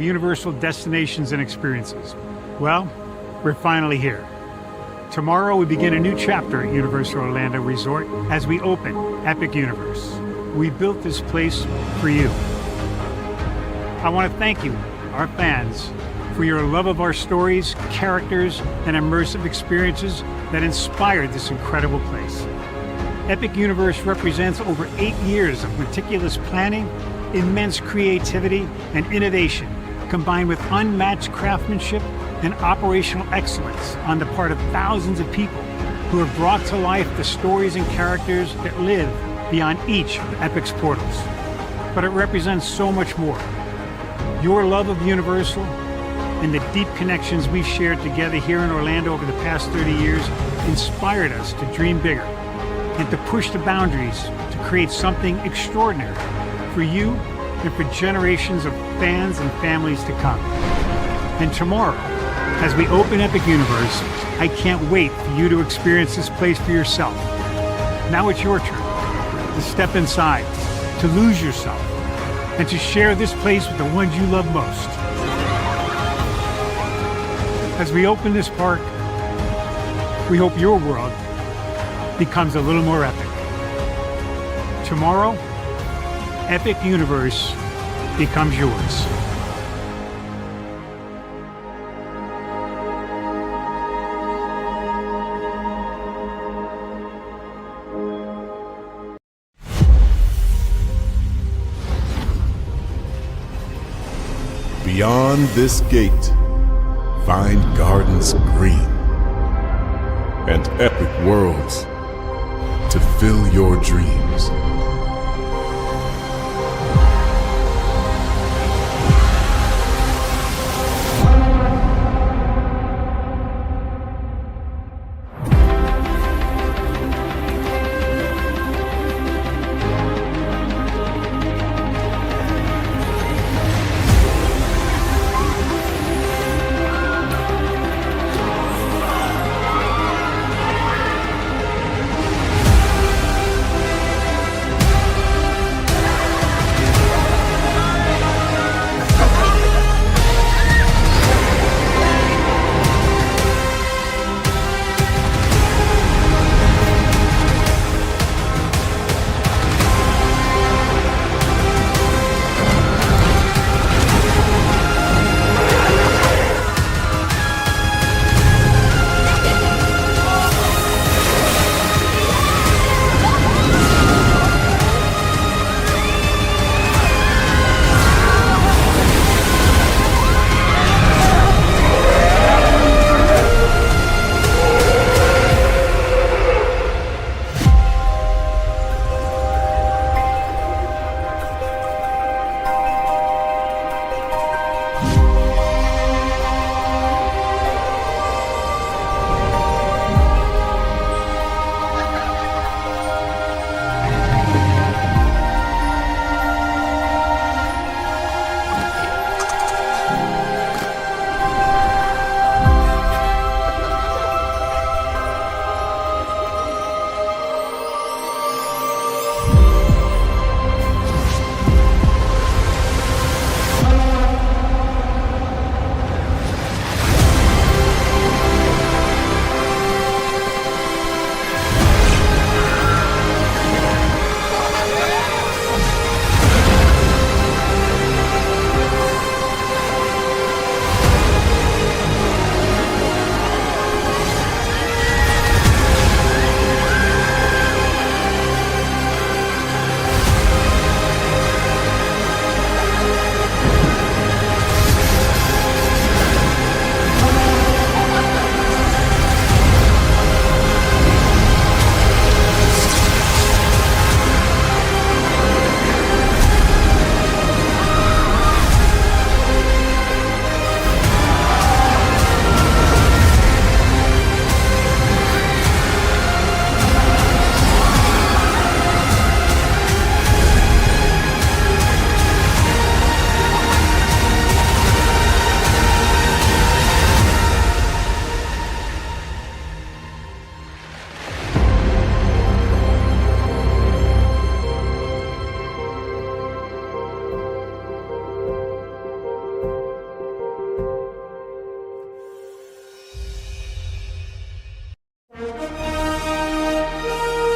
universal destinations and experiences. Well, we're finally here. Tomorrow we begin a new chapter at Universal Orlando Resort as we open Epic Universe. We built this place for you. I want to thank you, our fans, for your love of our stories, characters, and immersive experiences that inspired this incredible place. Epic Universe represents over 8 years of meticulous planning, immense creativity, and innovation, combined with unmatched craftsmanship and operational excellence on the part of thousands of people who have brought to life the stories and characters that live beyond each of Epic's portals. But it represents so much more. Your love of Universal and the deep connections we've shared together here in Orlando over the past 30 years inspired us to dream bigger and to push the boundaries to create something extraordinary for you and for generations of fans and families to come. And tomorrow, as we open Epic Universe, I can't wait for you to experience this place for yourself. Now it's your turn to step inside, to lose yourself, and to share this place with the ones you love most. As we open this park, we hope your world becomes a little more epic. Tomorrow, Epic Universe becomes yours. Beyond this gate, find gardens green and epic worlds to fill your dreams.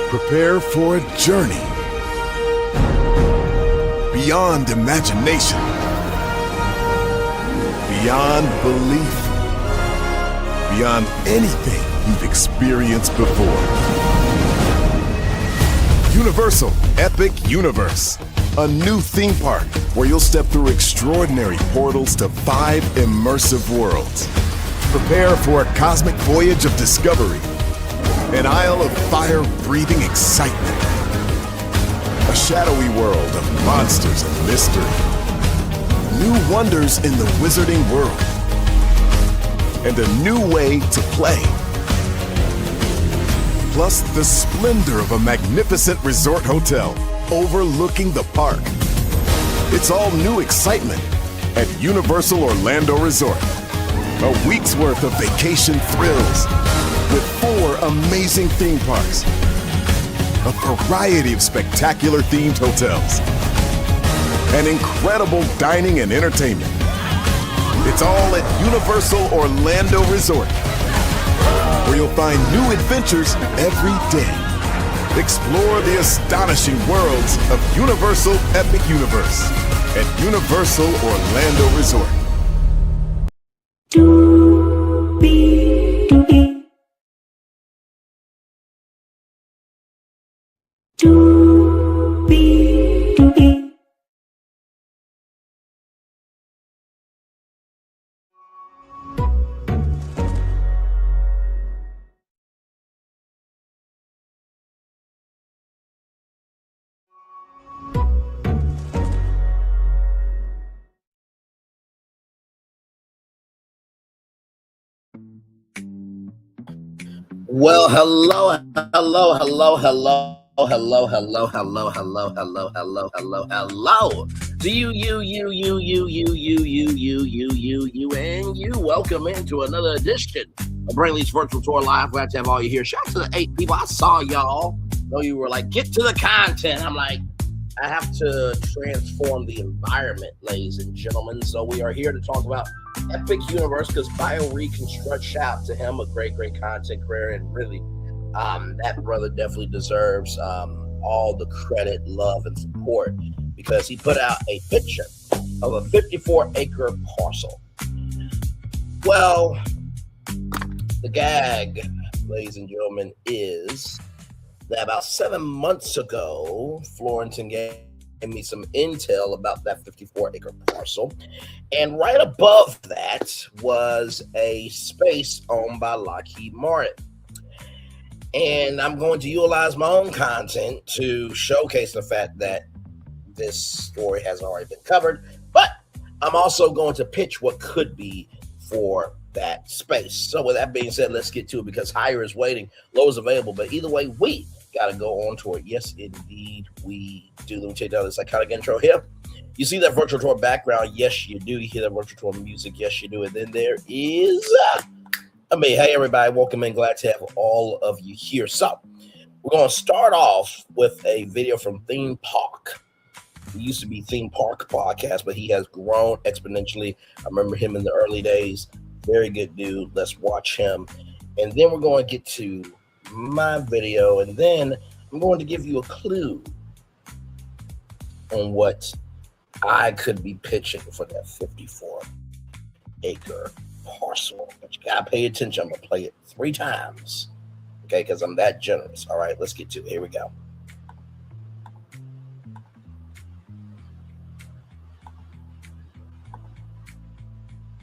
Prepare for a journey beyond imagination, beyond belief, beyond anything you've experienced before. Universal Epic Universe, a new theme park where you'll step through extraordinary portals to 5 immersive worlds. Prepare for a cosmic voyage of discovery, an isle of fire-breathing excitement, a shadowy world of monsters and mystery, new wonders in the wizarding world, and a new way to play. Plus the splendor of a magnificent resort hotel overlooking the park. It's all new excitement at Universal Orlando Resort. A week's worth of vacation thrills with 4 amazing theme parks, a variety of spectacular themed hotels, and incredible dining and entertainment. It's all at Universal Orlando Resort, where you'll find new adventures every day. Explore the astonishing worlds of Universal Epic Universe at Universal Orlando Resort. Well, hello. To you, and you. Welcome into another edition of Braylon's Virtual Tour Live. Glad to have all you here. Shout out to the 8 people. I saw y'all. Know you were like, get to the content. I'm like, I have to transform the environment, ladies and gentlemen. So we are here to talk about Epic Universe because Reconstruct, shout out to him, a great content creator, and really that brother definitely deserves all the credit, love, and support because he put out a picture of a 54-acre parcel. Well, the gag, ladies and gentlemen, is that about 7 months ago, Florentin gave me some intel about that 54-acre parcel. And right above that was a space owned by Lockheed Martin. And I'm going to utilize my own content to showcase the fact that this story has already been covered. But I'm also going to pitch what could be for that space. So with that being said, let's get to it because higher is waiting, low is available. But either way, we got to go on tour. Yes, indeed, we do. Let me take down this iconic intro here. You see that virtual tour background? Yes, you do. You hear that virtual tour music? Yes, you do. And then there is, hey, everybody, welcome in. Glad to have all of you here. So we're going to start off with a video from Theme Park. He used to be Theme Park Podcast, but he has grown exponentially. I remember him in the early days. Very good dude. Let's watch him. And then we're going to get to my video, and then I'm going to give you a clue on what I could be pitching for that 54-acre parcel. But you gotta pay attention. I'm gonna play it 3 times, okay? Because I'm that generous. All right, let's get to it. Here we go.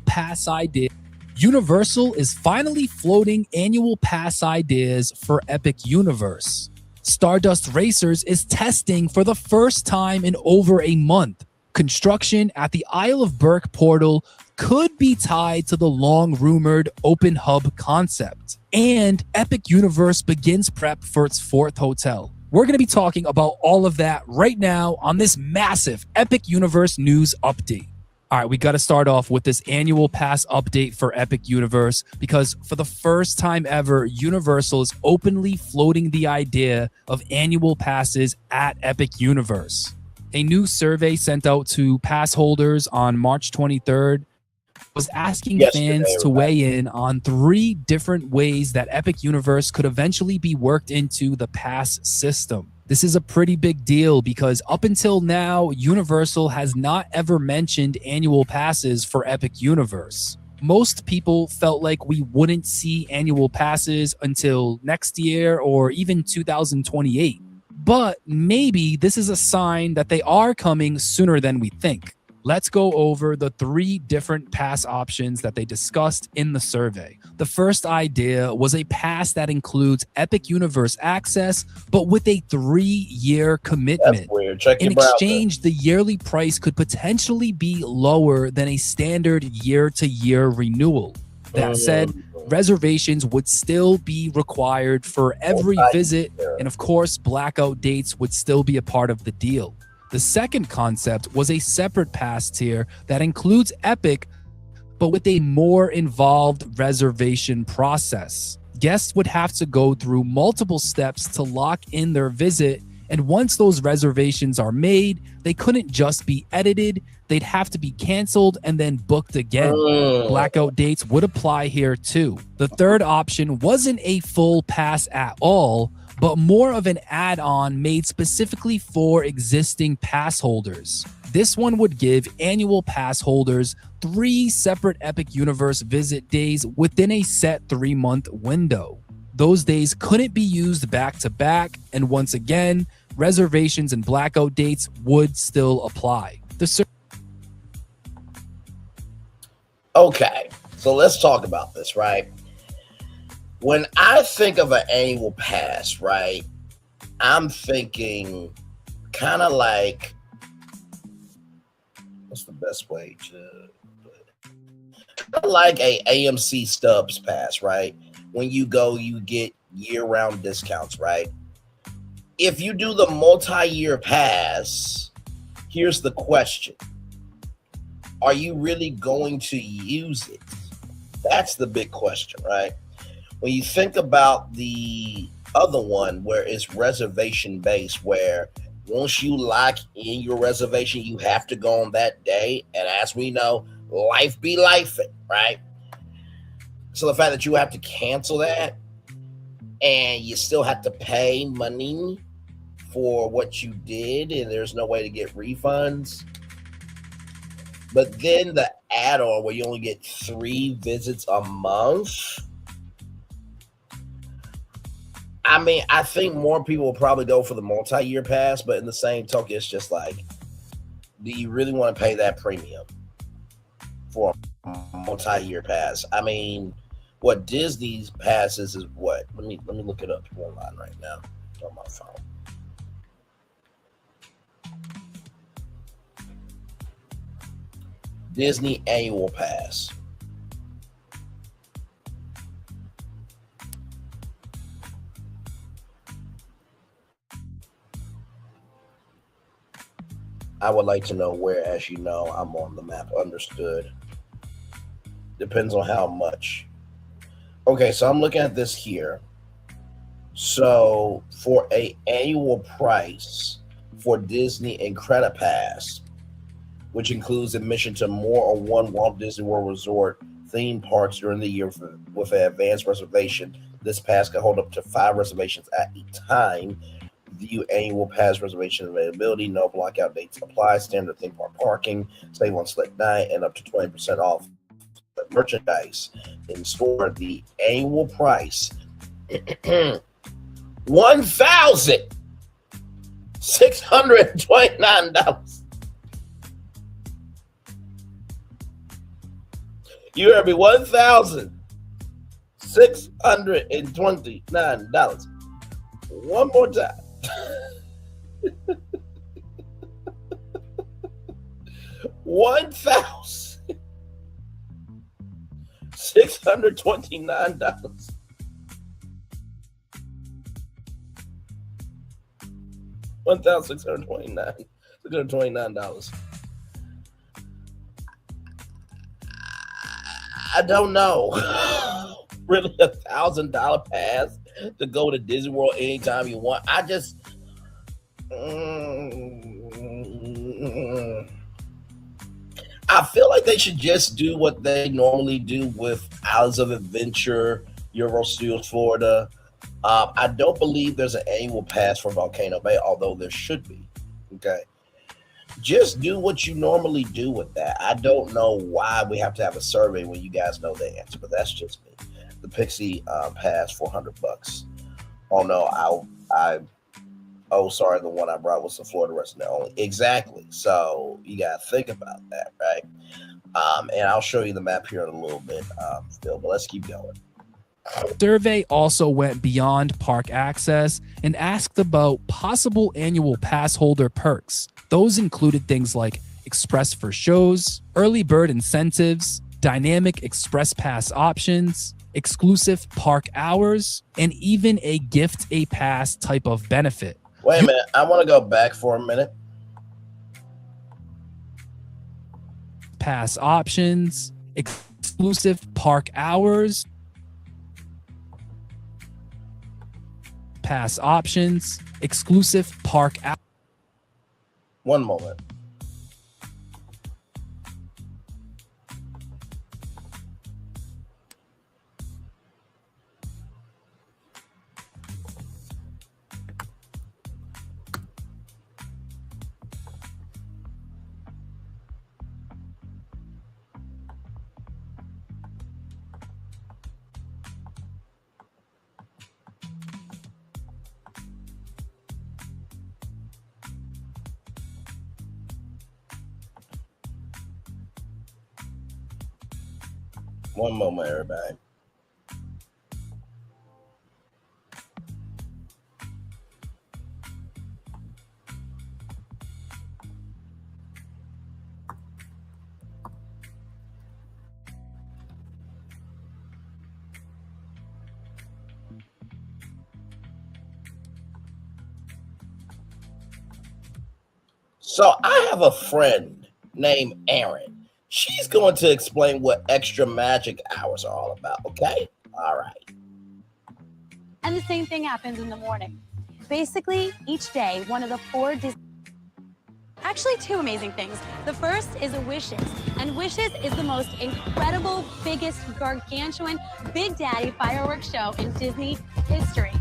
Pass idea. Universal is finally floating annual pass ideas for Epic Universe. Stardust Racers is testing for the first time in over a month. Construction at the Isle of Berk portal could be tied to the long-rumored open hub concept. And Epic Universe begins prep for its 4th hotel. We're going to be talking about all of that right now on this massive Epic Universe news update. All right, we got to start off with this annual pass update for Epic Universe because for the first time ever, Universal is openly floating the idea of annual passes at Epic Universe. A new survey sent out to pass holders on March 23rd was asking Yesterday, fans to weigh in on 3 different ways that Epic Universe could eventually be worked into the pass system. This is a pretty big deal because up until now, Universal has not ever mentioned annual passes for Epic Universe. Most people felt like we wouldn't see annual passes until next year or even 2028. But maybe this is a sign that they are coming sooner than we think. Let's go over the 3 different pass options that they discussed in the survey. The first idea was a pass that includes Epic Universe access, but with a 3-year commitment. That's weird. Check In your browser. exchange, the yearly price could potentially be lower than a standard year-to-year renewal. That said, reservations would still be required for every visit, and of course, blackout dates would still be a part of the deal. The second concept was a separate pass tier that includes Epic, but with a more involved reservation process. Guests would have to go through multiple steps to lock in their visit, and once those reservations are made, they couldn't just be edited, they'd have to be canceled and then booked again. Blackout dates would apply here too. The third option wasn't a full pass at all, but more of an add-on made specifically for existing pass holders. This one would give annual pass holders 3 separate Epic Universe visit days within a set 3-month window. Those days couldn't be used back to back, and once again, reservations and blackout dates would still apply. Okay, so let's talk about this, right? When I think of an annual pass, right, I'm thinking kind of like, what's the best way to put it? Like a AMC Stubs pass, right? When you go, you get year-round discounts, right? If you do the multi-year pass, here's the question. Are you really going to use it? That's the big question, right? When you think about the other one where it's reservation based, where once you lock in your reservation, you have to go on that day. And as we know, life be life, right? So the fact that you have to cancel that and you still have to pay money for what you did and there's no way to get refunds. But then the add-on where you only get 3 visits a month. I mean, I think more people will probably go for the multi-year pass, but in the same token, it's just like, do you really want to pay that premium for a multi-year pass? I mean, what Disney's passes is what? Let me look it up online right now on my phone. Disney annual pass. I would like to know where, as you know, I'm on the map. Understood. Depends on how much. Okay, so I'm looking at this here. So for a annual price for Disney and Credit Pass, which includes admission to more or one Walt Disney World Resort theme parks during the year with an advanced reservation, this pass can hold up to 5 reservations at a time. View annual pass reservation availability. No blackout dates apply. Standard theme park parking. Save on select night and up to 20% off merchandise in store. The annual price $1,629. You heard me, $1,629. One more time. $1,629. $1,629. I don't know. Really, $1,000 pass to go to Disney World anytime you want. I just I feel like they should just do what they normally do with Islands of Adventure, Universal Studios Florida. I don't believe there's an annual pass for Volcano Bay, although there should be. Okay. Just do what you normally do with that. I don't know why we have to have a survey when you guys know the answer, but that's just me. The Pixie pass, $400. Oh no, sorry, the one I brought was the Florida resident only. Exactly. So you gotta think about that, right? And I'll show you the map here in a little bit, Phil, but let's keep going. Survey also went beyond park access and asked about possible annual pass holder perks. Those included things like express for shows, early bird incentives, dynamic express pass options, exclusive park hours, and even a gift a pass type of benefit. Wait a minute. I want to go back for a minute. Pass options, exclusive park hours, pass options, exclusive park hours. One moment. One moment, everybody. So I have a friend named Erin. She's going to explain what extra magic hours are all about, okay? All right. And the same thing happens in the morning. Basically, each day, one of the 4 Disney... Actually, 2 amazing things. The first is a Wishes. And Wishes is the most incredible, biggest, gargantuan, Big Daddy fireworks show in Disney history.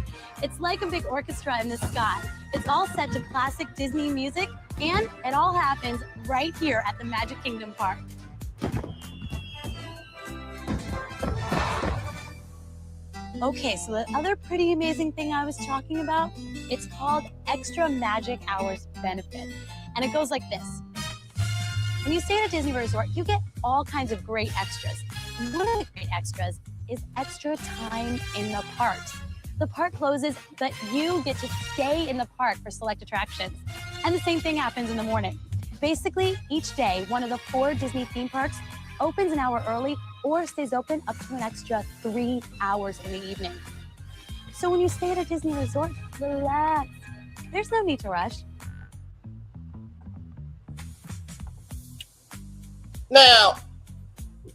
It's like a big orchestra in the sky. It's all set to classic Disney music, and it all happens right here at the Magic Kingdom Park. Okay, so the other pretty amazing thing I was talking about, it's called Extra Magic Hours Benefit. And it goes like this. When you stay at a Disney resort, you get all kinds of great extras. One of the great extras is extra time in the parks. The park closes, but you get to stay in the park for select attractions. And the same thing happens in the morning. Basically, each day, one of the 4 Disney theme parks opens an hour early or stays open up to an extra 3 hours in the evening. So when you stay at a Disney resort, relax. There's no need to rush. Now,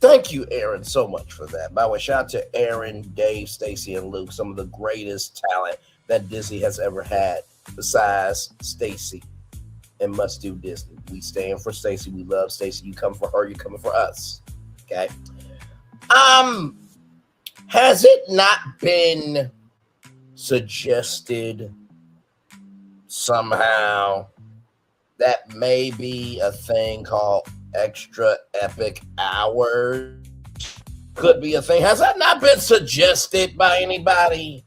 thank you, Aaron, so much for that. By the way, shout out to Aaron, Dave, Stacy, and Luke, some of the greatest talent that Disney has ever had, besides Stacy and Must Do Disney. We stand for Stacy. We love Stacy. You come for her, you coming for us. Okay. Has it not been suggested somehow that maybe a thing called extra epic hours could be a thing? Has that not been suggested by anybody?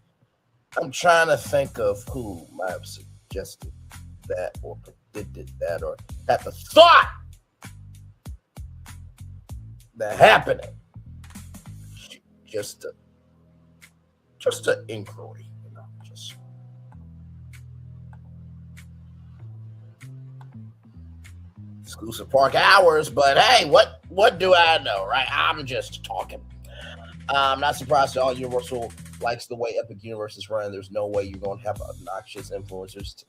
I'm trying to think of who might have suggested that or predicted that or had the thought that happening. Just an inquiry, you know, just exclusive park hours. But hey, what do I know, right? I'm just talking. I'm not surprised at all. Universal likes the way Epic Universe is run. There's no way you're going to have obnoxious influencers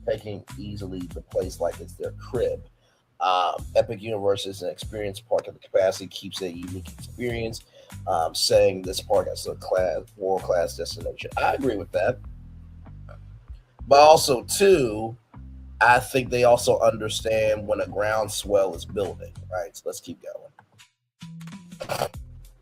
taking easily the place like it's their crib. Epic Universe is an experience park at the capacity, keeps it a unique experience, saying this park is a world-class destination. I agree with that. But also, too, I think they also understand when a groundswell is building, right? So let's keep going.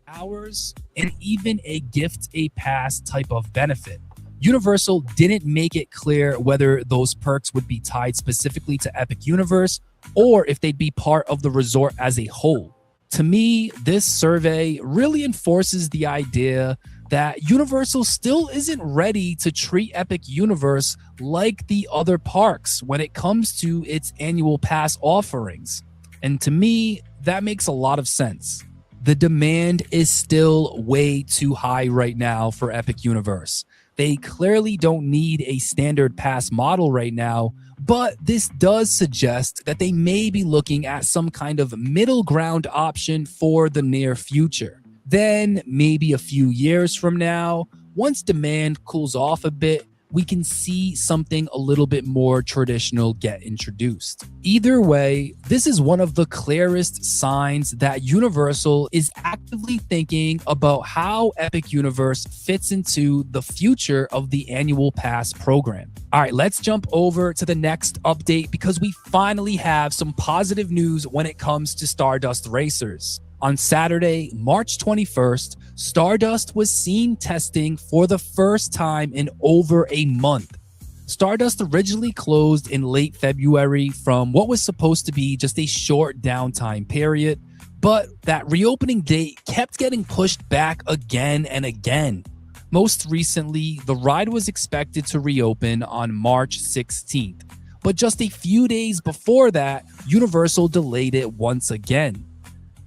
Hours, and even a gift a pass type of benefit. Universal didn't make it clear whether those perks would be tied specifically to Epic Universe or if they'd be part of the resort as a whole. To me, this survey really enforces the idea that Universal still isn't ready to treat Epic Universe like the other parks when it comes to its annual pass offerings. And to me, that makes a lot of sense. The demand is still way too high right now for Epic Universe. They clearly don't need a standard pass model right now, but this does suggest that they may be looking at some kind of middle ground option for the near future. Then, maybe a few years from now, once demand cools off a bit, we can see something a little bit more traditional get introduced. Either way, this is one of the clearest signs that Universal is actively thinking about how Epic Universe fits into the future of the annual pass program. All right, let's jump over to the next update because we finally have some positive news when it comes to Stardust Racers. On Saturday, March 21st, Stardust was seen testing for the first time in over a month. Stardust originally closed in late February from what was supposed to be just a short downtime period, but that reopening date kept getting pushed back again and again. Most recently, the ride was expected to reopen on March 16th, but just a few days before that, Universal delayed it once again.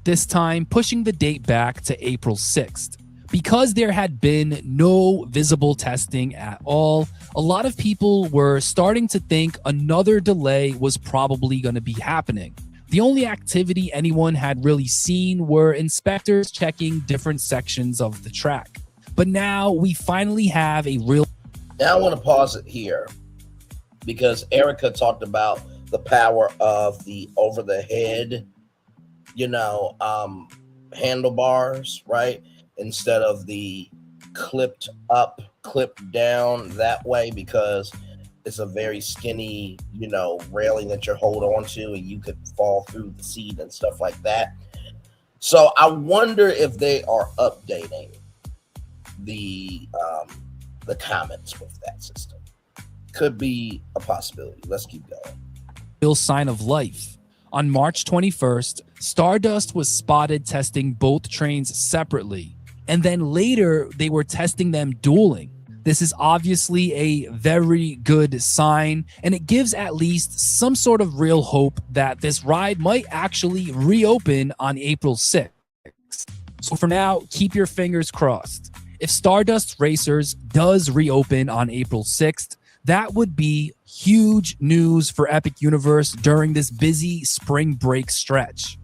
This time pushing the date back to April 6th. Because there had been no visible testing at all, a lot of people were starting to think another delay was probably going to be happening. The only activity anyone had really seen were inspectors checking different sections of the track. But now we finally have a real... Now I want to pause it here because Erica talked about the power of the over-the-head handlebars, right? Instead of the clipped up, clipped down that way, because it's a very skinny, railing that you're holding on to and you could fall through the seat and stuff like that. So I wonder if they are updating the comments with that system. Could be a possibility. Let's keep going. Real sign of life. On March 21st, Stardust was spotted testing both trains separately, and then later they were testing them dueling. This is obviously a very good sign, and it gives at least some sort of real hope that this ride might actually reopen on April 6th. So for now, keep your fingers crossed. If Stardust Racers does reopen on April 6th, that would be huge news for Epic Universe during this busy spring break stretch.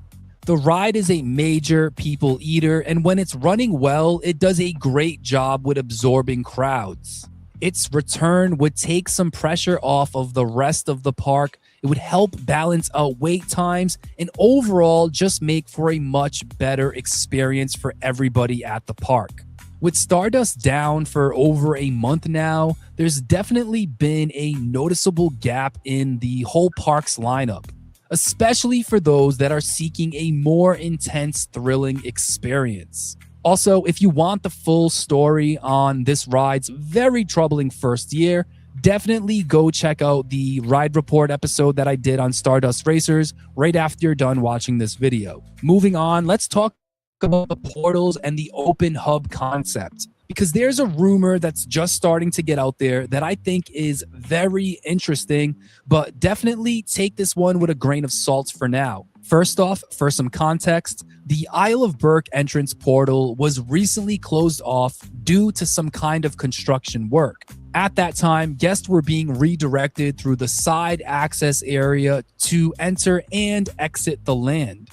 The ride is a major people eater, and when it's running well, it does a great job with absorbing crowds. Its return would take some pressure off of the rest of the park. It would help balance out wait times and overall just make for a much better experience for everybody at the park. With Stardust down for over a month now, there's definitely been a noticeable gap in the whole park's lineup, especially for those that are seeking a more intense, thrilling experience. Also, if you want the full story on this ride's very troubling first year, definitely go check out the Ride Report episode that I did on Stardust Racers right after you're done watching this video. Moving on, let's talk about the portals and the open hub concept, because there's a rumor that's just starting to get out there that I think is very interesting, but definitely take this one with a grain of salt for now. First off, for some context, the Isle of Berk entrance portal was recently closed off due to some kind of construction work. At that time, guests were being redirected through the side access area to enter and exit the land.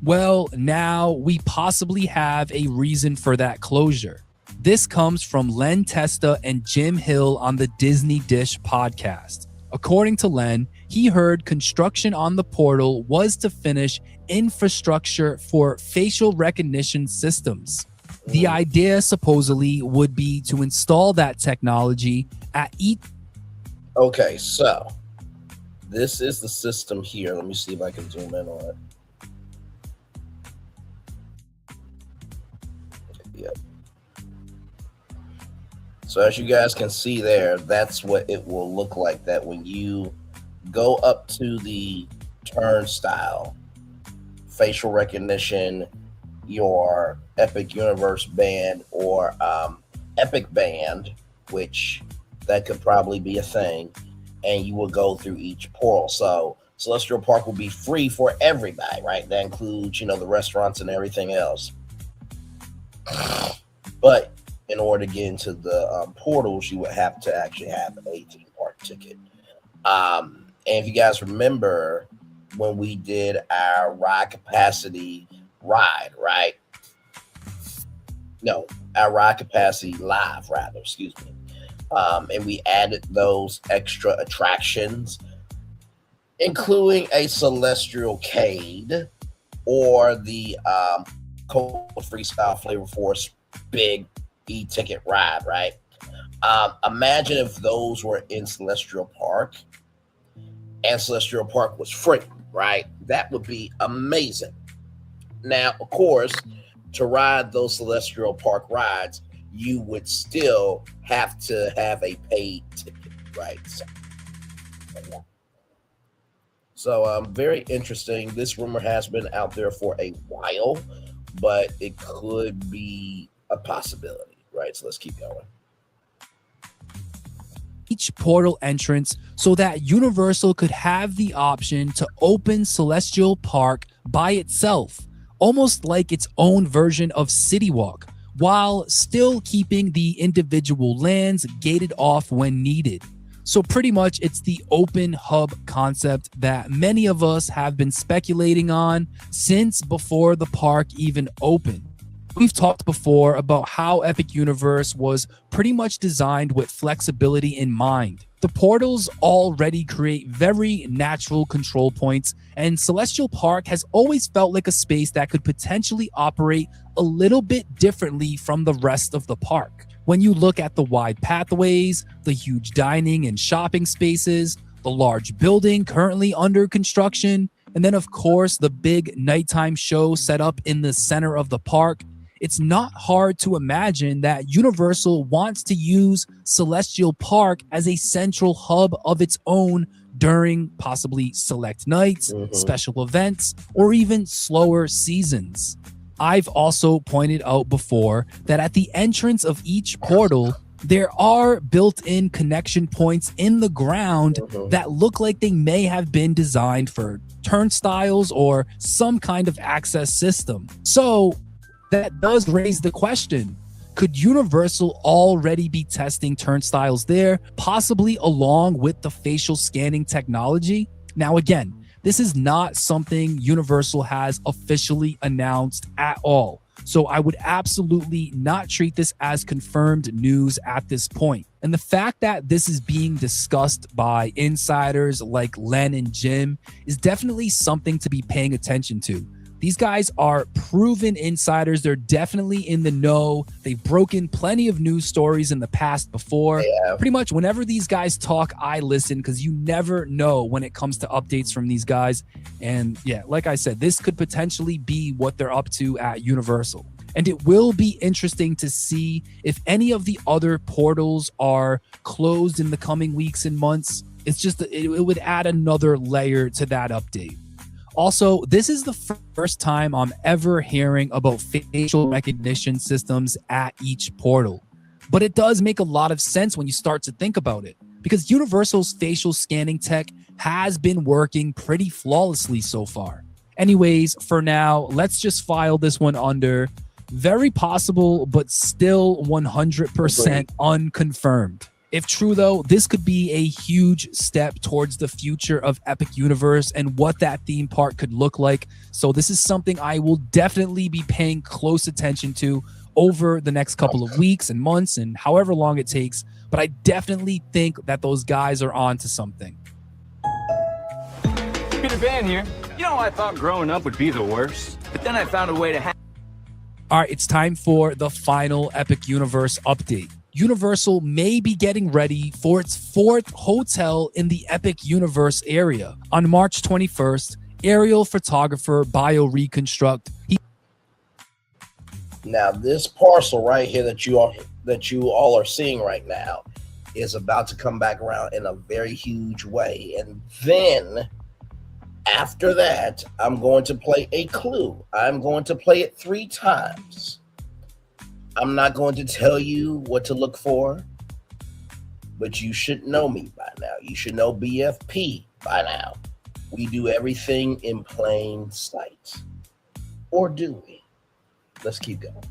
Well, now we possibly have a reason for that closure. This comes from Len Testa and Jim Hill on the Disney Dish podcast. According to Len, he heard construction on the portal was to finish infrastructure for facial recognition systems. The idea supposedly would be to install that technology at each... Okay, so This is the system here. Let me see if I can zoom in on it. Yep. So as you guys can see there, that's what it will look like. That when you go up to the turnstile, facial recognition, your Epic Universe band or Epic band, which that could probably be a thing, and you will go through each portal. So Celestial Park will be free for everybody, right? That includes, the restaurants and everything else. But in order to get into the portals, you would have to actually have an 18 park ticket. And if you guys remember when we did our ride capacity ride, right? No, our ride capacity live, rather, excuse me. And we added those extra attractions, including a Celestial Cade or the Cold Freestyle Flavor Force big e-ticket ride, right? Imagine if those were in Celestial Park and Celestial Park was free, right? That would be amazing. Now, of course, to ride those Celestial Park rides, you would still have to have a paid ticket, right? So very interesting. This rumor has been out there for a while, but it could be a possibility, right? So let's keep going. Each portal entrance so that Universal could have the option to open Celestial Park by itself, almost like its own version of City Walk, while still keeping the individual lands gated off when needed. So pretty much it's the open hub concept that many of us have been speculating on since before the park even opened. We've talked before about how Epic Universe was pretty much designed with flexibility in mind. The portals already create very natural control points, and Celestial Park has always felt like a space that could potentially operate a little bit differently from the rest of the park. When you look at the wide pathways, the huge dining and shopping spaces, the large building currently under construction, and then of course the big nighttime show set up in the center of the park, it's not hard to imagine that Universal wants to use Celestial Park as a central hub of its own during possibly select nights, special events, or even slower seasons. I've also pointed out before that at the entrance of each portal, there are built-in connection points in the ground that look like they may have been designed for turnstiles or some kind of access system. So that does raise the question, could Universal already be testing turnstiles there, possibly along with the facial scanning technology? Now again, this is not something Universal has officially announced at all, so I would absolutely not treat this as confirmed news at this point. And the fact that this is being discussed by insiders like Len and Jim is definitely something to be paying attention to. These guys are proven insiders. They're definitely in the know. They've broken plenty of news stories in the past before. Yeah. Pretty much whenever these guys talk, I listen because you never know when it comes to updates from these guys. And yeah, like I said, this could potentially be what they're up to at Universal. And it will be interesting to see if any of the other portals are closed in the coming weeks and months. It's just, it would add another layer to that update. Also, this is the first time I'm ever hearing about facial recognition systems at each portal. But it does make a lot of sense when you start to think about it, because Universal's facial scanning tech has been working pretty flawlessly so far. Anyways, for now, let's just file this one under very possible, but still 100% unconfirmed. If true, though, this could be a huge step towards the future of Epic Universe and what that theme park could look like. So this is something I will definitely be paying close attention to over the next couple of weeks and months and however long it takes. But I definitely think that those guys are on to something. Peter Van here. You know, I thought growing up would be the worst, but then I found a way to All right, it's time for the final Epic Universe update. Universal may be getting ready for its 4th hotel in the Epic Universe area. On March 21st, aerial photographer Reconstruct. Now, this parcel right here that you all are seeing right now is about to come back around in a very huge way. And then after that, I'm going to play a clue. I'm going to play it 3 times. I'm not going to tell you what to look for, but you should know me by now. You should know BFP by now. We do everything in plain sight. Or do we? Let's keep going.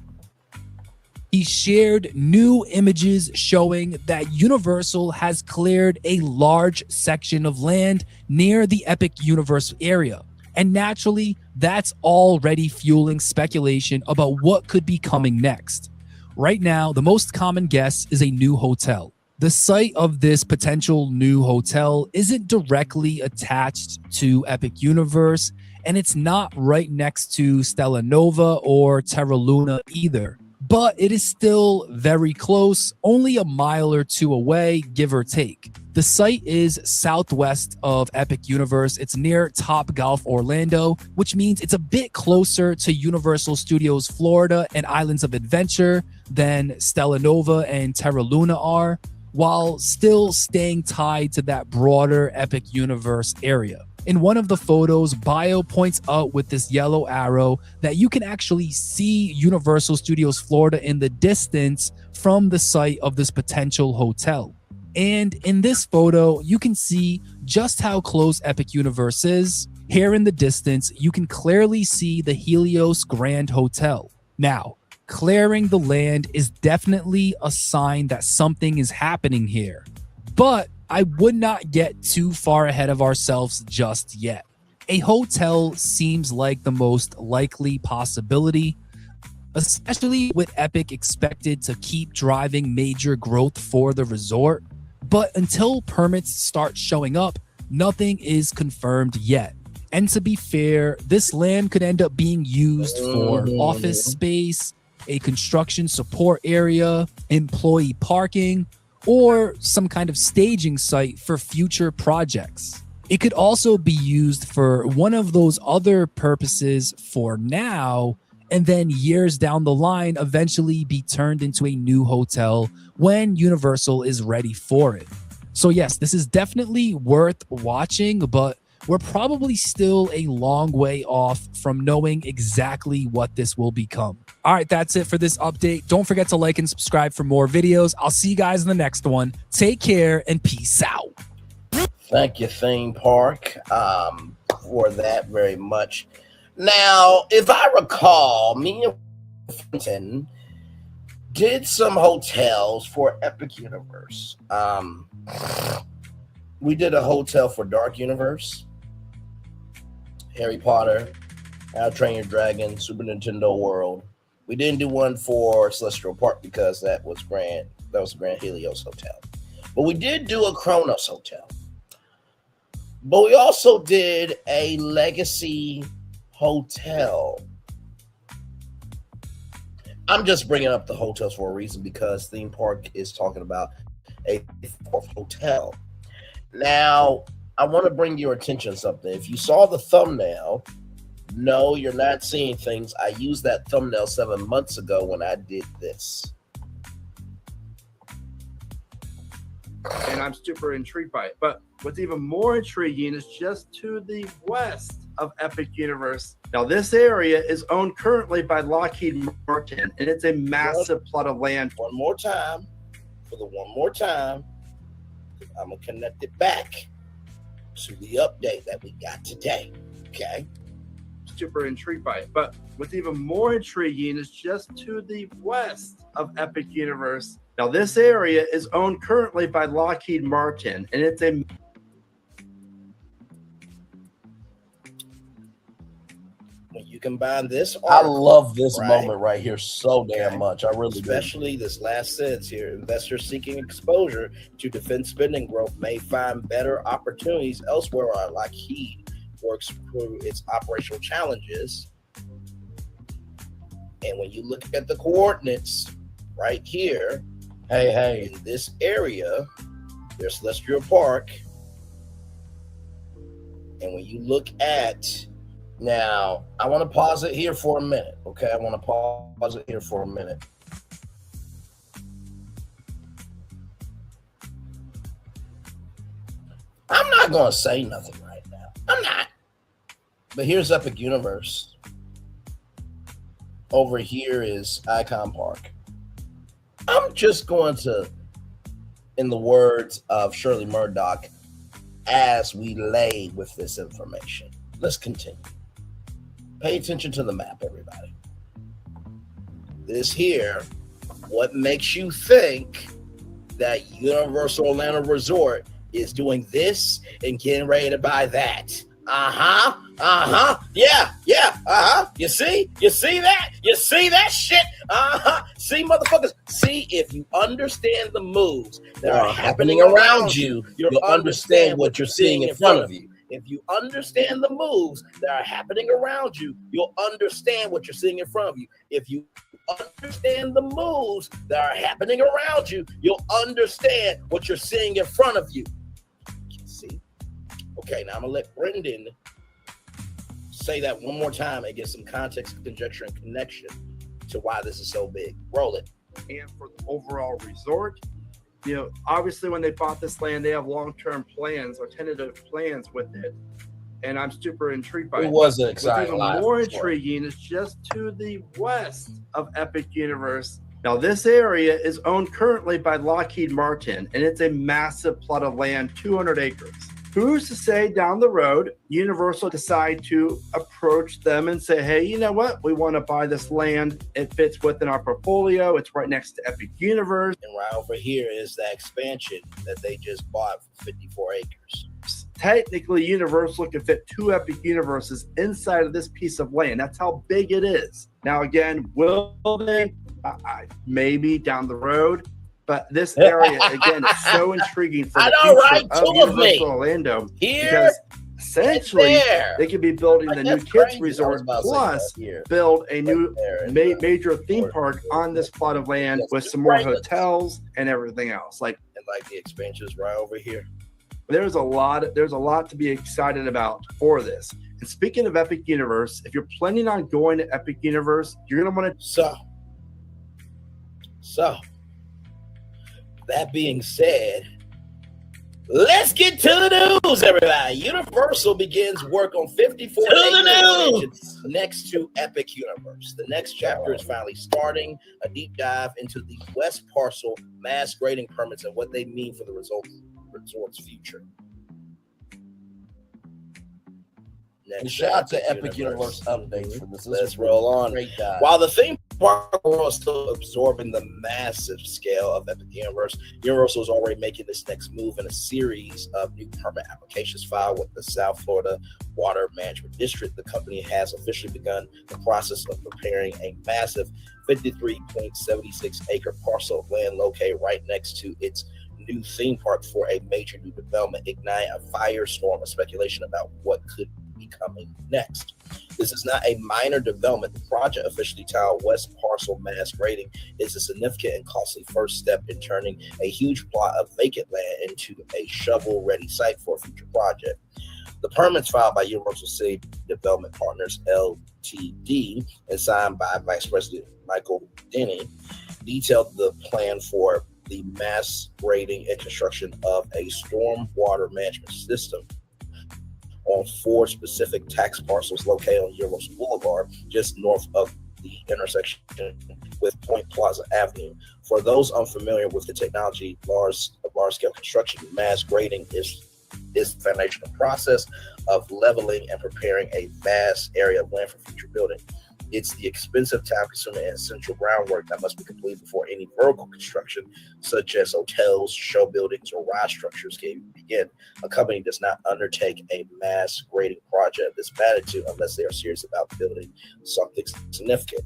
He shared new images showing that Universal has cleared a large section of land near the Epic Universe area. And naturally, that's already fueling speculation about what could be coming next. Right now, the most common guess is a new hotel. The site of this potential new hotel isn't directly attached to Epic Universe, and it's not right next to Stella Nova or Terra Luna either. But it is still very close, only a mile or 2 away, give or take. The site is southwest of Epic Universe. It's near Topgolf Orlando, which means it's a bit closer to Universal Studios Florida and Islands of Adventure than Stella Nova and Terra Luna are, while still staying tied to that broader Epic Universe area. In one of the photos, Bio points out with this yellow arrow that you can actually see Universal Studios Florida in the distance from the site of this potential hotel. And in this photo, you can see just how close Epic Universe is. Here in the distance, you can clearly see the Helios Grand Hotel. Now, clearing the land is definitely a sign that something is happening here. But I would not get too far ahead of ourselves just yet. A hotel seems like the most likely possibility, especially with Epic expected to keep driving major growth for the resort. But until permits start showing up, nothing is confirmed yet. And to be fair, this land could end up being used for office space, a construction support area, employee parking, or some kind of staging site for future projects. It could also be used for one of those other purposes for now, and then years down the line, eventually be turned into a new hotel when Universal is ready for it. So yes, this is definitely worth watching, but we're probably still a long way off from knowing exactly what this will become. All right, that's it for this update. Don't forget to like and subscribe for more videos. I'll see you guys in the next one. Take care and peace out. Thank you, Theme Park, for that very much. Now, if I recall, me and Fenton did some hotels for Epic Universe. We did a hotel for Dark Universe, Harry Potter, How to Train Your Dragon, Super Nintendo World. We didn't do one for Celestial Park because that was Grand Helios Hotel. But we did do a Kronos Hotel. But we also did a Legacy Hotel. I'm just bringing up the hotels for a reason because Theme Park is talking about a hotel. Now, I want to bring your attention to something. If you saw the thumbnail, no, you're not seeing things. I used that thumbnail 7 months ago when I did this. And I'm super intrigued by it. But what's even more intriguing is just to the west of Epic Universe. Now, this area is owned currently by Lockheed Martin, and it's a massive plot of land. One more time. I'm going to connect it back to the update that we got today. Okay? Super intrigued by it. But what's even more intriguing is just to the west of Epic Universe. Now, this area is owned currently by Lockheed Martin, and it's a... When you combine this I article, love this right? moment right here so damn much. I really do. Especially this last sentence here. Investors seeking exposure to defense spending growth may find better opportunities elsewhere while Lockheed works through its operational challenges. And when you look at the coordinates right here, Hey, in this area, there's Celestial Park. And when you look at, now, I want to pause it here for a minute, okay? I want to pause it here for a minute. I'm not going to say nothing right now. I'm not. But here's Epic Universe. Over here is Icon Park. I'm just going to, in the words of Shirley Murdoch, as we lay with this information. Let's continue. Pay attention to the map, everybody. This here, what makes you think that Universal Orlando Resort is doing this and getting ready to buy that? Yeah. You see that? You see that shit? See, motherfuckers. See, if you understand the moves that are happening around you, you'll understand what you're seeing in front of you. If you understand the moves that are happening around you, you'll understand what you're seeing in front of you. If you understand the moves that are happening around you, you'll understand what you're seeing in front of you. See? Okay, now I'm going to let Brendan say that one more time and get some context, conjecture, and connection to why this is so big. Roll it. And for the overall resort, obviously when they bought this land, they have long-term plans or tentative plans with it. And I'm super intrigued by it. It was an exciting What's even more intriguing is just to the west of Epic Universe. Now, this area is owned currently by Lockheed Martin, and it's a massive plot of land, 200 acres. Who's to say down the road, Universal decide to approach them and say, hey, you know what? We want to buy this land. It fits within our portfolio. It's right next to Epic Universe. And right over here is the expansion that they just bought for 54 acres. Technically, Universal can fit 2 Epic Universes inside of this piece of land. That's how big it is. Now, again, will they? Maybe down the road. But this area, again, is so intriguing for the future of Universal Orlando. Because essentially, they could be building the new kids resort plus build a new major theme park on this plot of land with some more hotels and everything else. Like the expansions right over here. There's a lot to be excited about for this. And speaking of Epic Universe, if you're planning on going to Epic Universe, you're gonna want to. So. That being said, let's get to the news, everybody. Universal begins work on 54 acres next to Epic Universe. The next chapter is finally starting a deep dive into the West Parcel mass grading permits and what they mean for the resort's future. And shout out to Epic Universe updates for this. Let's roll on. While the theme park world is still absorbing the massive scale of Epic Universe, Universal is already making this next move in a series of new permit applications filed with the South Florida Water Management District. The company has officially begun the process of preparing a massive 53.76 acre parcel of land located right next to its new theme park for a major new development, igniting a firestorm of speculation about what could be coming next. This is not a minor development. The project, officially titled West Parcel Mass Grading, is a significant and costly first step in turning a huge plot of vacant land into a shovel-ready site for a future project. The permits filed by Universal City Development Partners, LTD, and signed by Vice President Michael Denny, detailed the plan for the mass grading and construction of a stormwater management system on 4 specific tax parcels located on Universal Boulevard, just north of the intersection with Point Plaza Avenue. For those unfamiliar with the technology, large-scale construction, mass grading is the foundational process of leveling and preparing a vast area of land for future building. It's the expensive, time-consuming, and essential groundwork that must be completed before any vertical construction, such as hotels, show buildings, or ride structures, can begin. A company does not undertake a mass grading project of this magnitude unless they are serious about building something significant.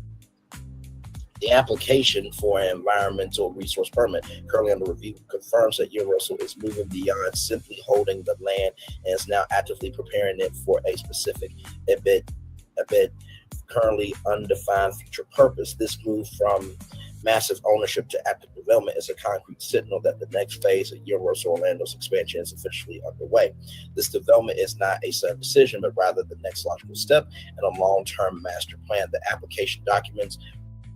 The application for an environmental resource permit currently under review confirms that Universal is moving beyond simply holding the land and is now actively preparing it for a specific, a bit currently undefined future purpose. This move from Massive ownership to active development is a concrete signal that the next phase of Universal Orlando's expansion is officially underway. This development is not a sudden decision, but rather the next logical step in a long-term master plan. The application documents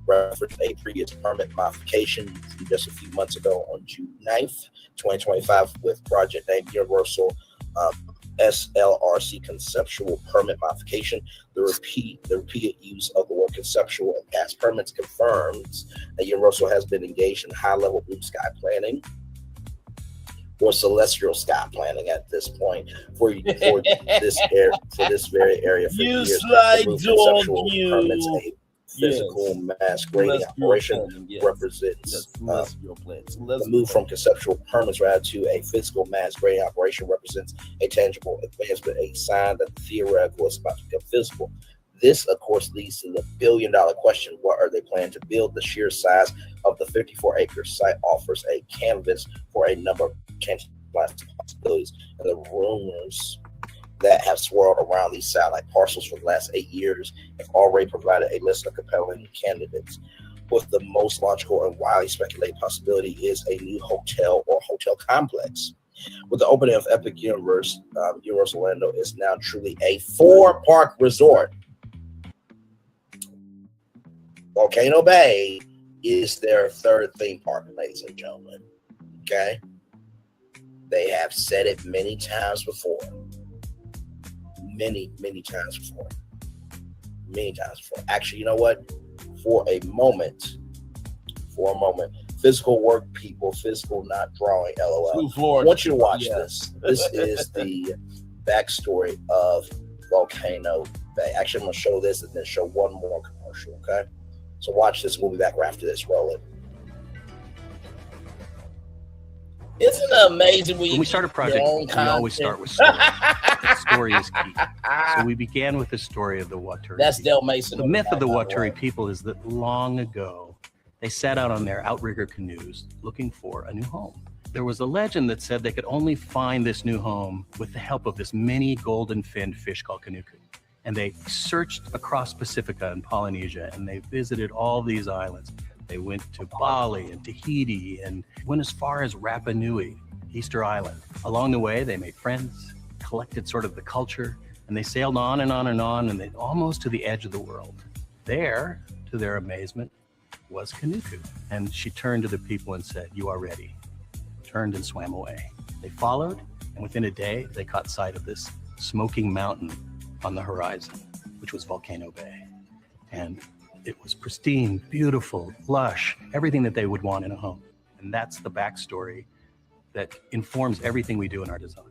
reference a previous permit modification just a few months ago on June 9th, 2025, with project name Universal SLRC conceptual permit modification. The repeated use of the word conceptual and past permits confirms that Universal has been engaged in high-level blue sky planning or celestial sky planning at this point for this very area for You years. slide Conceptual on you. permits a physical mass grading operation represents the move from conceptual permits rather to a physical mass grading operation represents a tangible advancement, a sign that the theoretical is about to become physical. This, of course, leads to the billion-dollar question: what are they planning to build? The sheer size of the 54-acre site offers a canvas for a number of possibilities, and the rumors that have swirled around these satellite parcels for the last 8 years have already provided a list of compelling candidates. With the most logical and widely speculated possibility is a new hotel or hotel complex. With the opening of Epic Universe, Universal Orlando is now truly a 4-park resort. Volcano Bay is their 3rd theme park, ladies and gentlemen. Okay? They have said it many times before. Many times before. Actually, you know what? For a moment, physical work people, physical not drawing, LOL. I want you to watch this. This is the backstory of Volcano Bay. Actually, I'm going to show this and then show one more commercial, okay? So watch this. We'll be back after this. Roll it. Isn't it amazing when we start a project, we always start with story. The story is key. So we began with the story of the Waturi. That's people. Del Mason. The myth of the Waturi people is that long ago, they set out on their outrigger canoes looking for a new home. There was a legend that said they could only find this new home with the help of this mini golden-finned fish called Kanuku. And they searched across Pacifica and Polynesia, and they visited all these islands. They went to Bali and Tahiti and went as far as Rapa Nui, Easter Island. Along the way, they made friends, collected sort of the culture, and they sailed on and on and on, and they almost to the edge of the world. There, to their amazement, was Kanuku. And she turned to the people and said, "You are ready." Turned and swam away. They followed, and within a day, they caught sight of this smoking mountain on the horizon, which was Volcano Bay. And it was pristine, beautiful, lush, everything that they would want in a home. And that's the backstory that informs everything we do in our design.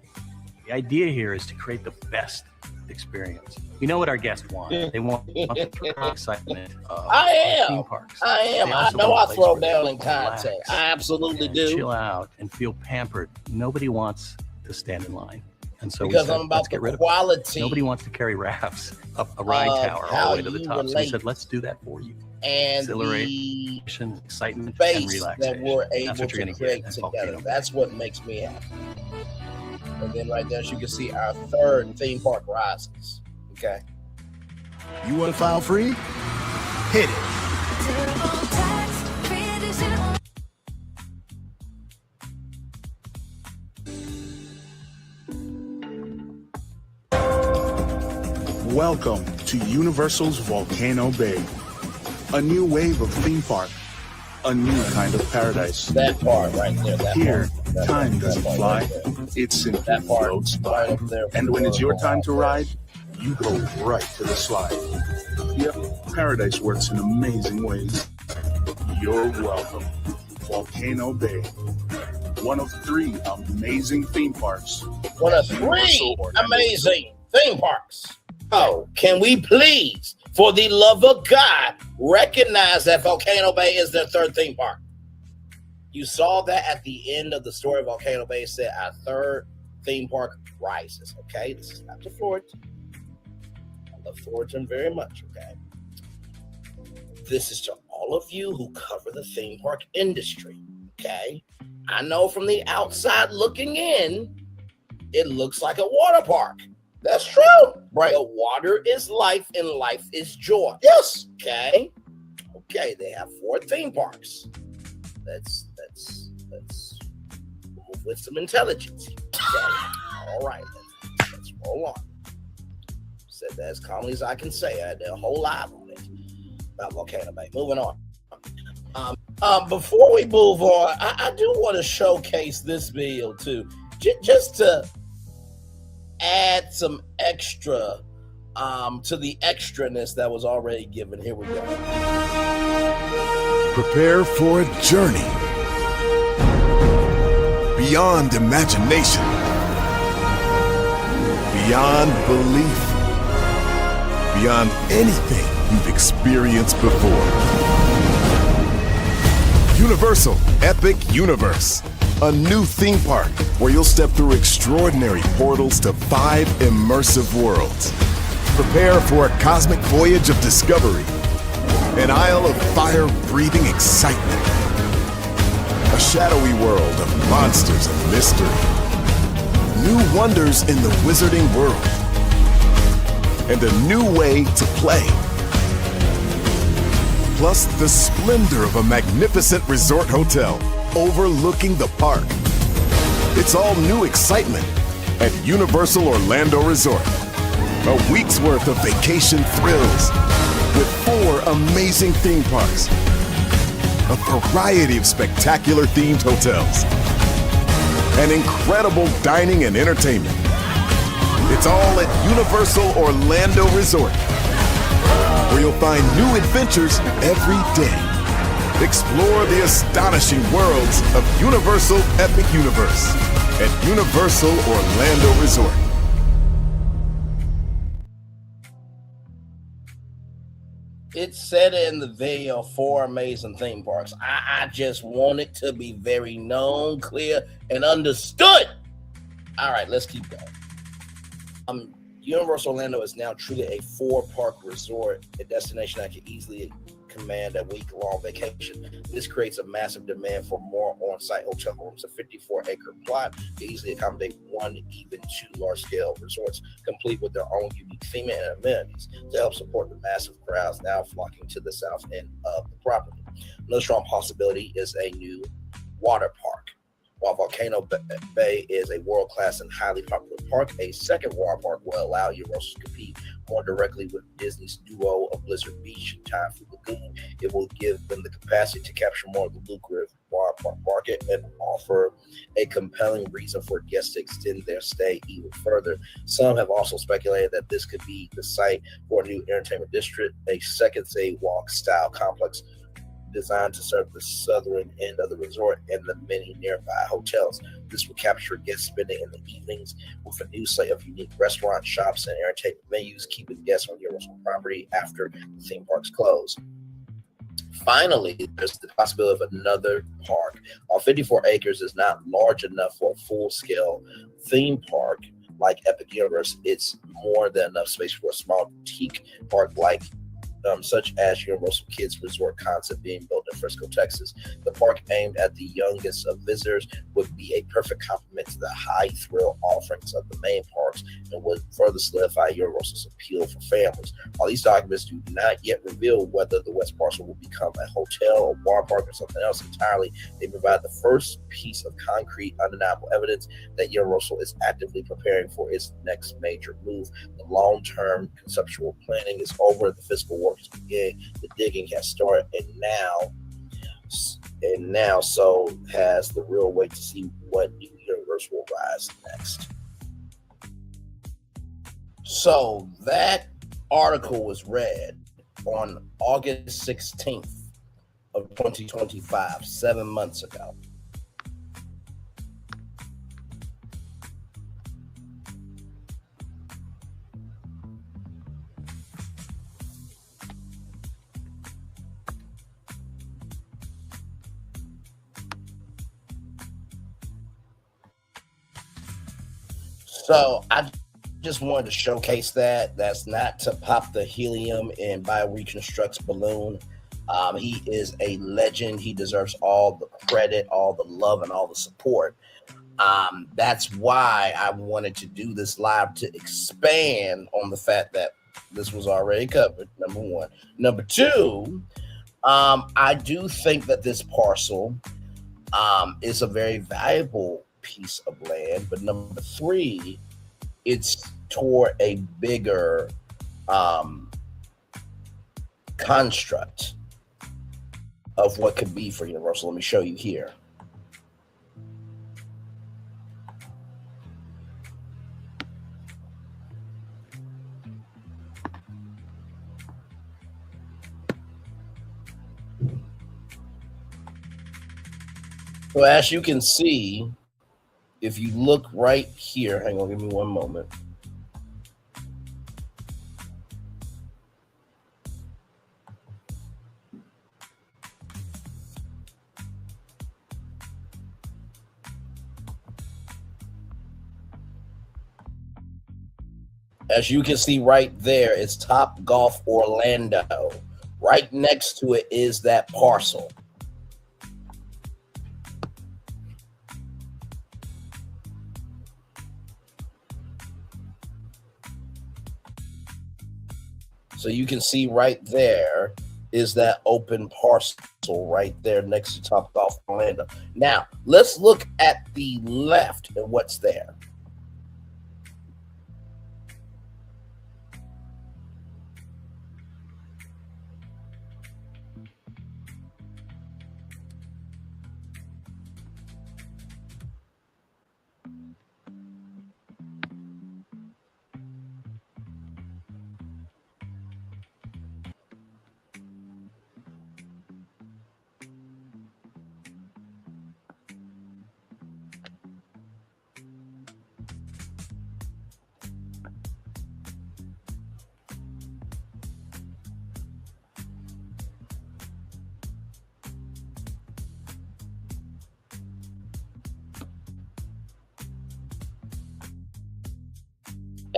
The idea here is to create the best experience. We know what our guests want. They want the excitement of theme parks. I am. I know I throw down in content. I absolutely do. Chill out and feel pampered. Nobody wants to stand in line. And so because we said, I'm about let's the get rid quality. Nobody wants to carry rafts up a ride tower all the way to the top. So we said, let's do that for you. And exhilaration, excitement, the and relaxation. That we're able to create together. That's what makes me happy. And then right there, as you can see, our 3rd theme park rises. Okay. You want to file free? Hit it. Welcome to Universal's Volcano Bay. A new wave of theme park. A new kind of paradise. That part right there. Here, time doesn't fly. It simply floats by. And when it's your time to ride, you go right to the slide. Yep, paradise works in amazing ways. You're welcome. Volcano Bay. One of 3 amazing theme parks. One of 3 amazing theme parks. Oh, can we please, for the love of God, recognize that Volcano Bay is their 3rd theme park? You saw that at the end of the story of Volcano Bay. Said our 3rd theme park rises. Okay, this is not to Fullerton. I love Fullerton very much. Okay, this is to all of you who cover the theme park industry. Okay, I know from the outside looking in, it looks like a water park. That's true, right? The water is life and life is joy. Yes. Okay. Okay, they have 4 theme parks. Let's move with some intelligence. Okay. All right, let's roll on. Said that as calmly as I can say. I did a whole live on it about Volcano Bay. Moving on. Before we move on, I do want to showcase this video too, just to add some extra to the extraness that was already given. Here we go. Prepare for a journey beyond imagination, beyond belief, beyond anything you've experienced before. Universal Epic Universe, a new theme park where you'll step through extraordinary portals to 5 immersive worlds. Prepare for a cosmic voyage of discovery, an isle of fire-breathing excitement, a shadowy world of monsters and mystery, new wonders in the wizarding world, and a new way to play. Plus the splendor of a magnificent resort hotel overlooking the park. It's all new excitement at Universal Orlando Resort. A week's worth of vacation thrills with 4 amazing theme parks, a variety of spectacular themed hotels, and incredible dining and entertainment. It's all at Universal Orlando Resort, where you'll find new adventures every day. Explore the astonishing worlds of Universal Epic Universe at Universal Orlando Resort. It said in the video 4 amazing theme parks. I just want it to be very known, clear, and understood. All right, let's keep going. Universal Orlando is now truly a 4-park resort, a destination that can easily command a week-long vacation. This creates a massive demand for more on-site hotel rooms. A 54-acre plot can easily accommodate 1, even 2 large-scale resorts, complete with their own unique theme and amenities to help support the massive crowds now flocking to the south end of the property. Another strong possibility is a new water park. While Volcano Bay is a world-class and highly popular park, a second water park will allow Universal to compete more directly with Disney's duo of Blizzard Beach and Time for Lagoon. It will give them the capacity to capture more of the lucrative water park market and offer a compelling reason for guests to extend their stay even further. Some have also speculated that this could be the site for a new entertainment district, a second walk-style complex designed to serve the southern end of the resort and the many nearby hotels. This will capture guest spending in the evenings with a new slate of unique restaurants, shops, and entertainment venues, keeping guests on Universal property after the theme parks close. Finally, there's the possibility of another park. While 54 acres is not large enough for a full-scale theme park like Epic Universe, it's more than enough space for a small boutique park like such as Universal Kids Resort concept being built in Frisco, Texas. The park, aimed at the youngest of visitors, would be a perfect complement to the high thrill offerings of the main parks and would further solidify Universal's appeal for families. While these documents do not yet reveal whether the West Parcel will become a hotel, a water park, or something else entirely, they provide the first piece of concrete, undeniable evidence that Universal is actively preparing for its next major move. The long-term conceptual planning is over, the fiscal work has begun, the digging has started, and now so has the real wait to see what new universe will rise next. So that article was read on August 16th of 2025, 7 months ago. So I just wanted to showcase that. That's not to pop the helium in by Reconstruct's balloon. He is a legend. He deserves all the credit, all the love, and all the support. That's why I wanted to do this live, to expand on the fact that this was already covered, number one. Number two, I do think that this parcel is a very valuable piece of land, but number 3, it's toward a bigger construct of what could be for Universal. Let me show you here. So as you can see, if you look right here, hang on, give me one moment. As you can see right there, it's Top Golf Orlando. Right next to it is that parcel. So you can see right there is that open parcel right there next to Top Golf Orlando. Now, let's look at the left and what's there.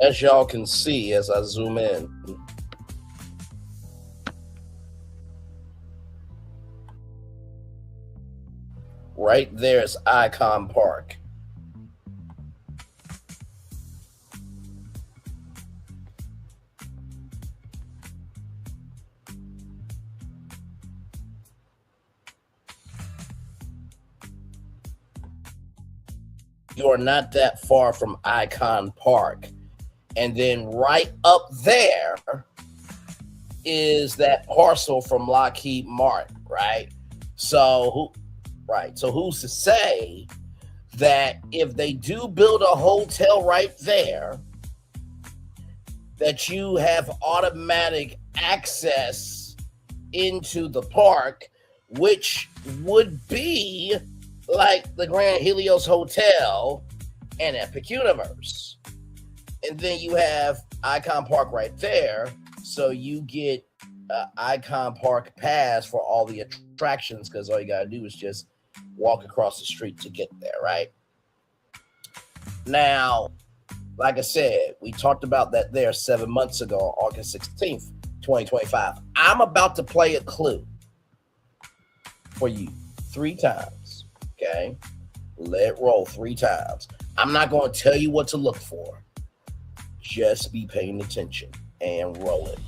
As y'all can see, as I zoom in, right there is Icon Park. You are not that far from Icon Park. And then right up there is that parcel from Lockheed Martin, right? So who's to say that if they do build a hotel right there, that you have automatic access into the park, which would be like the Grand Helios Hotel and Epic Universe. And then you have Icon Park right there. So you get Icon Park pass for all the attractions, because all you got to do is just walk across the street to get there, right? Now, like I said, we talked about that there 7 months ago, August 16th, 2025. I'm about to play a clue for you 3 times, okay? Let it roll 3 times. I'm not going to tell you what to look for. Just be paying attention and roll it.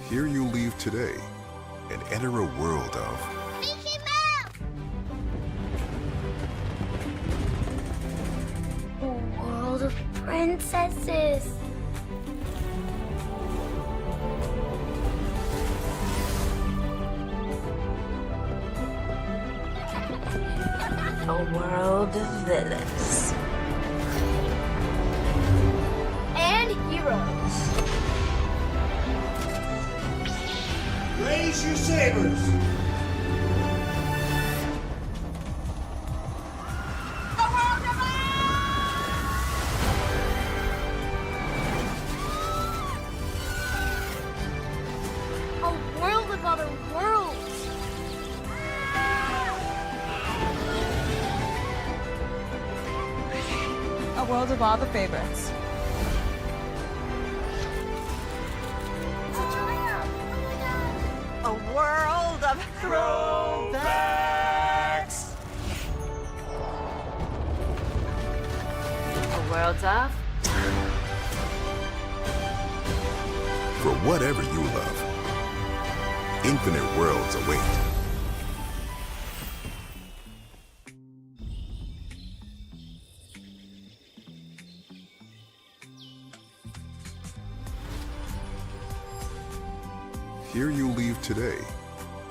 Here you leave today and enter a world of Mickey Mouse! A world of princesses. A world of villains. And heroes. Raise your sabers. A world of other worlds. A world of all the favorites. A world of throwbacks. A world of For whatever you love, infinite worlds await. Here you leave today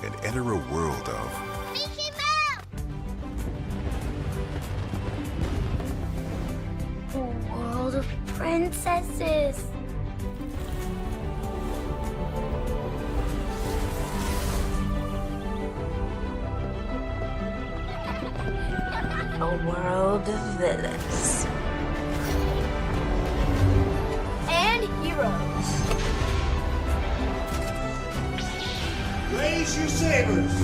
and enter a world of A world of princesses. A world of villains. And heroes. Raise your sabers.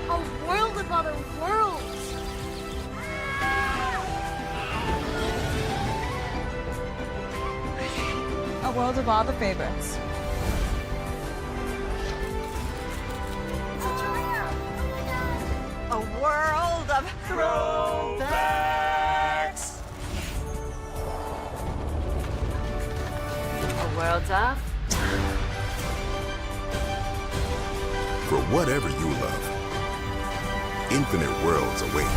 A world of other worlds. A world of all the favorites. a world of throwbacks. A world of For whatever you love, infinite worlds await.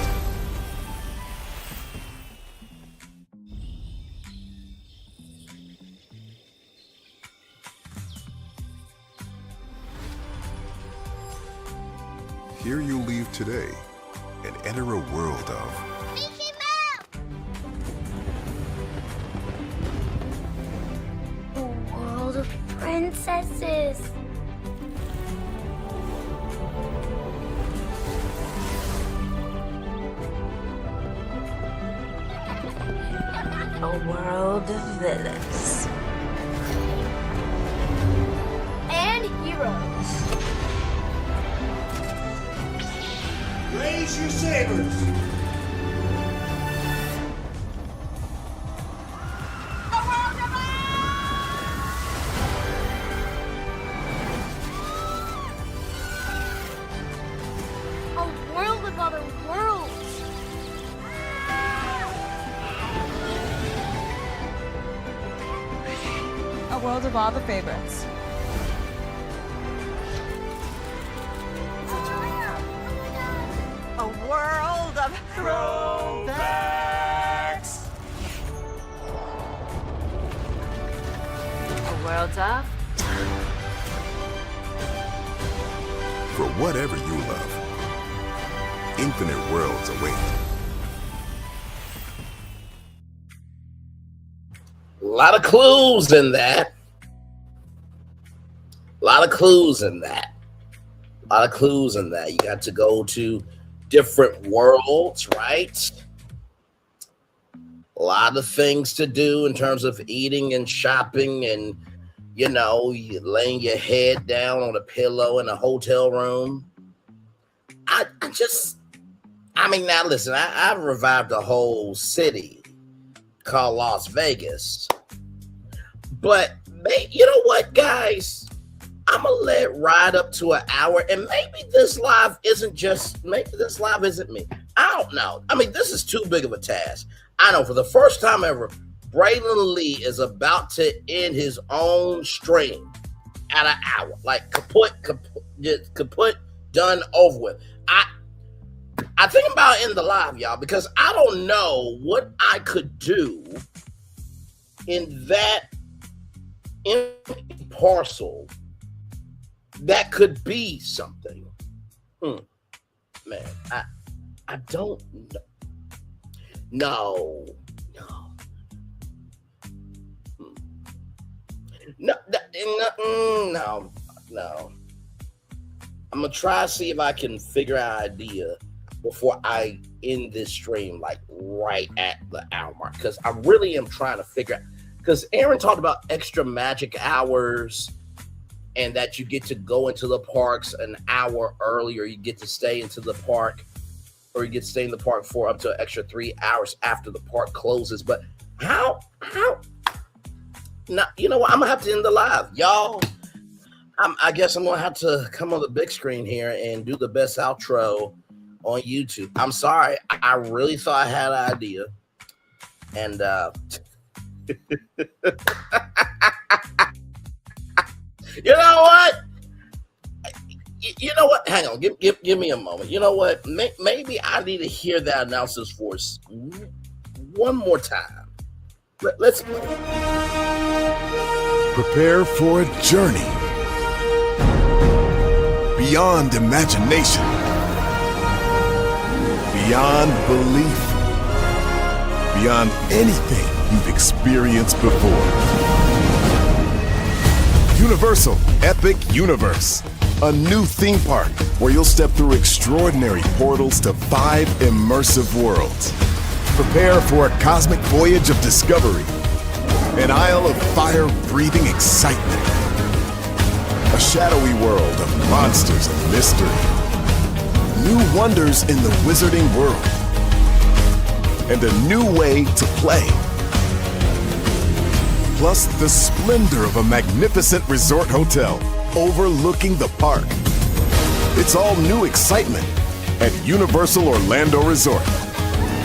Here you leave today and enter a world of A world of princesses. A world of villains. And heroes. Raise your sabers. A world of other worlds. A world of all the favorites. a world of throwbacks. A world of For whatever you love, infinite worlds await. A lot of clues in that. A lot of clues in that. A lot of clues in that. You got to go to different worlds, right? A lot of things to do in terms of eating and shopping and, you know, you laying your head down on a pillow in a hotel room. I mean, now listen, I've revived a whole city called Las Vegas. But you know what, guys? I'm gonna let it ride up to an hour, and maybe this live isn't me. I don't know. I mean, this is too big of a task. I know for the first time ever, Braylon Lee is about to end his own stream at an hour. Like kaput, done, over with. I think about ending the live, y'all, because I don't know what I could do in that empty parcel that could be something. Man, I don't know. No. I'm gonna try to see if I can figure out an idea before I end this stream, like right at the hour mark, because I really am trying to figure out. Because Aaron talked about extra magic hours, and that you get to go into the parks an hour early, or you get to stay into the park, or you get to stay in the park for up to an extra 3 hours after the park closes. But how Now, you know what? I'm gonna have to end the live, y'all. I guess I'm gonna have to come on the big screen here and do the best outro on YouTube. I'm sorry. I really thought I had an idea, and you know what? You know what? Hang on. Give me a moment. You know what? Maybe I need to hear that announcer's voice one more time. Let's Prepare for a journey beyond imagination, beyond belief, beyond anything you've experienced before. Universal Epic Universe, a new theme park where you'll step through extraordinary portals to 5 immersive worlds. Prepare for a cosmic voyage of discovery, an isle of fire-breathing excitement, a shadowy world of monsters and mystery, new wonders in the wizarding world, and a new way to play. Plus the splendor of a magnificent resort hotel overlooking the park. It's all new excitement at Universal Orlando Resort.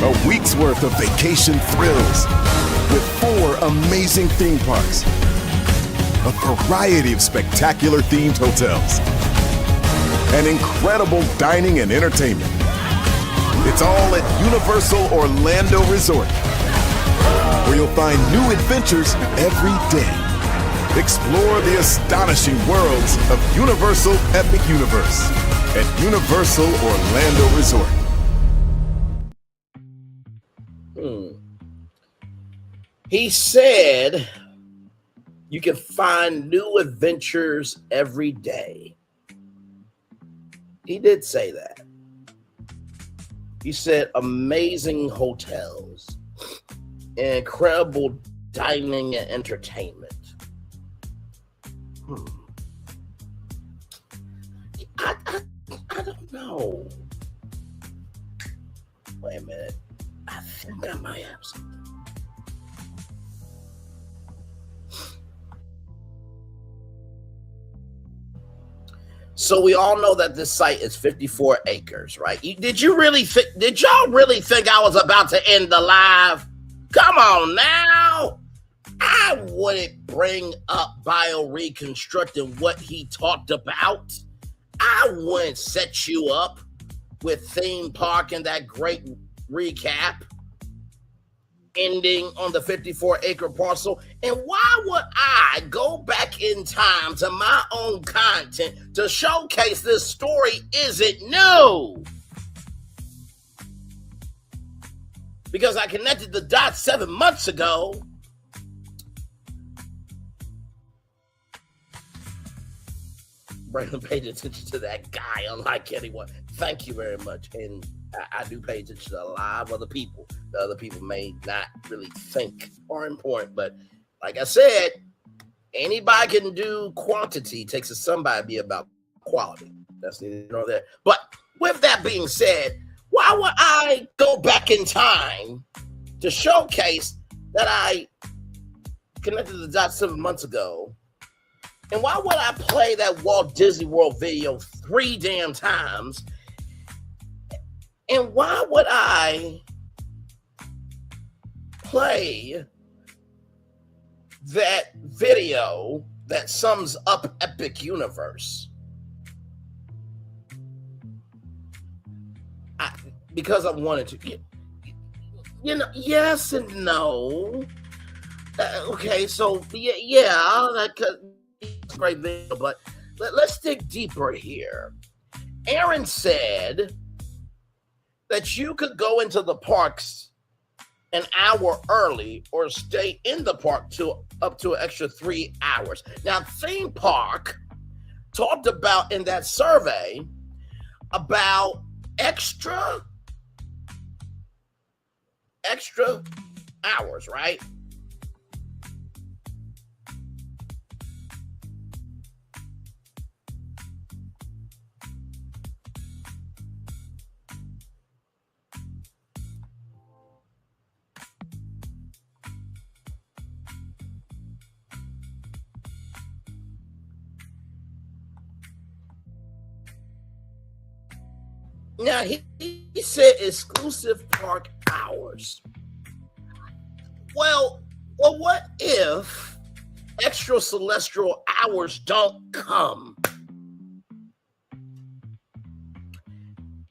A week's worth of vacation thrills with 4 amazing theme parks, a variety of spectacular themed hotels, and incredible dining and entertainment. It's all at Universal Orlando Resort, where you'll find new adventures every day. Explore the astonishing worlds of Universal Epic Universe at Universal Orlando Resort. He said you can find new adventures every day. He did say that. He said amazing hotels, incredible dining and entertainment. I don't know. Wait a minute. I think I might have something. So we all know that this site is 54 acres, right? Did y'all really think I was about to end the live? Come on now. I wouldn't bring up Reconstructing what he talked about. I wouldn't set you up with theme park and that great recap ending on the 54-acre parcel. And why would I go back in time to my own content to showcase this story isn't new? Because I connected the dots 7 months ago. Braylon paid attention to that guy, unlike anyone. Thank you very much. And I do pay attention to a lot of other people. The other people may not really think are important, but like I said, anybody can do quantity. It takes somebody to be about quality. That's neither here nor there. But with that being said, why would I go back in time to showcase that I connected the dots 7 months ago? And why would I play that Walt Disney World video 3 damn times? And why would I play that video that sums up Epic Universe? Because I wanted to. You know, yes and no. Okay, so yeah, that's a great video, but let's dig deeper here. Aaron said that you could go into the parks an hour early or stay in the park up to an extra 3 hours. Now, theme park talked about in that survey about extra hours, right? Now, he said exclusive park hours. Well, what if extra celestial hours don't come?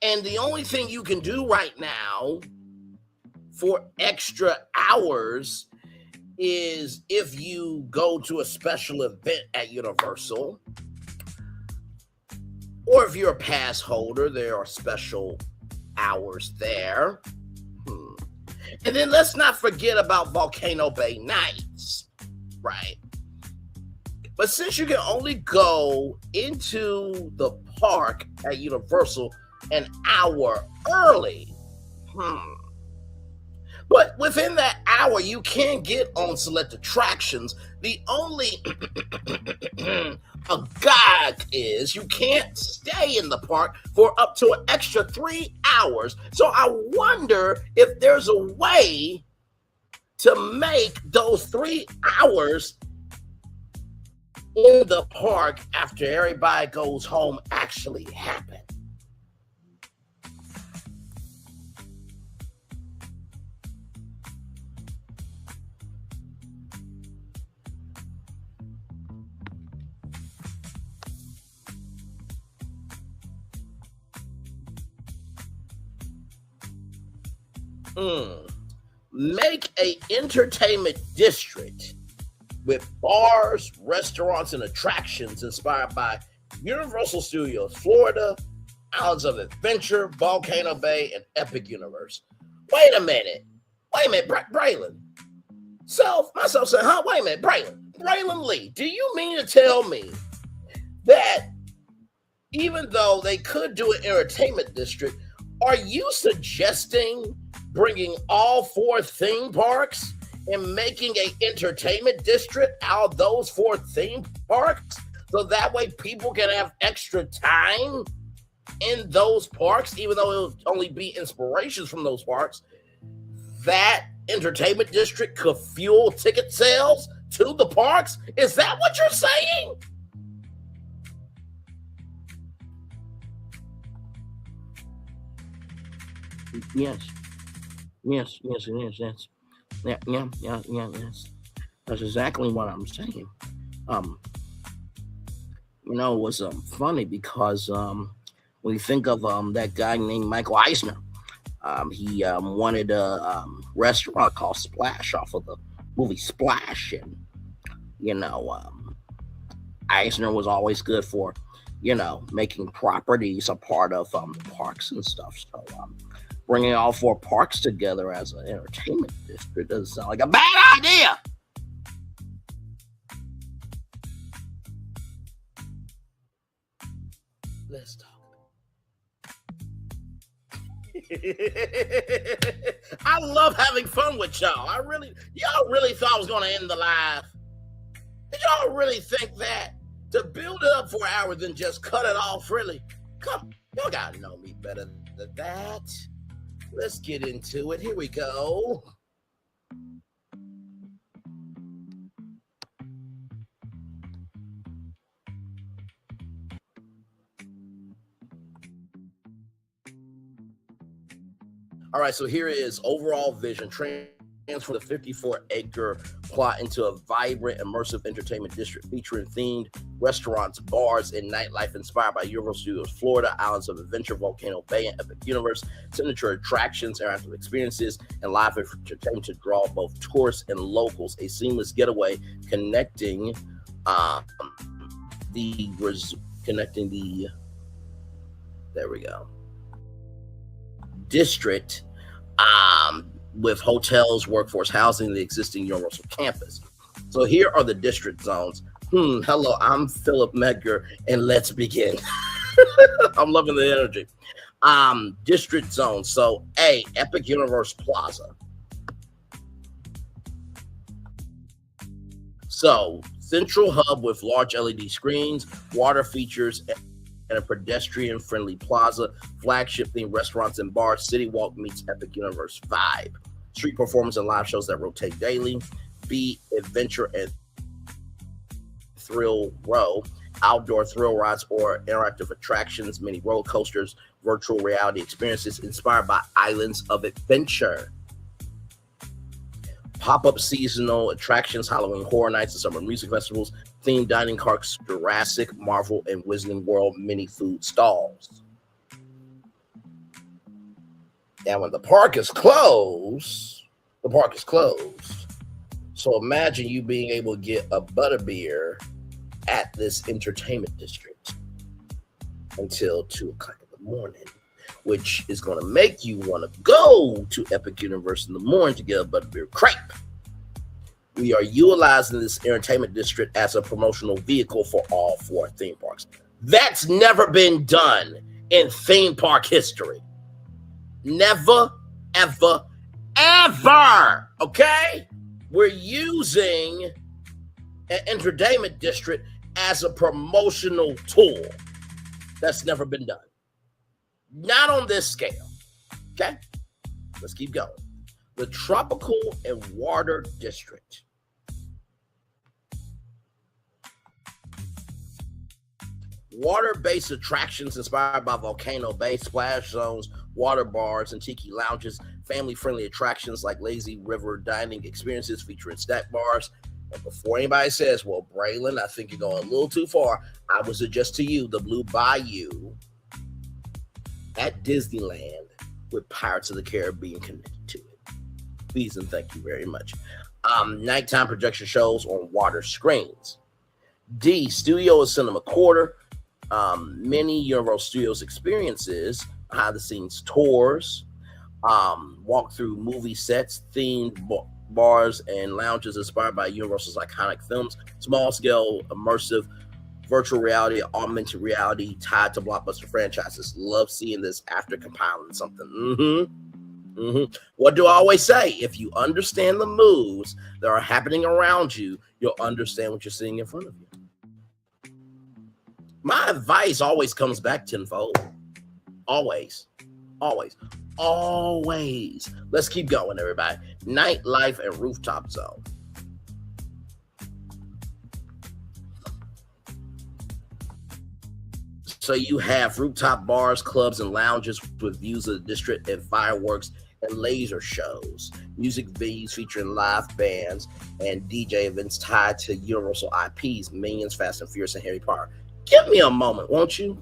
And the only thing you can do right now for extra hours is if you go to a special event at Universal, or if you're a pass holder, there are special hours there. And then let's not forget about Volcano Bay nights, right? But since you can only go into the park at Universal an hour early, but within that hour, you can get on select attractions. The only a gag is you can't stay in the park for up to an extra 3 hours. So I wonder if there's a way to make those 3 hours in the park after everybody goes home actually happen. Make a entertainment district with bars, restaurants, and attractions inspired by Universal Studios Florida, Islands of Adventure, Volcano Bay, and Epic Universe. Wait a minute, Braylon. Myself said, wait a minute, Braylon Lee, do you mean to tell me that even though they could do an entertainment district, are you suggesting bringing all 4 theme parks and making an entertainment district out of those 4 theme parks so that way people can have extra time in those parks, even though it'll only be inspirations from those parks? That entertainment district could fuel ticket sales to the parks? Is that what you're saying? Yes. Yes. That's exactly what I'm saying. It was funny because when you think of that guy named Michael Eisner, he wanted a restaurant called Splash off of the movie Splash, and Eisner was always good for making properties a part of parks and stuff. So bringing all 4 parks together as an entertainment district doesn't sound like a bad idea. Let's talk. I love having fun with y'all. Y'all really thought I was going to end the live. Did y'all really think that? To build it up for an hour, then just cut it off, really? Come, y'all got to know me better than that. Let's get into it. Here we go. All right, so here is overall vision. Transfer the 54-acre plot into a vibrant, immersive entertainment district featuring themed restaurants, bars, and nightlife inspired by Universal Studios Florida, Islands of Adventure, Volcano Bay, and Epic Universe. Signature attractions, interactive experiences, and live entertainment to draw both tourists and locals. A seamless getaway connecting there we go, district with hotels, workforce housing, the existing Universal campus. So here are the district zones. Hello, I'm Philip Medgar, and let's begin. I'm loving the energy. District zones. So A, Epic Universe Plaza. So central hub with large LED screens, water features, and a pedestrian-friendly plaza, flagship-themed restaurants and bars. City Walk meets Epic Universe vibe. Street performance and live shows that rotate daily. B, Adventure and Thrill Row. outdoor thrill rides or interactive attractions, mini roller coasters, virtual reality experiences inspired by islands of adventure. Pop-up seasonal attractions, Halloween horror nights and summer music festivals, themed dining carts, Jurassic, Marvel, and Wizarding World mini food stalls. And when the park is closed, So imagine you being able to get a butterbeer at this entertainment district until 2 o'clock in the morning, which is going to make you want to go to Epic Universe in the morning to get a butterbeer crepe. We are utilizing this entertainment district as a promotional vehicle for all 4 theme parks. That's never been done in theme park history. Never, ever, ever. Okay? We're using an entertainment district as a promotional tool. That's never been done. Not on this scale. Okay? Let's keep going. The Tropical and Water District. Water-based attractions inspired by Volcano Bay, splash zones, water bars, and tiki lounges. Family-friendly attractions like lazy river dining experiences featuring snack bars. And before anybody says, well, Braylon, I think you're going a little too far, I would suggest to you the Blue Bayou at Disneyland with Pirates of the Caribbean connected to it. Please and thank you very much. Nighttime projection shows on water screens. D, Studio and Cinema Quarter. Many Universal Studios experiences, behind the scenes tours, walk through movie sets, themed bars and lounges inspired by Universal's iconic films, small scale, immersive, virtual reality, augmented reality tied to blockbuster franchises. Love seeing this after compiling something. What do I always say? If you understand the moves that are happening around you, you'll understand what you're seeing in front of you. My advice always comes back tenfold. Always. Let's keep going, everybody. Nightlife and rooftop zone. So you have rooftop bars, clubs, and lounges with views of the district and fireworks and laser shows. Music venues featuring live bands and DJ events tied to Universal IPs, Minions, Fast and Furious, and Harry Potter. Give me a moment, won't you?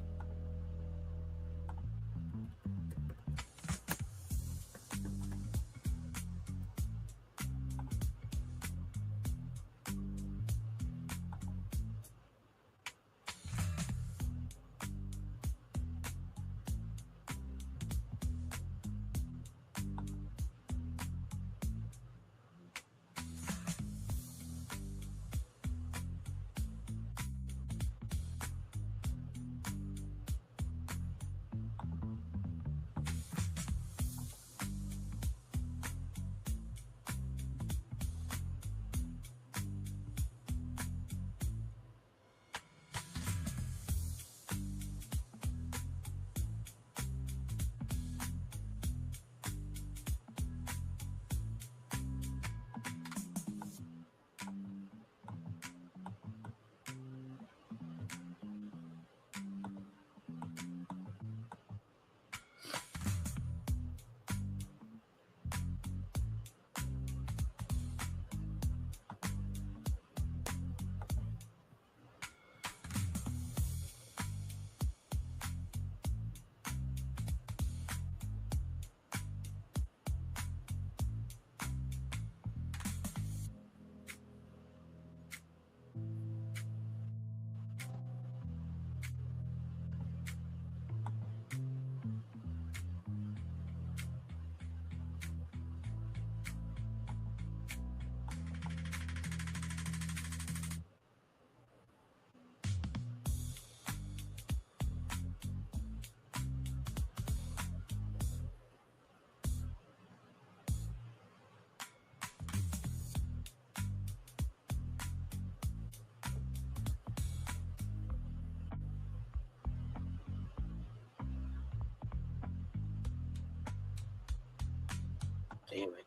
Damn it.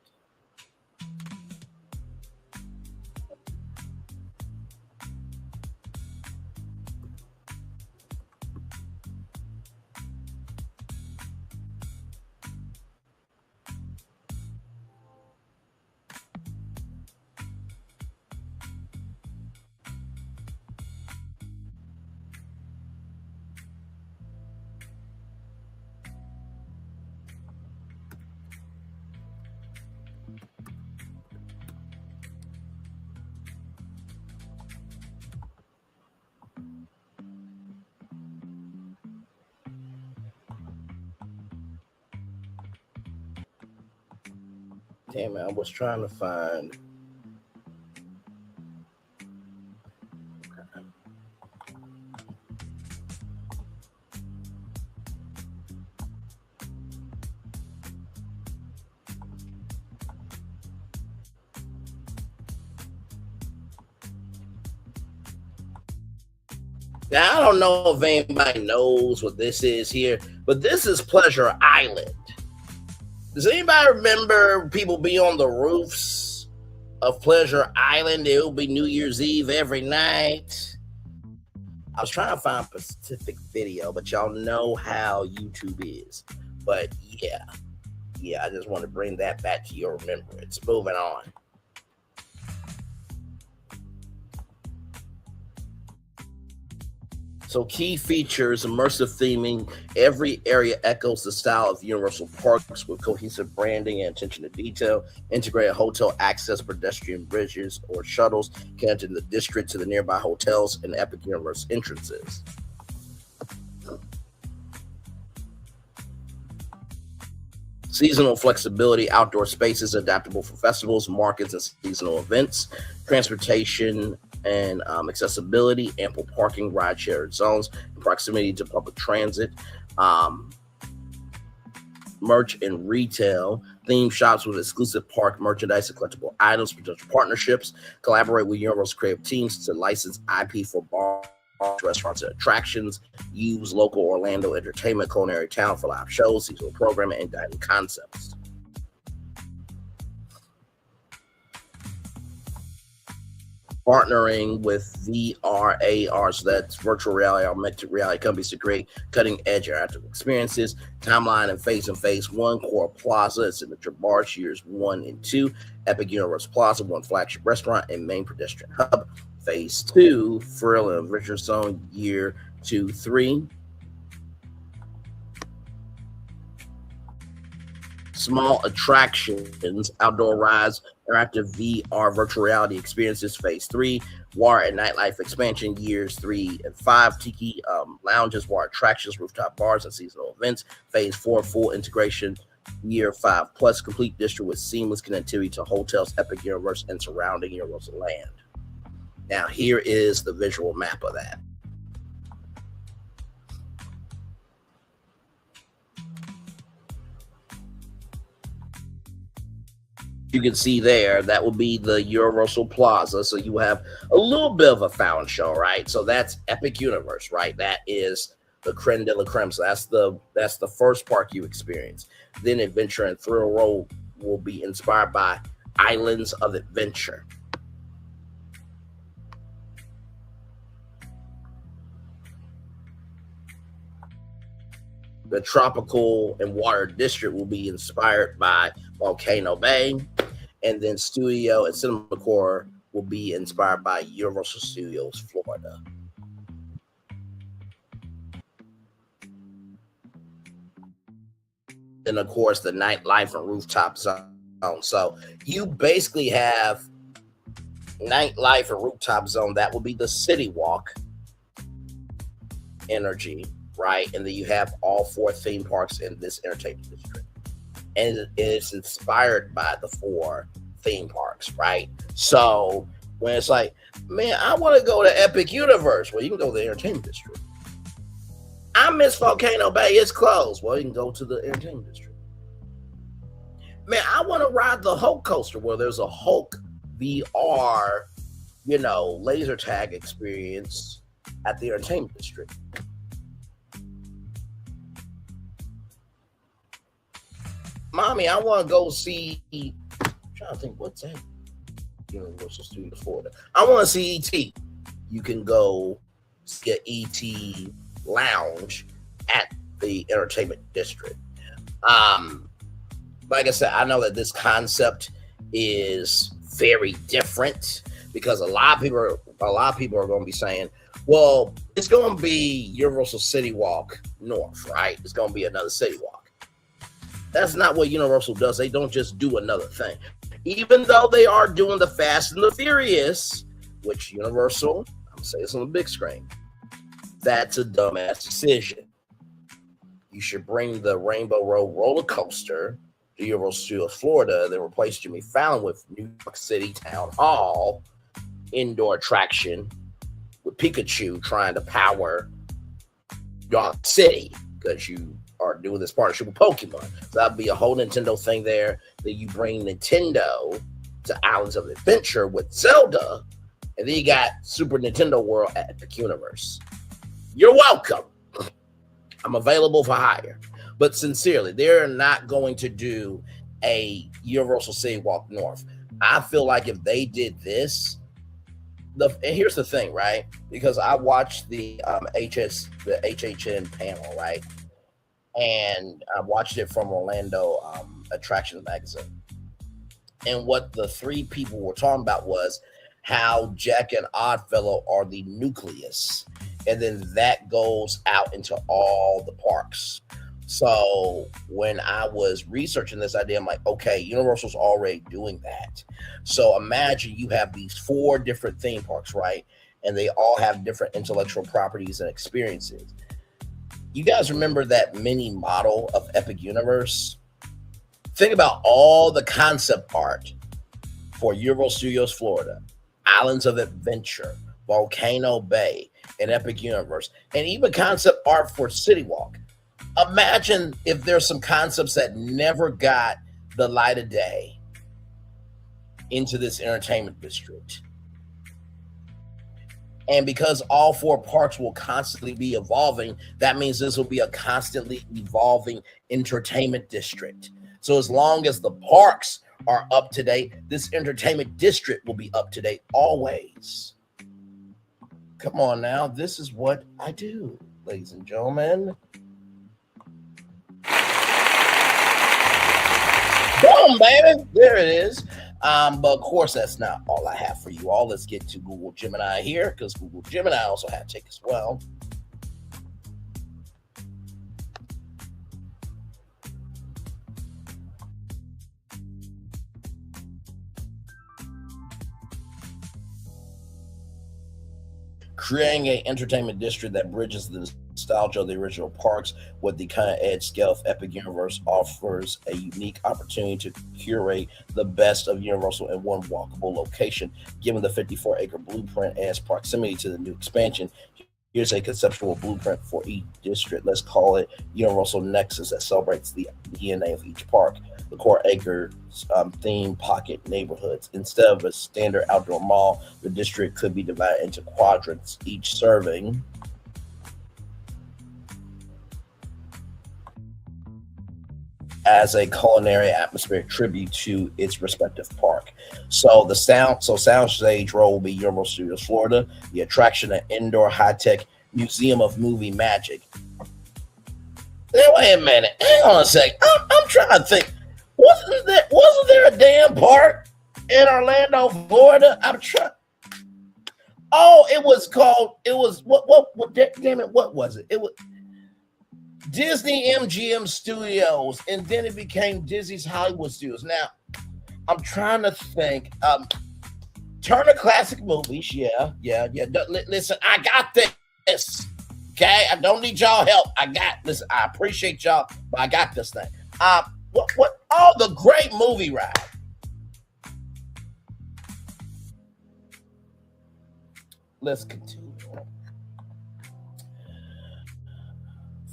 Damn it, I was trying to find. Now, I don't know if anybody knows what this is here, but this is Pleasure Island. Does anybody remember people be on the roofs of Pleasure Island? It will be New Year's Eve every night. I was trying to find a specific video, but y'all know how YouTube is. But yeah, I just want to bring that back to your remembrance. Moving on. So key features, immersive theming. Every area echoes the style of Universal Parks with cohesive branding and attention to detail. Integrated hotel access, pedestrian bridges or shuttles connecting the district to the nearby hotels and Epic Universe entrances. Seasonal flexibility, outdoor spaces adaptable for festivals, markets, and seasonal events. Transportation and accessibility, ample parking, ride shared zones, proximity to public transit, merch and retail, theme shops with exclusive park merchandise and collectible items, potential partnerships, collaborate with Universal creative teams to license IP for bars, restaurants, and attractions, use local Orlando entertainment, culinary town for live shows, seasonal programming, and dining concepts. Partnering with VRAR, so that's virtual reality, augmented reality companies to create cutting-edge interactive experiences. Timeline and Phase 1, Core Plaza, Signature Bars, Years 1 and 2, Epic Universe Plaza, 1 flagship restaurant and main pedestrian hub. Phase 2, Thrill and Adventure Zone, Year 2, 3. Small attractions, outdoor rides, interactive VR virtual reality experiences, Phase 3, water and nightlife expansion, Years 3 and 5, tiki lounges, water attractions, rooftop bars, and seasonal events, Phase 4, full integration, Year 5 plus, complete district with seamless connectivity to hotels, Epic Universe, and surrounding Universal Land. Now, here is the visual map of that. You can see there, that will be the Universal Plaza. So you have a little bit of a fountain show, right? So that's Epic Universe, right? That is the creme de la creme. So that's the first park you experience. Then Adventure and Thrill Road will be inspired by Islands of Adventure. The Tropical and Water District will be inspired by Volcano Bay. And then Studio and Cinema Core will be inspired by Universal Studios Florida. And of course, the nightlife and rooftop zone. So you basically have nightlife and rooftop zone. That will be the City Walk energy, right? And then you have all 4 theme parks in this entertainment district. And it's inspired by the 4 theme parks, right? So when it's like, man, I want to go to Epic Universe, well, you can go to the entertainment district. I miss Volcano Bay, it's closed. Well, you can go to the entertainment district. Man, I want to ride the Hulk coaster. Well, there's a Hulk VR, laser tag experience at the entertainment district. Mommy, I want to go see, I'm trying to think, what's that? Universal Studios Florida. I want to see E.T. You can go see an E.T. lounge at the entertainment district. Like I said, I know that this concept is very different because a lot of people are going to be saying, well, it's going to be Universal City Walk North, right? It's going to be another City Walk. That's not what Universal does. They don't just do another thing. Even though they are doing the Fast and the Furious, which Universal, I'm going to say this on the big screen, that's a dumbass decision. You should bring the Rainbow Road roller coaster, Universal Studios Florida, they replaced Jimmy Fallon with New York City Town Hall indoor attraction with Pikachu trying to power York City because you are doing this partnership with Pokemon. So that'll be a whole Nintendo thing there. Then you bring Nintendo to Islands of Adventure with Zelda, and then you got Super Nintendo World at Epic Universe. You're welcome. I'm available for hire. But sincerely, they're not going to do a Universal City Walk North. I feel like if they did this, and here's the thing, right? Because I watched the HHN panel, right? And I watched it from Orlando Attractions Magazine. And what the three people were talking about was how Jack and Oddfellow are the nucleus. And then that goes out into all the parks. So when I was researching this idea, I'm like, okay, Universal's already doing that. So imagine you have these 4 different theme parks, right? And they all have different intellectual properties and experiences. You guys remember that mini model of Epic Universe? Think about all the concept art for Universal Studios Florida, Islands of Adventure, Volcano Bay, and Epic Universe, and even concept art for City Walk. Imagine if there's some concepts that never got the light of day into this entertainment district. And because all 4 parks will constantly be evolving, that means this will be a constantly evolving entertainment district. So as long as the parks are up to date, this entertainment district will be up to date always. Come on now, this is what I do, ladies and gentlemen. Boom, baby. There it is. But of course, that's not all I have for you all. Let's get to Google Gemini here, because Google Gemini also had take as well. Creating an entertainment district that bridges the nostalgia of the original parks with the cutting-edge scale of Epic Universe offers a unique opportunity to curate the best of Universal in one walkable location. Given the 54-acre blueprint and its proximity to the new expansion, here's a conceptual blueprint for each district. Let's call it Universal Nexus, that celebrates the DNA of each park. The core acre theme pocket neighborhoods. Instead of a standard outdoor mall, the district could be divided into quadrants, each serving as a culinary atmospheric tribute to its respective park. So the soundstage role will be Universal Studios Florida, the attraction an indoor high-tech museum of movie magic. Now, wait a minute, hang on a sec. I'm trying to think. Wasn't there a damn park in Orlando, Florida? I'm trying. Oh, it was what damn it, what was it? It was Disney MGM Studios, and then it became Disney's Hollywood Studios. Now, I'm trying to think. Turner Classic Movies, yeah. Listen, I got this. Okay, I don't need y'all help. Listen, I appreciate y'all, but I got this thing. What? Oh, the Great Movie Ride. Let's continue.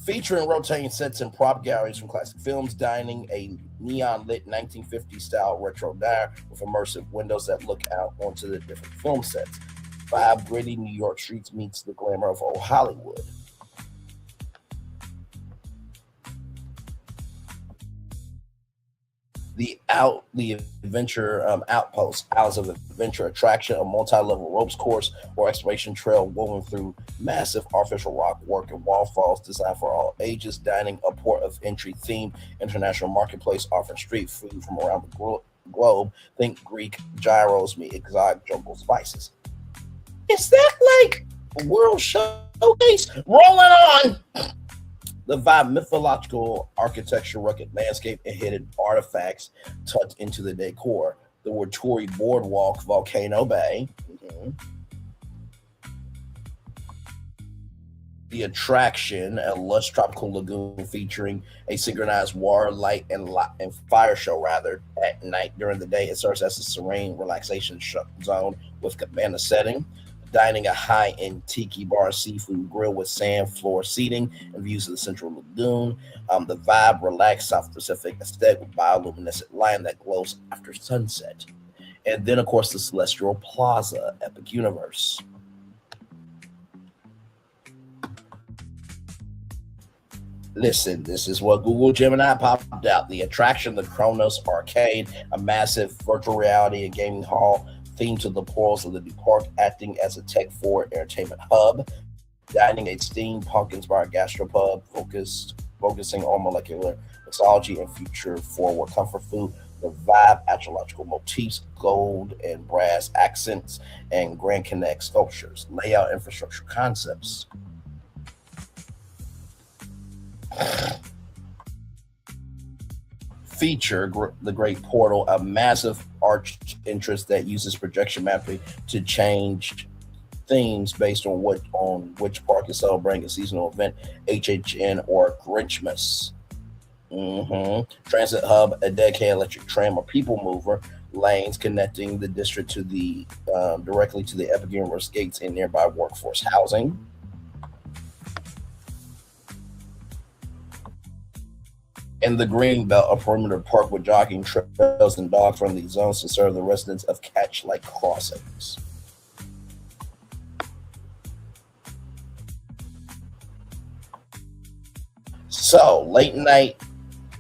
Featuring rotating sets and prop galleries from classic films, dining, a neon-lit 1950s style retro diner with immersive windows that look out onto the different film sets. 5 gritty New York streets meets the glamour of old Hollywood. The adventure outpost, Islands of Adventure attraction, a multi-level ropes course or exploration trail woven through massive artificial rock work and waterfalls designed for all ages. Dining, a port of entry theme, international marketplace offering street food from around the globe. Think Greek gyros meet exotic jungle spices. Is that like a world showcase? Rolling on. The vibe, mythological architecture, rugged landscape, and hidden artifacts tucked into the decor. The Waturi Boardwalk, Volcano Bay. the attraction, a lush tropical lagoon featuring a synchronized water, light, and fire show rather at night. During the day, it serves as a serene relaxation zone with cabana setting. Dining, a high-end tiki bar, seafood grill with sand floor seating and views of the central lagoon. The vibe, relaxed South Pacific aesthetic with bioluminescent light that glows after sunset. And then, of course, the Celestial Plaza, Epic Universe. Listen, this is what Google Gemini popped out. The attraction, the Kronos Arcade, a massive virtual reality and gaming hall themed to the portals of the new park, acting as a tech-forward entertainment hub. Dining, a steampunk-inspired gastropub focusing on molecular mixology and future-forward comfort food. The vibe, astrological motifs, gold and brass accents, and Grand Connect sculptures. Layout, infrastructure concepts. Feature the Great Portal, a massive arched entrance that uses projection mapping to change themes based on which park is celebrating a seasonal event, HHN or Grinchmas. Transit hub, a dedicated electric tram or people mover, lanes connecting the district to the directly to the Epic Universe gates and nearby workforce housing. In the Greenbelt, a perimeter park with jogging trails and dog-friendly zones to serve the residents of Catch-like crossings. So,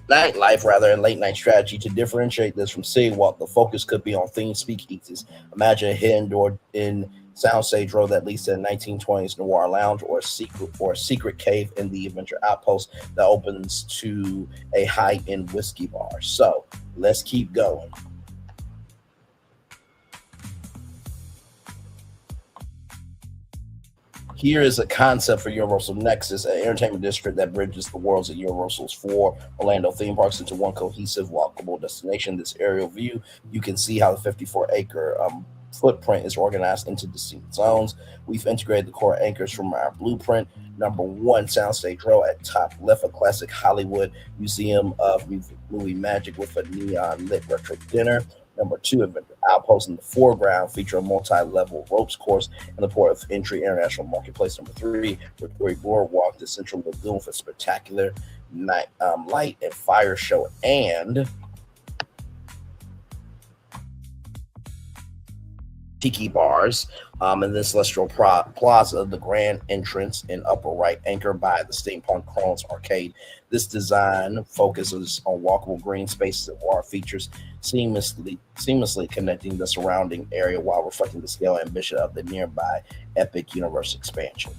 nightlife and late night strategy. To differentiate this from City Walk, the focus could be on themed speakeasies. Imagine a hidden door in Soundstage Road that leads to a 1920s noir lounge, or a secret cave in the Adventure Outpost that opens to a high-end whiskey bar. So let's keep going. Here is a concept for Universal Nexus, an entertainment district that bridges the worlds of Universal's 4 Orlando theme parks into one cohesive, walkable destination. This aerial view, you can see how the 54-acre footprint is organized into distinct zones. We've integrated the core anchors from our blueprint. Number 1, Soundstage Row at top left, a classic Hollywood museum of movie magic with a neon lit retro dinner. Number 2, Adventure Outpost in the foreground, feature a multi-level ropes course and the port of entry international marketplace. Number 3, Victoria Boardwalk, the Central Lagoon for spectacular night light and fire show. And tiki bars in this Celestial Plaza, the grand entrance in upper right, anchored by the steampunk Kronos Arcade. This design focuses on walkable green spaces and water features, seamlessly connecting the surrounding area while reflecting the scale and ambition of the nearby Epic Universe expansion.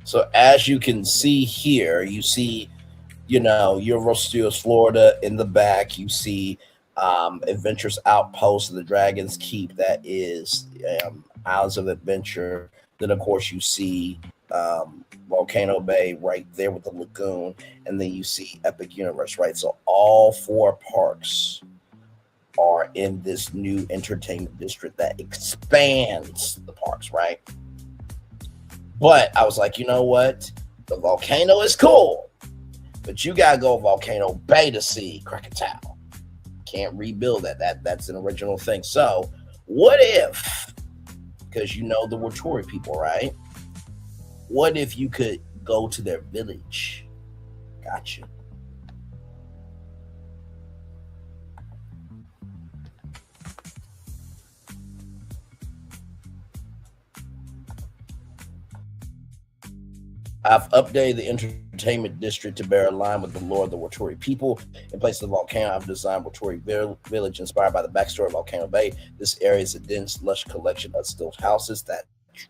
So as you can see here, you see, Universal Studios Florida in the back. You see Adventures Outpost, the Dragon's Keep, that is Islands of Adventure. Then, of course, you see Volcano Bay right there with the lagoon. And then you see Epic Universe, right? So all 4 parks are in this new entertainment district that expands the parks, right? But I was like, you know what? The volcano is cool, but you gotta go Volcano Bay to see Krakatoa. Can't rebuild that. That's an original thing. So what if, because the Wattori people, right? What if you could go to their village? Gotcha. I've updated the entertainment district to better align with the lore of the Wattori people. In place of the volcano, I've designed Wattori Village inspired by the backstory of Volcano Bay. This area is a dense, lush collection of stilt houses, that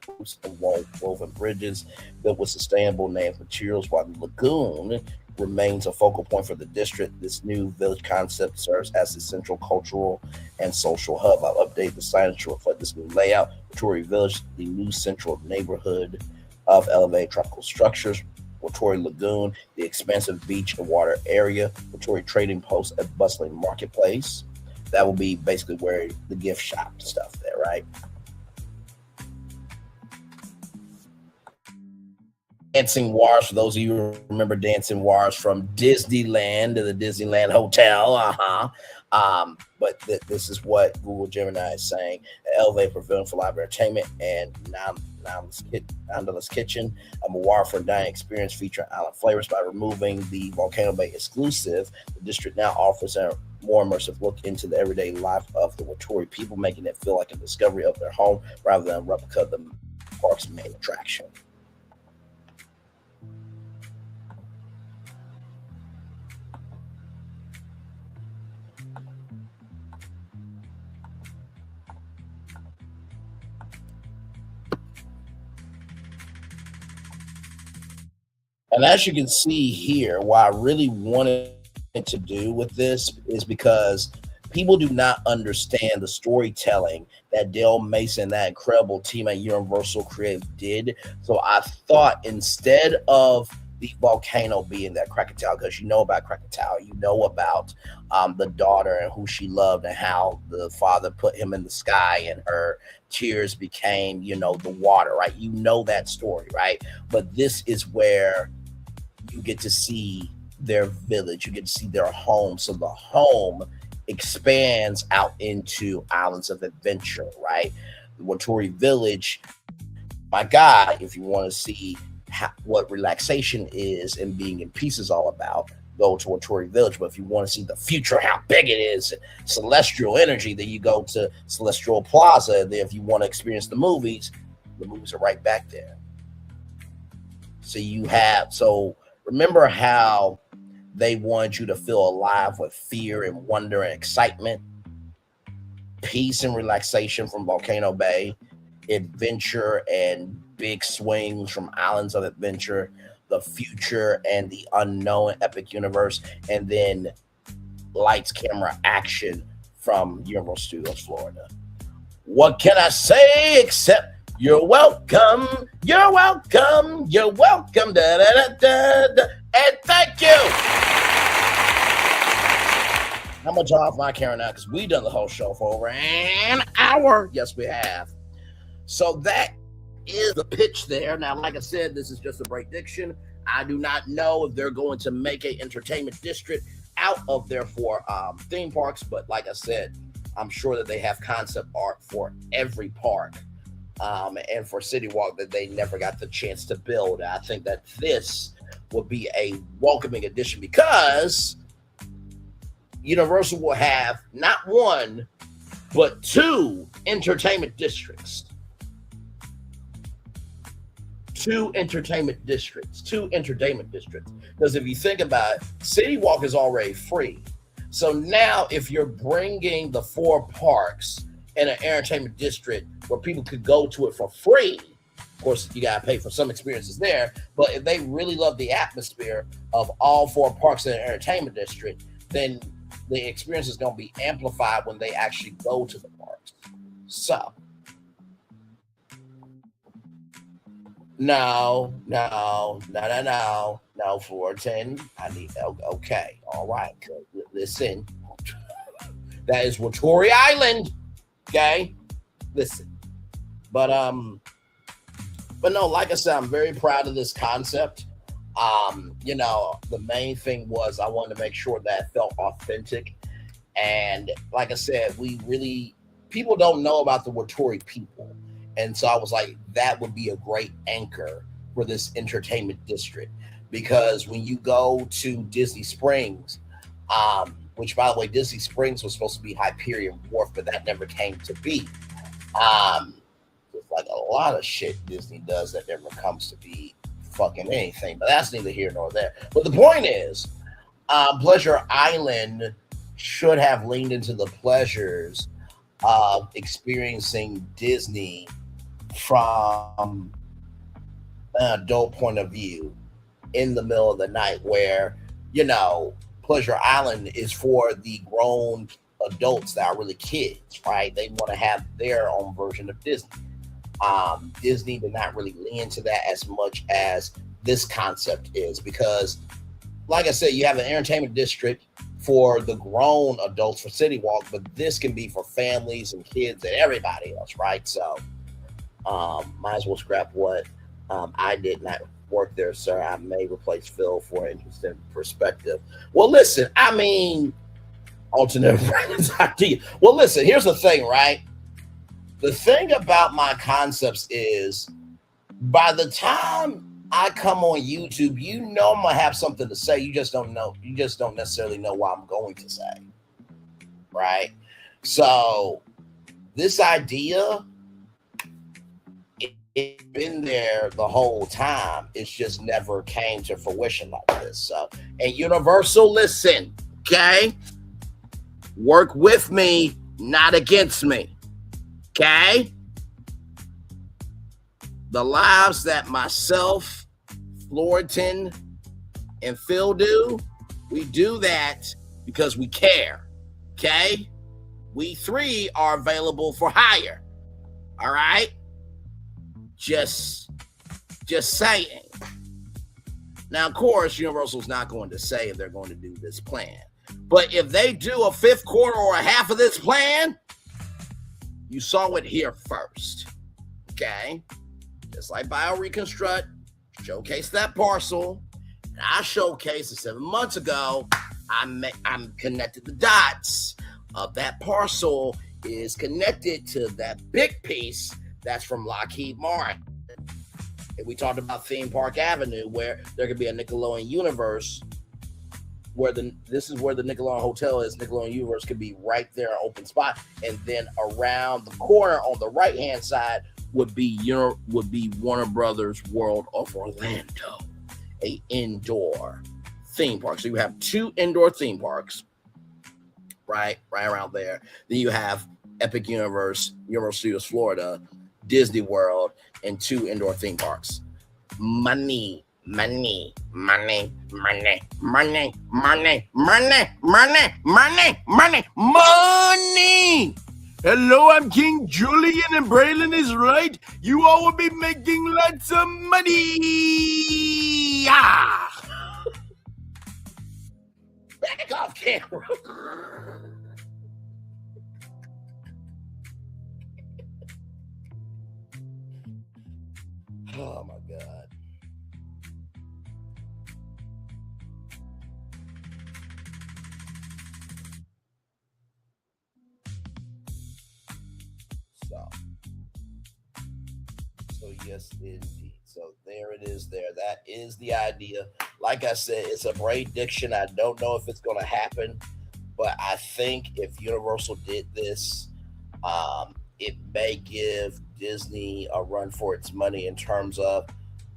roofs and woven bridges built with sustainable native materials, while the lagoon remains a focal point for the district. This new village concept serves as the central cultural and social hub. I'll update the signage to reflect this new layout. Wattori Village, the new central neighborhood of elevated tropical structures. Wattori Lagoon, the expansive beach and water area. Wattori Trading Post, a bustling marketplace. That will be basically where the gift shop stuff there, right? Dancing Wars, for those of you who remember Dancing Wars from Disneyland to the Disneyland Hotel. But this is what Google Gemini is saying. An elevated pavilion for live entertainment and Nanda's Kitchen, a Mawar for dining experience featuring island flavors. By removing the Volcano Bay exclusive, the district now offers a more immersive look into the everyday life of the Wattori people, making it feel like a discovery of their home rather than a replica of the park's main attraction. And as you can see here, what I really wanted to do with this is because people do not understand the storytelling that Dale Mason, that incredible team at Universal Creative did. So I thought instead of the volcano being that Krakatoa, because you know about Krakatoa, you know about the daughter and who she loved and how the father put him in the sky and her tears became, the water, right? You know that story, right? But this is where you get to see their village, you get to see their home. So the home expands out into islands of adventure, right? The Wattori Village, my God, if you want to see what relaxation is and being in peace is all about, go to Wattori Village. But if you want to see the future, how big it is, celestial energy, then you go to Celestial Plaza. And then if you want to experience the movies are right back there. So remember how they wanted you to feel alive with fear and wonder and excitement, peace and relaxation from Volcano Bay, adventure and big swings from Islands of Adventure, the future and the unknown Epic Universe, and then lights, camera, action from Universal Studios Florida. What can I say except you're welcome, you're welcome, you're welcome, da, da, da, da, da, and thank you. I'm gonna turn off my camera now because we've done the whole show for over an hour. Yes, we have. So that is the pitch there. Now, like I said, this is just a prediction. I do not know if they're going to make an entertainment district out of their 4 theme parks, but like I said, I'm sure that they have concept art for every park. And for City Walk that they never got the chance to build. I think that this would be a welcoming addition because Universal will have not 1, but 2 entertainment districts. 2 entertainment districts. Because if you think about it, City Walk is already free. So now if you're bringing the 4 parks in an entertainment district where people could go to it for free, of course, you got to pay for some experiences there, but if they really love the atmosphere of all 4 parks in an entertainment district, then the experience is going to be amplified when they actually go to the parks. So, no, Fullerton. I need, okay, all right, listen. That is Wattori Island, okay? Listen. But no, like I said, I'm very proud of this concept. The main thing was I wanted to make sure that it felt authentic. And like I said, people don't know about the Wattori people. And so I was like, that would be a great anchor for this entertainment district. Because when you go to Disney Springs, which by the way, Disney Springs was supposed to be Hyperion Wharf, but that never came to be. It's like a lot of shit Disney does that never comes to be fucking anything, but that's neither here nor there. But the point is, Pleasure Island should have leaned into the pleasures of experiencing Disney from an adult point of view in the middle of the night, where Pleasure Island is for the grown adults that are really kids, right? They want to have their own version of Disney. Disney did not really lean into that as much as this concept is, because, like I said, you have an entertainment district for the grown adults for City Walk, but this can be for families and kids and everybody else, right? So, might as well scrap what I did not work there, sir. I may replace Phil for an interesting perspective. Well, listen, I mean, alternate idea. Well, listen, here's the thing, right? The thing about my concepts is, by the time I come on YouTube, I'm gonna have something to say. You just don't know. You just don't necessarily know what I'm going to say, right? So this idea, it's been there the whole time. It's just never came to fruition like this. So, and Universal, listen, okay? Work with me, not against me, okay? The lives that myself, Florian, and Phil do, we do that because we care, okay? We three are available for hire, all right? Just saying. Now, of course, Universal's not going to say if they're going to do this plan. But if they do a fifth quarter or a half of this plan, you saw it here first, okay? Just like Reconstruct, showcase that parcel. And I showcased it 7 months ago. I'm connected the dots of that parcel is connected to that big piece that's from Lockheed Martin. And we talked about Theme Park Avenue, where there could be a Nickelodeon universe, where this is where the Nickelodeon Hotel is. Nickelodeon universe could be right there, open spot, and then around the corner on the right hand side would be Warner Brothers World of Orlando, a indoor theme park. So you have 2 indoor theme parks, right around there. Then you have Epic Universe, Universal Studios Florida, Disney World, and 2 indoor theme parks. Money. Hello, I'm King Julian, and Braylon is right. You all will be making lots of money. Ah! Back off camera. Oh my God. So yes, indeed. So there it is there. That is the idea. Like I said, it's a prediction. I don't know if it's going to happen, but I think if Universal did this, it may give Disney a run for its money in terms of,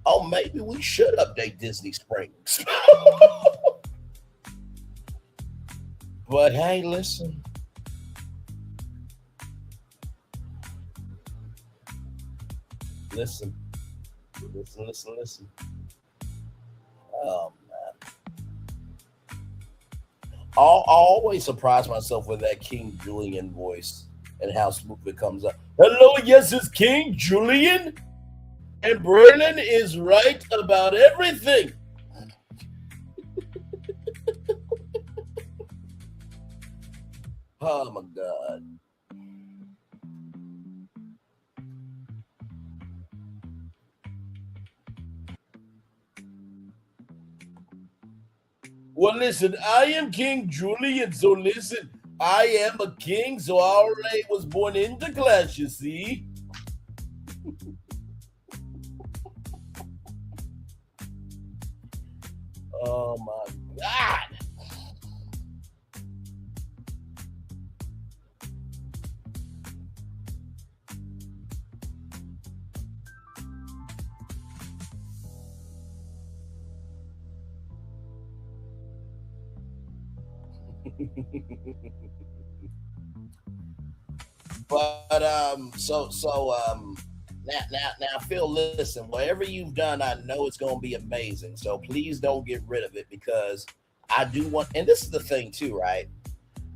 oh, maybe we should update Disney Springs. But hey, listen. Listen. Oh, man. I'll always surprise myself with that King Julian voice and how smooth it comes up. Hello, yes, it's King Julian. And Braylon is right about everything. Oh, my God. Well, listen, I am King Julian, so listen, I am a king, so I already was born into class, you see? Oh, my God. But now Phil, listen, whatever you've done, I know it's gonna be amazing. So please don't get rid of it, because I do want, and this is the thing too, right?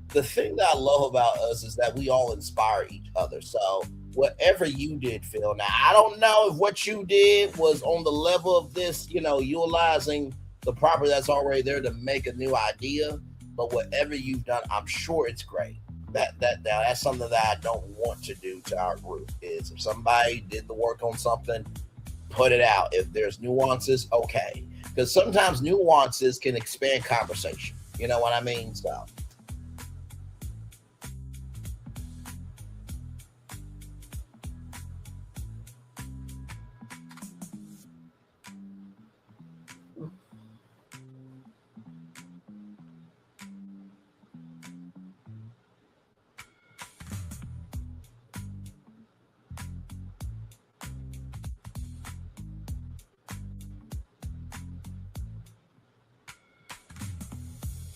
The thing that I love about us is that we all inspire each other. So whatever you did, Phil, now I don't know if what you did was on the level of this, utilizing the property that's already there to make a new idea, but whatever you've done, I'm sure it's great. That's something that I don't want to do to our group is if somebody did the work on something, put it out. If there's nuances, okay. Because sometimes nuances can expand conversation. You know what I mean? So.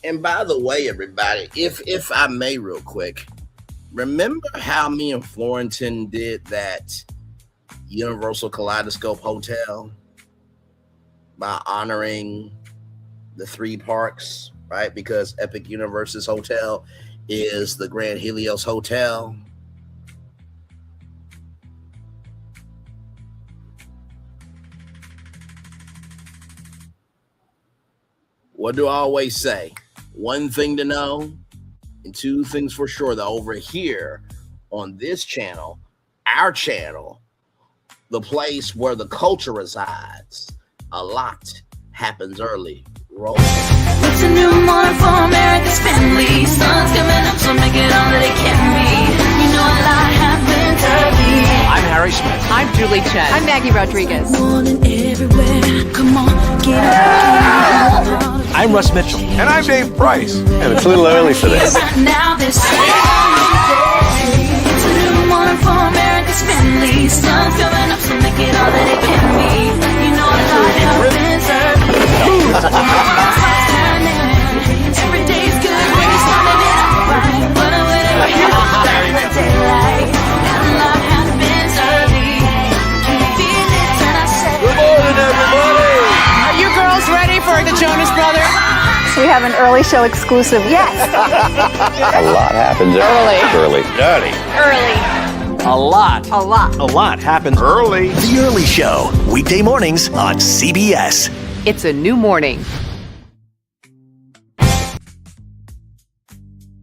And by the way, everybody, if I may real quick, remember how me and Florentin did that Universal Kaleidoscope Hotel by honoring the 3 parks, right? Because Epic Universe's hotel is the Grand Helios Hotel. What do I always say? One thing to know and 2 things for sure, that over here on this channel, our channel, the place where the culture resides, a lot happens early. Roll. It's a new morning for America's family. Sun's coming up, so make it all that it can be. You know a lot happens early. I'm Harry Smith. I'm Julie Chen. I'm Maggie Rodriguez. Morning everywhere. Come on, get up. I'm Russ Mitchell. And I'm Dave Price. And it's a little early for this. Now this it's a new morning for America's family. Sun's coming up, so make it all that it can be. You know a lot happens early. Every day's good when you're starting it off right. But whatever happens in the daylight, and a lot happens early. Can you feel it when I say? Good morning, everybody. Are you girls ready for the Jonas Brothers? We have an early show exclusive. Yes. A lot happens early. Dirty. Early. A lot. A lot. A lot happens Early. The Early Show, weekday mornings on CBS. It's a new morning.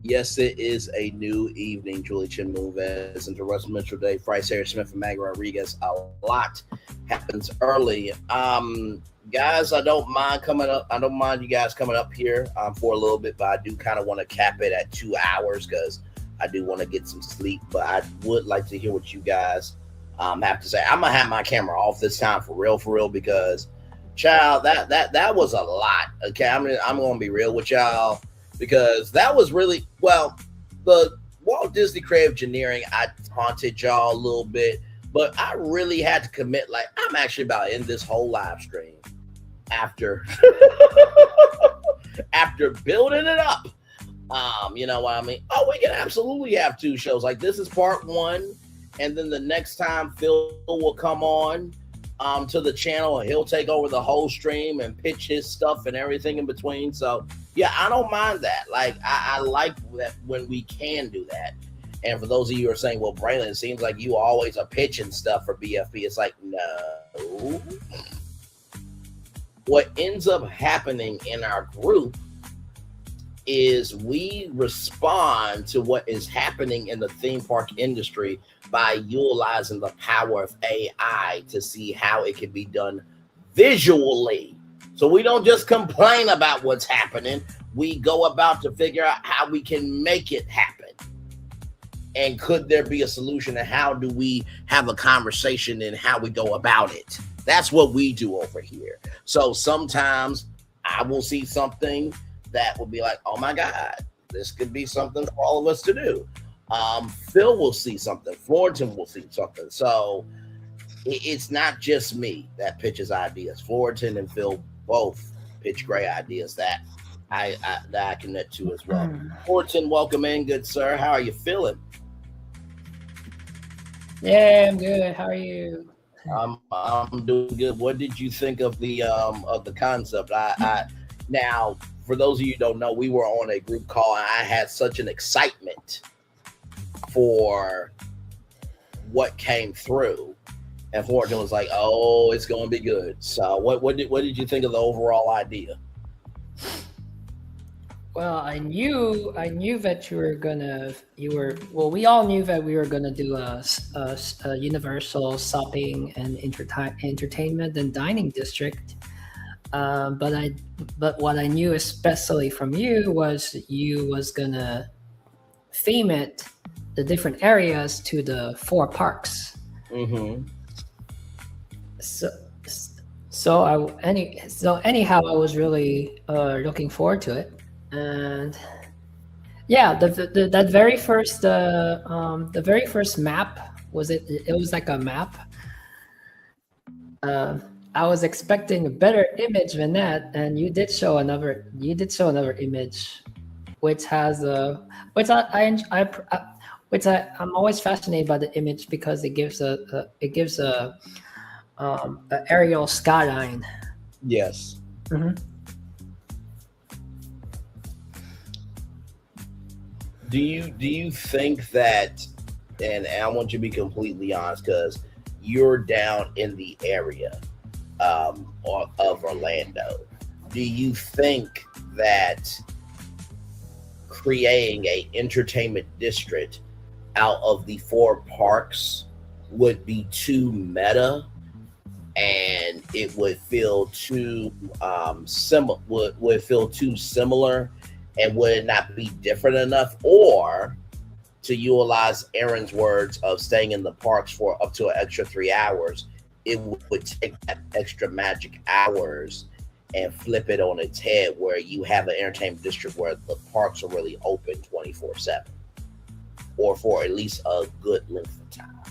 Yes, it is a new evening. Julie Chen Moves into Russ Mitchell, Dave Price, Harry Smith, and Maggie Rodriguez. A lot happens early. Guys, I don't mind coming up. I don't mind you guys coming up here for a little bit, but I do kind of want to cap it at 2 hours because I do want to get some sleep. But I would like to hear what you guys have to say. I'm gonna have my camera off this time for real, because, child, that was a lot. Okay, I'm gonna be real with y'all because that was really the Walt Disney Creative Engineering. I taunted y'all a little bit, but I really had to commit. Like, I'm actually about to end this whole live stream after building it up. You know what I mean? Oh, we can absolutely have 2 shows. Like, this is part 1, and then the next time Phil will come on to the channel and he'll take over the whole stream and pitch his stuff and everything in between. So yeah, I don't mind that. Like, I like that when we can do that. And for those of you who are saying, well, Braylon, it seems like you always are pitching stuff for BFB. It's like, no. What ends up happening in our group is we respond to what is happening in the theme park industry by utilizing the power of AI to see how it can be done visually. So we don't just complain about what's happening. We go about to figure out how we can make it happen. And could there be a solution, and how do we have a conversation and how we go about it? That's what we do over here. So sometimes I will see something that will be like, oh my God, this could be something for all of us to do. Phil will see something. Florentin will see something. So it's not just me that pitches ideas. Florentin and Phil both pitch great ideas that I connect to as well. Florentin, welcome in, good sir. How are you feeling? Yeah, I'm good. How are you? I'm doing good. What did you think of the concept? Now, for those of you who don't know, we were on a group call, and I had such an excitement for what came through. And Fortune was like, "Oh, it's going to be good." So, what did you think of the overall idea? Well, I knew that we all knew that we were gonna do a universal shopping and entertainment and dining district. But what I knew especially from you was gonna theme it, the different areas, to the 4 parks. Mm-hmm. Anyhow, I was really looking forward to it, and yeah, the very first map was it was like a map. I was expecting a better image than that, and you did show another image, which has I'm always fascinated by the image because it gives a aerial skyline. Yes. Mm-hmm. Do you think that, and I want you to be completely honest, because you're down in the area of Orlando, do you think that creating a entertainment district out of the 4 parks would be too meta, and it would feel too would feel too similar, and would it not be different enough? Or, to utilize Aaron's words of staying in the parks for up to an extra 3 hours, it would take that extra magic hours and flip it on its head, where you have an entertainment district where the parks are really open 24/7, or for at least a good length of time.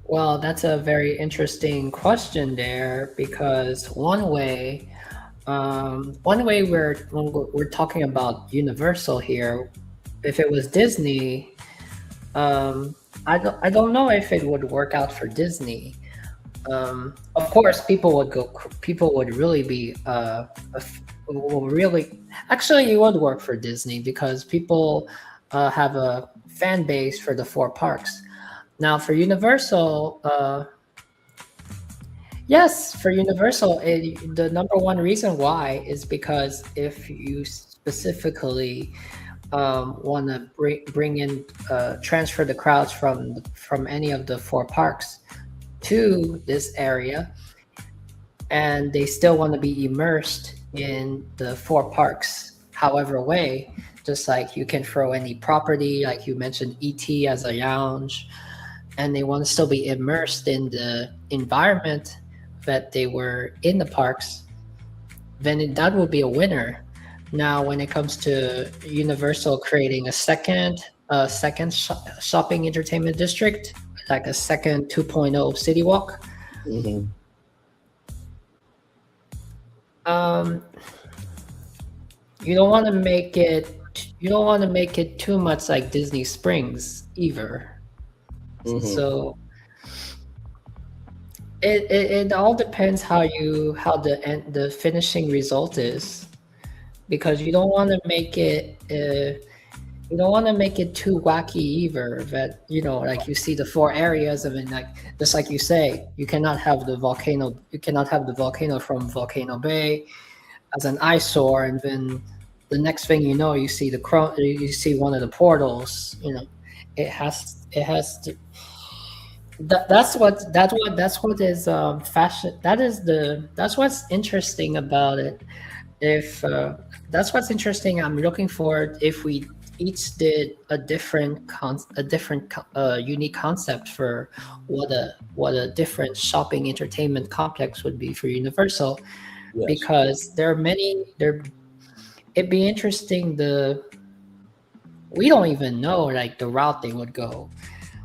Well, that's a very interesting question there, because one way we're talking about Universal here, if it was Disney, I don't know if it would work out for Disney. Of course, people would really be actually, it would work for Disney, because people have a fan base for the 4 parks. Now, for Universal, yes, for Universal, the number one reason why is because if you specifically want to bring in, transfer the crowds from any of the 4 parks to this area, and they still want to be immersed in the 4 parks, however way, just like you can throw any property, like you mentioned ET as a lounge, and they want to still be immersed in the environment that they were in the parks, then that would be a winner. Now, when it comes to Universal creating a second shopping entertainment district, like a second 2.0 City Walk, mm-hmm. You don't want to make it too much like Disney Springs either. Mm-hmm. So it all depends how the finishing result is, because you don't want to make it too wacky either, that like you see the 4 areas of it, like just like you say, you cannot have the volcano from Volcano Bay as an eyesore, and then the next thing you know, you see one of the portals. It has to. That's what is fashion. That's what's interesting about it. If that's what's interesting, I'm looking forward if we each did a different unique concept for what a different shopping entertainment complex would be for Universal. Yes. Because there are many. It'd be interesting. We don't even know like the route they would go.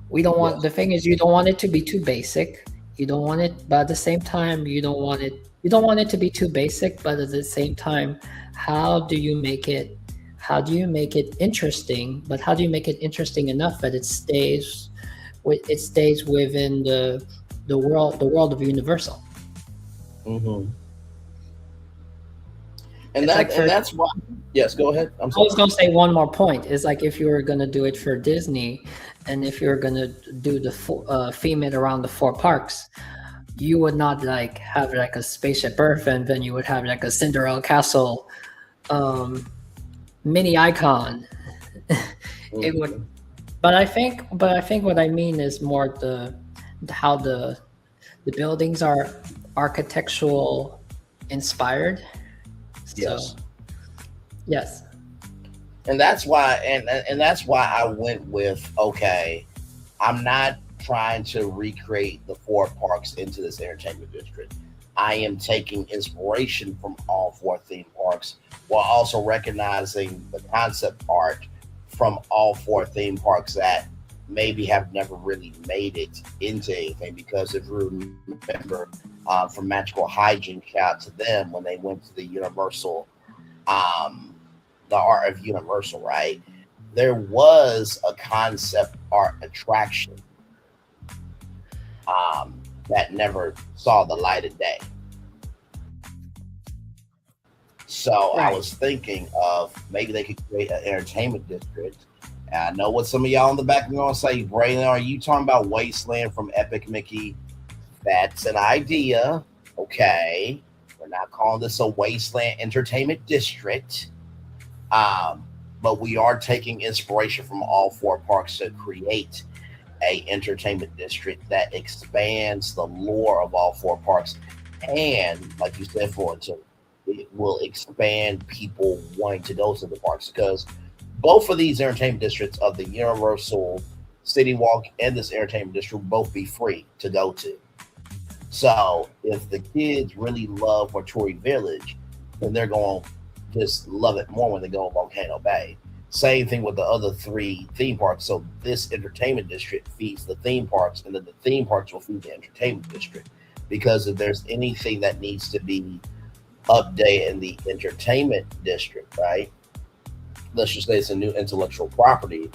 We don't want, the thing is, you don't want it to be too basic. You don't want it, but at the same time, you don't want it to be too basic, but at the same time, how do you make it interesting? But how do you make it interesting enough that it stays within the world of Universal? Mm-hmm. And that's why. Yes, go ahead. I was going to say one more point. It's like if you were going to do it for Disney, and if you're going to do the theme it around the 4 parks, you would not like have like a spaceship Earth, and then you would have like a Cinderella Castle mini icon. It would, but I think what I mean is more how the buildings are architectural inspired. Yes. Yes. And that's why, and that's why I went with, okay, I'm not trying to recreate the 4 parks into this entertainment district. I am taking inspiration from all 4 theme parks while also recognizing the concept art from all 4 theme parks that maybe have never really made it into anything. Because if you remember from Magical Hygiene, shout out to them when they went to the Universal, the Art of Universal, right? There was a concept art attraction that never saw the light of day. So I was thinking of maybe they could create an entertainment district. And I know what some of y'all in the back are going to say, Braylon, are you talking about Wasteland from Epic Mickey? That's an idea. Okay. We're not calling this a Wasteland Entertainment District. But we are taking inspiration from all 4 parks to create a entertainment district that expands the lore of all 4 parks. And like you said, Florence, it will expand people wanting to go to the parks, because both of these entertainment districts of the Universal City Walk and this entertainment district will both be free to go to. So if the kids really love Waturi Village, then they're going to just love it more when they go to Volcano Bay. Same thing with the other 3 theme parks. So this entertainment district feeds the theme parks, and then the theme parks will feed the entertainment district. Because if there's anything that needs to be updated in the entertainment district, right? Let's just say it's a new intellectual property.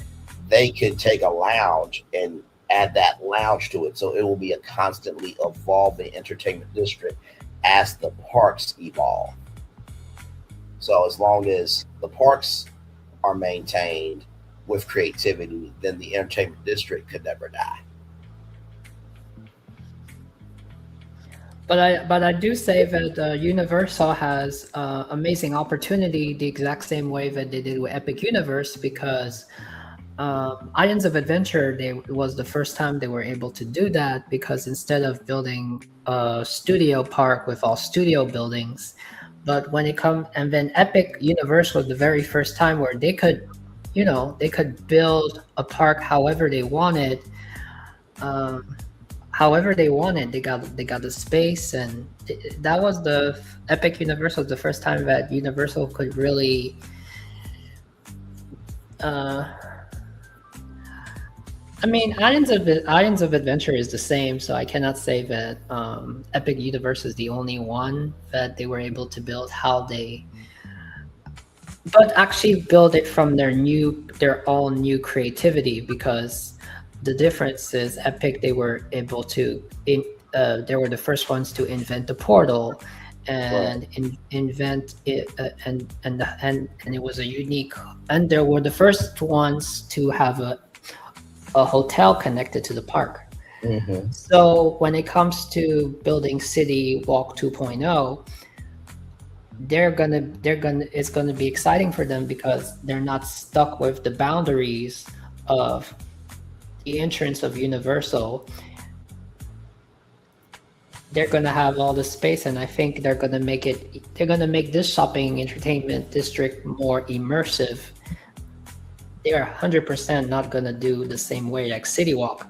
They could take a lounge and add that lounge to it. So it will be a constantly evolving entertainment district as the parks evolve. So as long as the parks are maintained with creativity, then the entertainment district could never die. But I do say that Universal has amazing opportunity the exact same way that they did with Epic Universe, because Islands of Adventure, it was the first time they were able to do that, because instead of building a studio park with all studio buildings, but when it comes, and then Epic Universe was the very first time where they could, they could build a park however they wanted. They got the space, and that was the Epic Universal, the first time that Universal could really Islands of Adventure is the same, so I cannot say that Epic Universe is the only one that they were able to build but actually build it from their all new creativity, because the difference is Epic, they were able to they were the first ones to invent the portal and invent it, and it was a unique, and they were the first ones to have a hotel connected to the park. Mm-hmm. So when it comes to building City Walk 2.0, it's gonna be exciting for them, because they're not stuck with the boundaries of the entrance of Universal. They're gonna have all the space, and I think they're gonna make this shopping entertainment district more immersive. They are 100% not gonna do the same way like City Walk,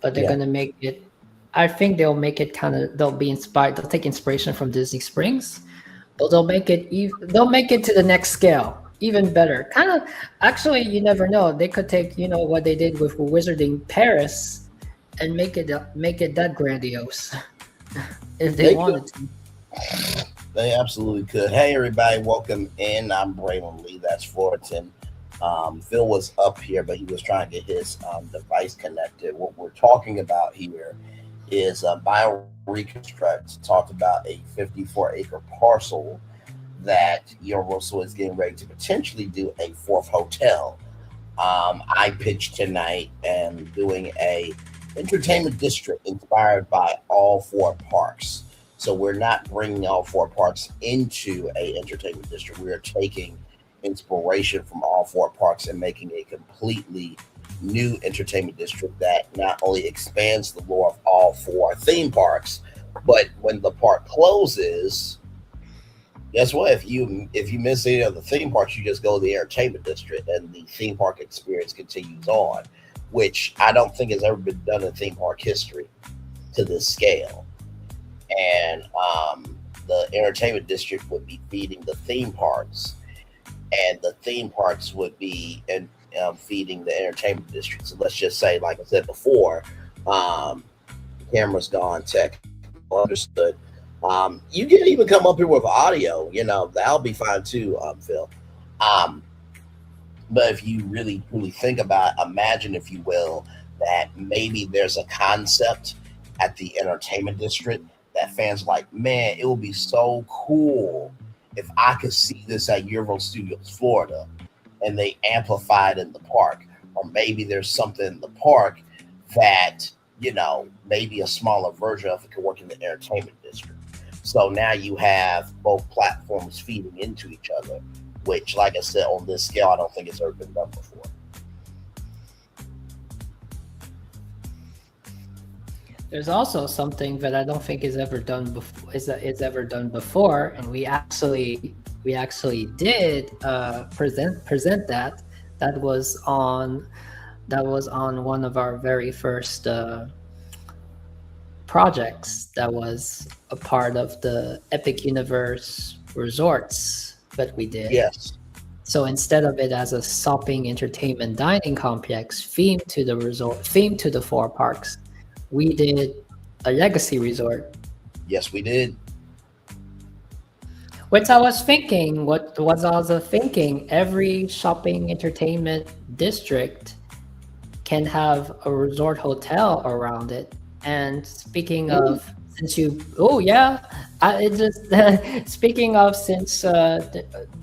but they're gonna make it. I think they'll make it they'll be inspired. They'll take inspiration from Disney Springs, but they'll make it to the next scale, even better. Actually, you never know. They could take what they did with Wizarding Paris and make it that grandiose if they wanted to. They absolutely could. Hey everybody, welcome in. I'm Braylon Lee. That's Fullerton. Phil was up here, but he was trying to get his device connected. What we're talking about here is Reconstruct talked about a 54-acre parcel that Universal is getting ready to potentially do a fourth hotel. I pitched tonight and doing a entertainment district inspired by all four parks. So we're not bringing all four parks into a entertainment district. We are taking inspiration from all four parks and making a completely new entertainment district that not only expands the lore of all four theme parks, but when the park closes, guess what? If you miss any of the theme parks, you just go to the entertainment district, and the theme park experience continues on, which I don't think has ever been done in theme park history to this scale. And the entertainment district would be feeding the theme parks, and the theme parks would be feeding the entertainment district. So let's just say, like I said before, camera's gone, tech understood. You can even come up here with audio, that'll be fine too, Phil. But if you really think about, imagine, if you will, that maybe there's a concept at the entertainment district that fans like, man, it would be so cool if I could see this at Universal Studios Florida, and they amplify it in the park. Or maybe there's something in the park that, maybe a smaller version of it could work in the entertainment district. So now you have both platforms feeding into each other, which, like I said, on this scale, I don't think it's ever been done before. There's also something that I don't think is ever done before. Is ever done before, and we actually did present that. That was on one of our very first projects. That was a part of the Epic Universe resorts that we did. Yes. So instead of it as a shopping, entertainment, dining complex themed to the resort, themed to the four parks, we did a legacy resort. Yes, we did. What I was thinking, every shopping entertainment district can have a resort hotel around it. And speaking of, since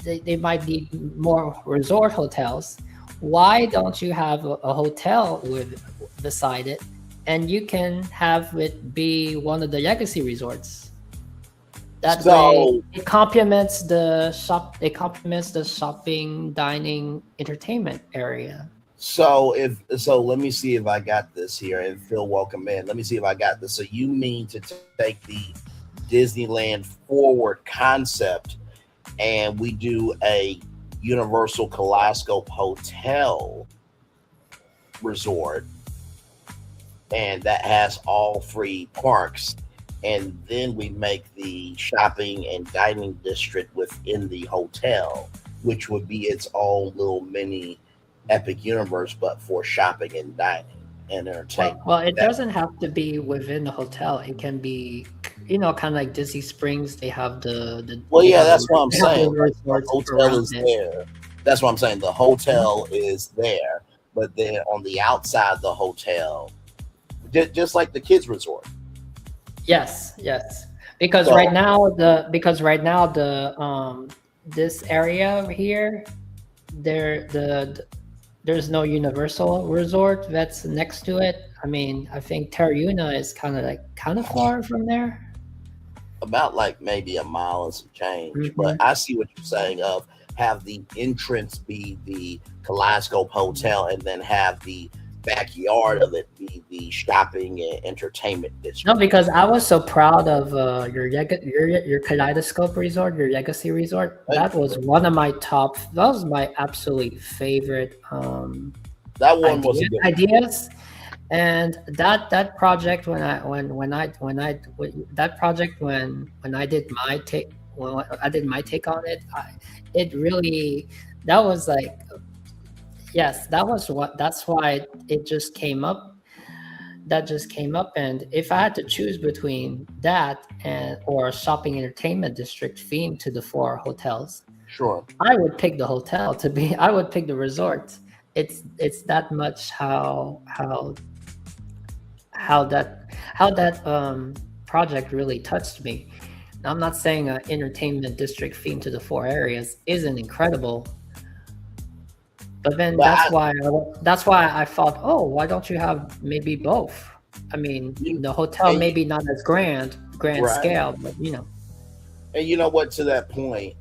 they might need more resort hotels, why don't you have a hotel beside it? And you can have it be one of the legacy resorts. That way, it complements the shopping, dining, entertainment area. So let me see if I got this here. And Phil, welcome in. Let me see if I got this. So you mean to take the Disneyland Forward concept, and we do a Universal Kaleidoscope Hotel resort, and that has all three parks, and then we make the shopping and dining district within the hotel, which would be its own little mini Epic Universe, but for shopping and dining and entertainment. Well, it doesn't have to be within the hotel. It can be, kind of like Disney Springs. They have the. Well, yeah, that's what I'm saying. The hotel is there. That's what I'm saying. The hotel is there, but then on the outside of the hotel, just like the kids resort. Yes. Because right now the this area here, there's no Universal resort that's next to it. I mean, I think Terra is kind of far from there. About like maybe a mile and some change. But I see what you're saying of have the entrance be the Kaleidoscope Hotel, and then have the backyard of it be the shopping and entertainment district. No, because I was so proud of your Kaleidoscope resort, your legacy resort. That was one of my top. That was my absolute favorite. That one was a good ideas, and that project when I did my take on it, it really, that was like. Yes, that's why it just came up. And if I had to choose between that or a shopping entertainment district themed to the four hotels, sure, I would pick the hotel I would pick the resort. It's that much how that project really touched me. I'm not saying an entertainment district theme to the 4 areas isn't incredible, but then that's why I thought, oh, why don't you have maybe both? I mean, the hotel maybe not as grand Right. scale, but you know. And you know what? To that point,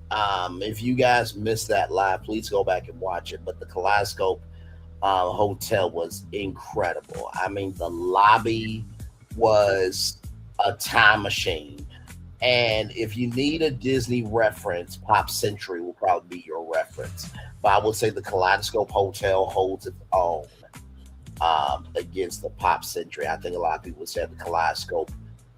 if you guys missed that live, please go back and watch it. But the Kaleidoscope hotel was incredible. I mean, the lobby was a time machine. And if you need a Disney reference, Pop Century will probably be your reference. But I would say the Kaleidoscope Hotel holds its own against the Pop Century. I think a lot of people said the Kaleidoscope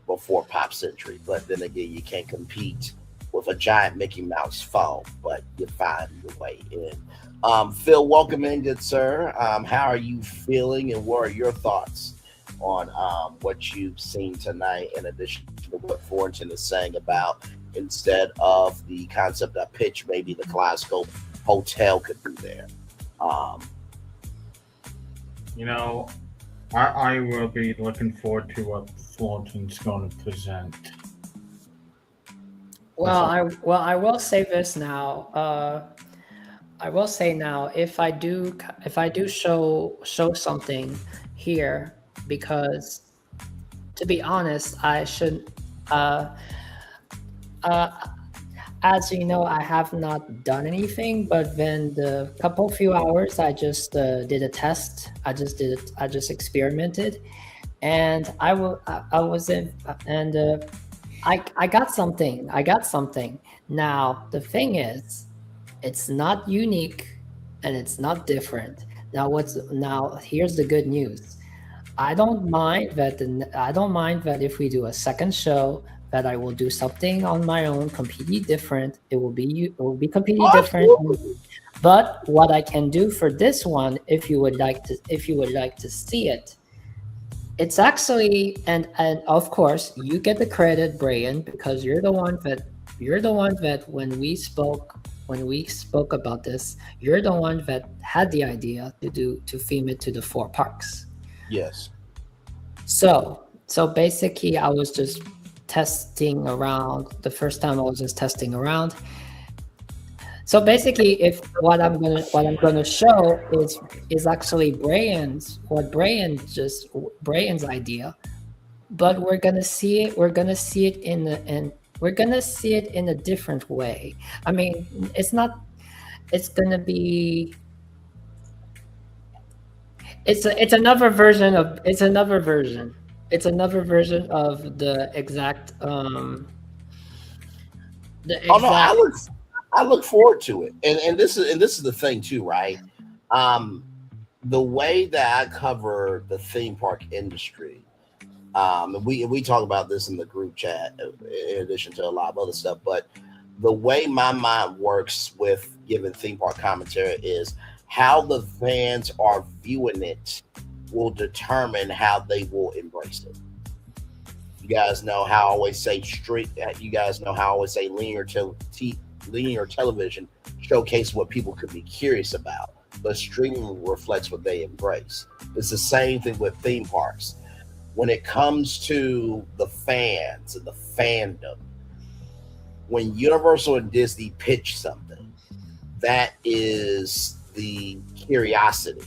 before Pop Century. But then again, you can't compete with a giant Mickey Mouse phone, but you find your way in. Phil, welcome in, good sir. How are you feeling, and what are your thoughts on what you've seen tonight, in addition to what Thornton is saying about, instead of the concept I pitched, maybe the Kaleidoscope Hotel could be there? You know, I will be looking forward to what Thornton's going to present. Well, I will say this now. I will say now, if I do show something here, because to be honest, I should. As you know, I have not done anything, but then the few hours I just did a test. I just experimented, and I got something. Now the thing is, it's not unique and it's not different. Now here's the good news. I don't mind that if we do a second show, that I will do something on my own completely different. It will be completely different. But what I can do for this one, if you would like to see it, it's actually, and of course you get the credit, Braylon, because you're the one that when we spoke about this, you're the one that had the idea to theme it to the 4 parks. Yes. So basically, I was just testing around. The first time I was just testing around. So basically, if what I'm gonna show is actually Braylon's idea, but we're gonna see it in a different way. I mean, it's another version of the exact I look forward to it. And this is the thing too, right? The way that I cover the theme park industry, and we talk about this in the group chat in addition to a lot of other stuff, but the way my mind works with giving theme park commentary is how the fans are viewing it will determine how they will embrace it. You guys know how I always say linear television showcase what people could be curious about, but streaming reflects what they embrace. It's the same thing with theme parks. When it comes to the fans and the fandom, when Universal and Disney pitch something, that is the curiosity.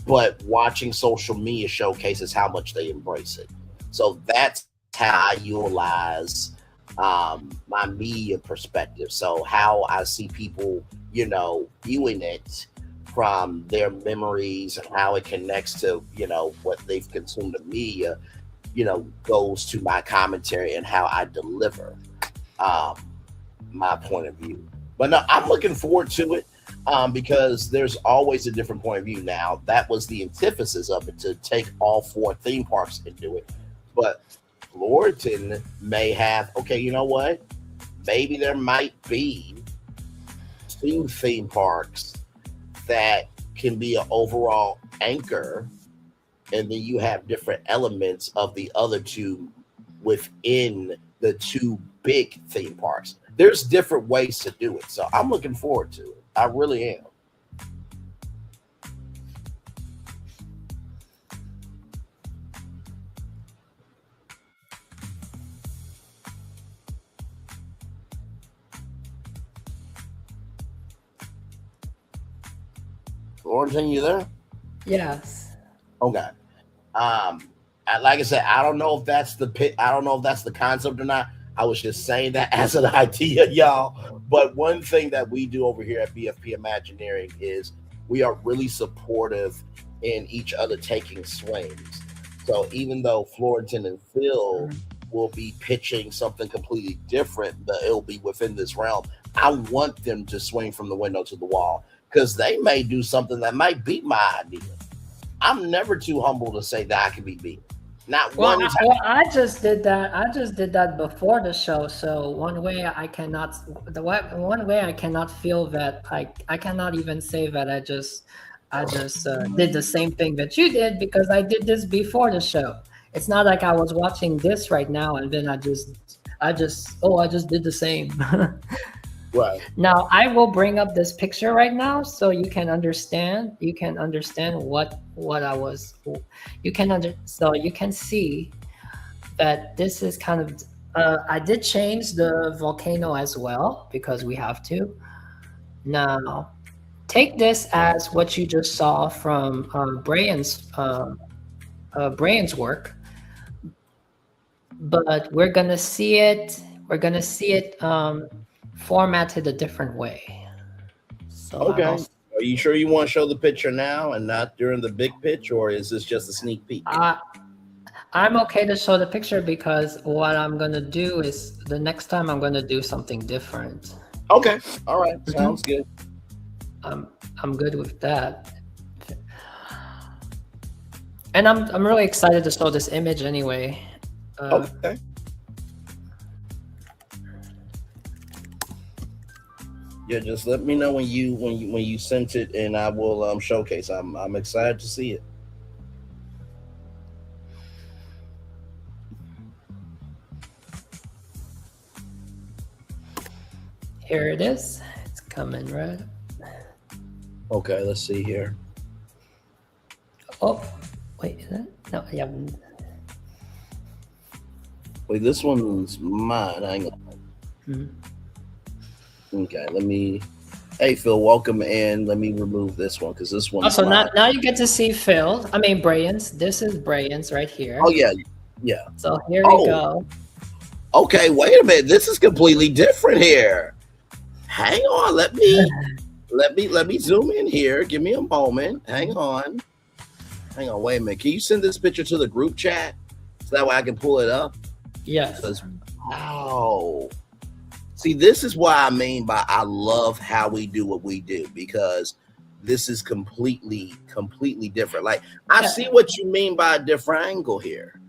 But watching social media showcases how much they embrace it. So that's how I utilize my media perspective. So how I see people, viewing it from their memories and how it connects to, what they've consumed of media, goes to my commentary and how I deliver my point of view. But no, I'm looking forward to it because there's always a different point of view. Now, that was the antithesis of it, to take all 4 theme parks and do it. But Floridan may have, okay, you know what? Maybe there might be 2 theme parks that can be an overall anchor, and then you have different elements of the other 2 within the 2 big theme parks. There's different ways to do it. So I'm looking forward to it. I really am. Florentine, you there? Yes. Okay. Like I said, I don't know if that's the pit. I don't know if that's the concept or not. I was just saying that as an idea, y'all. But one thing that we do over here at BFP Imagineering is we are really supportive in each other taking swings. So even though Florentine and Phil will be pitching something completely different, but it'll be within this realm, I want them to swing from the window to the wall because they may do something that might beat my idea. I'm never too humble to say that I can be beat. Not one time. Well, I just did that. I just did that before the show. So one way I cannot feel that I cannot even say that I just did the same thing that you did because I did this before the show. It's not like I was watching this right now and then I just did the same. Right. Now I will bring up this picture right now so you can understand. You can understand what I was. So you can see that this is kind of. I did change the volcano as well because we have to. Now, take this as what you just saw from Braylon's work, but we're gonna see it. Formatted a different way. So okay. Are you sure you want to show the picture now and not during the big pitch, or is this just a sneak peek? I'm okay to show the picture because what I'm gonna do is the next time I'm gonna do something different. Okay. All right. Sounds good. I'm good with that. And I'm really excited to show this image anyway. Okay. Yeah, just let me know when you sent it, and I will showcase. I'm excited to see it. Here it is. It's coming right. Okay, let's see here. Oh, wait, is that? No, yeah. Wait, this one's mine. Hang on. Okay, let me. Hey, Phil, welcome in. Let me remove this one because this one. Oh, so now you get to see Phil. I mean, Braylon's. This is Braylon's right here. Oh yeah, yeah. So here we go. Okay, wait a minute. This is completely different here. Hang on. Let me zoom in here. Give me a moment. Hang on. Wait a minute. Can you send this picture to the group chat so that way I can pull it up? Yes. Wow. See, this is what I mean by I love how we do what we do because this is completely different. Like I see what you mean by a different angle here.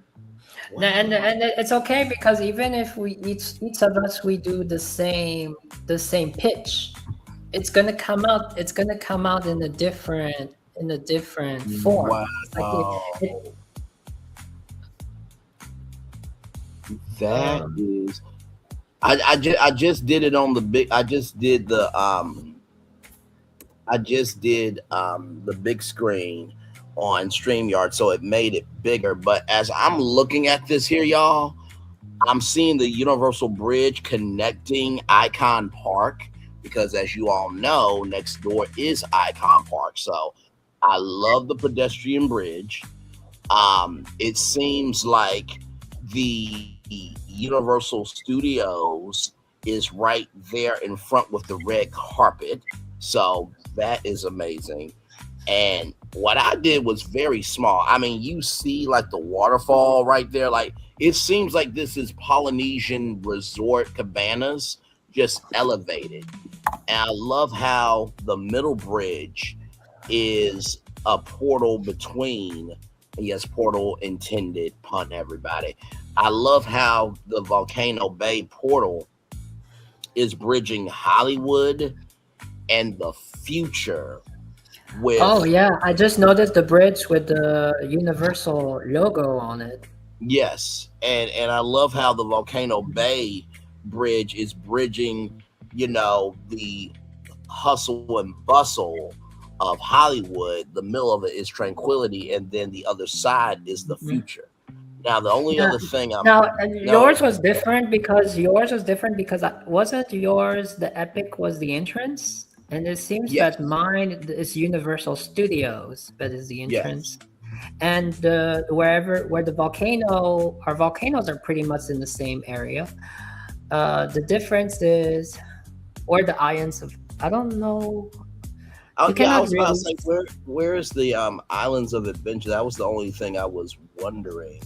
Wow. And it's okay because even if we each of us we do the same pitch, it's gonna come out. It's gonna come out in a different form. Wow. That is. I just did it on the big. I just did the big screen on StreamYard, so it made it bigger. But as I'm looking at this here, y'all, I'm seeing the Universal Bridge connecting Icon Park because, as you all know, next door is Icon Park. So I love the pedestrian bridge. It seems like the Universal Studios is right there in front with the red carpet. So that is amazing. And what I did was very small. I mean, you see like the waterfall right there. Like it seems like this is Polynesian resort cabanas just elevated. And I love how the middle bridge is a portal between, yes, portal intended, pun everybody. I love how the Volcano Bay portal is bridging Hollywood and the future with. Oh yeah, I just noticed the bridge with the Universal logo on it. Yes, and I love how the Volcano Bay bridge is bridging, the hustle and bustle of Hollywood. The middle of it is tranquility, and then the other side is the future. Now, the only other thing yours was different because wasn't yours the epic was the entrance? And it seems Yes. that mine is Universal Studios, that is the entrance. Yes. And where the our volcanoes are pretty much in the same area. The difference is where the islands of, I don't know. Oh, You yeah, I cannot was about to really say, where is the Islands of Adventure? That was the only thing I was wondering.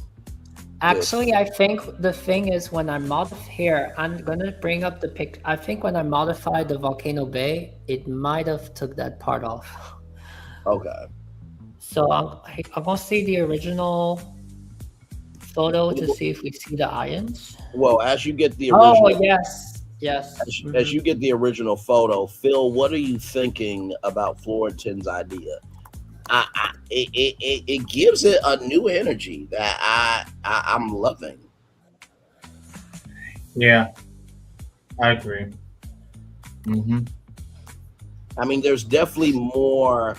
Actually, I think the thing is when I here, I'm gonna bring up the pic. I think when I modified the Volcano Bay, it might have took that part off. Okay. So I'm gonna see the original photo to see if we see the islands. Well, as you get the original, yes. As you get the original photo, Phil, what are you thinking about Florentin's idea? It gives it a new energy that I'm loving. Yeah, I agree. I mean, there's definitely more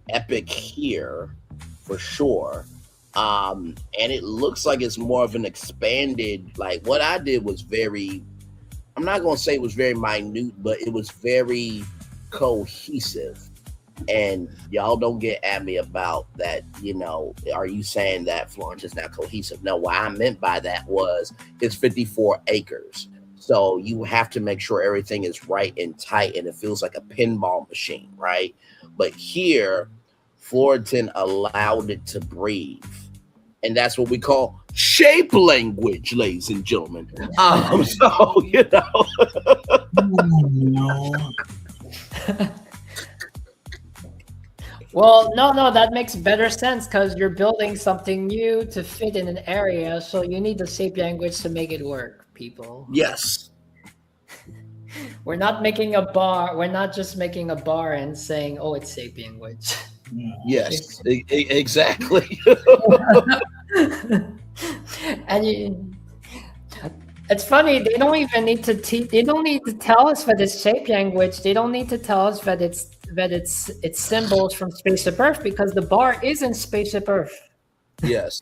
epic here for sure. And it looks like it's more of an expanded, like what I did was very, I'm not going to say it was very minute, but it was very cohesive. And y'all don't get at me about that, are you saying that Florence is not cohesive? No, what I meant by that was it's 54 acres. So you have to make sure everything is right and tight and it feels like a pinball machine, right? But here, Florentin allowed it to breathe. And that's what we call shape language, ladies and gentlemen. So, No. Well, no, that makes better sense because you're building something new to fit in an area, so you need the shape language to make it work, people. Yes. We're not making a bar. We're not just making a bar and saying, "Oh, it's shape language." Yes, exactly. And it's funny. They don't even need to They don't need to tell us that it's shape language. They don't need to tell us that it's symbols from Spaceship Earth because the bar is in Spaceship Earth. Yes.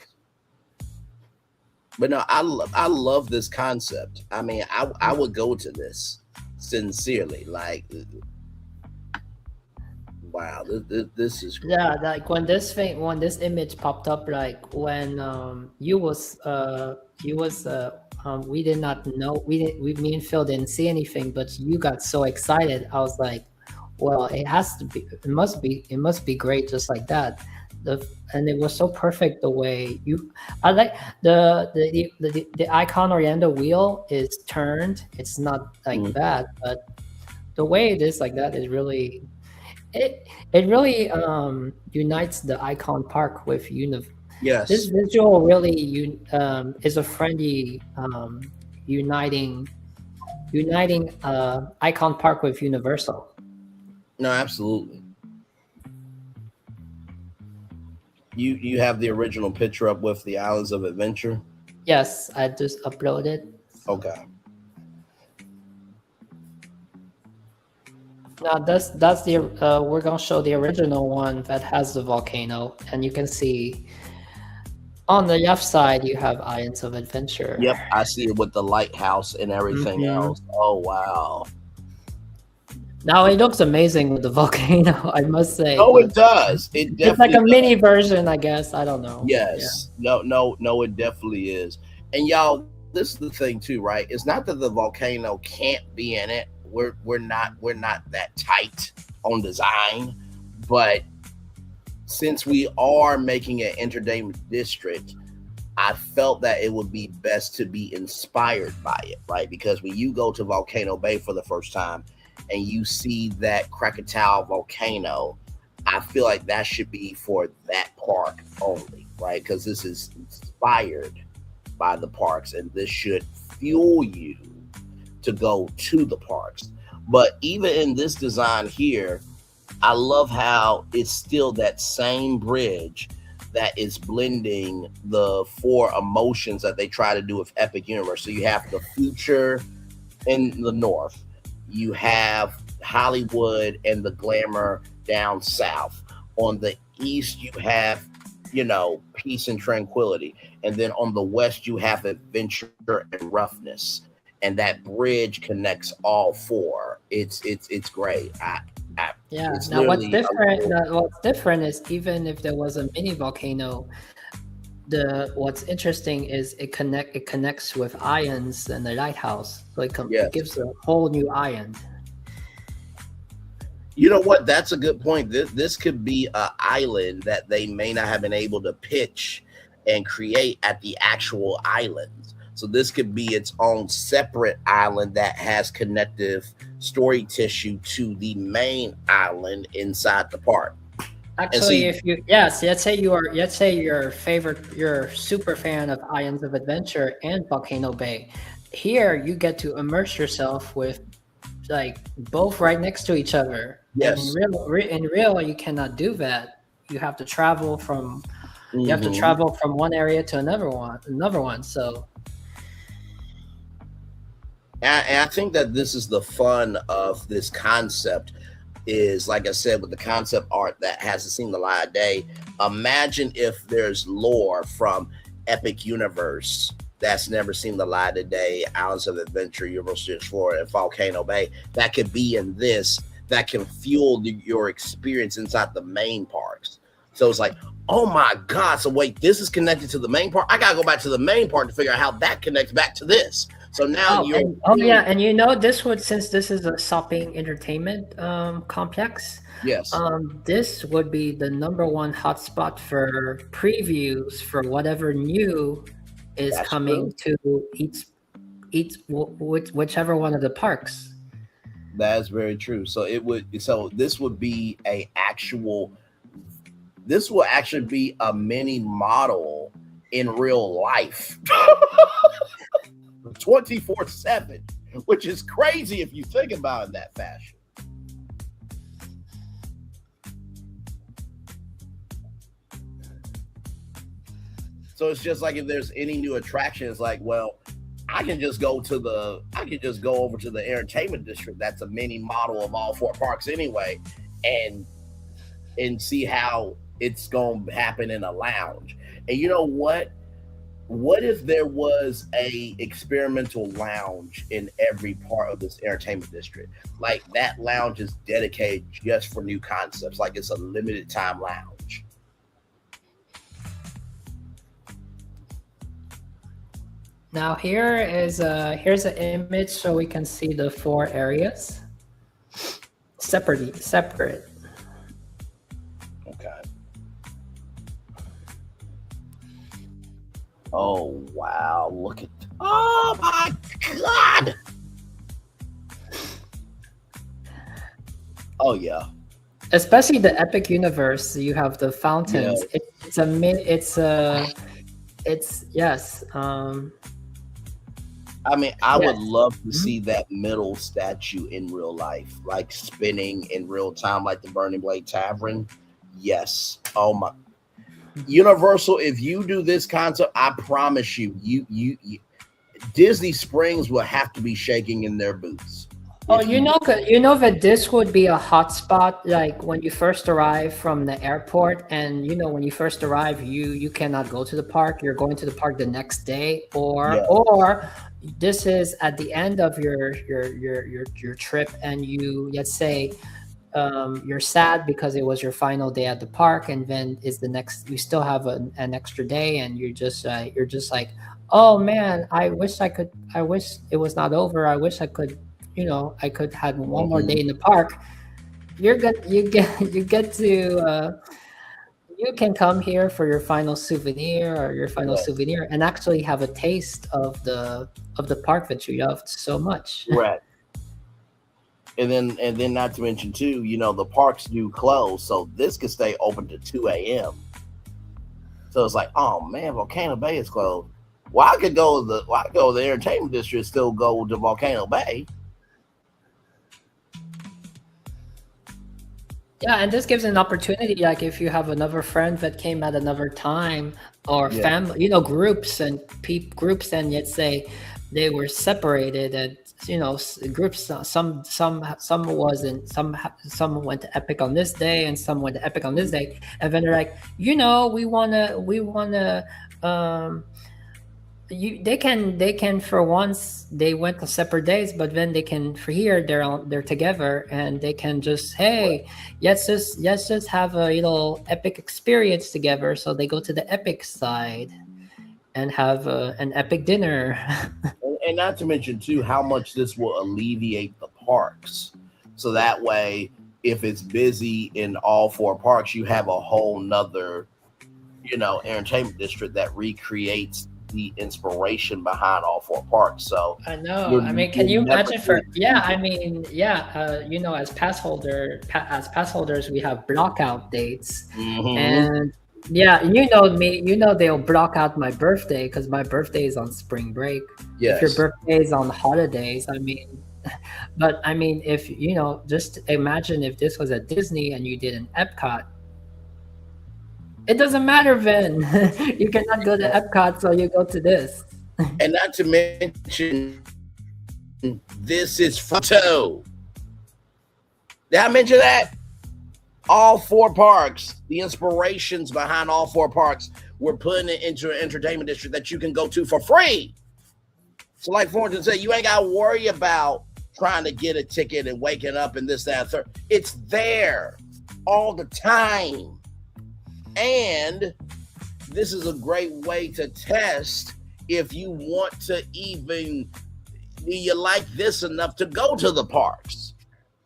But no, I love this concept. I mean, I would go to this sincerely. Like, wow, this is great. Yeah, like when this image popped up, like when we did not know, me and Phil didn't see anything, but you got so excited. I was like, well, it must be great just like that. And it was so perfect the way I like the icon Orlando wheel is turned. It's not like that, but the way it is like that is really it really unites the icon park with Yes. This visual really is a friendly uniting icon park with Universal. No, absolutely. You have the original picture up with the Islands of Adventure? Yes, I just uploaded. Okay. Now that's the we're gonna show the original one that has the volcano, and you can see on the left side you have Islands of Adventure. Yep, I see it with the lighthouse and everything else. Oh wow. Now it looks amazing with the volcano, I must say. Oh, it does. It definitely it's like a does. mini version, I guess. I don't know. Yes. Yeah. No, it definitely is. And y'all, this is the thing too, right? It's not that the volcano can't be in it. We're not that tight on design, but since we are making an entertainment district, I felt that it would be best to be inspired by it, right? Because when you go to Volcano Bay for the first time and you see that Krakatoa volcano, I feel like that should be for that park only, right? Because this is inspired by the parks and this should fuel you to go to the parks. But even in this design here, I love how it's still that same bridge that is blending the four emotions that they try to do with Epic Universe. So you have the future in the north, you have Hollywood and the glamour down south. On the east, you have, peace and tranquility. And then on the west, you have adventure and roughness. And that bridge connects all four. It's great. Yeah. It's Now, what's literally different? What's different is even if there was a mini volcano, what's interesting is it connects with ions and the lighthouse, so it gives a whole new ion. You know what? That's a good point. This could be an island that they may not have been able to pitch and create at the actual islands. So this could be its own separate island that has connective story tissue to the main island inside the park. Actually, if you let's say you're super fan of Islands of Adventure and Volcano Bay. Here you get to immerse yourself with like both right next to each other. Yes. And in real, you cannot do that. You have to travel from one area to another one. So, and I think that this is the fun of this concept. Is like I said, with the concept art that hasn't seen the light of day. Imagine if there's lore from Epic Universe that's never seen the light of day, Islands of Adventure, Universal Explorer, and Volcano Bay that could be in this, that can fuel your experience inside the main parks. So it's like, oh my God, so wait, this is connected to the main park? I gotta go back to the main park to figure out how that connects back to this. So now and you know, this would, since this is a shopping entertainment complex. Yes. This would be the #1 hotspot for previews for whatever new is coming to whichever one of the parks. That's very true. So this would be this will actually be a mini model in real life. 24/7, which is crazy if you think about it in that fashion. So it's just like if there's any new attraction, it's like, well, I can just go over to the entertainment district. That's a mini model of all 4 parks anyway, and see how it's going to happen in a lounge. And you know what? What if there was a experimental lounge in every part of this entertainment district? Like that lounge is dedicated just for new concepts. Like it's a limited time lounge. Now here's an image so we can see the 4 areas separate. Okay. Oh wow! Look at! Oh my God! Oh yeah. Especially the Epic Universe, you have the fountains. Yeah. Yes. I mean, I would love to see that middle statue in real life, like spinning in real time, like the Burning Blade Tavern. Yes. Oh my. Universal, if you do this concept, I promise you, Disney Springs will have to be shaking in their boots. Oh, you know that this would be a hotspot, like when you first arrive from the airport, and when you first arrive, you cannot go to the park. You're going to the park the next day, or this is at the end of your trip, and let's say you're sad because it was your final day at the park, and then you still have an extra day, and you're just like, oh man, I wish it was not over. I wish I could. I could have one more day in the park. You can come here for your final souvenir and actually have a taste of the park that you loved so much. Right. And then not to mention too, the parks do close, so this could stay open to 2 a.m. So it's like, oh man, Volcano Bay is closed. Well, I could go to the entertainment district, still go to Volcano Bay. Yeah, and this gives an opportunity, like if you have another friend that came at another time, or family, groups, and let's say they were separated, and groups. Some went to Epic on this day, and some went to Epic on this day, and then they're like, we wanna they can for once they went to separate days, but then they can for here they're together and they can just let's just have a little epic experience together. So they go to the epic side and have an epic dinner. And not to mention too how much this will alleviate the parks. So that way, if it's busy in all 4 parks, you have a whole nother, entertainment district that recreates the inspiration behind all 4 parks. So I know. I mean, can you imagine as pass holders, we have blockout dates, and they'll block out my birthday because my birthday is on spring break. Yes. If your birthday is on holidays, if just imagine if this was at Disney and you did an Epcot. It doesn't matter, then. You cannot go to Epcot, so you go to this. And not to mention, this is photo. Did I mention that? All 4 parks, the inspirations behind all 4 parks, we're putting it into an entertainment district that you can go to for free. So like Thornton said, you ain't got to worry about trying to get a ticket and waking up and this, that, and third. It's there all the time. And this is a great way to test if you want to do you like this enough to go to the parks?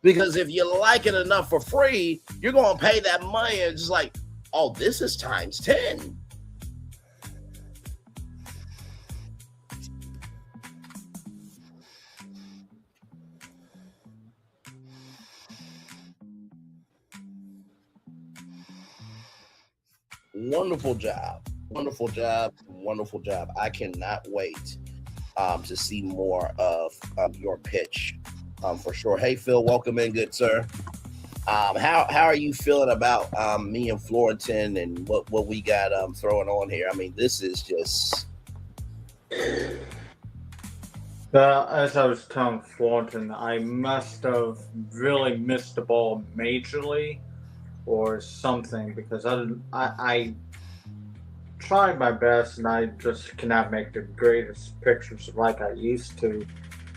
Because if you like it enough for free, you're going to pay that money. And it's just like, oh, this is times 10. Wonderful job. I cannot wait to see more of your pitch for sure. Hey, Phil, welcome in, good sir. How are you feeling about me and Florentin and what we got throwing on here? I mean, this is just... As I was telling Florentin, I must have really missed the ball majorly or something, because I tried my best and I just cannot make the greatest pictures like I used to.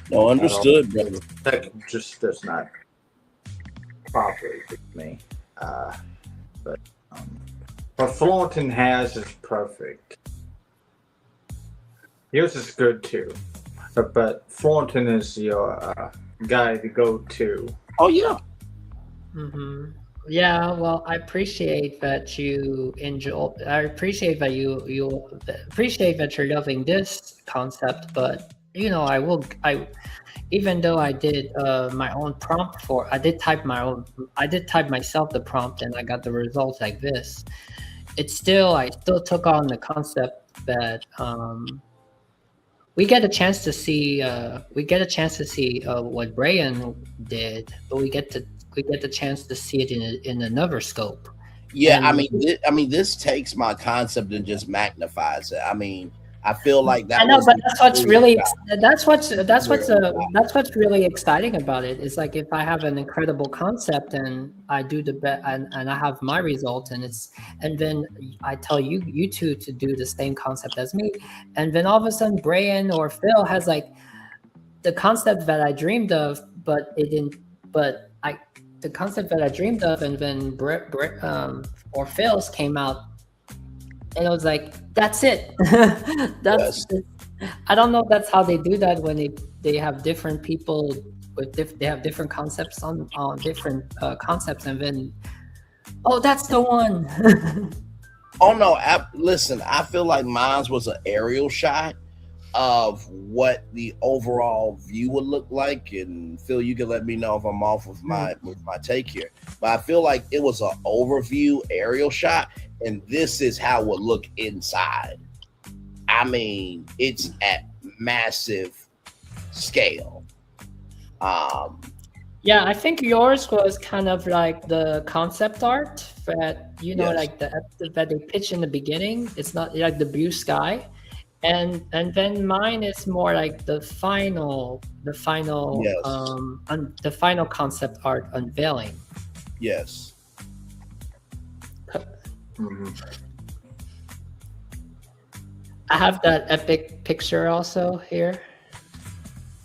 No, understood, brother. That just does not properly fit me. But what Florentin has is perfect. Yours is good too. But Florentin is your guy to go to. Oh, yeah. Mm-hmm. Yeah, well, I appreciate that you enjoy. I appreciate that you appreciate that you're loving this concept. But I even though I did my own prompt I did type myself the prompt and I got the results like this. I still took on the concept that we get a chance to see what Braylon did, but we get the chance to see it in another scope. Yeah, and this takes my concept and just magnifies it. I mean, I feel like that. I know, but that's what's really exciting about it. Is like if I have an incredible concept and I do the bet and I have my result and then I tell you two to do the same concept as me, and then all of a sudden Braylon or Phil has like the concept that I dreamed of, but it didn't. But the concept that I dreamed of, and then or Phil's came out. And I was like, that's it. I don't know if that's how they do that when they have different people they have different concepts on different concepts, and then that's the one. Oh no! Listen, I feel like mine was an aerial shot of what the overall view would look like, and Phil, you can let me know if I'm off with my take here. But I feel like it was an overview aerial shot. And this is how it would look inside. I mean, it's at massive scale. Yeah, I think yours was kind of like the concept art that like that they pitch in the beginning. It's not like the blue sky, and then mine is more like the final concept art unveiling. Yes. Mm-hmm. I have that epic picture also here.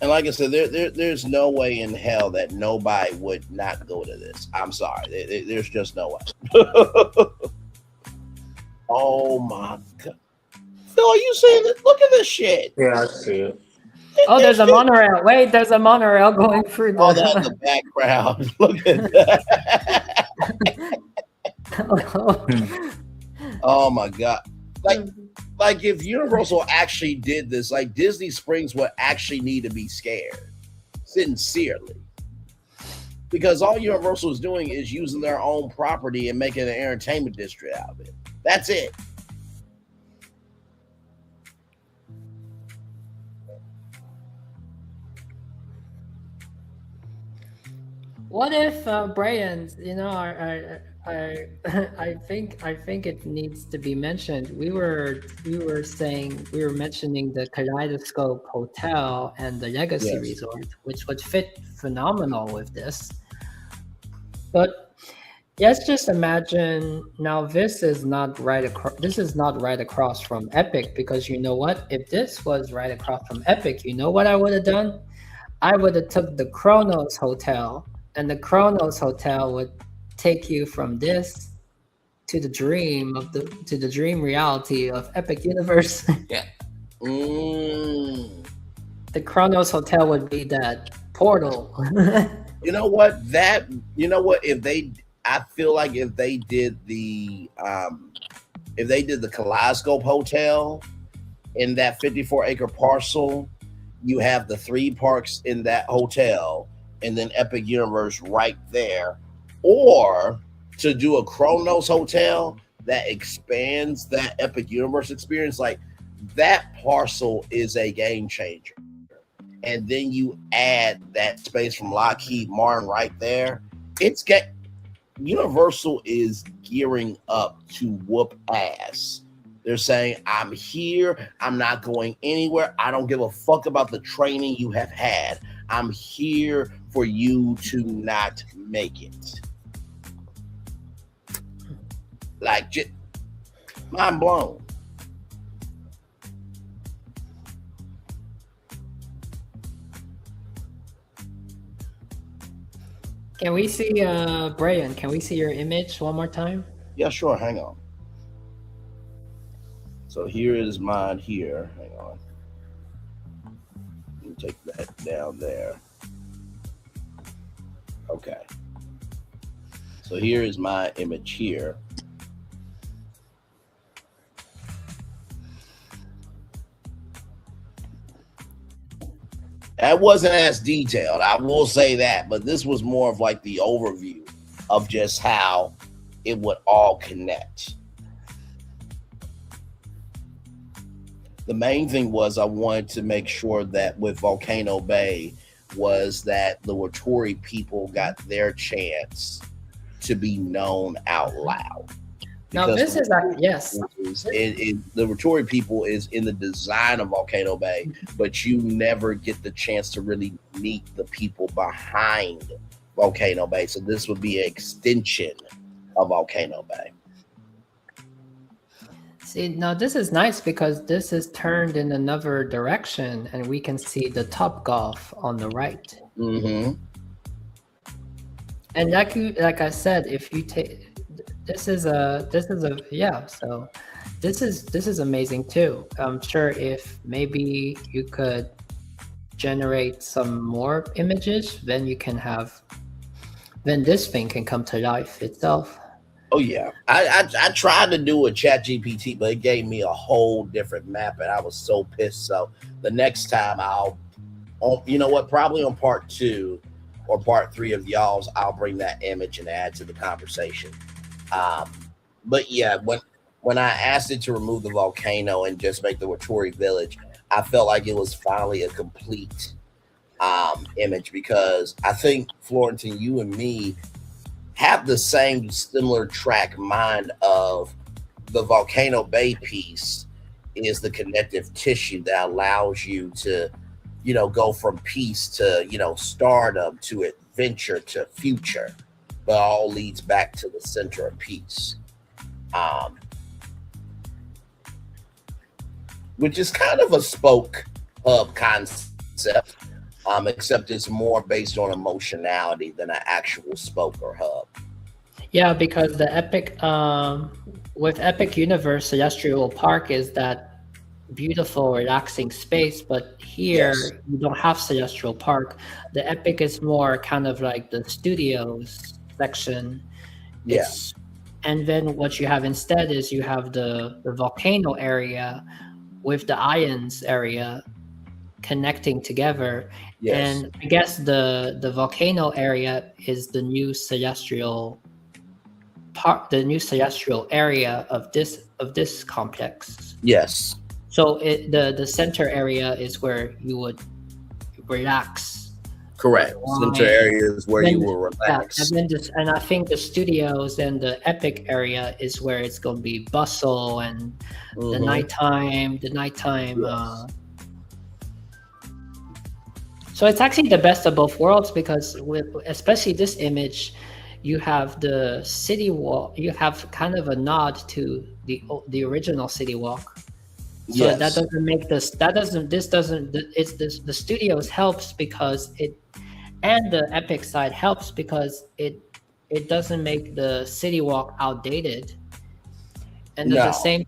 And like I said, there's no way in hell that nobody would not go to this. I'm sorry. There's just no way. Oh my God. Phil, are you seeing it? Look at this shit. Yeah, I see it. Oh, there's a monorail. Wait, there's a monorail going through the... Oh, that's the background. Look at that. Oh my God. Like if Universal actually did this, like Disney Springs would actually need to be scared. Sincerely. Because all Universal is doing is using their own property and making an entertainment district out of it. That's it. What if Braylon, you know, I think it needs to be mentioned. We were mentioning the Kaleidoscope Hotel and the Legacy Resort, which would fit phenomenal with this. But let's just imagine now this is not right across from Epic, because you know what? If this was right across from Epic, you know what I would have done? I would have took the Kronos Hotel, and the Kronos Hotel would take you from this to the dream reality of Epic Universe. Yeah. The Kronos Hotel would be that portal. You know what? I feel like if they did the Kaleidoscope Hotel in that 54-acre parcel, you have the 3 parks in that hotel and then Epic Universe right there. Or to do a Kronos Hotel that expands that Epic Universe experience, like that parcel is a game changer. And then you add that space from Lockheed Martin right there. Universal is gearing up to whoop ass. They're saying, I'm here. I'm not going anywhere. I don't give a fuck about the training you have had. I'm here for you to not make it. Like, just mind blown. Can we see Braylon? Can we see your image one more time? Yeah, sure. Hang on. So here is mine here. Hang on. Let me take that down there. Okay. So here is my image here. That wasn't as detailed, I will say that, but this was more of like the overview of just how it would all connect. The main thing was I wanted to make sure that with Volcano Bay was that the Wattori people got their chance to be known out loud. Now this is yes. The Wattori people is in the design of Volcano Bay, but you never get the chance to really meet the people behind Volcano Bay. So this would be an extension of Volcano Bay. See, now this is nice because this is turned in another direction, and we can see the Topgolf on the right. Mm-hmm. And like I said, if you take this is amazing too. I'm sure if maybe you could generate some more images, then this thing can come to life itself. Oh yeah, I tried to do a ChatGPT, but it gave me a whole different map, and I was so pissed. So the next time probably on part 2 or part 3 of y'all's, I'll bring that image and add to the conversation. But yeah, when I asked it to remove the volcano and just make the Wattori village, I felt like it was finally a complete image, because I think Florentin, you and me have the same similar track mind of the Volcano Bay piece is the connective tissue that allows you to, go from peace to, stardom to adventure to future, but all leads back to the center of peace. which is kind of a spoke hub concept, except it's more based on emotionality than an actual spoke or hub. Yeah, because the Epic, with Epic Universe, Celestial Park is that beautiful, relaxing space, but here you don't have Celestial Park. The Epic is more kind of like the studios section. It's, and then what you have instead is you have the volcano area with the ions area connecting together. And I guess the volcano area is the new celestial part, the new celestial area of this complex. Yes. So the center area is where you would relax. Correct. Center area is where you will relax. And then and I think the studios and the Epic area is where it's going to be bustle and the nighttime. So it's actually the best of both worlds, because with especially this image, you have the city walk. You have kind of a nod to the original city walk. So that doesn't make this. The studios helps because it, and the Epic side helps because it doesn't make the city walk outdated. And at the same,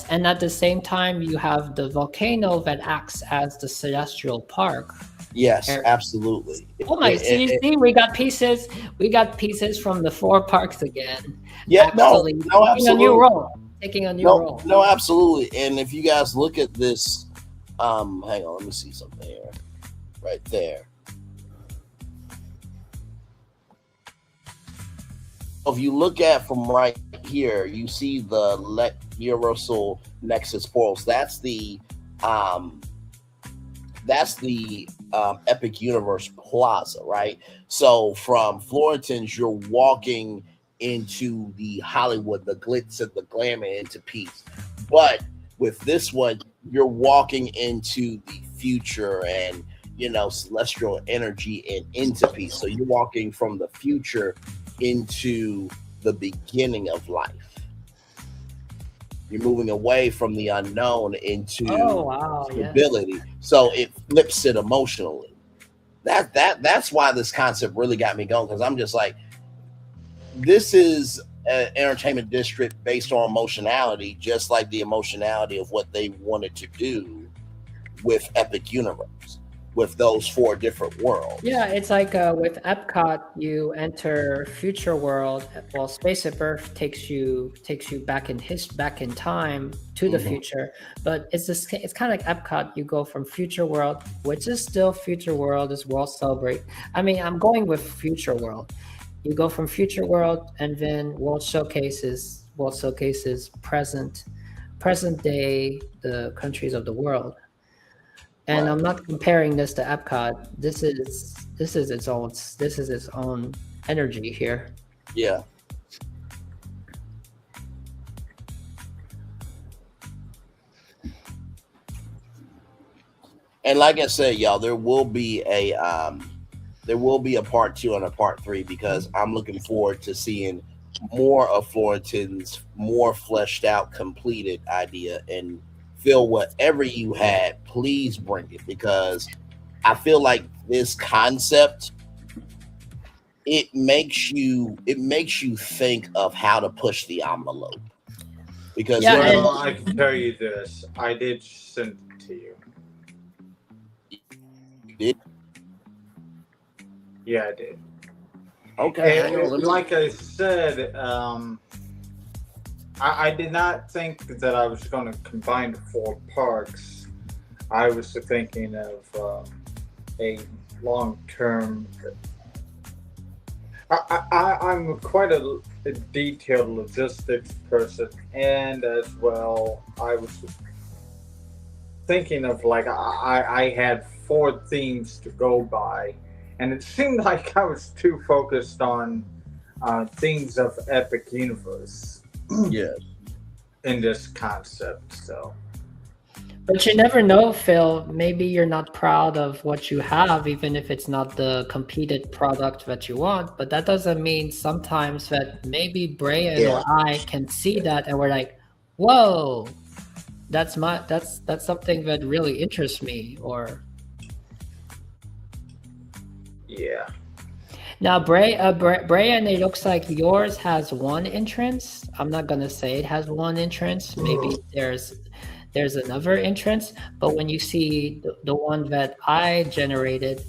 and at the same time, you have the volcano that acts as the celestial park. Yes, absolutely. Oh my! So you see, we got pieces. We got pieces from the 4 parks again. Yeah, absolutely. No, absolutely. Taking a new role. No, absolutely. And if you guys look at this, hang on, let me see something here, right there. If you look at from right here, you see the Universal Nexus portals. That's the Epic Universe Plaza, right? So from Florentines, you're walking into the Hollywood, the glitz and the glamour, into peace. But with this one, you're walking into the future and, celestial energy and into peace. So you're walking from the future into the beginning of life. You're moving away from the unknown into stability. Yeah. So it flips it emotionally. That's why this concept really got me going, because I'm just like, this is an entertainment district based on emotionality, just like the emotionality of what they wanted to do with Epic Universe, with those 4 different worlds. Yeah, it's like with Epcot, you enter future world. Well, Space at Birth takes you back in time to the future. But it's kind of like Epcot. You go from future world, which is still future world, is World Celebrate. I mean, I'm going with future world. You go from future world, and then World Showcases present day, the countries of the world. And I'm not comparing this to Epcot. This is its own energy here. Yeah. And like I said, y'all, there will be a part 2 and a part 3, because I'm looking forward to seeing more of Florentine's more fleshed out, completed idea. And Phil, whatever you had, please bring it, because I feel like this concept, it makes you think of how to push the envelope. Because I can tell you this, I did send it to you. You did? Yeah, I did. Okay. And like I said, I did not think that I was going to combine the 4 parks. I was thinking of a long-term. I'm quite a detailed logistics person, and as well, I was thinking of I had 4 themes to go by, and it seemed like I was too focused on things of Epic Universe. Yes. In this concept, so. But you never know, Phil. Maybe you're not proud of what you have, even if it's not the completed product that you want. But that doesn't mean sometimes that maybe Braylon or I can see that and we're like, whoa. that's something that really interests me. Or Yeah. now, Brian, it looks like yours has one entrance. I'm not gonna say it has one entrance. Maybe there's another entrance. But when you see the one that I generated,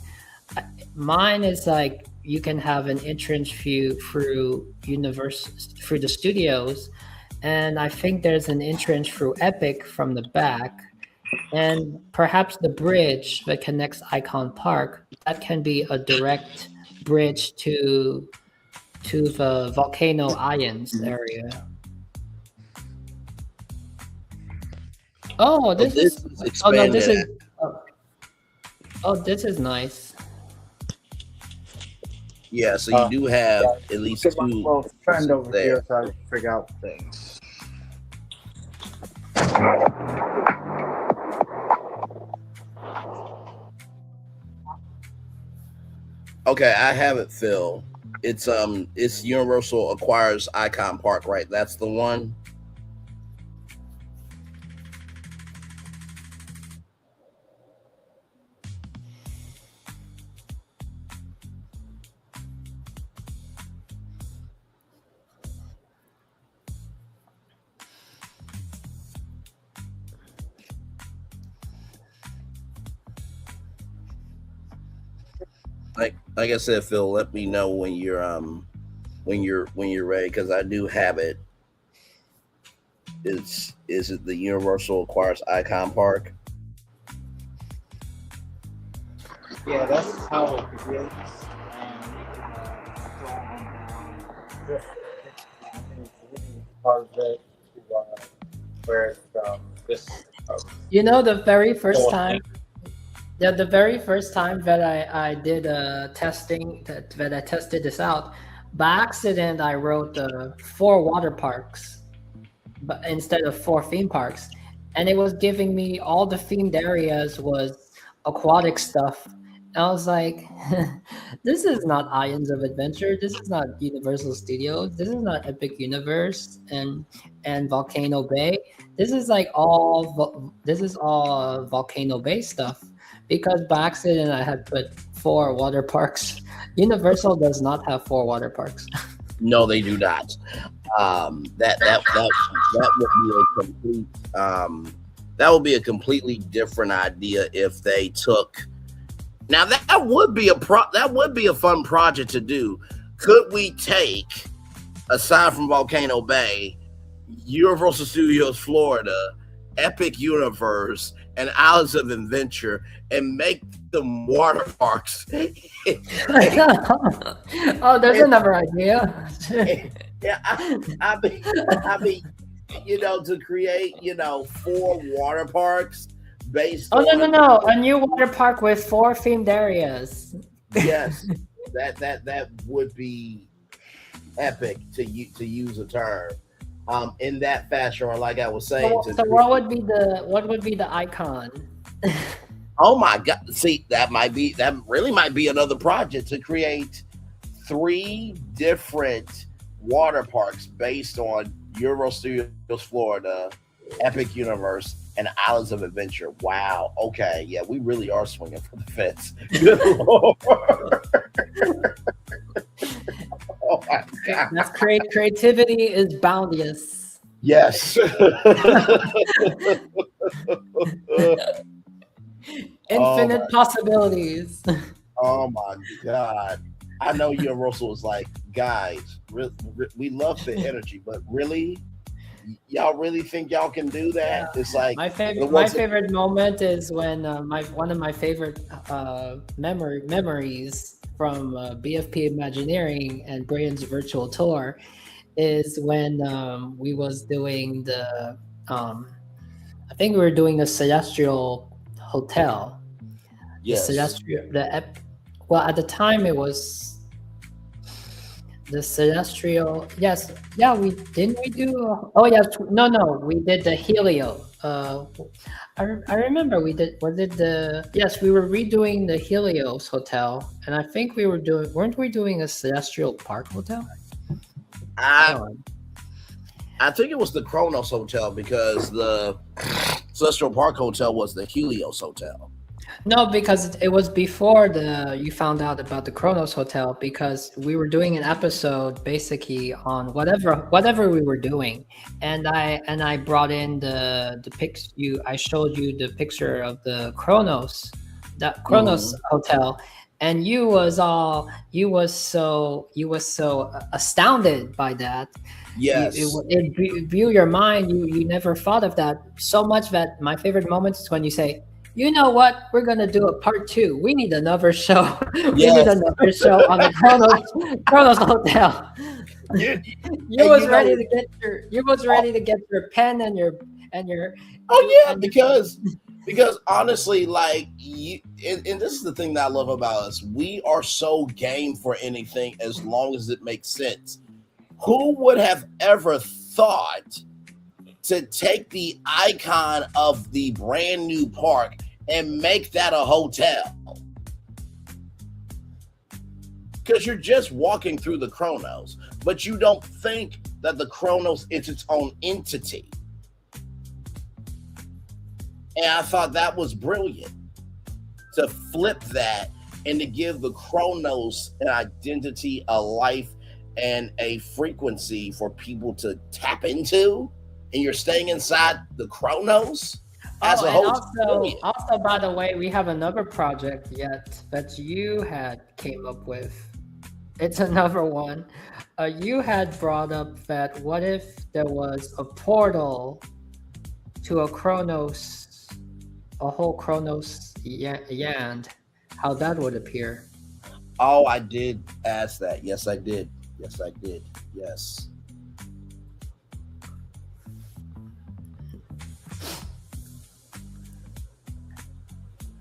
mine is like you can have an entrance view through the studios, and I think there's an entrance through Epic from the back, and perhaps the bridge that connects Icon Park, that can be a direct bridge to the Volcano Islands area. Oh, this is expanded. This is nice. Yeah, so you do have at least Look at my two little friend over there. here trying to figure out things. Okay, I have it, Phil. It's Universal acquires Icon Park, right? That's the one. Like I said, Phil, let me know when you're ready, because I do have it. Is it the Universal acquires Icon Park? Yeah, that's how it begins. Part of it, where this. You know, the very first time. Yeah, the very first time that I did testing, that I tested this out, by accident I wrote 4 water parks, but instead of 4 theme parks, and it was giving me all the themed areas was aquatic stuff. And I was like, this is not Islands of Adventure. This is not Universal Studios. This is not Epic Universe and Volcano Bay. This is like all Volcano Bay stuff. Because by accident I had put 4 water parks. Universal does not have 4 water parks. No, they do not. That would be a completely different idea if they took. Now that would be a fun project to do. Could we take, aside from Volcano Bay, Universal Studios Florida, Epic Universe, and Islands of Adventure, and make them water parks? Oh, there's another idea. Yeah, I mean, to create, 4 water parks based on. No, a new water park with 4 themed areas. Yes, that would be epic, to use a term. In that fashion, or like I was saying. So what would be the icon? Oh my God! See, that really might be another project to create 3 different water parks based on Universal Studios Florida, Epic Universe, and Islands of Adventure. Wow. Okay. Yeah, we really are swinging for the fence. Good Lord. Oh my God. That's creativity is boundless. Yes. Infinite possibilities. Oh my God. I know Universal was like, guys, we love the energy, but really? Y'all really think y'all can do that? Yeah. It's like my favorite moment is when one of my favorite memories from BFP Imagineering and Brian's virtual tour is when we was doing the I think we were doing the Celestial Hotel. Yes. Well, at the time it was the Celestial. Yes. Yeah. We did the Helio. I remember we did. Yes, we were redoing the Helios Hotel, and I think weren't we doing a Celestial Park Hotel? I think it was the Kronos Hotel, because Celestial Park Hotel was the Helios Hotel. No, because it was before you found out about the Kronos Hotel, because we were doing an episode basically on whatever we were doing, and I brought in the pics. I showed you the picture of the Kronos, Hotel, and you was so astounded by that. Yes, it blew your mind. You never thought of that so much that my favorite moments is when you say, you know what? We're gonna do a part 2. We need another show. We need another show on the Kronos Hotel. You was ready to get your pen and your. Oh yeah, because honestly, like and this is the thing that I love about us. We are so game for anything as long as it makes sense. Who would have ever thought to take the icon of the brand new park and make that a hotel? Because you're just walking through the Kronos, but you don't think that the Kronos is its own entity. And I thought that was brilliant to flip that and to give the Kronos an identity, a life, and a frequency for people to tap into. And you're staying inside the Kronos. Also, by the way, we have another project that you had came up with. It's another one. You had brought up that what if there was a portal to a Kronos, a whole Kronos Yand, how that would appear. Oh, I did ask that. Yes, I did. Yes.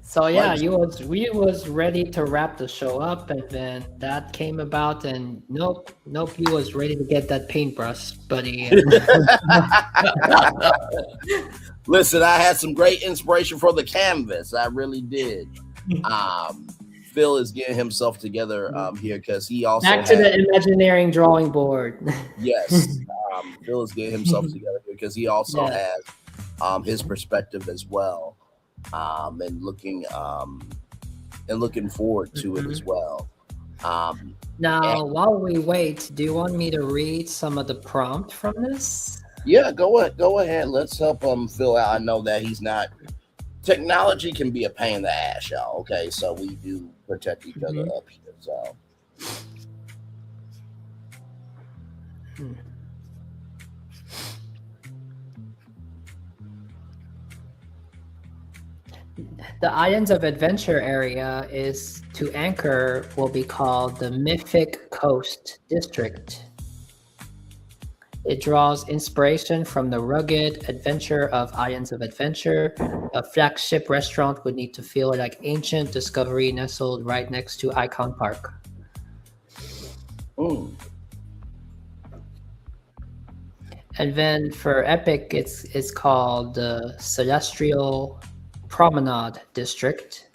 So yeah, we was ready to wrap the show up, and then that came about, and nope, you was ready to get that paintbrush, buddy. Listen, I had some great inspiration for the canvas. I really did. Phil is getting himself together here because he also back to the Imagineering drawing board. Yes, Phil is getting himself together because he also has his perspective as well. And looking forward to it as well. Now, while we wait, do you want me to read some of the prompt from this? Yeah, go ahead. Let's help Phil out. I know that he's not. Technology can be a pain in the ass, y'all. Okay, so we do protect each other up here. So. The Islands of Adventure area is to anchor will be called the Mythic Coast District. It draws inspiration from the rugged adventure of Islands of Adventure. A flagship restaurant would need to feel like ancient discovery nestled right next to Icon Park. And then for Epic, it's called the Celestial Promenade District.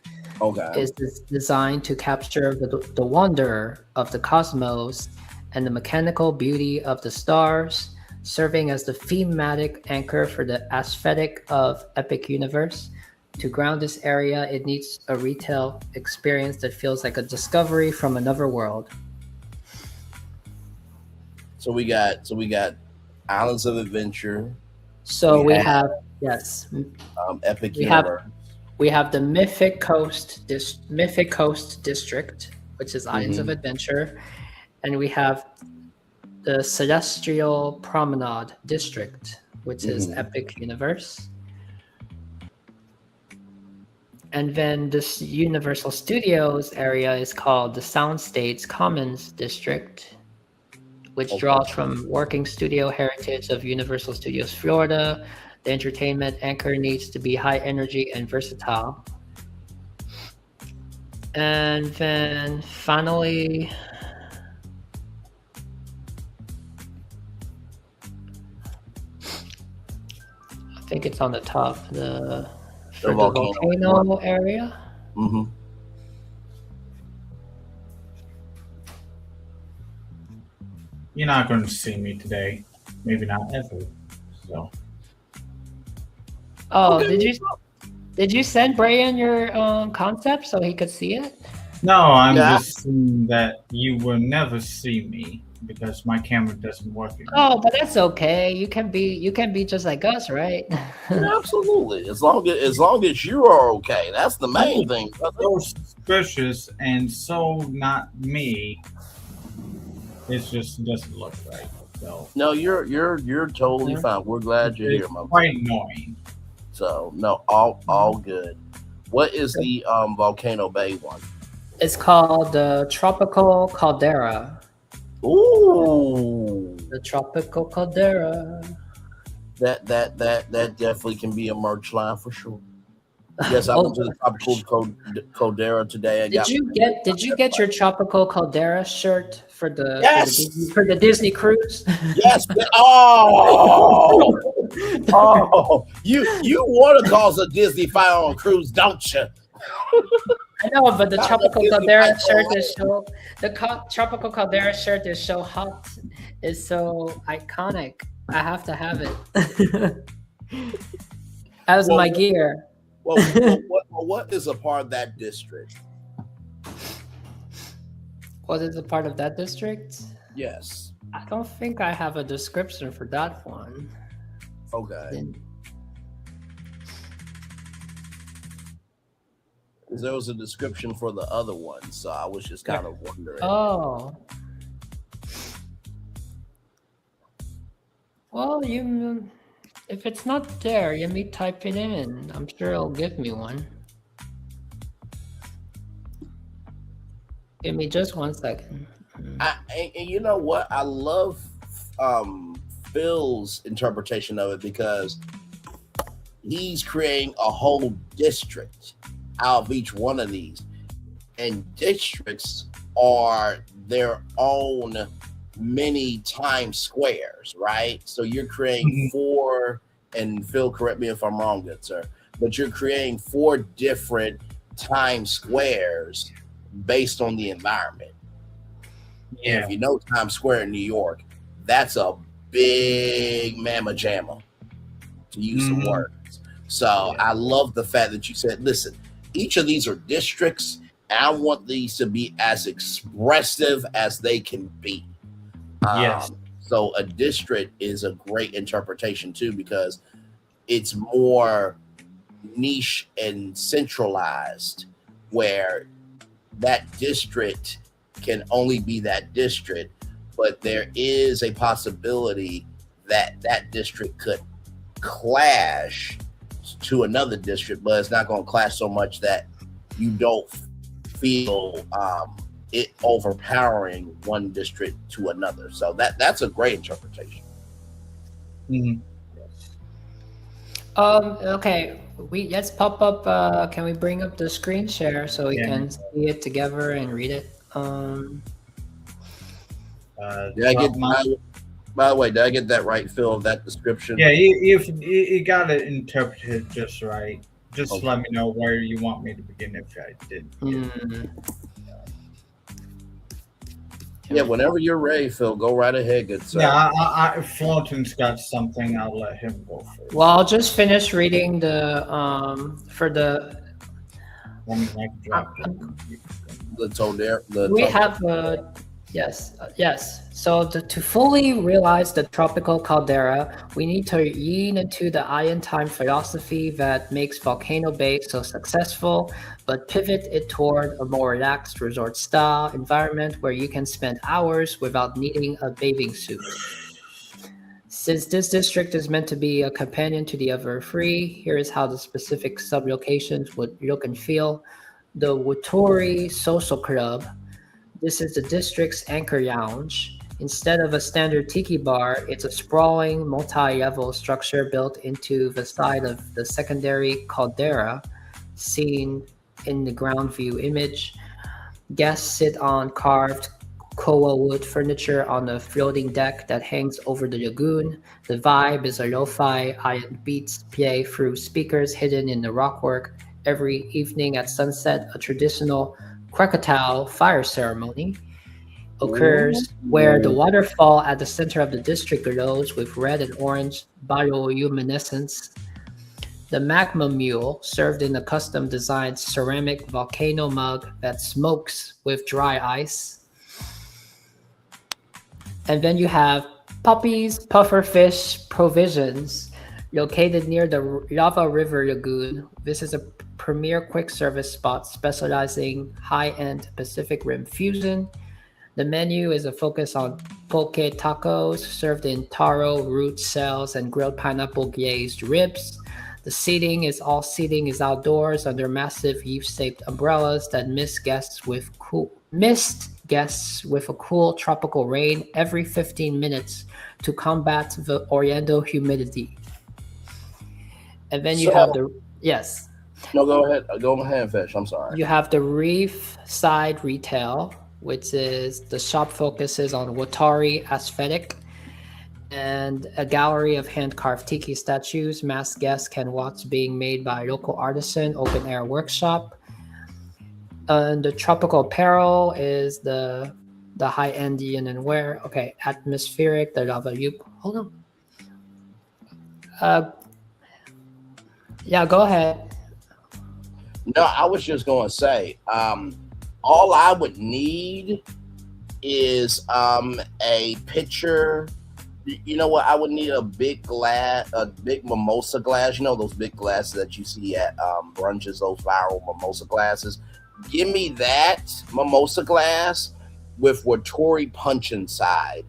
Is designed to capture the wonder of the cosmos and the mechanical beauty of the stars, serving as the thematic anchor for the aesthetic of Epic Universe. To ground this area, it needs a retail experience that feels like a discovery from another world. So we got Islands of Adventure. So we have Epic Universe. We have the Mythic Coast District, which is Islands of Adventure, and we have the Celestial Promenade District, which is Epic Universe. And then this Universal Studios area is called the Soundstage Commons District, which draws from working studio heritage of Universal Studios Florida. The entertainment anchor needs to be high energy and versatile. And then finally, I think it's on the top, the volcano area. You're not going to see me today. Maybe not ever. So. Oh, Okay. did you send Braylon your concept so he could see it? No, I'm Yeah. just saying that you will never see me because my camera doesn't work anymore. Oh, but that's okay. You can be just like us, right? Yeah, absolutely. As long as you are okay, that's the main thing. So suspicious and so not me. It just doesn't look right. So No, you're totally fine. We're glad you're here, my quite annoying. So no, all good. What is the Volcano Bay one? It's called the Tropical Caldera. Ooh, The Tropical Caldera. that definitely can be a merch line for sure. Yes, I went to the Tropical Caldera today. Did you get your Tropical Caldera shirt for the Yes! for the Disney cruise? Yes. Oh, you want to cause a Disney fire on cruise, don't you? I know, but the Tropical Caldera shirt is so Tropical Caldera shirt is so hot, is so iconic. I have to have it as my gear. What is a part of that district? What is a part of that district? Yes. I don't think I have a description for that one. Okay. There was a description for the other one, so I was just kind of wondering. Oh. Well, if it's not there, let me type it in. I'm sure it'll give me one. Give me just 1 second. And you know what? I love Phil's interpretation of it because he's creating a whole district out of each one of these. And districts are their own mini Times Squares, right? So you're creating 4, and Phil, correct me if I'm wrong, good sir, but you're creating 4 different Times Squares based on the environment. Yeah. And if you know Times Square in New York, that's a big mamma jamma, to use some words. So I love the fact that you said, listen, each of these are districts, and I want these to be as expressive as they can be. Yes. So a district is a great interpretation too, because it's more niche and centralized, where that district can only be that district, but there is a possibility that that district could clash to another district, but it's not going to clash so much that you don't feel it overpowering one district to another. So that's a great interpretation. Okay, let's pop up. Can we bring up the screen share so we can see it together and read it? Did I get by the way, did I get that right, Phil, of that description? Yeah, you got it interpreted just right. Just let me know where you want me to begin if I did. Yeah, whenever you're ready, Phil, go right ahead, good sir. Yeah, if Fulton's got something, I'll let him go first. Well, I'll just finish reading the for the. The Todera. We have yes. So to fully realize the tropical caldera, we need to lean into the ion time philosophy that makes Volcano Bay so successful, but pivot it toward a more relaxed resort style environment where you can spend hours without needing a bathing suit. Since this district is meant to be a companion to the Everfree, here is how the specific sublocations would look and feel. The Watori Social Club. This is the district's anchor lounge. Instead of a standard tiki bar, it's a sprawling multi-level structure built into the side of the secondary caldera, seen in the ground view image. Guests sit on carved koa wood furniture on a floating deck that hangs over the lagoon. The vibe is a lo-fi iron beats play through speakers hidden in the rockwork. Every evening at sunset, a traditional Krakatau fire ceremony occurs where the waterfall at the center of the district glows with red and orange bioluminescence. The magma mule, served in a custom-designed ceramic volcano mug that smokes with dry ice. And then you have Puppy's Pufferfish Provisions, located near the Lava River Lagoon. This is a premier quick service spot specializing high-end Pacific Rim fusion. The menu is a focus on poke tacos served in taro root cells and grilled pineapple glazed ribs. The seating is outdoors under massive eve-shaped umbrellas that mist guests with a cool tropical rain every 15 minutes to combat the Orlando humidity. And then you have the yes. No, go ahead. Go ahead, Fish. I'm sorry. You have the Reef Side Retail, which is the shop focuses on Watari aesthetic and a gallery of hand-carved tiki statues. Mass guests can watch being made by local artisan open air workshop. And the tropical apparel is the high-end yin and wear. Okay, atmospheric, the lava loop. Hold on. Yeah, go ahead. No, I was just going to say, all I would need is a picture. You know what? I would need a big mimosa glass. You know those big glasses that you see at brunches, those viral mimosa glasses. Give me that mimosa glass with Wattori punch inside,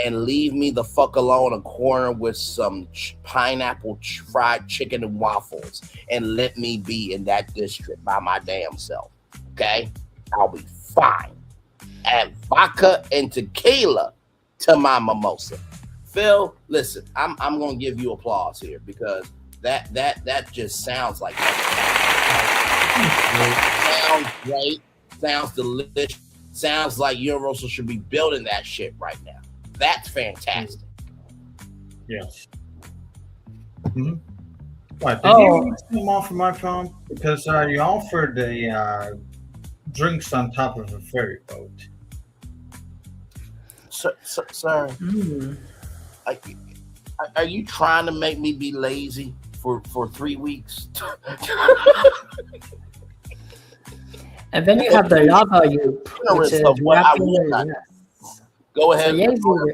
and leave me the fuck alone a corner with some pineapple fried chicken and waffles, and let me be in that district by my damn self. Okay? I'll be fine. Add vodka and tequila to my mimosa. Phil, listen, I'm gonna give you applause here because that just sounds like sounds great, sounds delicious, sounds like Universal should be building that shit right now. That's fantastic. Yes. Mm-hmm. What, did you come off of my phone? Because you offered the drinks on top of a ferry boat. Sir, are you trying to make me be lazy for 3 weeks? And then you have the lava loop, which is Go ahead. So,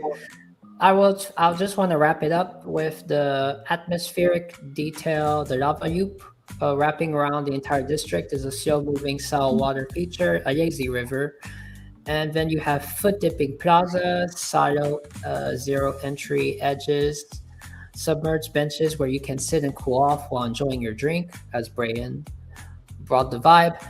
I'll just want to wrap it up with the atmospheric detail. The lava loop wrapping around the entire district is a slow-moving cell water feature, a lazy river. And then you have foot dipping plaza, silo zero entry edges, submerged benches where you can sit and cool off while enjoying your drink, as Braylon brought the vibe.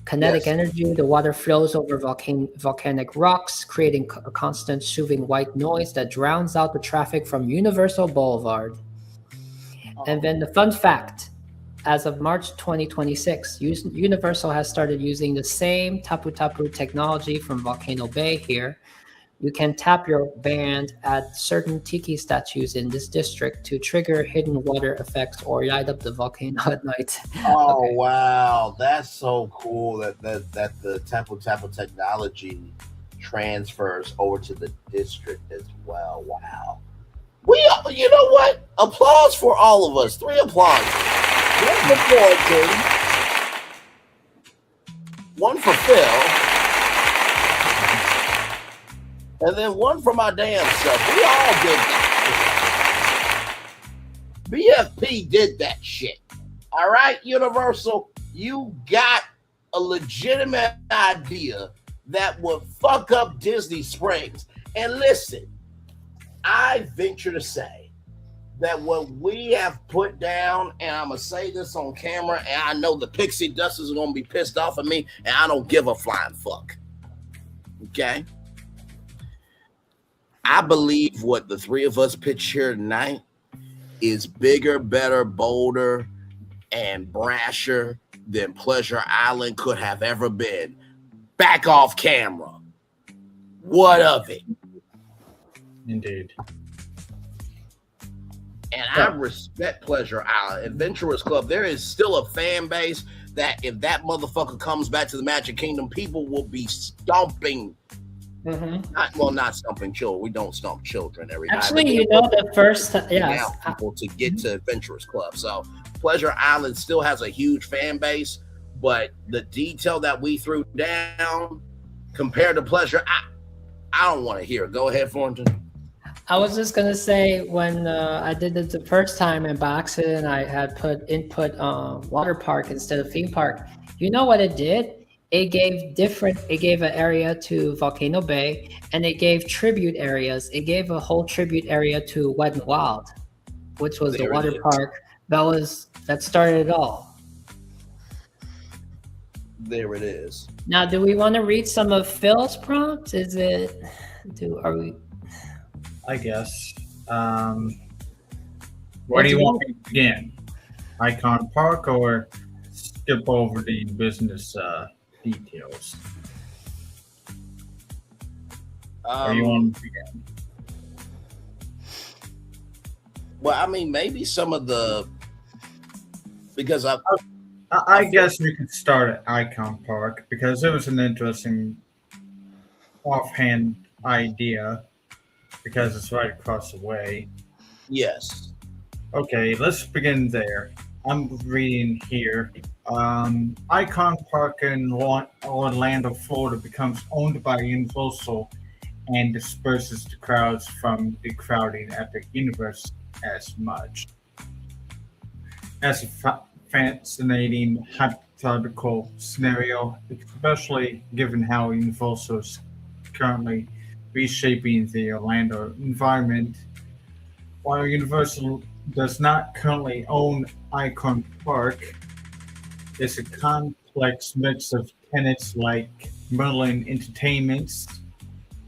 Kinetic energy, the water flows over volcanic rocks, creating a constant soothing white noise that drowns out the traffic from Universal Boulevard. And then the fun fact, as of March 2026, Universal has started using the same Tapu Tapu technology from Volcano Bay here. You can tap your band at certain tiki statues in this district to trigger hidden water effects or light up the volcano at night. Oh, okay. Wow. That's so cool that the Tapu Tapu technology transfers over to the district as well. Wow. You know what? Applause for all of us. 3 applause. 1 for Thornton. 1 for Phil. And then 1 for my damn self. We all did that shit. BFP did that shit. All right, Universal, you got a legitimate idea that would fuck up Disney Springs. And listen, I venture to say that what we have put down, and I'm going to say this on camera, and I know the Pixie Dusters are going to be pissed off at me, and I don't give a flying fuck. Okay? I believe what the 3 of us pitch here tonight is bigger, better, bolder, and brasher than Pleasure Island could have ever been. Back off camera. What of it? Indeed. And I respect Pleasure Island. Adventurers Club, there is still a fan base that if that motherfucker comes back to the Magic Kingdom, people will be stomping. Not stomping children. We don't stomp children every night. Actually, you know, the first, people to get to Adventurers Club. So Pleasure Island still has a huge fan base, but the detail that we threw down compared to Pleasure, I don't want to hear it. Go ahead, Thornton. I was just gonna say when I did it the first time and by accident I had input water park instead of theme park. You know what it did? It gave an area to Volcano Bay, and it gave tribute areas. It gave a whole tribute area to Wet and Wild, which was the water park that started it all. There it is. Now, do we want to read some of Phil's prompts? Are we? I guess. Where do you want me to begin? Icon Park or skip over the business details? Where do you want me to begin? Well, I mean, maybe some of the, because I guess we could start at Icon Park because it was an interesting offhand idea because it's right across the way. Yes. Okay, let's begin there. I'm reading here. Icon Park in Orlando, Florida becomes owned by Universal and disperses the crowds from the crowding Epic Universe as much. That's a fascinating hypothetical scenario, especially given how Universal is currently reshaping the Orlando environment. While Universal does not currently own Icon Park, it's a complex mix of tenants like Merlin Entertainments,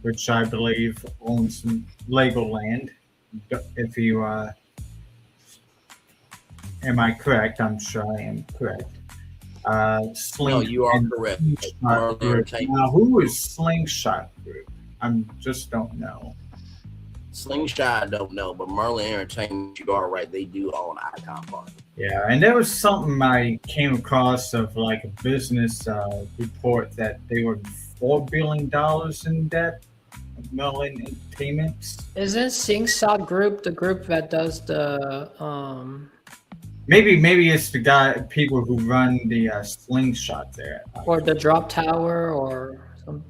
which I believe owns Legoland. If you am I correct? I'm sure I am correct. No, you are correct. Now, who is Slingshot Group? I just don't know. Slingshot, I don't know, but Merlin Entertainment, you are right. They do own Icon Park. Yeah, and there was something I came across of like a business report that they were $4 billion in debt. Merlin Entertainment. Isn't SingSat Group the group that does the Maybe it's the people who run the Slingshot there, or the Drop Tower or some.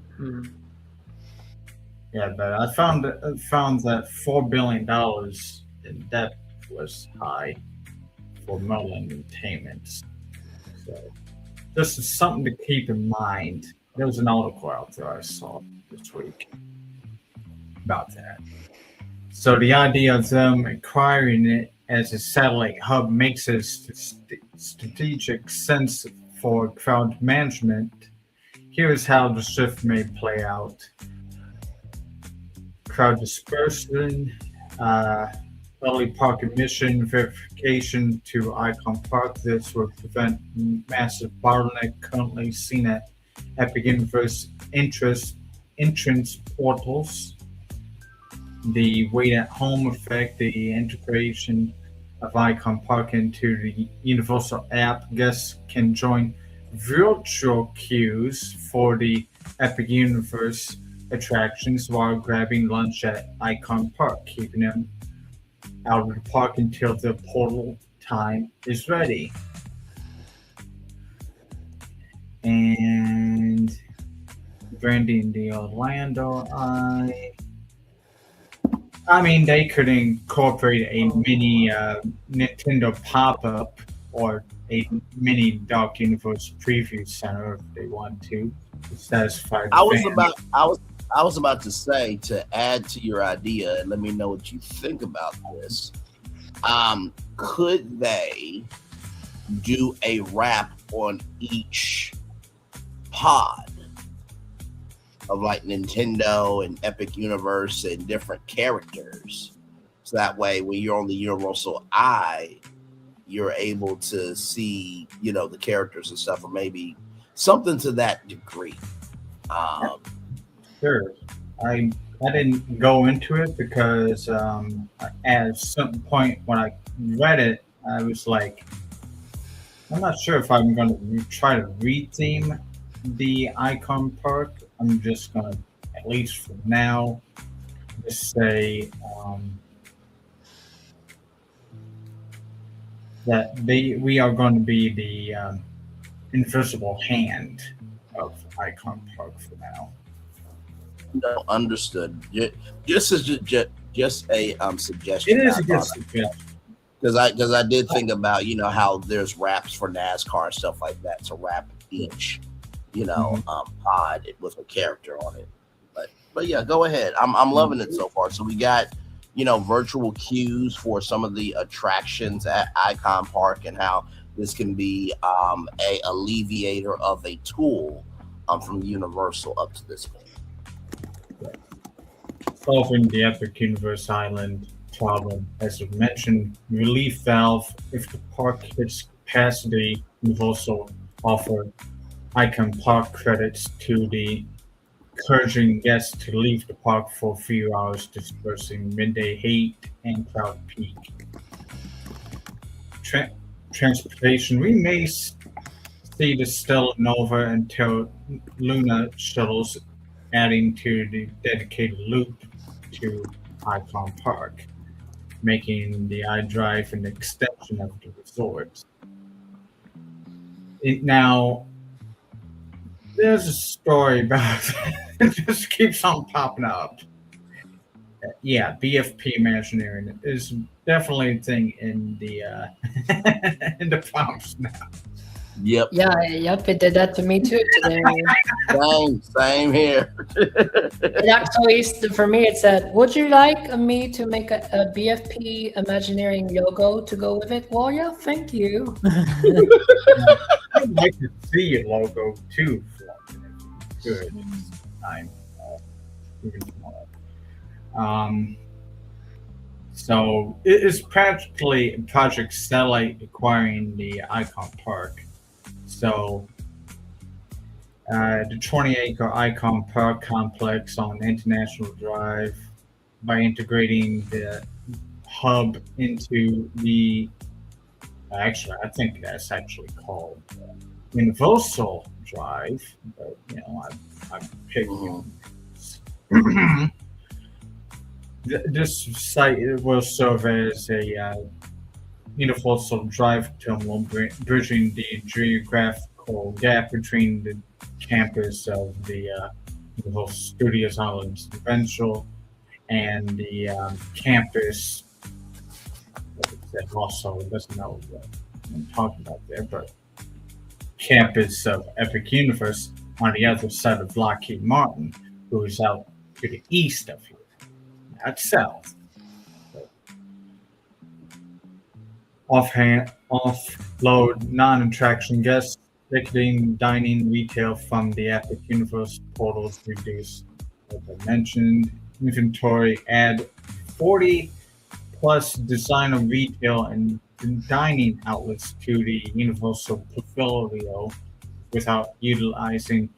Yeah, but I found that $4 billion in debt was high for Merlin Entertainment. So this is something to keep in mind. There was an article out there I saw this week about that. So the idea of them acquiring it as a satellite hub makes a strategic sense for crowd management. Here's how the shift may play out. Crowd dispersion, early park admission verification to Icon Park. This will prevent massive bottleneck currently seen at Epic Universe entrance portals. The wait at home effect, the integration of Icon Park into the Universal app. Guests can join virtual queues for the Epic Universe attractions while grabbing lunch at Icon Park, keeping them out of the park until the portal time is ready. And branding the Orlando Eye. I mean, they could incorporate a mini Nintendo pop-up or a mini Dark Universe preview center if they want to satisfy the fans. I was about to say, to add to your idea, and let me know what you think about this. Could they do a wrap on each pod of like Nintendo and Epic Universe and different characters? So that way, when you're on the Universal Eye, you're able to see, the characters and stuff, or maybe something to that degree. Sure. I didn't go into it because at some point when I read it, I was like, I'm not sure if I'm going to try to retheme the Icon Park. I'm just going to, at least for now, just say that we are going to be the invisible hand of Icon Park for now. No, understood. Just as just a suggestion. It is a good suggestion. Because I did think about how there's wraps for NASCAR and stuff like that to wrap each pod with a character on it. But yeah, go ahead. I'm loving it so far. So we got virtual queues for some of the attractions at Icon Park and how this can be a alleviator of a tool from Universal up to this point. Solving the Epic Universe Island problem, as you mentioned, relief valve. If the park hits capacity, we've also offered Icon Park credits to the encouraging guests to leave the park for a few hours, dispersing midday hate and crowd peak. Transportation, we may see the Stella Nova and Terra Luna shuttles adding to the dedicated loop to Icon Park, making the iDrive an extension of the resort. Now, there's a story about it just keeps on popping up. Yeah, BFP Imagineering is definitely a thing in the in the prompts now. Yep. Yeah, yep, it did that to me too today. Same here. It actually, for me, it said, would you like me to make a BFP Imagineering logo to go with it? Well, yeah, thank you. I'd like to see your logo too. Good. I'm moving tomorrow. So it is practically Project Satellite acquiring the Icon Park. So the 20-acre Icon Park complex on International Drive, by integrating the hub into the, actually, I think that's actually called Universal Drive, but I'm picking. This site will serve as a universal drive terminal, bridging the geographical gap between the campus of the Universal Studios Hollywood Central and the campus that also doesn't know what I'm talking about there, but campus of Epic Universe on the other side of Lockheed Martin, who is out to the east of here, not south. Offload non-attraction guests, ticketing, dining, retail from the Epic Universe portals reduce, as I mentioned, inventory, add 40 plus designer retail and dining outlets to the Universal portfolio without utilizing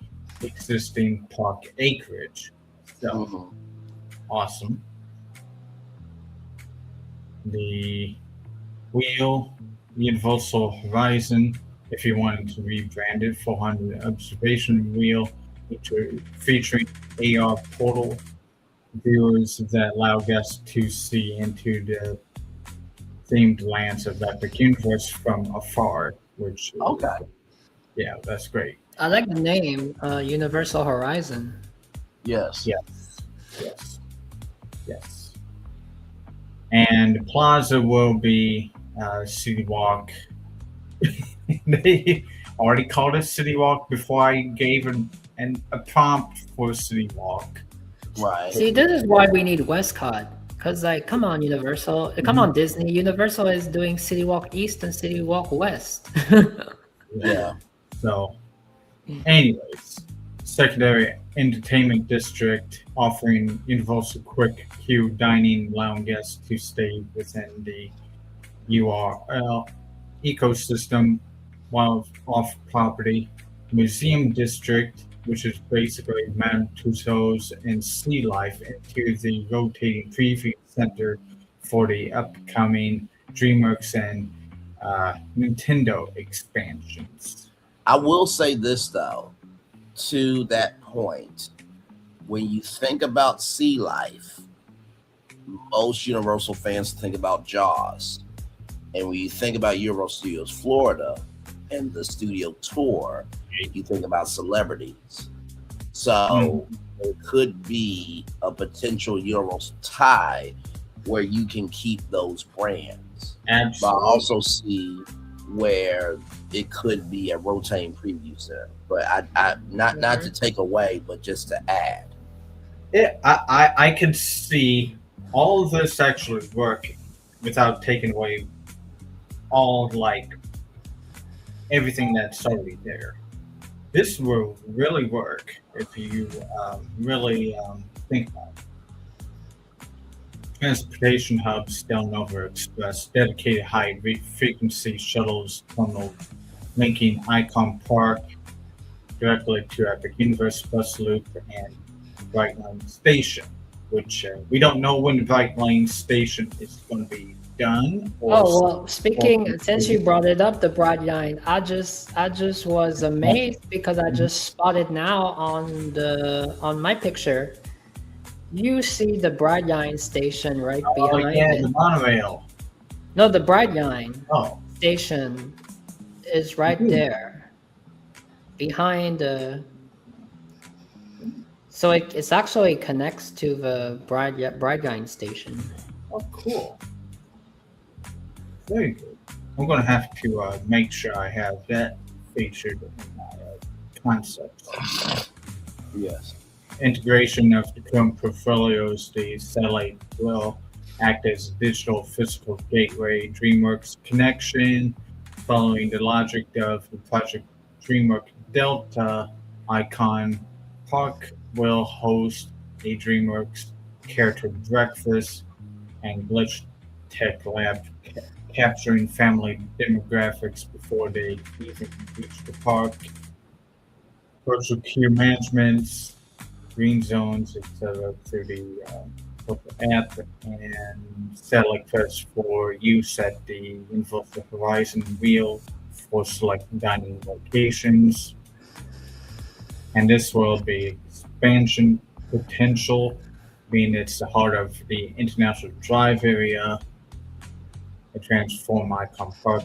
existing park acreage. So, awesome. The wheel, Universal Horizon, if you wanted to rebrand it, 400 observation wheel, featuring AR portal viewers that allow guests to see into the themed lands of Epic Universe from afar, which yeah, that's great. I like the name, Universal Horizon. Yes. And the plaza will be City Walk. They already called it City Walk before I gave a prompt for City Walk. Right. See, this is why we need Westcott. Because, like, come on, Universal. Come on, Disney. Universal is doing City Walk East and City Walk West. Yeah. So, anyways, secondary entertainment district offering Universal quick queue dining, allowing guests to stay within the URL ecosystem while off property. Museum district, which is basically Madame Tussauds and Sea Life, into the rotating preview center for the upcoming DreamWorks and Nintendo expansions. I will say this though, to that point, when you think about Sea Life, most Universal fans think about Jaws. And when you think about Universal Studios Florida and the studio tour, you think about celebrities. So there could be a potential Universal tie where you can keep those brands. Absolutely. But I also see where it could be a rotating preview center. But I not to take away, but just to add. Yeah, I could see all of this actually working without taking away all like everything that's already there. This will really work if you really think about it. Transportation hubs, Delnova Express, dedicated high-frequency shuttles terminal linking Icon Park directly to Epic Universe Bus Loop and Braylon Station, which we don't know when the Braylon Station is going to be done. Speaking, since you brought it up, the Braylon, I just was amazed because I just spotted now on my picture. You see the Braylon station right behind it. The monorail. No, the Braylon station is right there behind the. So it's actually connects to the Braylon station. Oh, cool. Very good. I'm going to have to make sure I have that featured in my concept. Yes. Integration of the current portfolios, the satellite will act as a digital physical gateway, DreamWorks connection, following the logic of the project DreamWorks Delta. Icon Park will host a DreamWorks character breakfast and glitch tech lab capturing family demographics before they even reach the park. Virtual queue management, green zones, etc. through the app and satellite credits for use at the Universal Horizon wheel for select dining locations. And this will be expansion potential, being it's the heart of the International Drive area. A transform Icon Park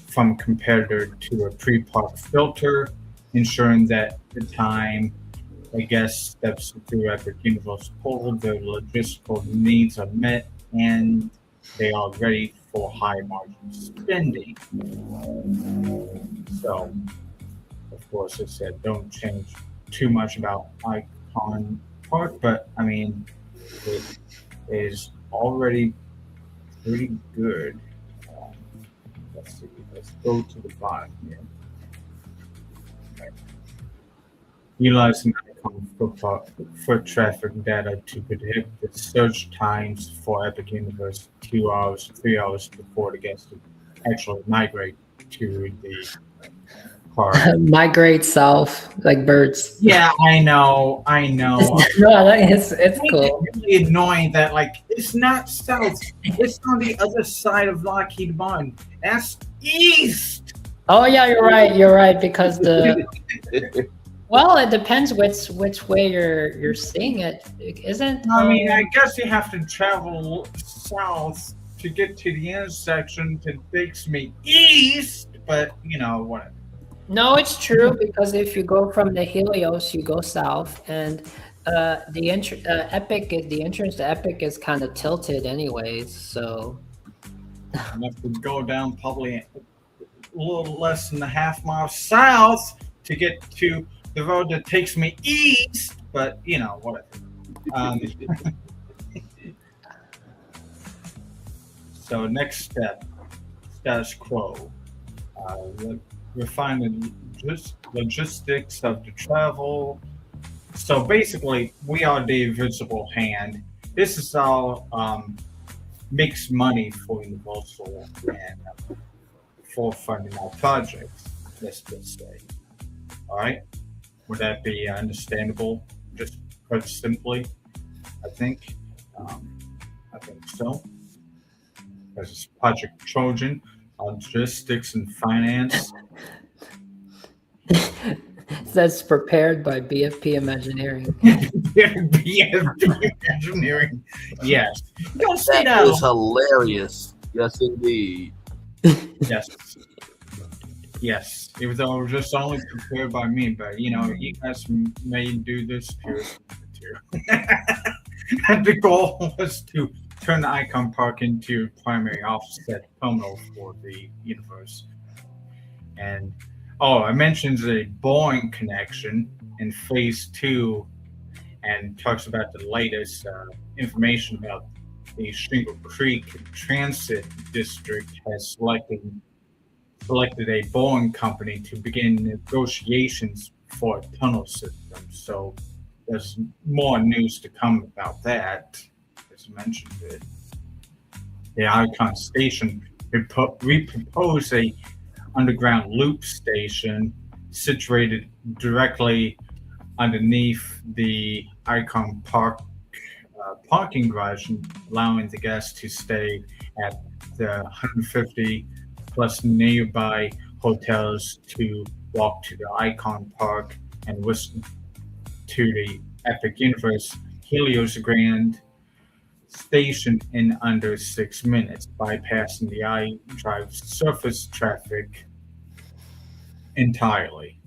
from a competitor to a pre-park filter, ensuring that the time a guest steps through Epic Universe portal, their logistical needs are met and they are ready for high margin spending. So, of course, it said don't change too much about Icon Park, but I mean, it is already pretty good. Let's see, let's go to the bottom here. Okay. Utilizing foot traffic data to predict the search times for Epic Universe 2 hours, 3 hours before the guests actually migrate to the park. Migrate south like birds. Yeah, I know. No, it's cool. It's really annoying that like it's not south. It's on the other side of Lockheed Martin. That's east. Oh yeah, you're right. Because the well, it depends which way you're seeing it, isn't? I mean, I guess you have to travel south to get to the intersection that takes me east, but you know whatever. No, it's true because if you go from the Helios, you go south, and the entrance to Epic is kind of tilted, anyways. So I have to go down probably a little less than a half mile south to get to the road that takes me east, but you know whatever. So next step, status quo. Refine the logistics of the travel. So basically, we are the invisible hand. This is all makes money for Universal and for funding our projects, let's just say. All right? Would that be understandable? Just put simply, I think. I think so. Because it's Project Trojan, logistics and finance. That's prepared by BFP Imagineering. BFP Imagineering. Yes. That is hilarious. Yes, indeed. Yes. Yes. Even though it was just only prepared by me, but you guys may do this too. And the goal was to turn the Icon Park into a primary offset terminal for the universe. And I mentioned a Boeing connection in phase 2, and talks about the latest information about the Shingle Creek Transit District has selected a Boeing company to begin negotiations for a tunnel system. So there's more news to come about that. As mentioned, the Icon Station, we propose a underground loop station situated directly underneath the Icon Park parking garage, allowing the guests to stay at the 150 plus nearby hotels to walk to the Icon Park and listen to the Epic Universe Helios Grand Station in under 6 minutes, bypassing the iDrive surface traffic entirely.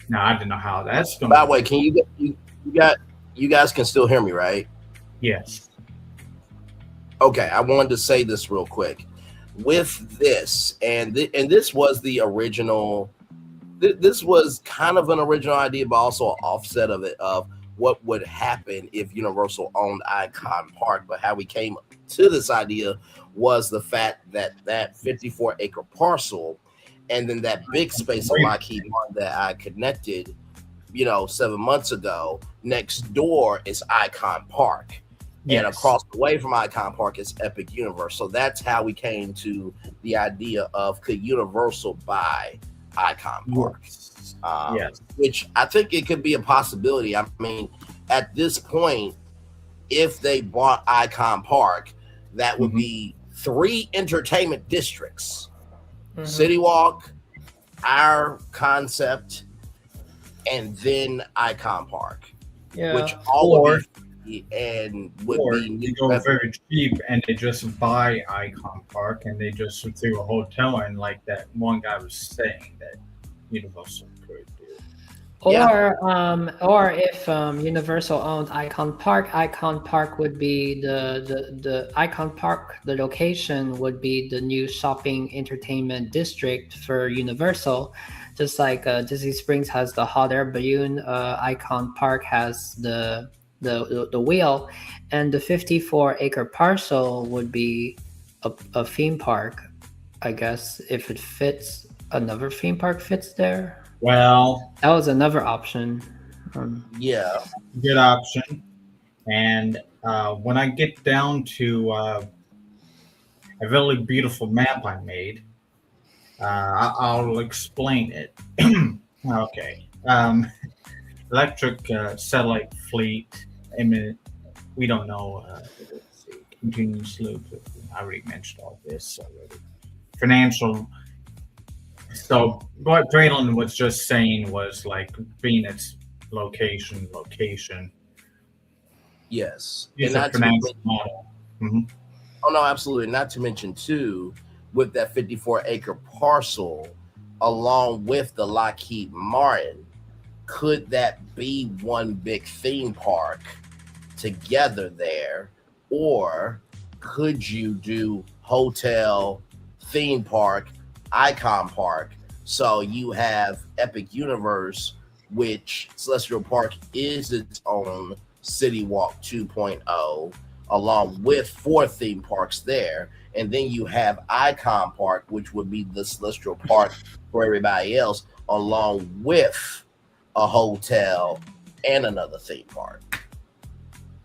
Now, I don't know how that's going. By the way, can you guys can still hear me, right? Yes. Okay, I wanted to say this real quick. With this, and this was the original. This was kind of an original idea, but also an offset of it, of what would happen if Universal owned Icon Park. But how we came to this idea was the fact that 54-acre parcel, and then that big space of Lockheed Martin that I connected, 7 months ago, next door is Icon Park. Yes. And across the way from Icon Park is Epic Universe. So that's how we came to the idea of, could Universal buy Icon Park? Yes. Which I think it could be a possibility. I mean, at this point, if they bought Icon Park, that would be 3 entertainment districts. City Walk, our concept, and then Icon Park. Yeah. Which all would be and would be you go very cheap and they just buy Icon Park and they just threw a hotel in, like that one guy was saying that Universal could do. Or if Universal owned Icon Park would be the Icon Park. The location would be the new shopping entertainment district for Universal, just like Disney Springs has the hot air balloon. Icon Park has the wheel, and the 54-acre parcel would be a theme park, I guess, if it fits. Another theme park fits there. Well, that was another option. Yeah, good option. And when I get down to a really beautiful map I made, I'll explain it. Okay. Electric satellite fleet. I mean, we don't know. Let's see, continuous loop. I already mentioned all this already. Financial. So what Braylon was just saying was like being its location. Yes. It's a financial model. Oh no, absolutely. Not to mention too, with that 54-acre parcel, along with the Lockheed Martin, could that be one big theme park together there? Or could you do hotel, theme park, Icon Park? So you have Epic Universe, which Celestial Park is its own City Walk 2.0, along with 4 theme parks there. And then you have Icon Park, which would be the Celestial Park for everybody else, along with a hotel and another theme park.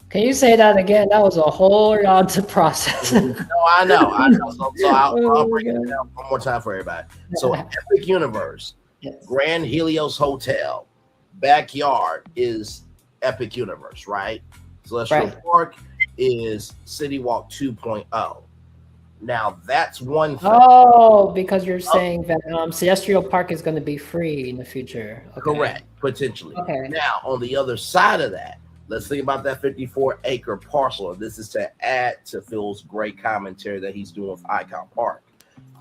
Can you say that again? That was a whole lot to process. No, I know. So I'll break it down one more time for everybody. So Epic Universe, Grand Helios Hotel, backyard is Epic Universe, right? Celestial Park is City Walk 2.0. Now that's one thing. Oh, because you're saying that Celestial Park is going to be free in the future. Okay. Correct, potentially. Okay. Now on the other side of that, let's think about that 54-acre parcel. This is to add to Phil's great commentary that he's doing with Icon Park.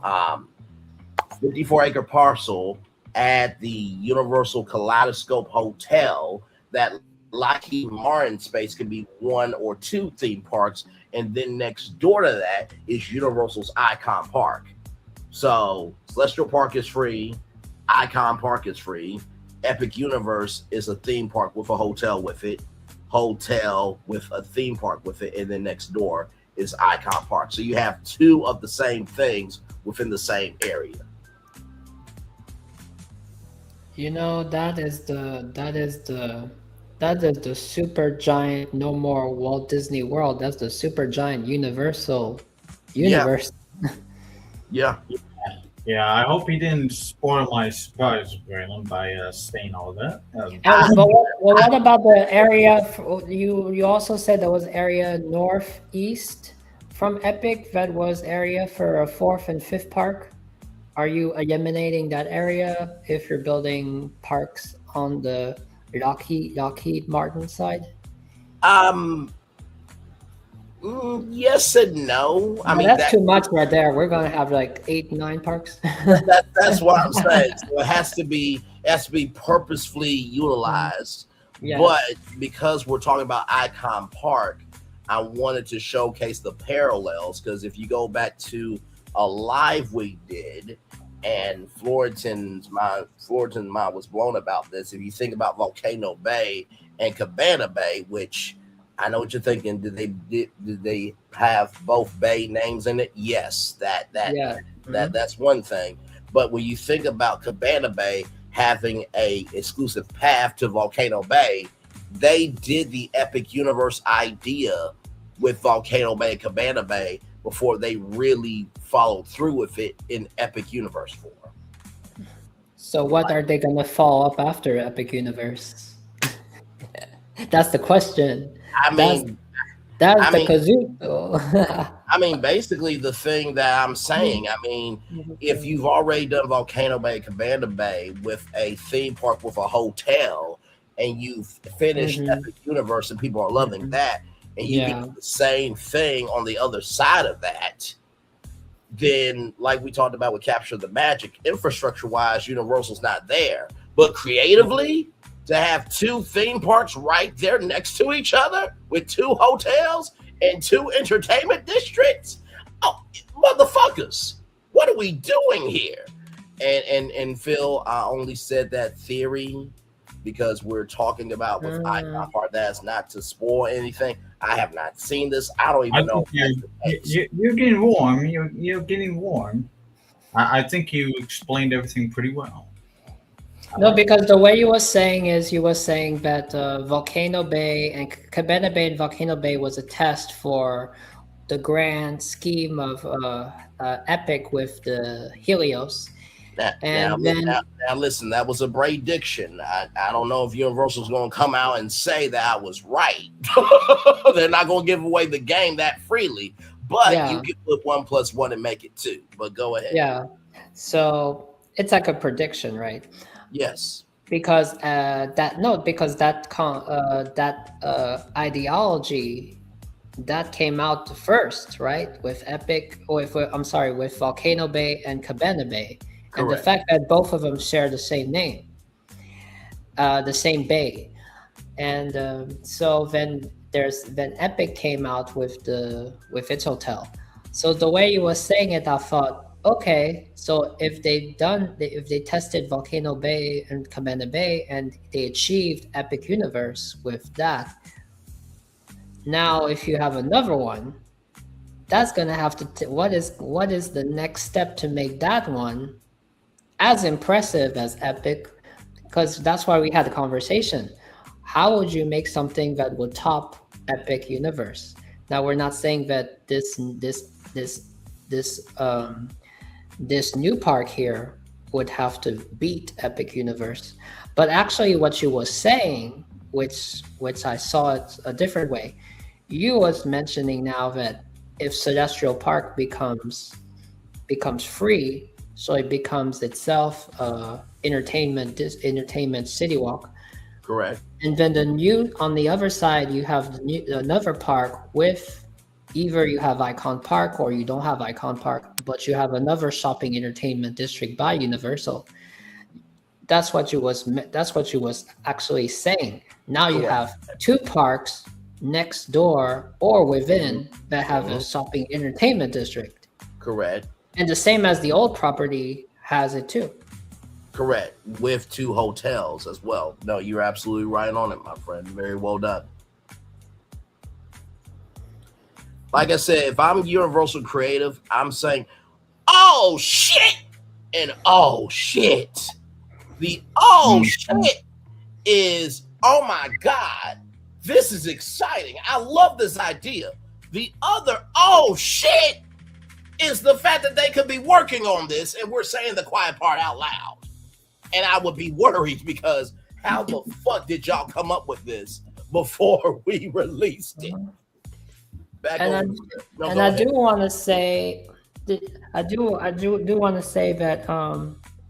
54-acre parcel at the Universal Kaleidoscope Hotel. That Lockheed Martin space could be 1 or 2 theme parks, and then next door to that is Universal's Icon Park. So Celestial Park is free, Icon Park is free, Epic Universe is a theme park with a hotel with it, hotel with a theme park with it, and then next door is Icon Park. So you have 2 of the same things within the same area. You know, that is the super giant, no more Walt Disney World. That's the super giant Universal universe. Yeah. Yeah, I hope he didn't spoil my surprise, Braylon, by saying all that. But what about the area? You also said there was area northeast from Epic that was area for a 4th and 5th park. Are you eliminating that area if you're building parks on the Lockheed Martin side? Yes and no. I mean, that's too much right there. We're gonna have like 8, 9 parks. That's what I'm saying. So it has to be purposefully utilized. Yes. But because we're talking about Icon Park, I wanted to showcase the parallels, because if you go back to a live we did, and Florian's mind was blown about this. If you think about Volcano Bay and Cabana Bay, which I know what you're thinking, did they have both bay names in it? Yes, that's one thing. But when you think about Cabana Bay having a exclusive path to Volcano Bay, they did the Epic Universe idea with Volcano Bay and Cabana Bay before they really followed through with it in Epic Universe form. So what are they gonna follow up after Epic Universe? That's the question. That's the kazoo. I mean, basically the thing that I'm saying, I mean, if you've already done Volcano Bay, Cabana Bay with a theme park with a hotel, and you've finished Epic Universe and people are loving that, and you can do the same thing on the other side of that, then like we talked about with Capture the Magic, infrastructure-wise, Universal's not there. But creatively, to have 2 theme parks right there next to each other with 2 hotels and 2 entertainment districts, oh, motherfuckers, what are we doing here? And Phil, I only said that theory because we're talking about with Icon Park. That's not to spoil anything. I have not seen this. I don't even know. You're getting warm. You're getting warm. I think you explained everything pretty well. No, because the way you were saying that Volcano Bay and Cabana Bay and Volcano Bay was a test for the grand scheme of Epic with the Helios. Now, listen, that was a prediction. I don't know if Universal's going to come out and say that I was right. They're not going to give away the game that freely, but you can put 1 + 1 and make it 2. But go ahead. Yeah. So it's like a prediction, right? Yes. Because that ideology that came out first, right? With Epic, with Volcano Bay and Cabana Bay. Correct. And the fact that both of them share the same name, the same bay, and so then Epic came out with its hotel. So the way you were saying it, I thought, okay, so if they tested Volcano Bay and Cabana Bay and they achieved Epic Universe with that, now if you have another one, that's gonna have to what is the next step to make that one as impressive as Epic? Because that's why we had the conversation. How would you make something that would top Epic Universe? Now we're not saying that this new park here would have to beat Epic Universe, but actually what you were saying, which I saw it a different way, you was mentioning now that if Celestial Park becomes free, so it becomes itself entertainment city walk. Correct. And then on the other side, you have another park with either you have Icon Park or you don't have Icon Park, but you have another shopping entertainment district by Universal. That's what you was actually saying. Now you have two parks next door or within that have a shopping entertainment district. Correct. And the same as the old property has it too. Correct. With 2 hotels as well. No, you're absolutely right on it, my friend. Very well done. Like I said, if I'm Universal Creative, I'm saying, oh shit, and oh shit. The shit is, oh my God, this is exciting. I love this idea. The other shit is the fact that they could be working on this and we're saying the quiet part out loud. And I would be worried because how the fuck did y'all come up with this before we released it? I do want to say, I do want to say that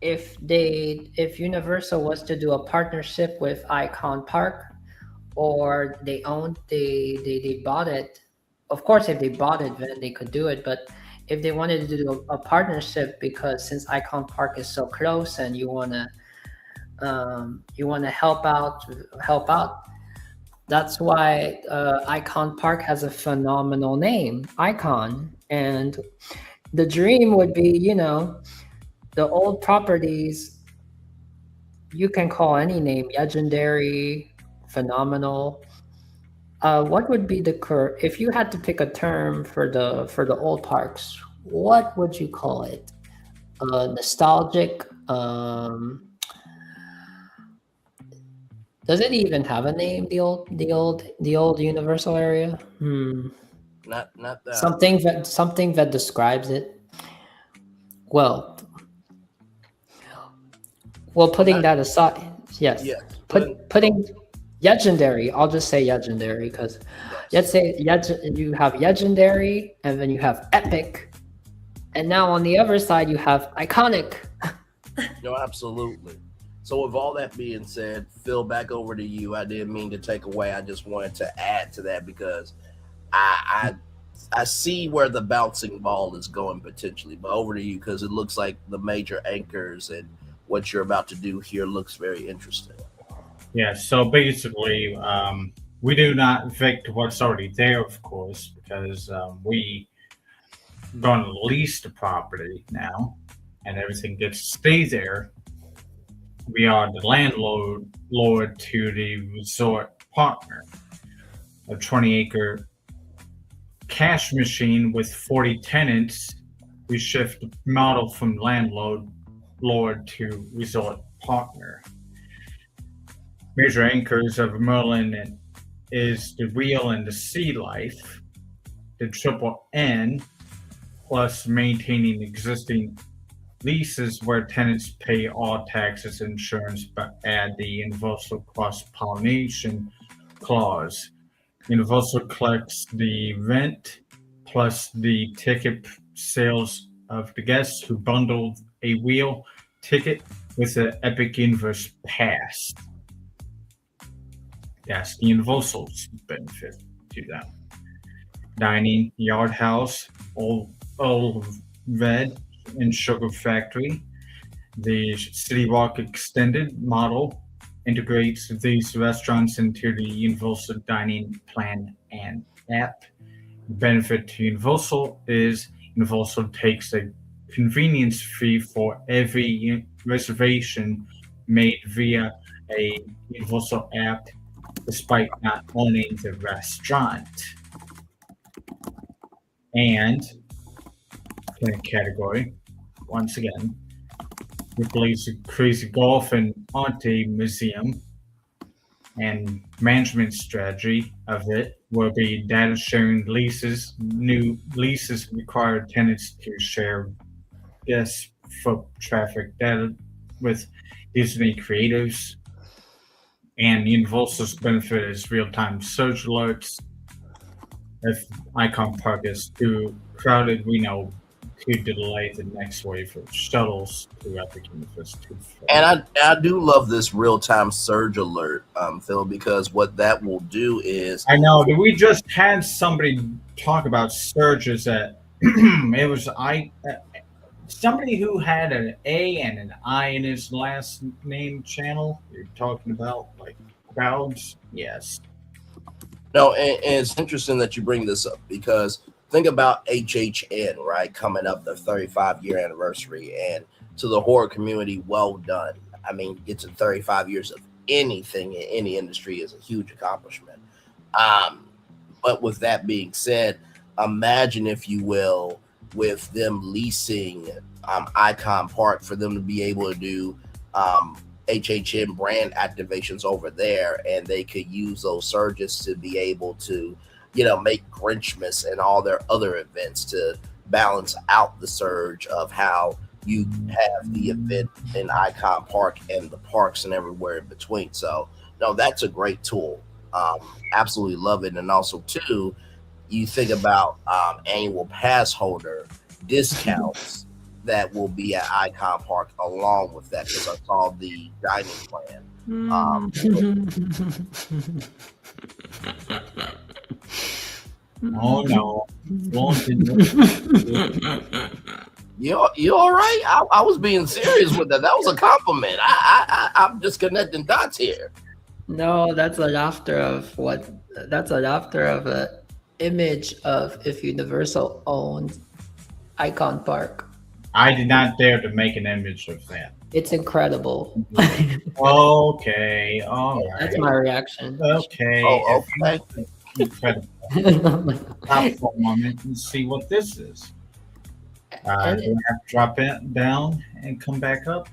if Universal was to do a partnership with Icon Park, or they bought it, of course, if they bought it, then they could do it. But if they wanted to do a partnership, because since Icon Park is so close and you wanna help out. That's why Icon Park has a phenomenal name, Icon. And the dream would be, the old properties, you can call any name, legendary, phenomenal. What would be if you had to pick a term for the old parks, what would you call it? Nostalgic. Does it even have a name? The old Universal area? Not that. Something that describes it. Well, putting that aside, yes. Yeah. Putting legendary. I'll just say legendary because let's say you have legendary and then you have epic, and now on the other side you have iconic. No, absolutely. So with all that being said, Phil, back over to you. I didn't mean to take away. I just wanted to add to that because I see where the bouncing ball is going potentially. But over to you because it looks like the major anchors and what you're about to do here looks very interesting. Yeah, so basically, we do not evict what's already there, of course, because we going to lease the property now, and everything gets to stay there. We are the landlord to the resort partner. A 20-acre cash machine with 40 tenants. We shift the model from landlord to resort partner. Major anchors of Merlin is the Real and the Sea Life, the Triple N, plus maintaining existing leases where tenants pay all taxes, insurance, but add the Universal cross-pollination clause. Universal collects the rent plus the ticket sales of the guests who bundled a wheel ticket with an Epic Universe pass. That's the Universal's benefit to them. Dining, Yard House, Old Red, and Sugar Factory. The City Walk Extended model integrates these restaurants into the Universal Dining Plan and app. The benefit to Universal is Universal takes a convenience fee for every reservation made via a Universal app, despite not owning the restaurant. And in a category, once again, replace the Crazy Golf and Ante Museum, and management strategy of it will be data sharing leases. New leases require tenants to share guest foot traffic data with Disney creatives, and Universal's benefit is real-time search alerts. If Icon Park is too crowded, we know to delay the next wave of shuttles to Epic Universe 2. And I do love this real-time surge alert, Phil, because what that will do is... I know, we just had somebody talk about surges that it was somebody who had an A and an I in his last name channel. You're talking about like crowds? Yes. No, and it's interesting that you bring this up because think about HHN, right? Coming up the 35-year anniversary, and to the horror community, well done. I mean, get to 35 years of anything in any industry is a huge accomplishment. But with that being said, imagine, if you will, with them leasing Icon Park for them to be able to do HHN brand activations over there, and they could use those surges to be able to, make Grinchmas and all their other events to balance out the surge of how you have the event in Icon Park and the parks and everywhere in between. So, no, that's a great tool. Absolutely love it. And also, too, you think about annual pass holder discounts that will be at Icon Park along with that, because I saw the dining plan. Oh no. You all right? I was being serious with that. That was a compliment. I'm just connecting dots here. No, that's a laughter of what? That's a laughter of an image of if Universal owned Icon Park. I did not dare to make an image of that. It's incredible. Okay, all right. That's my reaction. Okay. Oh, okay. Incredible. Stop for a moment and see what this is. Do I have to drop it down and come back up?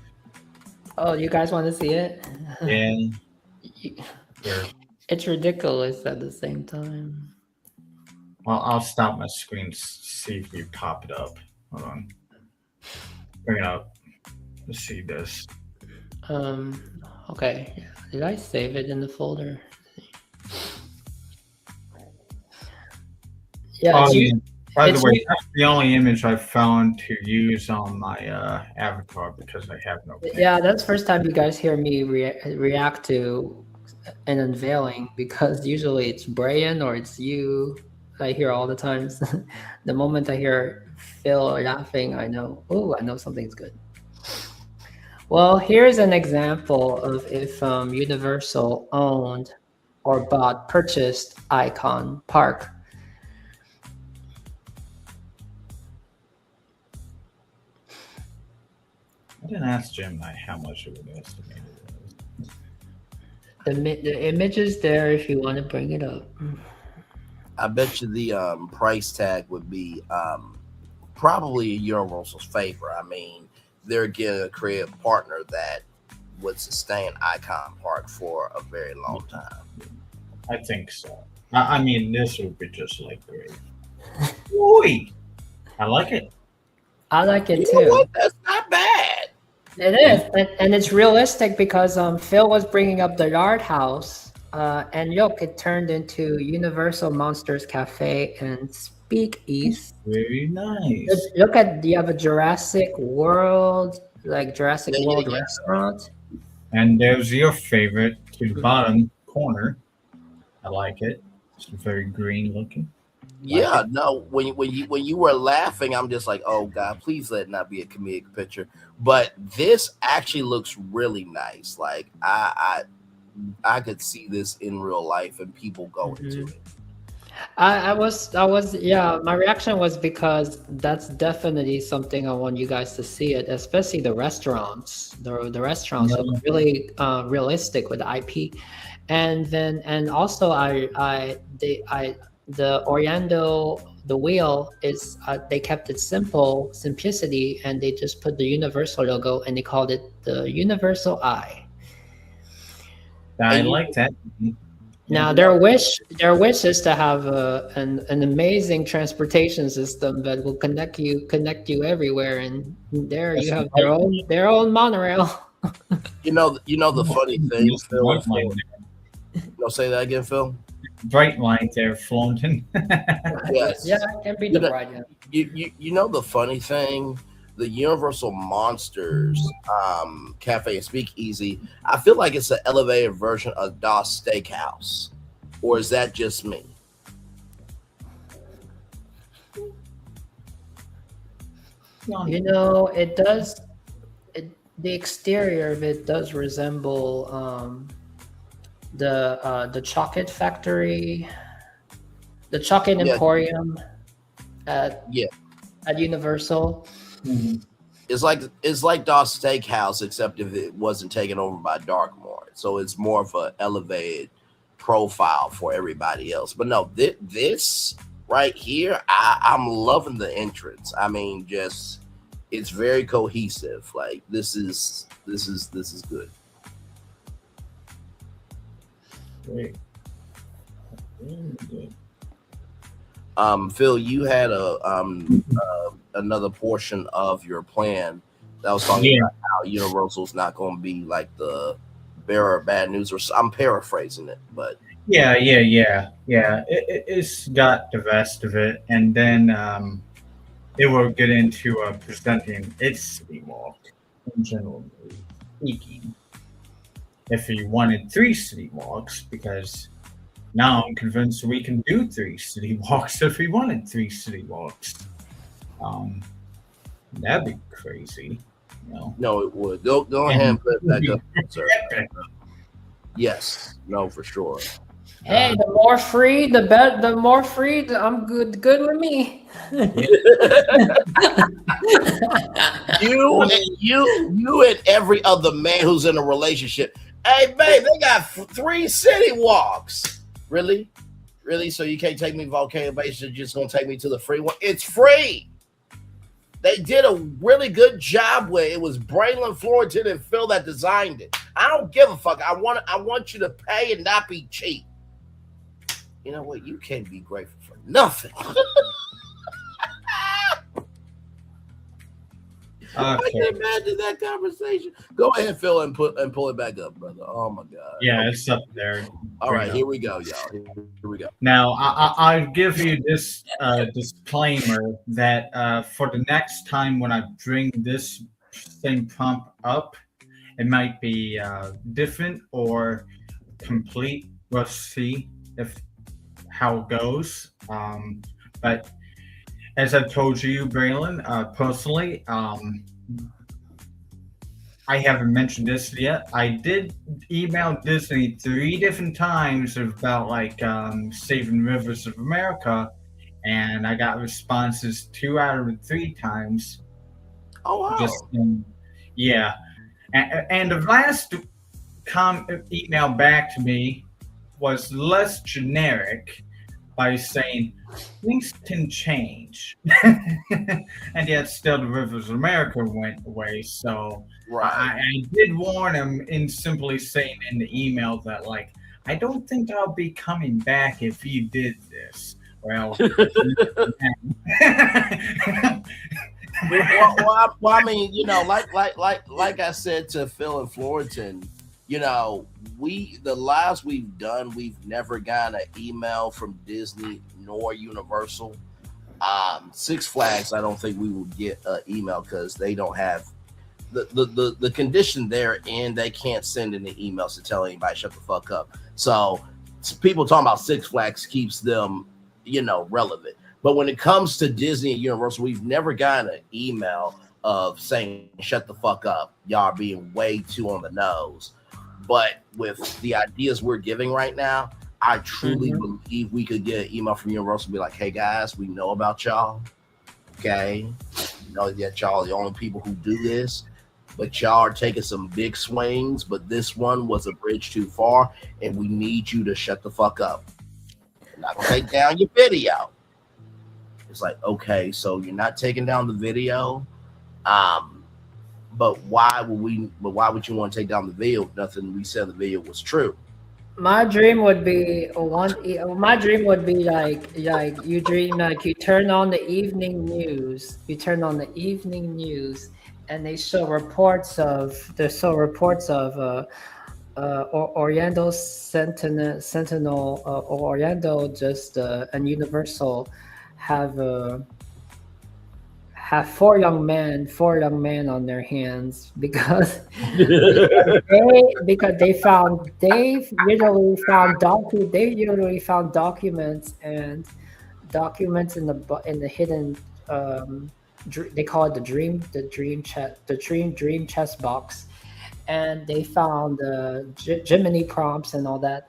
Oh, you guys want to see it? Yeah. It's ridiculous at the same time. Well, I'll stop my screen to see if you pop it up. Hold on. Bring it up. Let's see this. Okay. Did I save it in the folder? Yeah. By the way, that's the only image I found to use on my avatar because I have no. Yeah, that's the first time you guys hear me react to an unveiling, because usually it's Braylon or it's you. I hear all the times. The moment I hear Phil laughing, I know something's good. Well, here's an example of if Universal owned or purchased Icon Park. I didn't ask Gemini how much it would estimate it was. The image is there if you want to bring it up. I bet you the price tag would be probably in Universal's favor. I mean, they're getting a creative partner that would sustain Icon Park for a very long time. I think so. I mean, this would be just like great. Oi! I like it. I like it You too. know what? That's not bad. It is, and it's realistic because Phil was bringing up the Yard House, and look, it turned into Universal Monsters Cafe and Speak East. Very nice. Look at, you have a Jurassic World, restaurant. And there's your favorite to the bottom corner. I like it. It's very green looking. Yeah, no. When you were laughing, I'm just like, oh God, please let it not be a comedic picture. But this actually looks really nice. Like I could see this in real life and people going to it. I was my reaction was because that's definitely something I want you guys to see it, especially the restaurants. The restaurants look really realistic with the IP, and also the Orlando, the wheel is they kept it simplicity, and they just put the Universal logo and they called it the Universal Eye. I like that. Now their wish is to have an amazing transportation system that will connect you everywhere, and there you have their own monorail. You know the funny thing, Phil. Say that again, Phil. Bright light there, flaunting. Yes. Yeah, it can be the bright. You know the funny thing, the Universal Monsters Cafe and Speakeasy, I feel like it's an elevated version of Das Steakhouse, or is that just me? You know, it does. The exterior of it does resemble the chocolate factory, the chocolate emporium at Universal. It's like Das Steakhouse, except if it wasn't taken over by Darkmoor. So it's more of an elevated profile for everybody else. But no, this right here, I'm loving the entrance. I mean, just it's very cohesive. Like this is good. Great. Phil, you had another portion of your plan that was talking about how Universal's not going to be like the bearer of bad news, or I'm paraphrasing it, but Yeah. It's got the rest of it, and then it will get into presenting its city walk in general speaking. If you wanted 3 city walks, because now I'm convinced we can do 3 city walks if we wanted 3 city walks. That'd be crazy. No, it would. Go ahead and put it back up, sir. Yes, no, for sure. Hey, the more free, the better. The more free, I'm good. Good with me. you and every other man who's in a relationship. Hey, babe, they got 3 city walks. Really? So you can't take me Volcano Base? You're just gonna take me to the free one? It's free. They did a really good job with it. It was Braylon, Florentine, and Phil that designed it. I don't give a fuck. I want you to pay and not be cheap. You know what? You can't be grateful for nothing. I can imagine that conversation. Go ahead, Phil, and pull it back up, brother. Oh my God. Yeah, it's up there. All right, here we go, y'all. Here we go. Now, I'll give you this disclaimer that for the next time when I bring this same prompt up, it might be different or complete. We'll see how it goes. But as I told you, Braylon, personally, I haven't mentioned this yet. I did email Disney 3 different times about saving Rivers of America, and I got responses 2 out of the 3 times. Oh wow! Yeah, and the last email back to me was less generic by saying things can change, and yet still the Rivers of America went away. So I did warn him in simply saying in the email that I don't think I'll be coming back if you did this. Well, well, I mean, like I said to Phil and Florentine, the lives we've done, we've never gotten an email from Disney nor Universal. Six Flags, I don't think we will get an email because they don't have the condition they're in. They can't send any emails to tell anybody shut the fuck up. So people talking about Six Flags keeps them, relevant. But when it comes to Disney and Universal, we've never gotten an email of saying shut the fuck up. Y'all are being way too on the nose. But with the ideas we're giving right now, I truly believe we could get an email from Universal and be like, hey guys, we know about y'all. Okay. You know that y'all are the only people who do this, but y'all are taking some big swings, but this one was a bridge too far, and we need you to shut the fuck up. We're not gonna take down your video. It's like, okay, so you're not taking down the video. But why would you want to take down the video if nothing we said the video was true? My dream would be like you dream like you turn on the evening news. You turn on the evening news, and they show reports of Orlando Sentinel, Orlando and Universal have have four young men on their hands because they usually found documents and documents in the hidden they call it the dream chest box, and they found Gemini prompts and all that.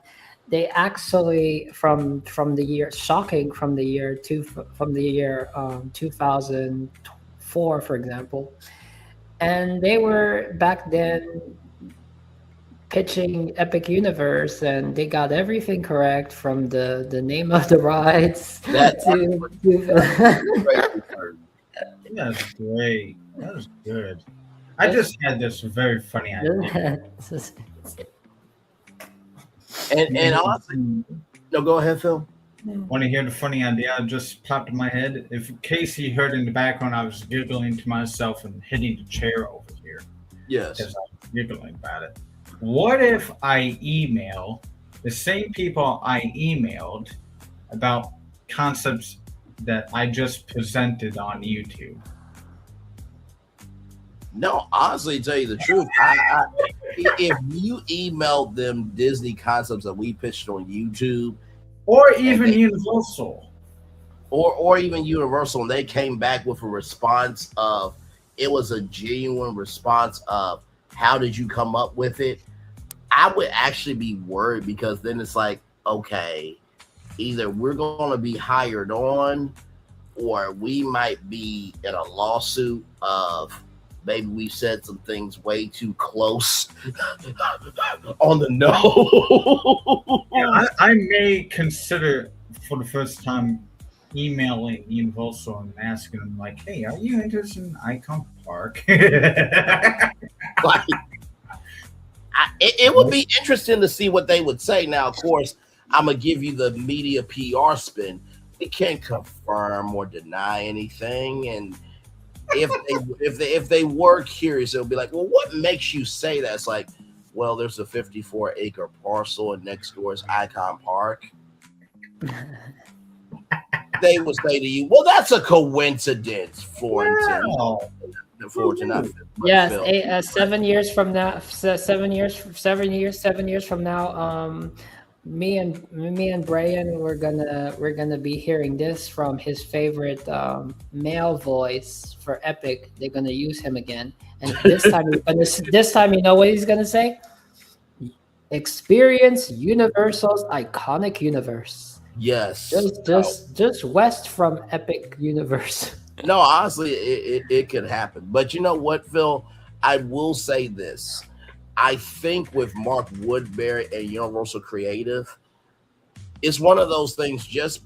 They actually from the year 2004, for example, and they were back then pitching Epic Universe, and they got everything correct from the name of the rides That's great. That was good. I just had this very funny idea. And honestly, no, go ahead, Phil. Want to hear the funny idea? It just popped in my head. If Casey heard in the background, I was giggling to myself and hitting the chair over here. Yes. Because I was giggling about it. What if I email the same people I emailed about concepts that I just presented on YouTube? No, honestly, to tell you the truth, if you emailed them Disney concepts that we pitched on YouTube, or even Universal, or even Universal, and they came back with a response of, it was a genuine response of, how did you come up with it? I would actually be worried, because then it's like, okay, either we're going to be hired on, or we might be in a lawsuit of, maybe we said some things way too close on the nose. Yeah, I may consider for the first time emailing Universal and asking them, like, hey, are you interested in Icon Park? Like, it would be interesting to see what they would say. Now, of course, I'm going to give you the media PR spin. We can't confirm or deny anything. And if they were curious, it'll be like, well, what makes you say that? It's like, well, there's a 54-acre parcel and next door is Icon Park. They would say to you, well, that's a coincidence, Florentine. Wow. Yes, 7 years from now, 7 years from now, me and Braylon, we're gonna be hearing this from his favorite male voice for Epic. They're gonna use him again, and this time, you know what he's gonna say? Experience Universal's iconic universe. Yes, just west from Epic Universe. No, honestly, it could happen. But you know what, Phil? I will say this. I think with Mark Woodbury and Universal Creative, it's one of those things, just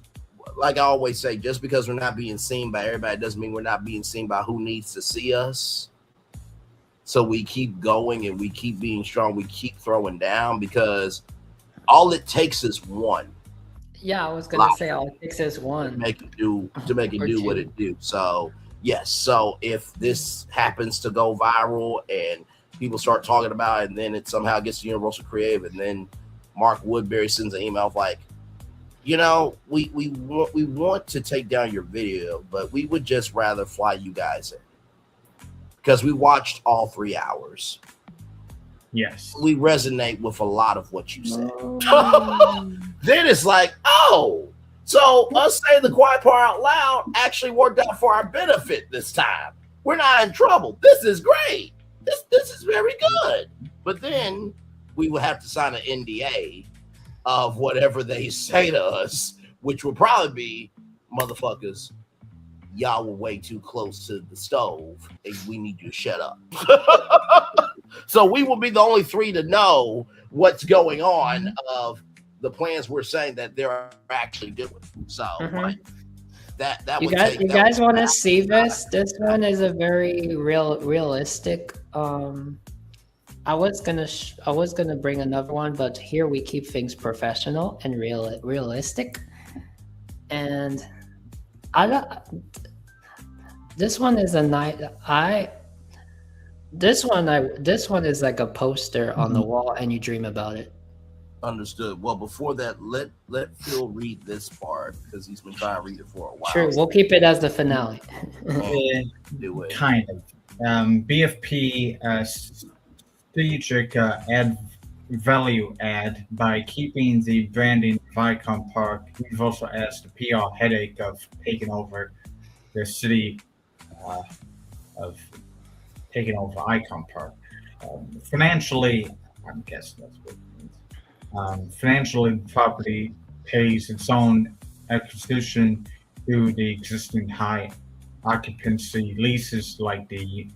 like I always say, just because we're not being seen by everybody doesn't mean we're not being seen by who needs to see us. So we keep going and we keep being strong. We keep throwing down, because all it takes is one. Yeah, I was gonna say all it takes is one to make it do what it do. So yes, so if this happens to go viral and people start talking about it, and then it somehow gets to Universal Creative, and then Mark Woodbury sends an email of like, you know, we want to take down your video, but we would just rather fly you guys in, because we watched all 3 hours. Yes. We resonate with a lot of what you said. Then it's like, oh, so us saying the quiet part out loud actually worked out for our benefit this time. We're not in trouble. This is great. This is very good. But then we would have to sign an NDA of whatever they say to us, which would probably be, motherfuckers, y'all were way too close to the stove and we need you to shut up. So we will be the only three to know what's going on of the plans we're saying that they're actually doing. So like, that you guys want to see this? This one is a very realistic. I was gonna bring another one, but here we keep things professional and realistic. And this one is a night. This one is like a poster on the wall, and you dream about it. Understood. Well, before that, let Phil read this part because he's been trying to read it for a while. Sure, we'll keep it as the finale. Do it. Kind of. BFP strategic add value add by keeping the branding of Icon Park. We've also asked the PR headache of taking over the city of taking over Icon Park. Financially, I'm guessing that's what it means. Financially, the property pays its own acquisition through the existing high occupancy leases like the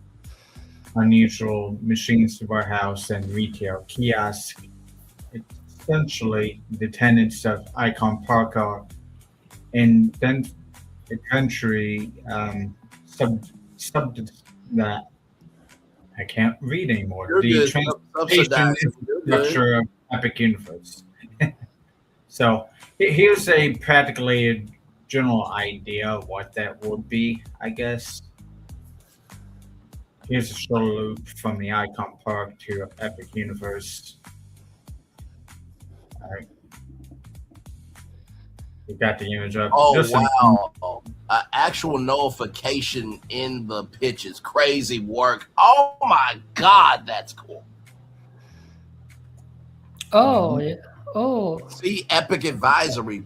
unusual machines warehouse and retail kiosk. Essentially, the tenants of Icon Park are eventually that I can't read anymore. You're The good. transportation infrastructure of Epic Universe. So here's a practically a general idea of what that would be, I guess. Here's a short loop from the Icon Park to Epic Universe. All right. We got the image up. Oh, Just wow. Actual notification in the pitches. Crazy work. Oh, my God. That's cool. Oh, yeah. Oh. See, Epic Advisory.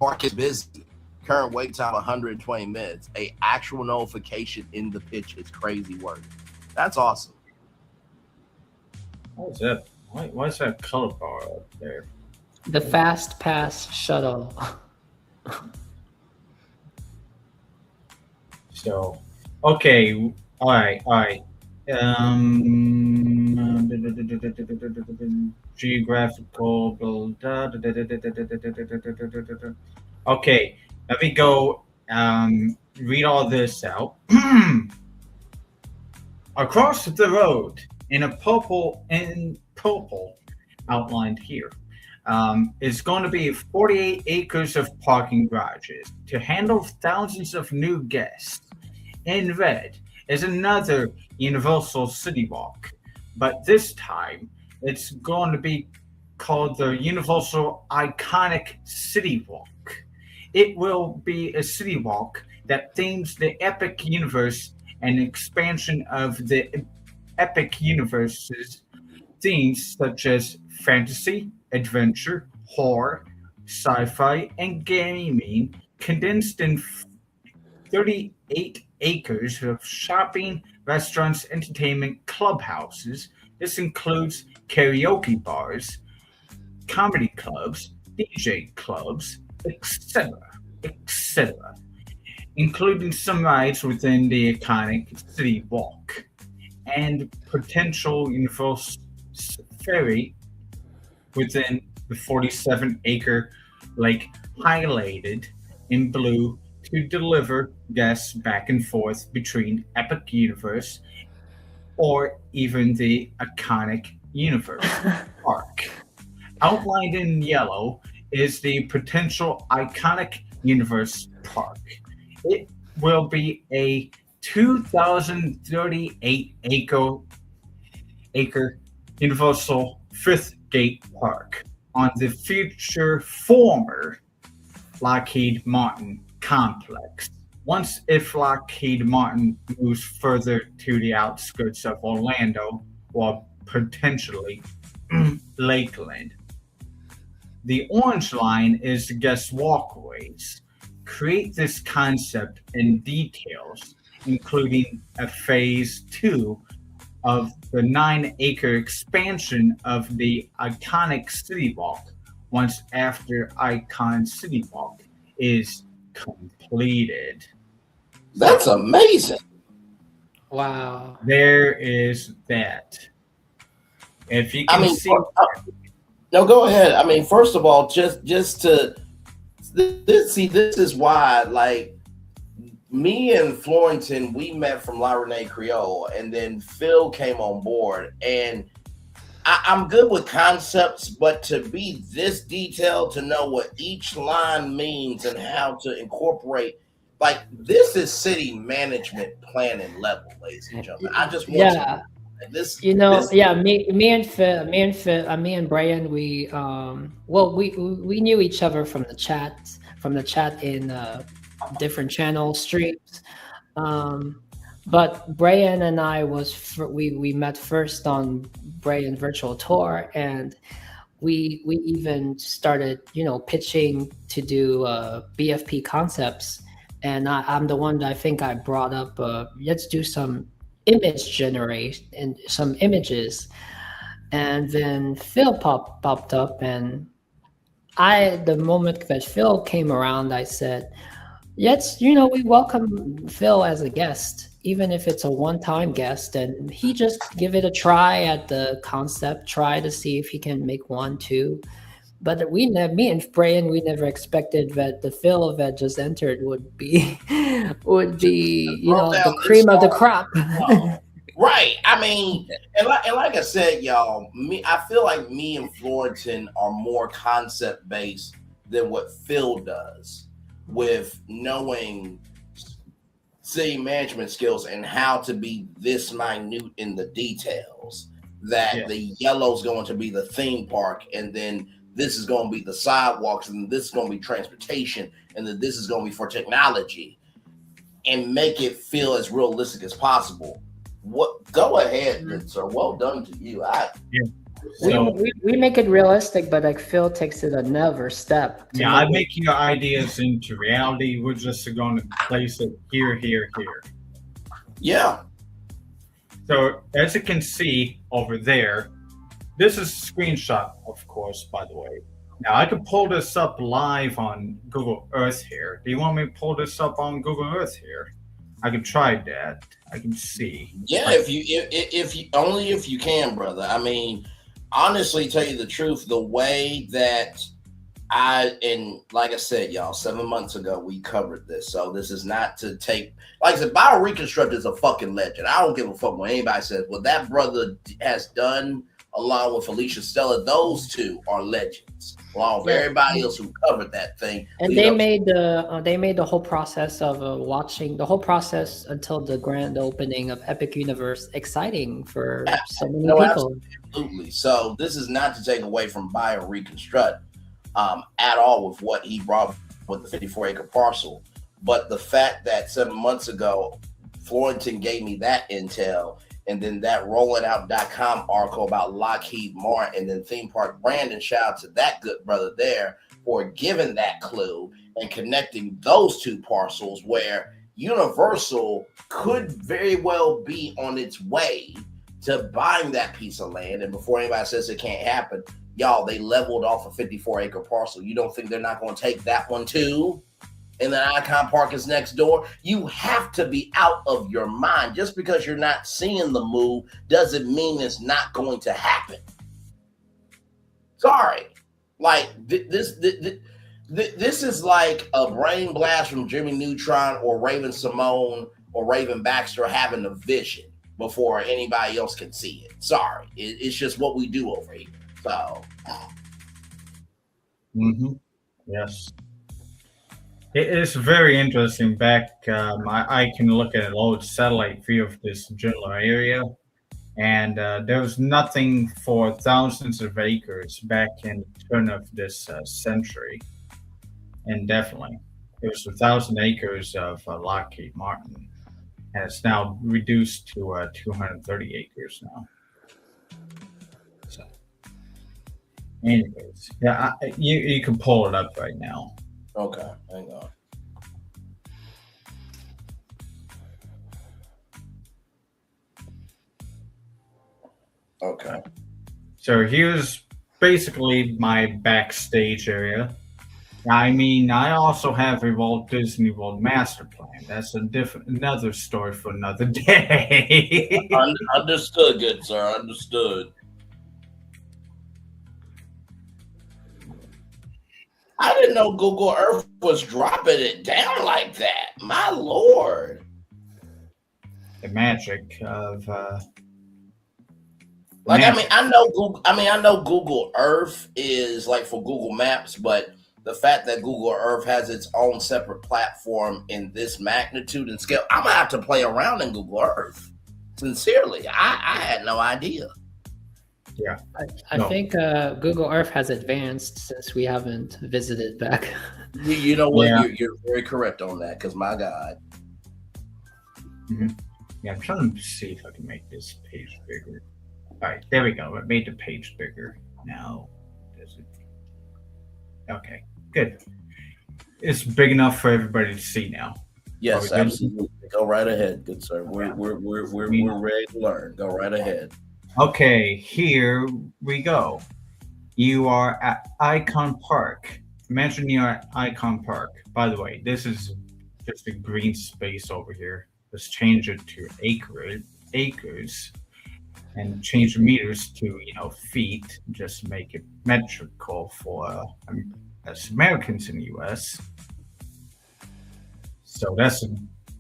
Park is busy. Current wait time 120 minutes. A actual notification in the pitch is crazy work. That's awesome. What is that? Why is that color bar up there? The Fast Pass shuttle. So, okay, all right. Geographical. Okay, let me go read all this out. Across the road in purple outlined here is going to be 48 acres of parking garages to handle thousands of new guests. In red is another Universal City Walk, but this time it's going to be called the Universal Iconic City Walk. It will be a city walk that themes the Epic Universe and expansion of the Epic Universe's themes such as fantasy, adventure, horror, sci-fi, and gaming, condensed in 38 acres of shopping, restaurants, entertainment, clubhouses. This includes karaoke bars, comedy clubs, DJ clubs, etc., including some rides within the iconic City Walk and potential Universal Ferry within the 47-acre lake highlighted in blue to deliver guests back and forth between Epic Universe or even the iconic Universe Park. Outlined in yellow is the potential iconic Universe Park. It will be a 2,038-acre Universal Fifth Gate Park on the future former Lockheed Martin complex. Once if Lockheed Martin moves further to the outskirts of Orlando or potentially Lakeland. The orange line is the guest walkways. Create this concept in details, including a phase 2 of the 9-acre expansion of the iconic City Walk once after Icon City Walk is completed. That's amazing. Wow. There is that. If you can see. No, go ahead. I mean, first of all, just to this is why, like, me and Florentin, we met from La Renee Creole, and then Phil came on board. And I'm good with concepts, but to be this detailed, to know what each line means and how to incorporate, like, this is city management planning level, ladies and gentlemen. I just want This, You know, this, yeah, me and Phil, me and Brian, we knew each other from the chat in different channel streams. But Brian and I we met first on Brian Virtual Tour, and we even started, pitching to do BFP concepts. And I'm the one that I think I brought up. Let's do some image generation and some images. And then Phil popped up, and the moment that Phil came around, I said, yes, we welcome Phil as a guest, even if it's a one-time guest, and he just give it a try at the concept, try to see if he can make 1, 2. But me and Brian, we never expected that the Phil that just entered would be the cream of the crop. Right. I mean, and like I said, y'all, I feel like me and Florentin are more concept based than what Phil does, with knowing city management skills and how to be this minute in the details. That the yellow's going to be the theme park, and then this is going to be the sidewalks, and this is going to be transportation, and then this is going to be for technology, and make it feel as realistic as possible. Go ahead, good sir. Well done to you. We make it realistic, but like Phil takes it another step. I make your ideas into reality. We're just going to place it here, here, here. Yeah. So as you can see over there, this is a screenshot, of course, by the way. Now I can pull this up live on Google Earth here. Do you want me to pull this up on Google Earth here? I can try that. I can see. Yeah, if you can, brother. I mean, honestly, tell you the truth, the way that like I said, y'all, 7 months ago we covered this, so this is not to take. Like I said, Reconstruct is a fucking legend. I don't give a fuck what anybody says. What that brother has done, along with Felicia Stella, those two are legends. Along with everybody else who covered that thing. And they made the whole process of watching the whole process until the grand opening of Epic Universe exciting for so many people. Absolutely. So this is not to take away from Reconstruct at all with what he brought with the 54-acre parcel. But the fact that 7 months ago, Florentin gave me that intel, and then that rollingout.com article about Lockheed Martin, and then Theme Park Brandon, shout out to that good brother there for giving that clue and connecting those two parcels where Universal could very well be on its way to buying that piece of land. And before anybody says it can't happen, y'all, they leveled off a 54-acre parcel. You don't think they're not going to take that one too? And the Icon Park is next door. You have to be out of your mind. Just because you're not seeing the move doesn't mean it's not going to happen. Sorry. Like, this is like a brain blast from Jimmy Neutron or Raven Simone or Raven Baxter having a vision before anybody else can see it. Sorry. It's just what we do over here. So. Yes. It is very interesting. I can look at an old satellite view of this general area, and there was nothing for thousands of acres back in the turn of this century. And definitely, it was 1,000 acres of Lockheed Martin, and it's now reduced to 230 acres now. So, anyways, yeah, you can pull it up right now. Okay, hang on. Okay. So here's basically my backstage area. I mean, I also have a Walt Disney World master plan. That's another story for another day. Understood, good sir. Understood. I didn't know Google Earth was dropping it down like that. My Lord. The magic of I know Google Earth is like for Google Maps, but the fact that Google Earth has its own separate platform in this magnitude and scale, I'm gonna have to play around in Google Earth. Sincerely, I had no idea. Yeah. I think Google Earth has advanced since we haven't visited back. You know what? Yeah. You're very correct on that, because my God. Yeah, I'm trying to see if I can make this page bigger. All right, there we go. I made the page bigger. Now, does it? Okay, good. It's big enough for everybody to see now. Yes, absolutely. Go right ahead, good sir. We're ready to learn. Go right ahead. Okay, here we go. You are at Icon Park. Imagine you're at Icon Park. By the way, this is just a green space over here. Let's change it to acres, and change the meters to feet. Just make it metrical for us Americans in the U.S. So that's a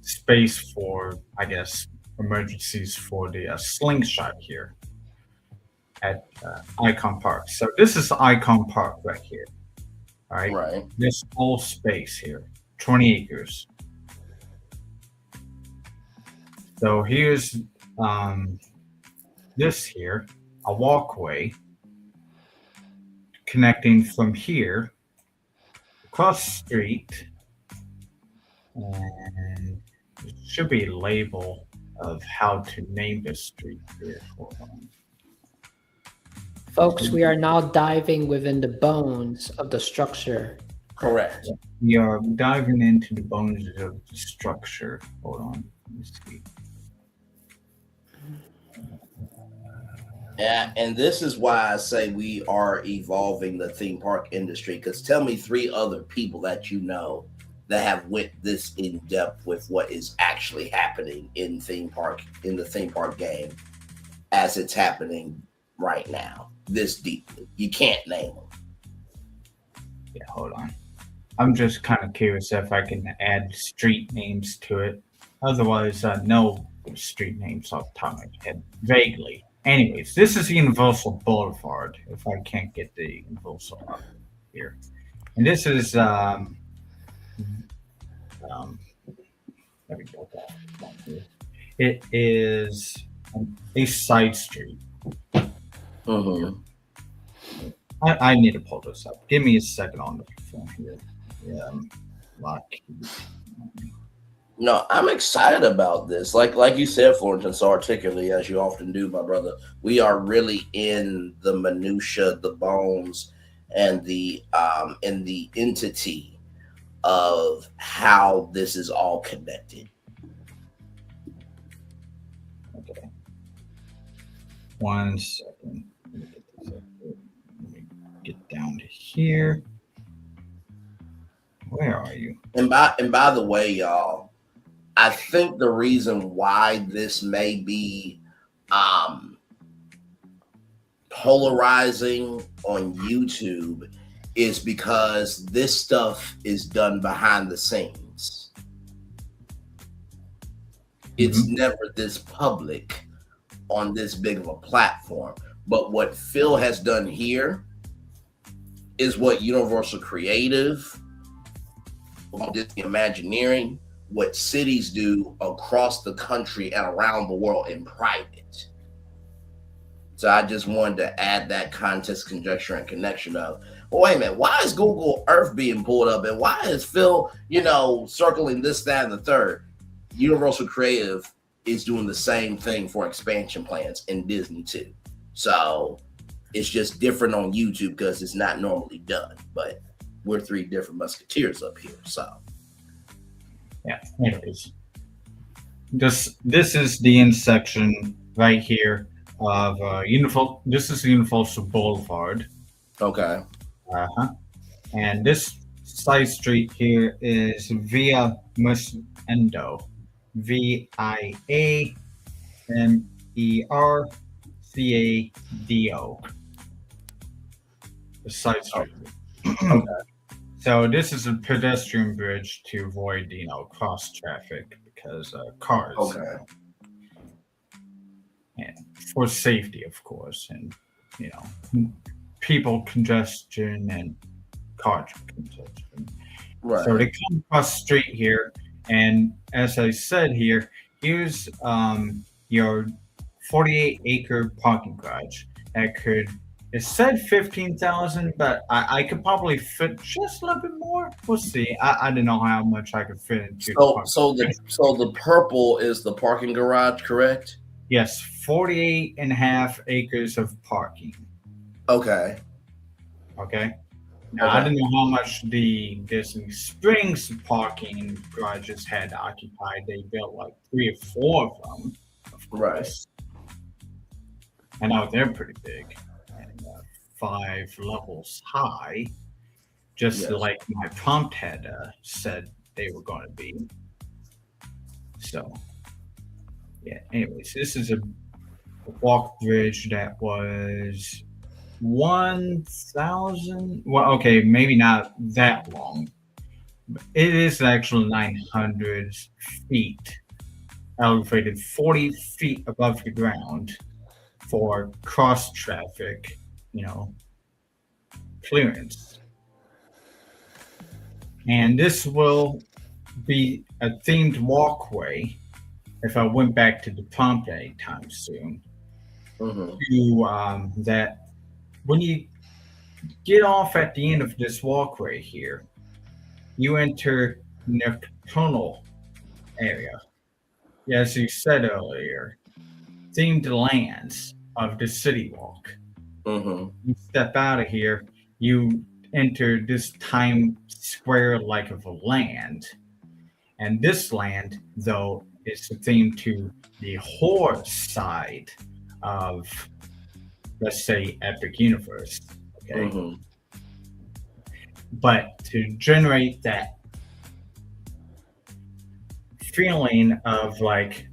space for, I guess, emergencies for the slingshot here at Icon Park. So this is Icon Park right here. All right. Right. This whole space here, 20 acres. So here's this here, a walkway connecting from here across the street, and it should be a label of how to name this street here. Hold on. Folks, we are now diving within the bones of the structure. Correct. We are diving into the bones of the structure. Hold on. Let me see. Yeah, and this is why I say we are evolving the theme park industry. Because tell me 3 other people that you know that have went this in depth with what is actually happening in the theme park game as it's happening right now, this deeply. You can't name them. Yeah, hold on. I'm just kind of curious if I can add street names to it. Otherwise, no street names off the top of my head, vaguely. Anyways, this is Universal Boulevard, if I can't get the Universal up here. And this is, there we go. It is a side street. I need to pull this up. Give me a second on the phone here. Yeah, No, I'm excited about this. Like you said, Florence, so articulately as you often do, my brother. We are really in the minutia, the bones, and the entity of how this is all connected. Okay. 1 second. Let me get down to here. Where are you? And by the way, y'all, I think the reason why this may be polarizing on YouTube is because this stuff is done behind the scenes. It's never this public on this big of a platform. But what Phil has done here is what Universal Creative, Disney Imagineering, what cities do across the country and around the world in private. So I just wanted to add that context, conjecture, and connection of, well, wait a minute, why is Google Earth being pulled up? And why is Phil, circling this, that, and the third? Universal Creative is doing the same thing for expansion plans in Disney too. So it's just different on YouTube because it's not normally done. But we're 3 different musketeers up here, so. Yeah, anyways. This is the intersection right here of Universal. This is Universal Boulevard. Okay. And this side street here is Via Mercado. VIAMERCADO. The side street. Okay. So this is a pedestrian bridge to avoid, cross traffic because cars. Okay. And for safety, of course, and people congestion and car congestion. Right. So they come across the street here, and as I said here, here's your 48-acre parking garage that could. It said 15,000, but I could probably fit just a little bit more. We'll see. I don't know how much I could fit into. So the purple is the parking garage, correct? Yes, 48 and a half acres of parking. Okay. Okay. Now, I don't know how much the Disney Springs parking garages had occupied. They built like 3 or 4 of them, of course. I know they're pretty big. 5 levels high, just like my prompt had said they were going to be. So, yeah. Anyways, this is a walk bridge that was 1,000. Well, okay, maybe not that long. But it is actually 900 feet, elevated 40 feet above the ground for cross traffic. Clearance. And this will be a themed walkway if I went back to the prompt anytime soon. To that when you get off at the end of this walkway here, you enter nocturnal area. As you said earlier, themed lands of the city walk. You step out of here, you enter this Times Square like of a land. And this land, though, is themed to the horror side of, let's say, Epic Universe. Okay. But to generate that feeling of like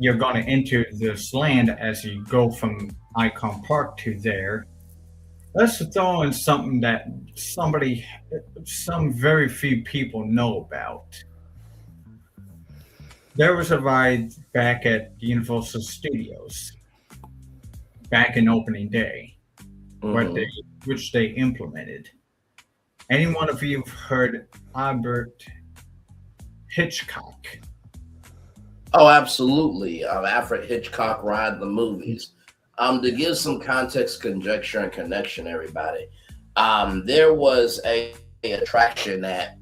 you're going to enter this land as you go from Icon Park to there, let's throw in something that some very few people know about. There was a ride back at Universal Studios back in opening day, which they implemented. Any one of you have heard Albert Hitchcock? Oh, absolutely. Alfred Hitchcock ride the movies. To give some context, conjecture, and connection, everybody, there was a attraction at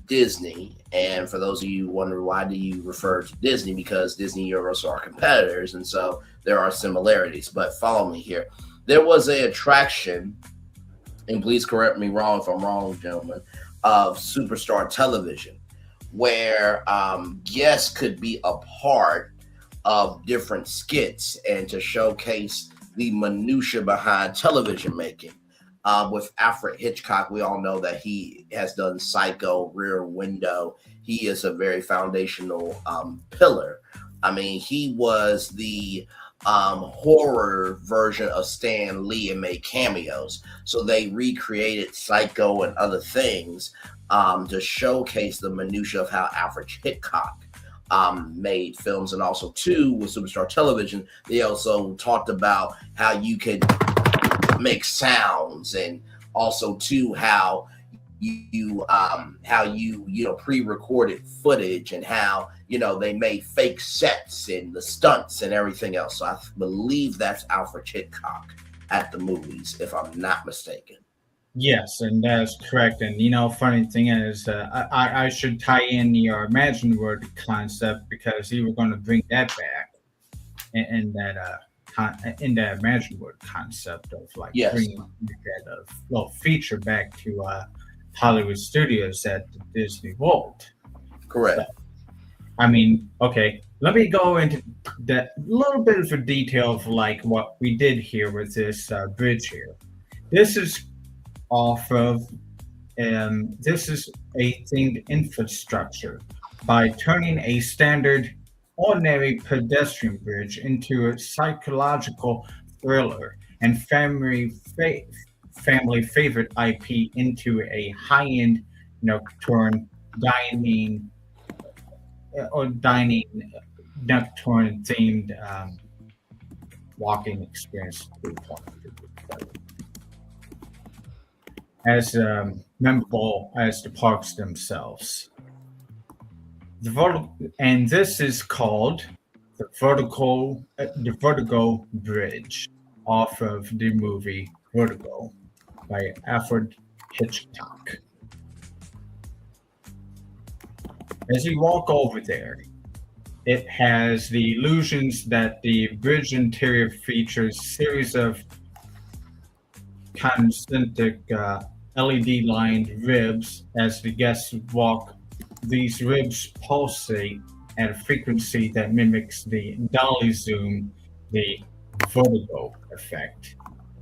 Disney. And for those of you who wonder why do you refer to Disney, because Disney and Universal are competitors, and so there are similarities. But follow me here. There was an attraction, and please correct me wrong if I'm wrong, gentlemen, of Superstar Television, where guests could be a part of different skits and to showcase the minutia behind television making. With Alfred Hitchcock, we all know that he has done Psycho, Rear Window. He is a very foundational pillar. I mean, he was the horror version of Stan Lee and made cameos. So they recreated Psycho and other things to showcase the minutia of how Alfred Hitchcock made films. And also, too, with Superstar Television, they also talked about how you could make sounds, and also, too, how you pre-recorded footage, and how they made fake sets and the stunts and everything else. So I believe that's Alfred Hitchcock at the movies, if I'm not mistaken. Yes, and that's correct. And funny thing is, I should tie in your Imagine World concept, because you were going to bring that back in that Imagine World concept of bringing that feature back to Hollywood Studios at the Disney World. Correct. So, I mean, okay, let me go into that little bit of a detail of what we did here with this bridge here. This is this is a themed infrastructure by turning a standard ordinary pedestrian bridge into a psychological thriller and family favorite IP into a high-end nocturne dining nocturne themed walking experience. As memorable as the parks themselves. and this is called the Vertigo Bridge, off of the movie Vertigo by Alfred Hitchcock. As you walk over there, it has the illusions that the bridge interior features series of concentric LED-lined ribs. As the guests walk, these ribs pulsate at a frequency that mimics the dolly zoom, the vertigo effect.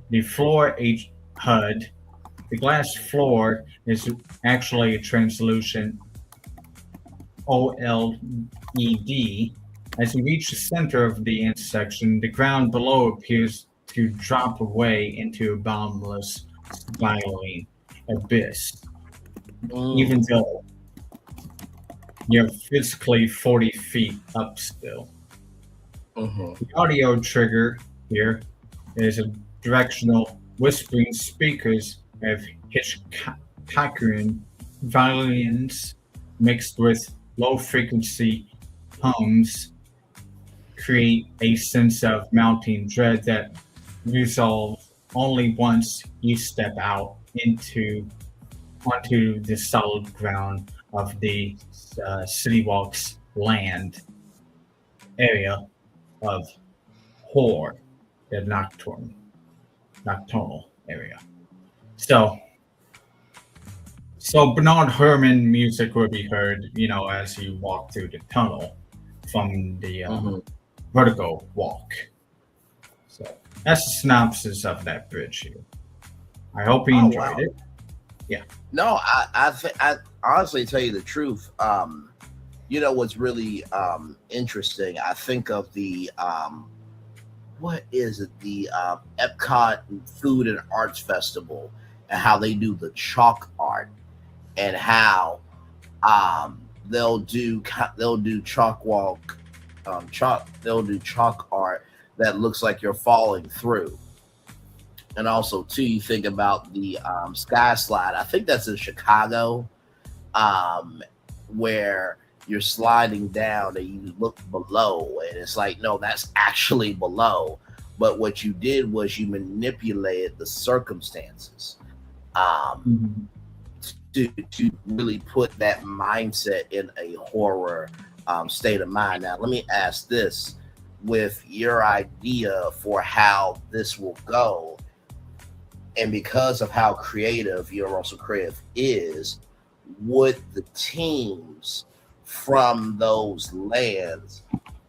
The floor HUD, the glass floor, is actually a translucent OLED. As you reach the center of the intersection, the ground below appears to drop away into a boundless, spiraling abyss. Even though you're physically 40 feet up still. The audio trigger here is a directional whispering speakers of Hitchcockian violins mixed with low-frequency hums create a sense of mounting dread that resolves only once you step out onto the solid ground of the City Walk's land area of horror, the nocturnal area. So Bernard Herrmann music will be heard, as you walk through the tunnel from the Vertigo Walk. So that's the synopsis of that bridge here. I hope you enjoyed it. Yeah. No, I honestly tell you the truth. What's really interesting? I think of the what is it? The Epcot Food and Arts Festival, and how they do the chalk art, and how they'll do chalk art that looks like you're falling through. And also too, you think about the Sky Slide. I think that's in Chicago, where you're sliding down and you look below, and it's like, no, that's actually below. But what you did was you manipulated the circumstances to really put that mindset in a horror state of mind. Now, let me ask this: with your idea for how this will go, and because of how creative Universal Creative is, would the teams from those lands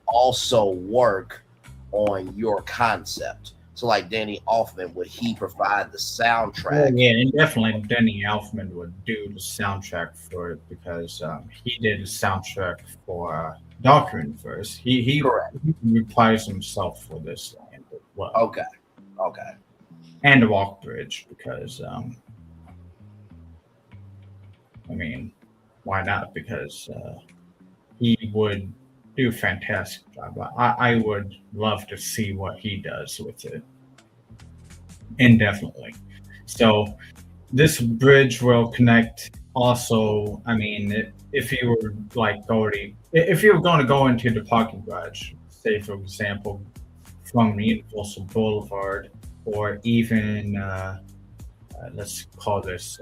also work on your concept? So like Danny Elfman, would he provide the soundtrack? Oh, yeah, and definitely Danny Elfman would do the soundtrack for it, because he did the soundtrack for Dark Universe. He replies himself for this land as well. Okay. And the Walk Bridge, because why not? Because he would do a fantastic job. I would love to see what he does with it. Indefinitely. So this bridge will connect also, if you were if you were going to go into the parking garage, say for example, from Universal Boulevard, or even let's call this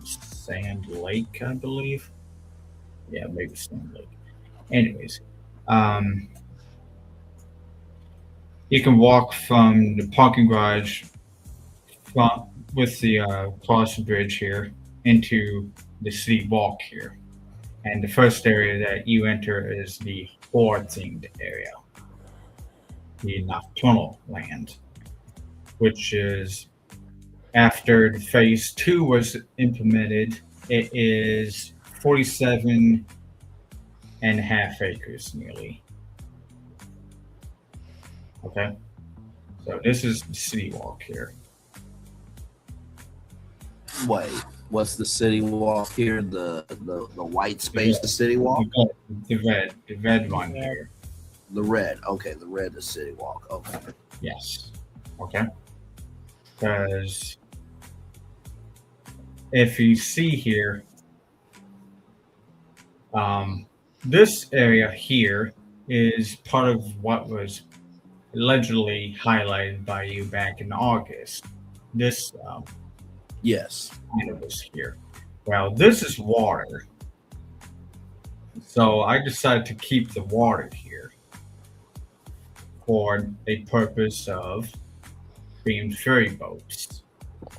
Sand Lake, I believe. Yeah, maybe Sand Lake. Anyways, you can walk from the parking garage with the cross bridge here into the City Walk here. And the first area that you enter is the horror-themed area, the Nocturnal Land, which is, after the phase 2 was implemented, it is 47.5 acres nearly. Okay, so this is the City Walk here. Wait, what's the City Walk here? The white space, the City Walk? The red one here. The red, okay, the red is City Walk, okay. Yes, okay. Because if you see here, this area here is part of what was allegedly highlighted by you back in August. This Yes. was here. Well, this is water. So I decided to keep the water here for a purpose of themed ferry boats.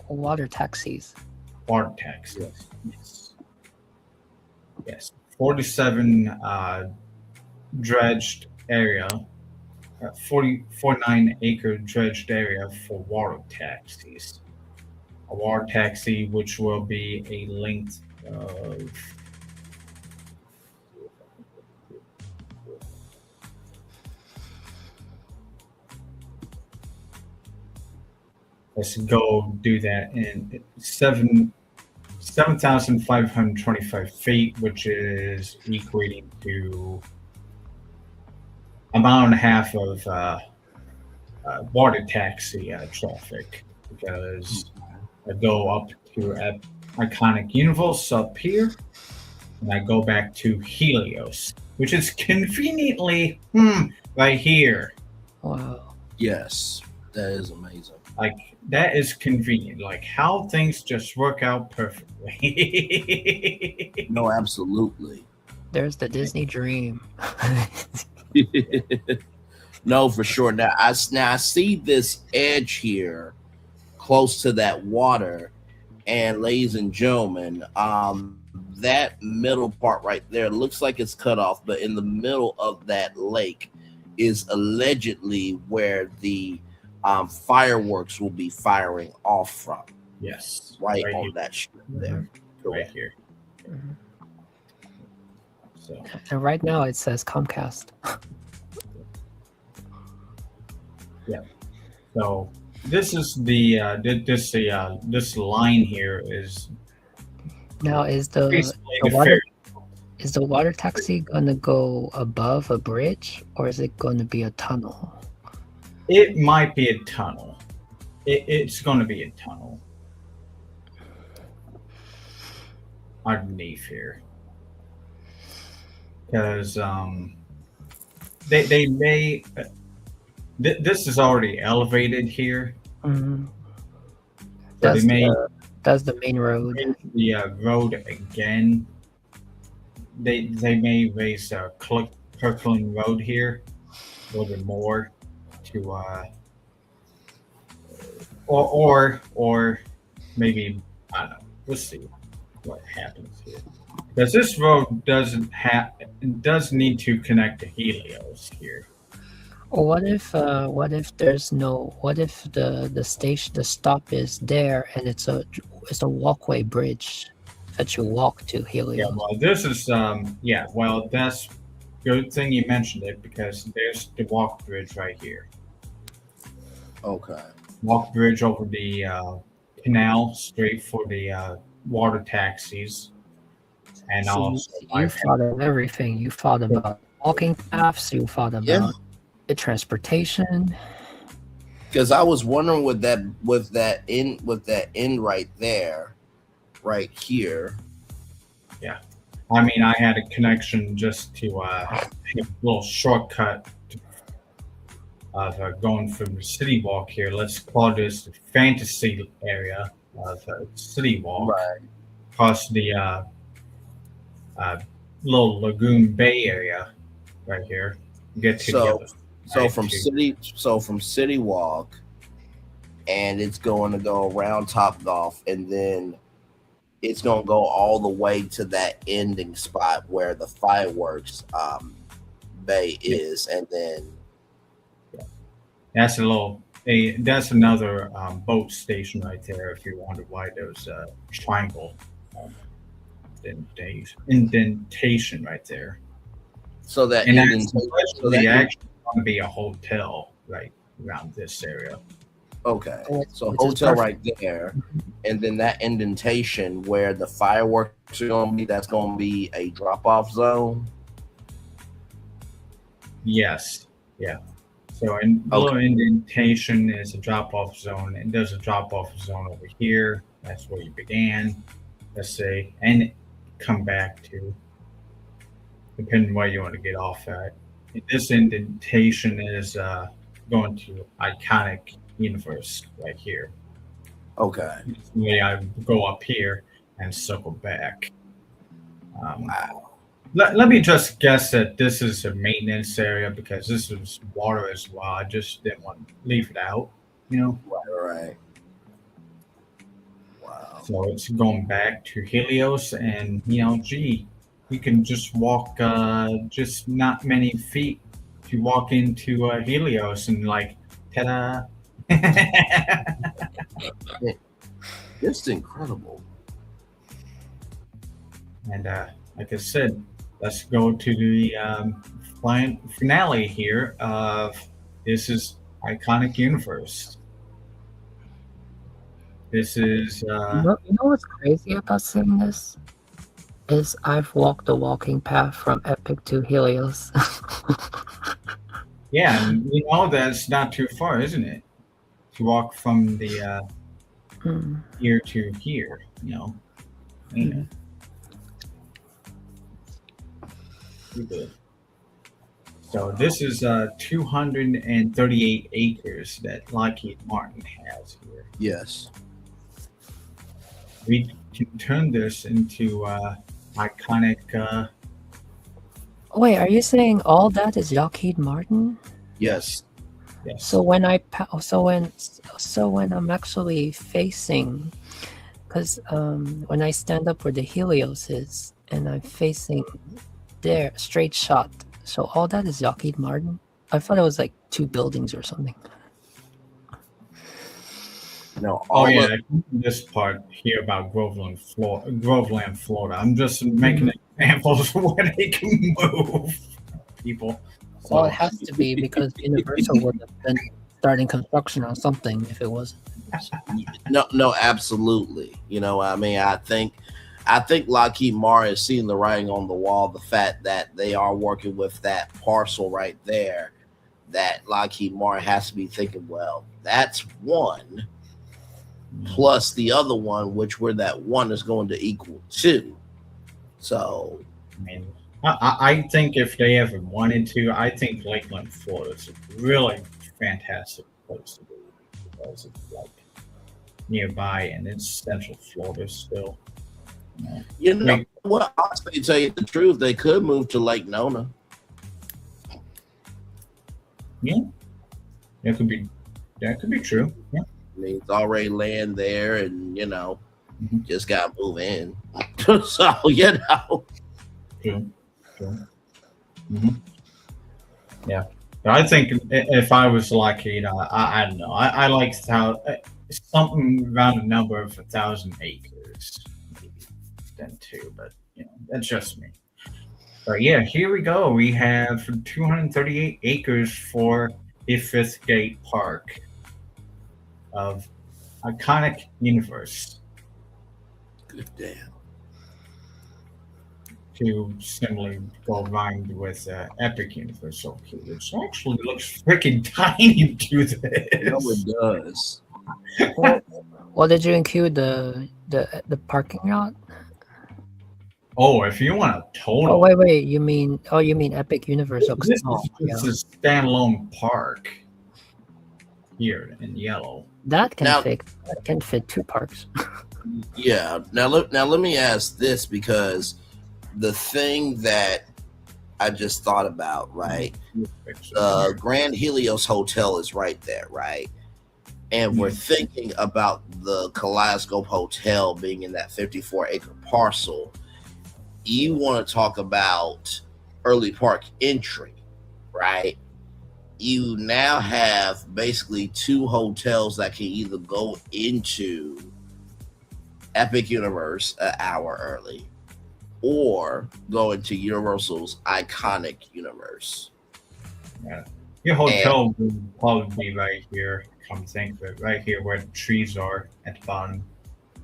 Water taxis. Water taxis. Yes. Yes. 47 dredged area, 49-acre dredged area for water taxis. A water taxi which will be a length of let's go do that in 7,525 feet, which is equating to a mile and a half of water taxi traffic, because I go up to iconic Universe up here, and I go back to Helios, which is conveniently right here. Wow. Yes, that is amazing. Like, that is convenient. Like, how things just work out perfectly. No, absolutely. There's the Disney dream. No, for sure. Now I see this edge here close to that water, and ladies and gentlemen, that middle part right there looks like it's cut off, but in the middle of that lake is allegedly where the fireworks will be firing off from. Yes. Right on here. That strip there. Right here. Mm-hmm. So. And right now it says Comcast. Yeah. So this is the this line here is now is the water taxi gonna go above a bridge, or is it going to be a tunnel? It might be a tunnel. It's going to be a tunnel underneath here, because they may. This is already elevated here. Mm-hmm. So That's the main road. The road again. They may raise a Kirkland Road here a little bit more to or maybe, I don't know. We'll see what happens here. Because this road does need to connect to Helios here. What if the stop is there and it's a walkway bridge that you walk to Helios? Yeah, well, this is well, that's good thing you mentioned it, because there's the walk bridge right here. Okay. Walk bridge over the canal straight for the water taxis, and also you thought of everything. You thought about walking paths. You thought about the transportation. Because I was wondering with that end right there, right here. Yeah, I mean, I had a connection just to a little shortcut going from the city walk here. Let's call this the fantasy area of city walk, right across the little Lagoon Bay area right here. Get to the other. So from City Walk, and it's going to go around Top Golf, and then it's going to go all the way to that ending spot where the fireworks bay is, and then that's that's another boat station right there. If you wonder why there's a triangle indentation right there. So that actually going to be a hotel right around this area. Okay, so hotel right there, and then that indentation where the fireworks are going to be, that's going to be a drop-off zone. Yes, yeah. So below indentation is a drop-off zone, and there's a drop-off zone over here. That's where you began, let's say, and come back to. depending where you want to get off at. This indentation is going to Iconic Universe right here. Okay. Maybe I go up here and circle back. Wow. Let me just guess that this is a maintenance area because this is water as well. I just didn't want to leave it out, you know? Right. Wow. So it's going back to Helios, and, you know, gee, you can just walk just not many feet to walk into Helios and, like, ta-da. It's incredible. And like I said, let's go to the finale here of This is Iconic Universe. This is... You know what's crazy about saying this? Is I've walked the walking path from Epic to Helios. Yeah, and you know that's not too far, isn't it? To walk from the here to here, you know. Yeah. Good. So this is 238 acres that Lockheed Martin has here. Yes. We can turn this into iconic. Wait, are you saying all that is Lockheed Martin? Yes. Yes. So when I'm actually facing, because when I stand up where the Helios is, and I'm facing there, straight shot. So all that is Lockheed Martin. I thought it was like 2 buildings or something. No. This part here about Groveland, Florida. I'm just making examples of where they can move people. So, Well, it has to be because Universal would have been starting construction on something if it wasn't. No, absolutely. You know, I mean, I think Lockheed Martin is seeing the writing on the wall. The fact that they are working with that parcel right there, that Lockheed Martin has to be thinking, well, that's one plus the other one, which where that one is going to equal 2. So, I mean, I think if they ever wanted to, I think Lakeland, Florida is a really fantastic place to be because it's like nearby and it's Central Florida still. You know what? Honestly, to tell you the truth, they could move to Lake Nona. Yeah, that could be true. Yeah. I mean, it's already land there, and you know, just gotta move in. So you know. True. Yeah, but I think if I was Lockheed, I don't know. I like how something around a number of 1,000 acres, maybe then 2, but you know, that's just me. But yeah, here we go. We have 238 acres for the 5th Gate Park of Iconic Universe. Good damn. To similarly go rhymed with Epic Universe, okay, which actually looks freaking tiny to this. No, it does. Well, did you include the parking lot? Oh, if you want a total. Oh wait, you mean Epic Universe? This is a standalone park here in yellow. That can fit 2 parks. Yeah. Now let me ask this, because the thing that I just thought about, right? The Grand Helios Hotel is right there, right? And we're thinking about the Kaleidoscope Hotel being in that 54-acre parcel. You want to talk about early park entry, right? You now have basically 2 hotels that can either go into Epic Universe an hour early or go into Universal's Iconic Universe. Yeah. Your hotel would probably be right here, come think of it, right here where the trees are at the bottom.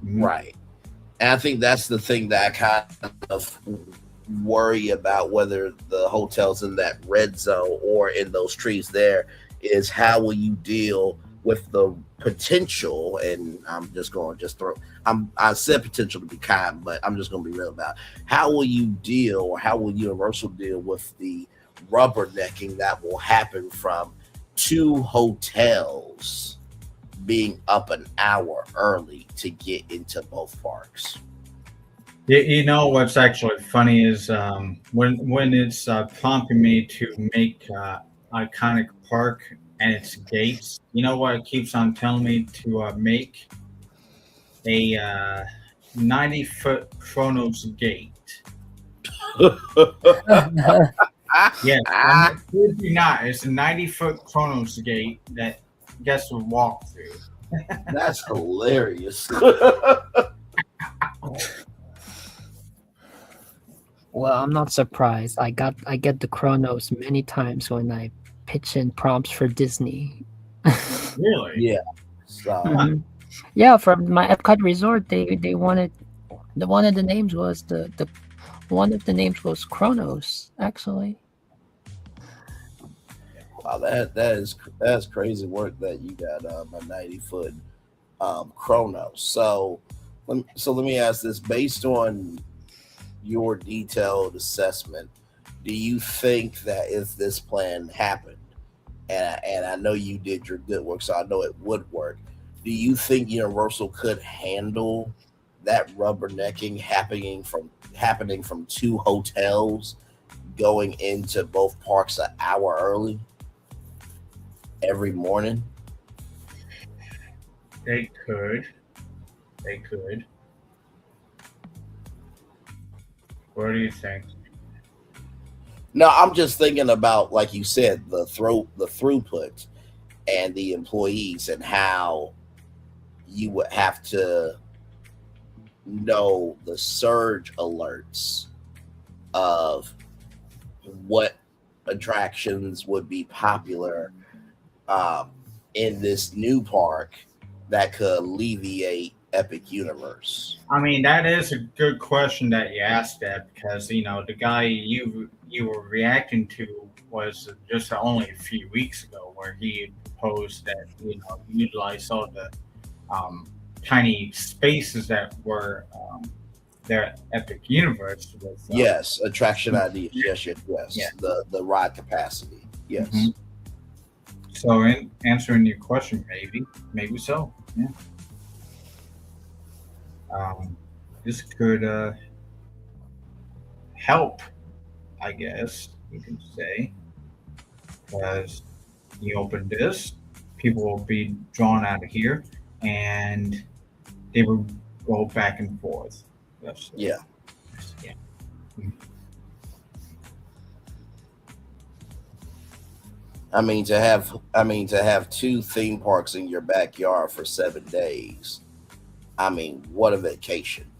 Right. And I think that's the thing that I kind of worry about, whether the hotel's in that red zone or in those trees there, is how will you deal with the potential, and I'm just going to just throw. I said potential to be kind, but I'm just going to be real about it. How will you deal, or how will Universal deal with the rubbernecking that will happen from 2 hotels being up an hour early to get into both parks? You know what's actually funny is when it's prompting me to make iconic park and its gates. You know what it keeps on telling me to make a 90-foot Chronos gate. Yes, I'm not. It's a 90-foot Chronos gate that guests will walk through. That's hilarious. Well, I'm not surprised. I get the Chronos many times when I pitch in prompts for Disney. Really? Yeah. So. Mhm. Yeah, for my Epcot resort, they wanted one of the names was the one of the names was Chronos, actually. Wow, that's crazy work that you got a 90-foot Chronos. So let me ask this: based on your detailed assessment, do you think that if this plan happened, and I know you did your good work, so I know it would work, do you think Universal could handle that rubbernecking happening from 2 hotels going into both parks an hour early every morning? They could. What do you think? No, I'm just thinking about, like you said, the throughput and the employees, and how you would have to know the surge alerts of what attractions would be popular in this new park that could alleviate Epic Universe. I mean, that is a good question that you asked that, because the guy you were reacting to was just only a few weeks ago, where he proposed that utilize all the tiny spaces that were there at Epic Universe with yes, attraction ideas. Yes. Yeah. The ride capacity. Yes. Mm-hmm. So in answering your question, maybe so. Yeah. This could help, I guess you can say, because you open this, people will be drawn out of here, and they will go back and forth. Yeah. I mean, to have 2 theme parks in your backyard for 7 days. I mean, what a vacation.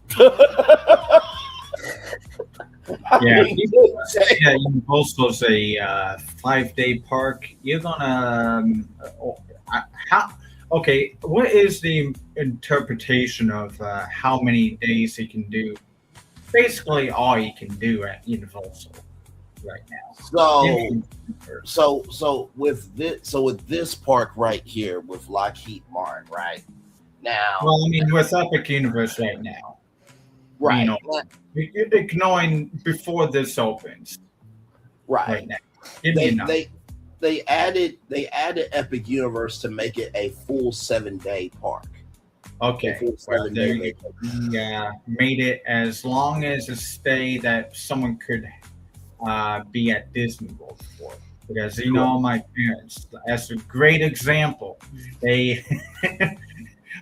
Also say 5-day park. You're gonna okay, what is the interpretation of how many days he can do? Basically all you can do at Universal right now. So with this park right here with Lockheed Martin, right now. Well, I mean, with Epic Universe right now, right? You're ignoring before this opens, right now. They added Epic Universe to make it a full 7-day park. Okay, made it as long as a stay that someone could be at Disney World for. Because my parents, as a great example,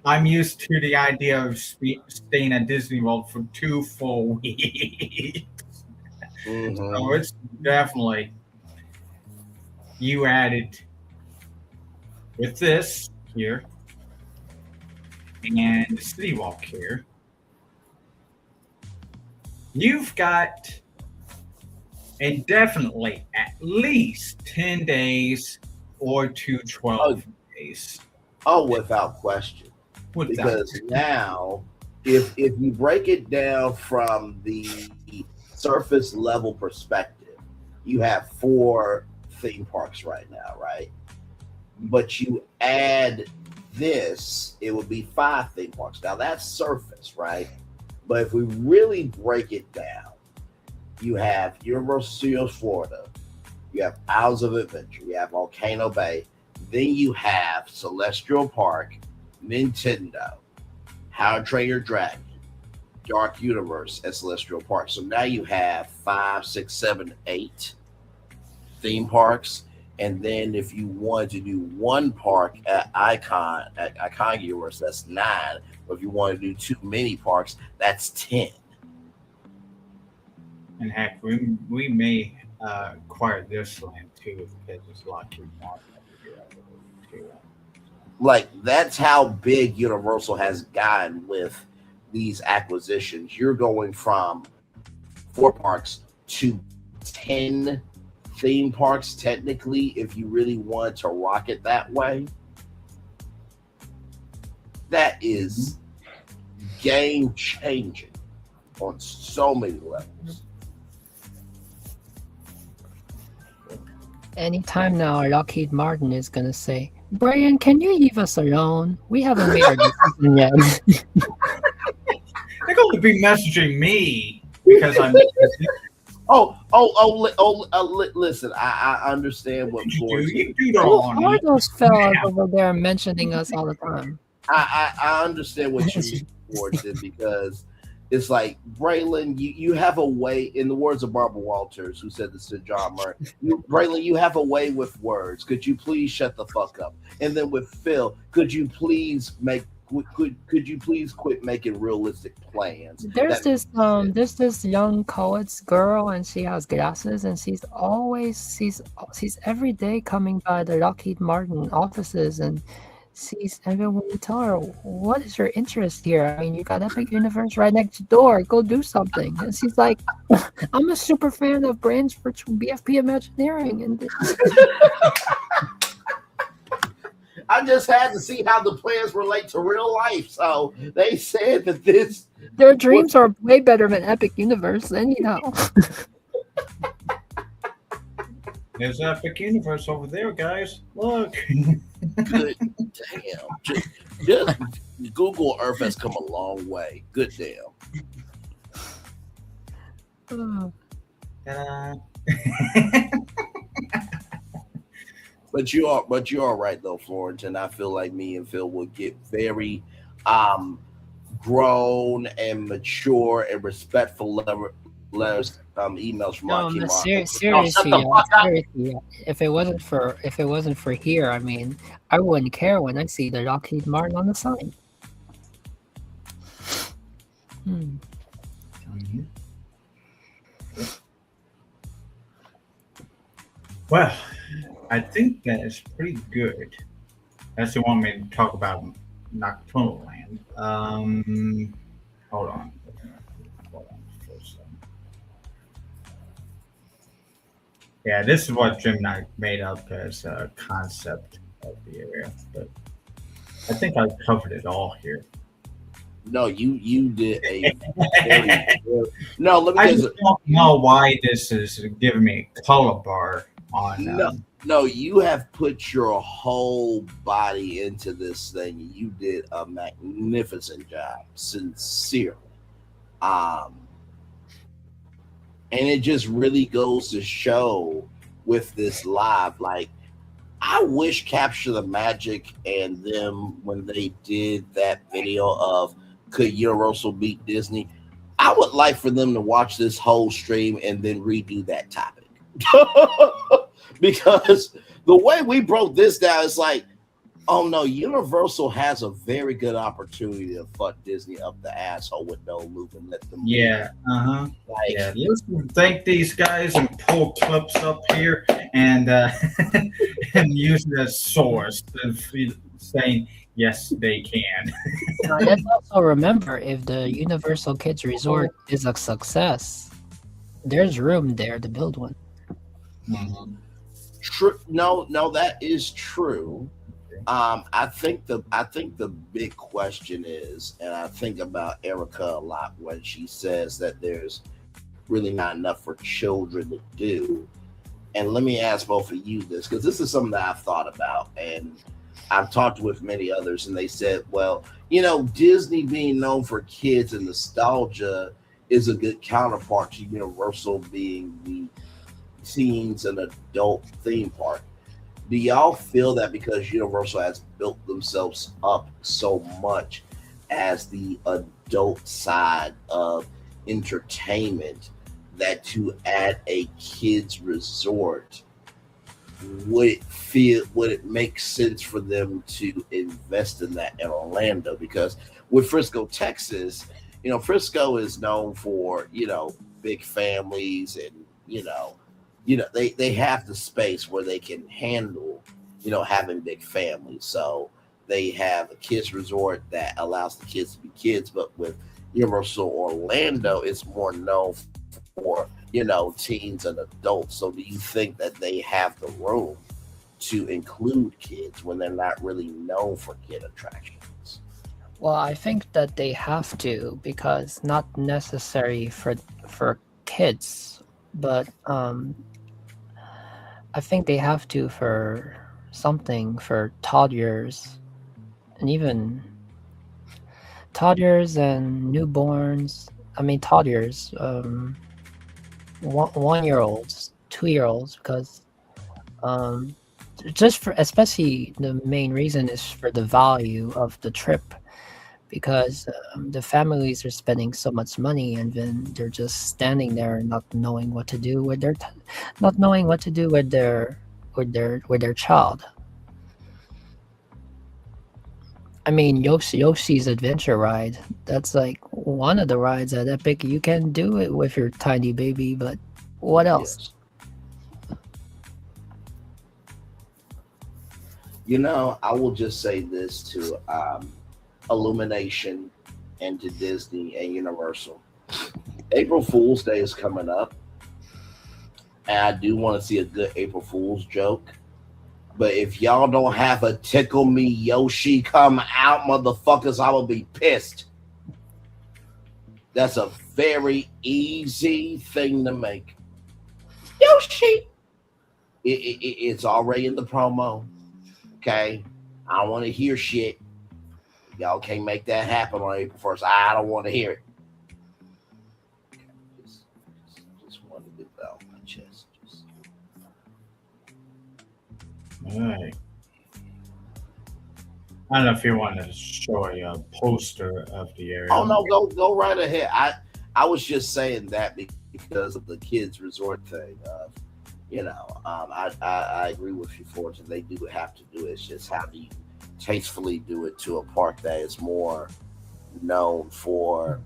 I'm used to the idea of staying at Disney World for 2 full weeks. Mm-hmm. So it's definitely, you added with this here and the City Walk here, you've got indefinitely at least 10 days or to 12 days. Oh, without question. Because now, if you break it down from the surface level perspective, you have 4 theme parks right now, right? but you add this, it would be 5 theme parks. Now that's surface, right? But if we really break it down, you have Universal Studios Florida, you have Isles of Adventure, you have Volcano Bay, then you have Celestial Park, Nintendo, How to Train Your Dragon, Dark Universe at Celestial Park. So now you have 5, 6, 7, 8 theme parks. And then if you wanted to do one park at Icon Universe, that's 9. But if you want to do 2 mini parks, that's 10. And heck, we may acquire this land too because it's a lot too small. Like, that's how big Universal has gotten with these acquisitions. You're going from 4 parks to 10 theme parks, technically, if you really wanted to rock it that way. That is game changing on so many levels. Anytime now, Lockheed Martin is going to say, Brian, can you leave us alone? We haven't made our decision yet. They're going to be messaging me because I'm. Listen, I understand what Who are those fellas over there mentioning us all the time? I understand what you mean, Fortune, because it's like, Braylon, you have a way, in the words of Barbara Walters, who said this to John Murray, Braylon, you have a way with words. Could you please shut the fuck up? And then with Phil, could you please quit making realistic plans? There's this young co-eds girl, and she has glasses, and she's every day coming by the Lockheed Martin offices, and when we tell her, what is your interest here? I mean, you got Epic Universe right next door. Go do something. And she's like, I'm a super fan of Brands Virtual BFP Imagineering. And I just had to see how the plans relate to real life. So they said that their dreams are way better than Epic Universe, anyhow. There's Epic Universe over there, guys. Look. Good damn. Just Google Earth has come a long way. Good damn. But you are right though, Florence, and I feel like me and Phil will get very grown and mature and respectful letters, emails from our team. Seriously, if it wasn't for here, I mean, I wouldn't care when I see the Lockheed Martin on the sign. Well, I think that is pretty good. That's the one we talk about Nocturnal Land. Hold on. Yeah, this is what Jim and I made up as a concept of the area, but I think I covered it all here. No, you did a very good. No, let me. I just don't know why this is giving me a color bar on. No, you have put your whole body into this thing. You did a magnificent job, sincerely. And it just really goes to show with this live, like, I wish Capture the Magic and them, when they did that video of could Universal beat Disney, I would like for them to watch this whole stream and then redo that topic. Because the way we broke this down, it's like, oh no, Universal has a very good opportunity to fuck Disney up the asshole with no loop and let them. Yeah, let's thank these guys and pull clips up here and and use it as source of saying yes, they can. Let's also remember, if the Universal Kids Resort is a success, there's room there to build one. True. No, that is true. I think the big question is, and I think about Erica a lot when she says that there's really not enough for children to do. and let me ask both of you this, because this is something that I've thought about, and I've talked with many others, and they said, well, Disney being known for kids and nostalgia is a good counterpart to Universal being the teens and adult theme park. Do y'all feel that because Universal has built themselves up so much as the adult side of entertainment, that to add a kids resort, would it make sense for them to invest in that in Orlando? Because with Frisco, Texas, Frisco is known for big families, and they have the space where they can handle having big families. So they have a kids resort that allows the kids to be kids, but with Universal Orlando, it's more known for teens and adults. So do you think that they have the room to include kids when they're not really known for kid attractions? Well, I think that they have to, because not necessary for kids, but I think they have to for something for toddlers, and even toddlers and newborns. I mean toddlers, 1-year-olds, 2-year-olds, because just for, especially the main reason is for the value of the trip, because the families are spending so much money, and then they're just standing there not knowing what to do with their child. I mean, Yoshi's Adventure Ride, that's like one of the rides at Epic. You can do it with your tiny baby, but what else? I will just say this to Illumination and to Disney and Universal. April Fool's Day is coming up, and I do want to see a good April Fool's joke. But if y'all don't have a Tickle Me Yoshi come out, motherfuckers, I will be pissed. That's a very easy thing to make. Yoshi! It's already in the promo. Okay? I don't want to hear shit. Y'all can't make that happen on April 1st. I don't want to hear it. Just wanted to get that off my chest. All right. I don't know if you want to show a poster of the area. Oh no, go right ahead. I was just saying that because of the kids resort thing. I agree with you, Fortune. They do have to do it. It's just how do you tastefully do it to a park that is more known for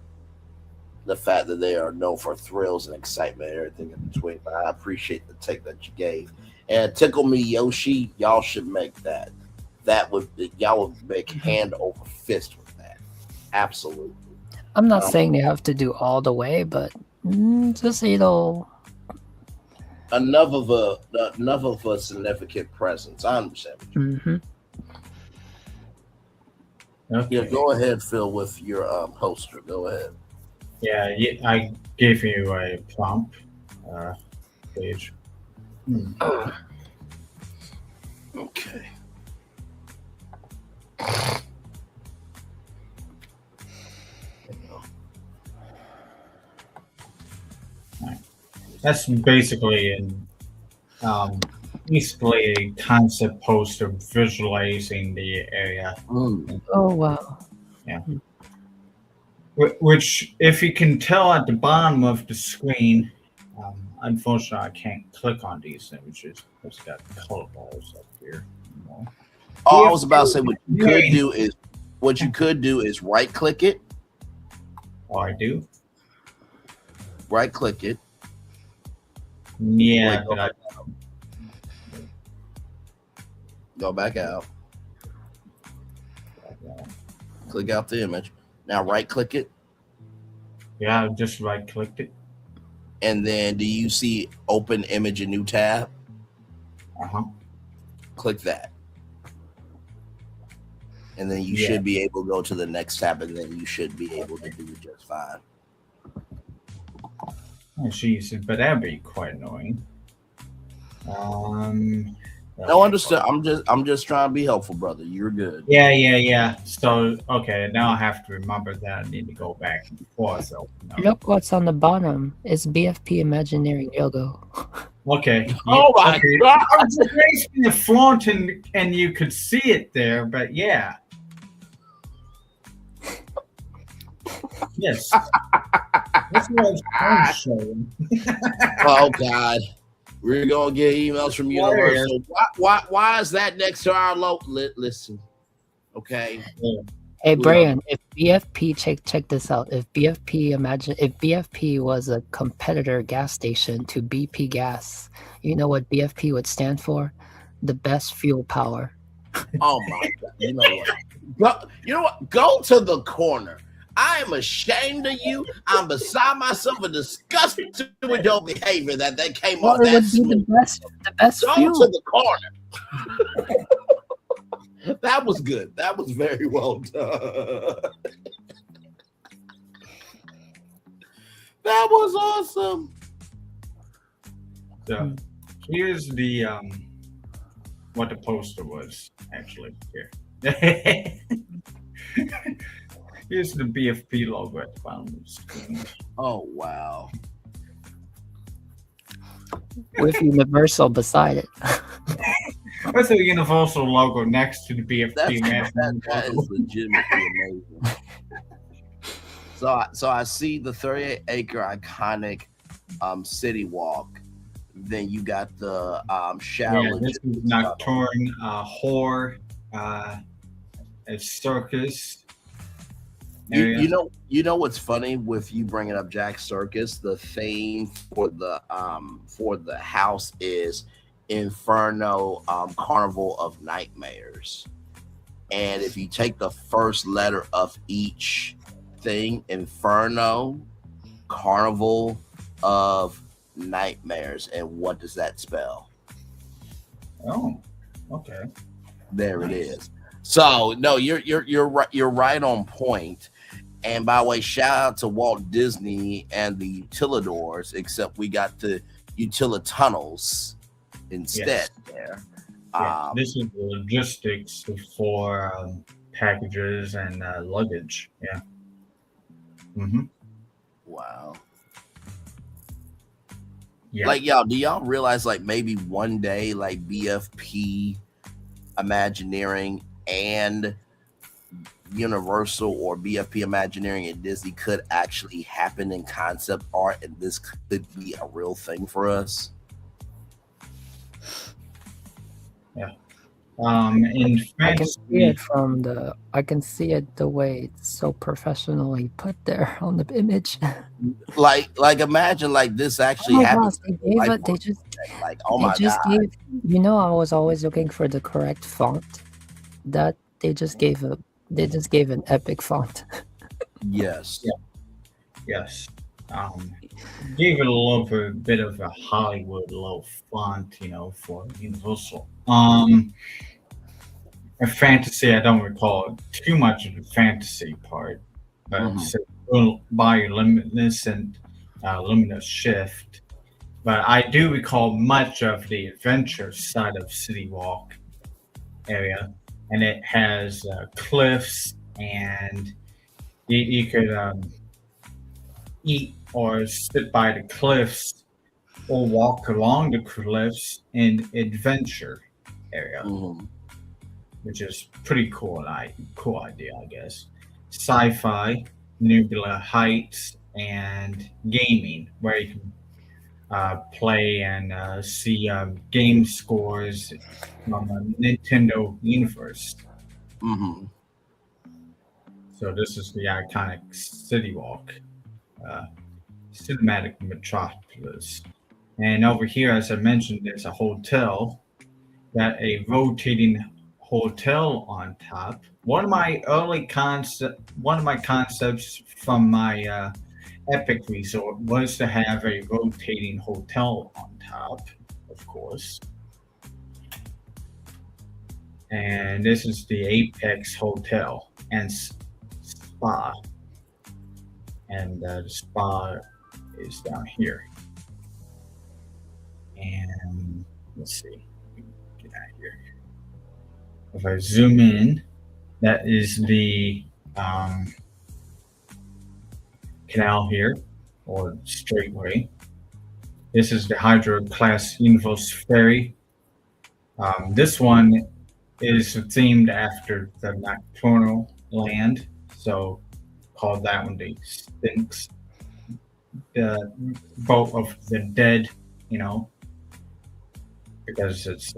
the fact that they are known for thrills and excitement and everything in between. But I appreciate the take that you gave. And Tickle Me Yoshi, y'all should make that. Y'all would make hand over fist with that. Absolutely. I'm not saying they have to do all the way, but just enough of a significant presence. I understand. Mm-hmm. Okay. Yeah, go ahead, Phil, with your poster. Go ahead. Yeah, I gave you a prompt page. Okay. That's basically basically a concept poster visualizing the area. Oh wow! Yeah. Which, if you can tell at the bottom of the screen, unfortunately, I can't click on these images. It's got color bars up here. Oh, I was about to say what you could do is right click it. Oh, I do. Right click it. Yeah, but go back out. Click out the image. Now right click it. Yeah, I just right clicked it. And then do you see open image in new tab? Click that. And then you should be able to go to the next tab, and then you should be able to do it just fine. Oh, jeez, but that'd be quite annoying. No, understood. I'm just trying to be helpful, brother. You're good. Yeah. So okay, now I have to remember that I need to go back and forth. So Look what's on the bottom. It's BFP Imagineering logo. okay. Oh my God! I was just raising the flaunt and you could see it there, but yeah. Yes. That's what I was showing. Oh God. We're gonna get emails from Universal. Why is that next to our logo? Listen, okay. Hey Brian, if BFP check this out. If BFP was a competitor gas station to BP Gas, you know what BFP would stand for? The best fuel power. Oh my God! You know what? Go to the corner. I am ashamed of you. I'm beside myself and disgusted with your behavior that they came off that smooth. The best Go fuel. to the corner. That was good. That was very well done. That was awesome. So here's the what the poster was actually here. Here's the BFP logo at the bottom of the screen. Oh wow. With Universal beside it. With the Universal logo next to the BFP. That is legitimately amazing. So I see the 38-acre iconic city walk. Then you got the shadow. Yeah, this is Nocturne, Whore, a circus. You know what's funny with you bringing up Jack Circus? The theme for the house is Inferno, Carnival of Nightmares. And if you take the first letter of each thing, Inferno, Carnival of Nightmares, and what does that spell? Oh, okay. There it is. So no, you're right. You're right on point. And by the way, shout out to Walt Disney and the Utilidors, except we got the Utilitunnels instead there. Yeah, this is the logistics for packages and luggage. Yeah. Mm-hmm. Wow. Yeah. Like, y'all, do y'all realize, like, maybe one day, like, BFP Imagineering and Universal or BFP Imagineering and Disney could actually happen in concept art, and this could be a real thing for us? Yeah. In I can fantasy, see it I can see it the way it's so professionally put there on the image. Like imagine like this actually Oh my happens. gosh, they gave it. They just like, oh they my just God. gave. You know, I was always looking for the correct font. That they just gave an epic font. Yes. Yeah. Yes. Gave it a little bit of a Hollywood low font, for Universal. A fantasy, I don't recall too much of the fantasy part, but it's a little bioluminescent, luminous shift. But I do recall much of the adventure side of City Walk area, and it has cliffs, and you could eat or sit by the cliffs or walk along the cliffs in adventure area, which is pretty cool. Cool idea, I guess. Sci-fi, Nebula Heights, and gaming, where you can play and see game scores from a Nintendo universe. So this is the iconic City Walk, cinematic metropolis. And over here, as I mentioned, there's a hotel, got a rotating hotel on top. One of my concepts from my Epic Resort was to have a rotating hotel on top, of course. And this is the Apex Hotel and Spa. And the spa is down here. And let's see. Get out of here. If I zoom in, that is the canal here, or straightway. This is the Hydro class Universal Ferry. This one is themed after the nocturnal land, so called that one the Sphinx, the boat of the dead, because it's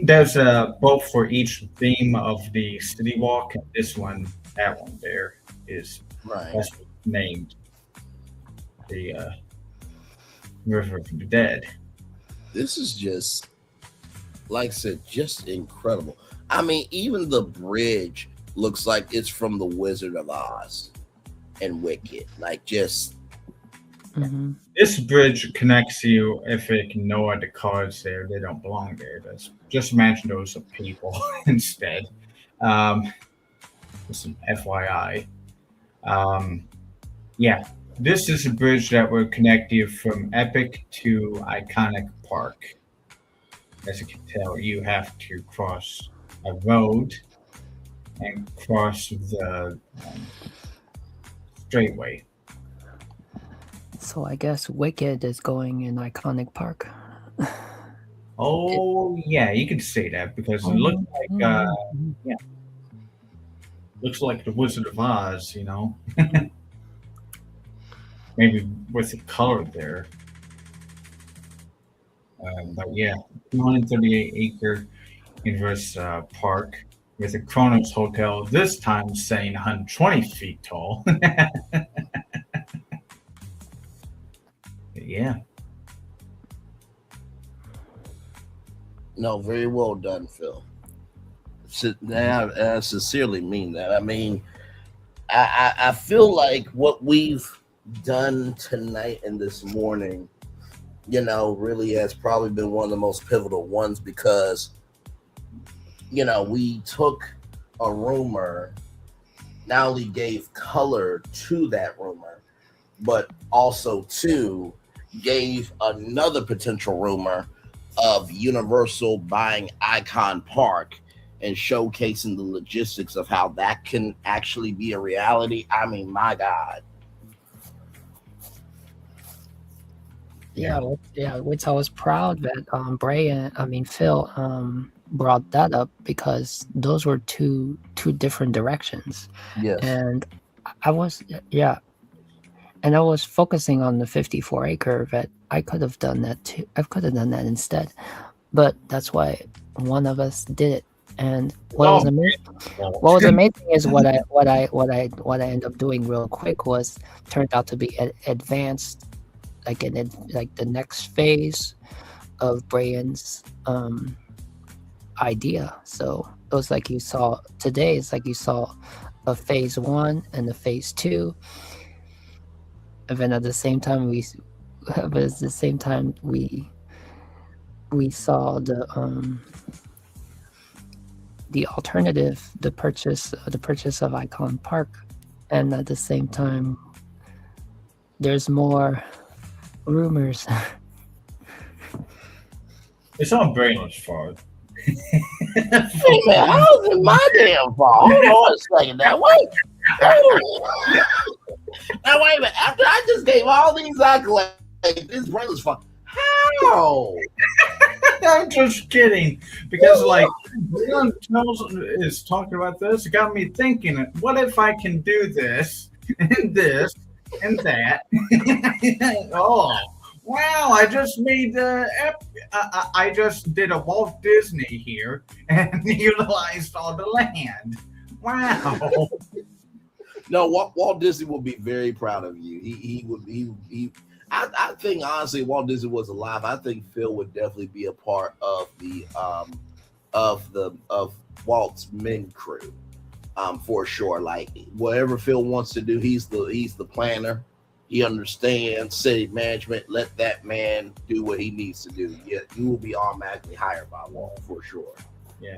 there's a boat for each theme of the city walk, and this one, that one there is that's named the River of the Dead. This is just, like I said, just incredible. I mean, even the bridge looks like it's from the Wizard of Oz and Wicked. Like, just This bridge connects you if it can know the cars there. They don't belong there. Just imagine those are people instead. Just an FYI. Yeah, this is a bridge that will connect you from Epic to Iconic Park. As you can tell, you have to cross a road and cross the straightway. So I guess Wicked is going in Iconic Park. Oh yeah, you could say that because it looks like looks like the Wizard of Oz, maybe with the color there. But yeah, 238-acre Universe Park with a Kronos Hotel. This time saying 120 feet tall. Yeah. No, very well done, Phil. I sincerely mean that. I mean, I feel like what we've done tonight and this morning, really has probably been one of the most pivotal ones because, we took a rumor, not only gave color to that rumor, but also gave another potential rumor of Universal buying Icon Park and showcasing the logistics of how that can actually be a reality. I mean, my God. Yeah, which I was proud that Phil brought that up because those were two different directions. Yes. And I was focusing on the 54-acre that I could have done that too. I could have done that instead, but that's why one of us did it. And what was amazing is what I ended up doing real quick was turned out to be advanced, like the next phase of Braylon's idea. So it was like you saw today. It's like you saw a phase 1 and a phase 2. And then at the same time we saw the alternative, the purchase of Icon Park, and at the same time there's more rumors. It's on Braylon's fault. Hey man, how's it my damn fault? Hold on a second now. Wait. Now wait a minute. After I just gave all these accolades, this Braylon's fault. How? I'm just kidding. Because Braylon is talking about this. It got me thinking, what if I can do this and this and that? Oh. Wow, I just made I just did a Walt Disney here and utilized all the land. Wow. No, Walt Disney will be very proud of you. I think honestly, Walt Disney was alive. I think Phil would definitely be a part of of Walt's men crew, for sure. Like whatever Phil wants to do, he's the planner. He understands city management. Let that man do what he needs to do. Yeah, you will be automatically hired by Walt for sure. Yeah.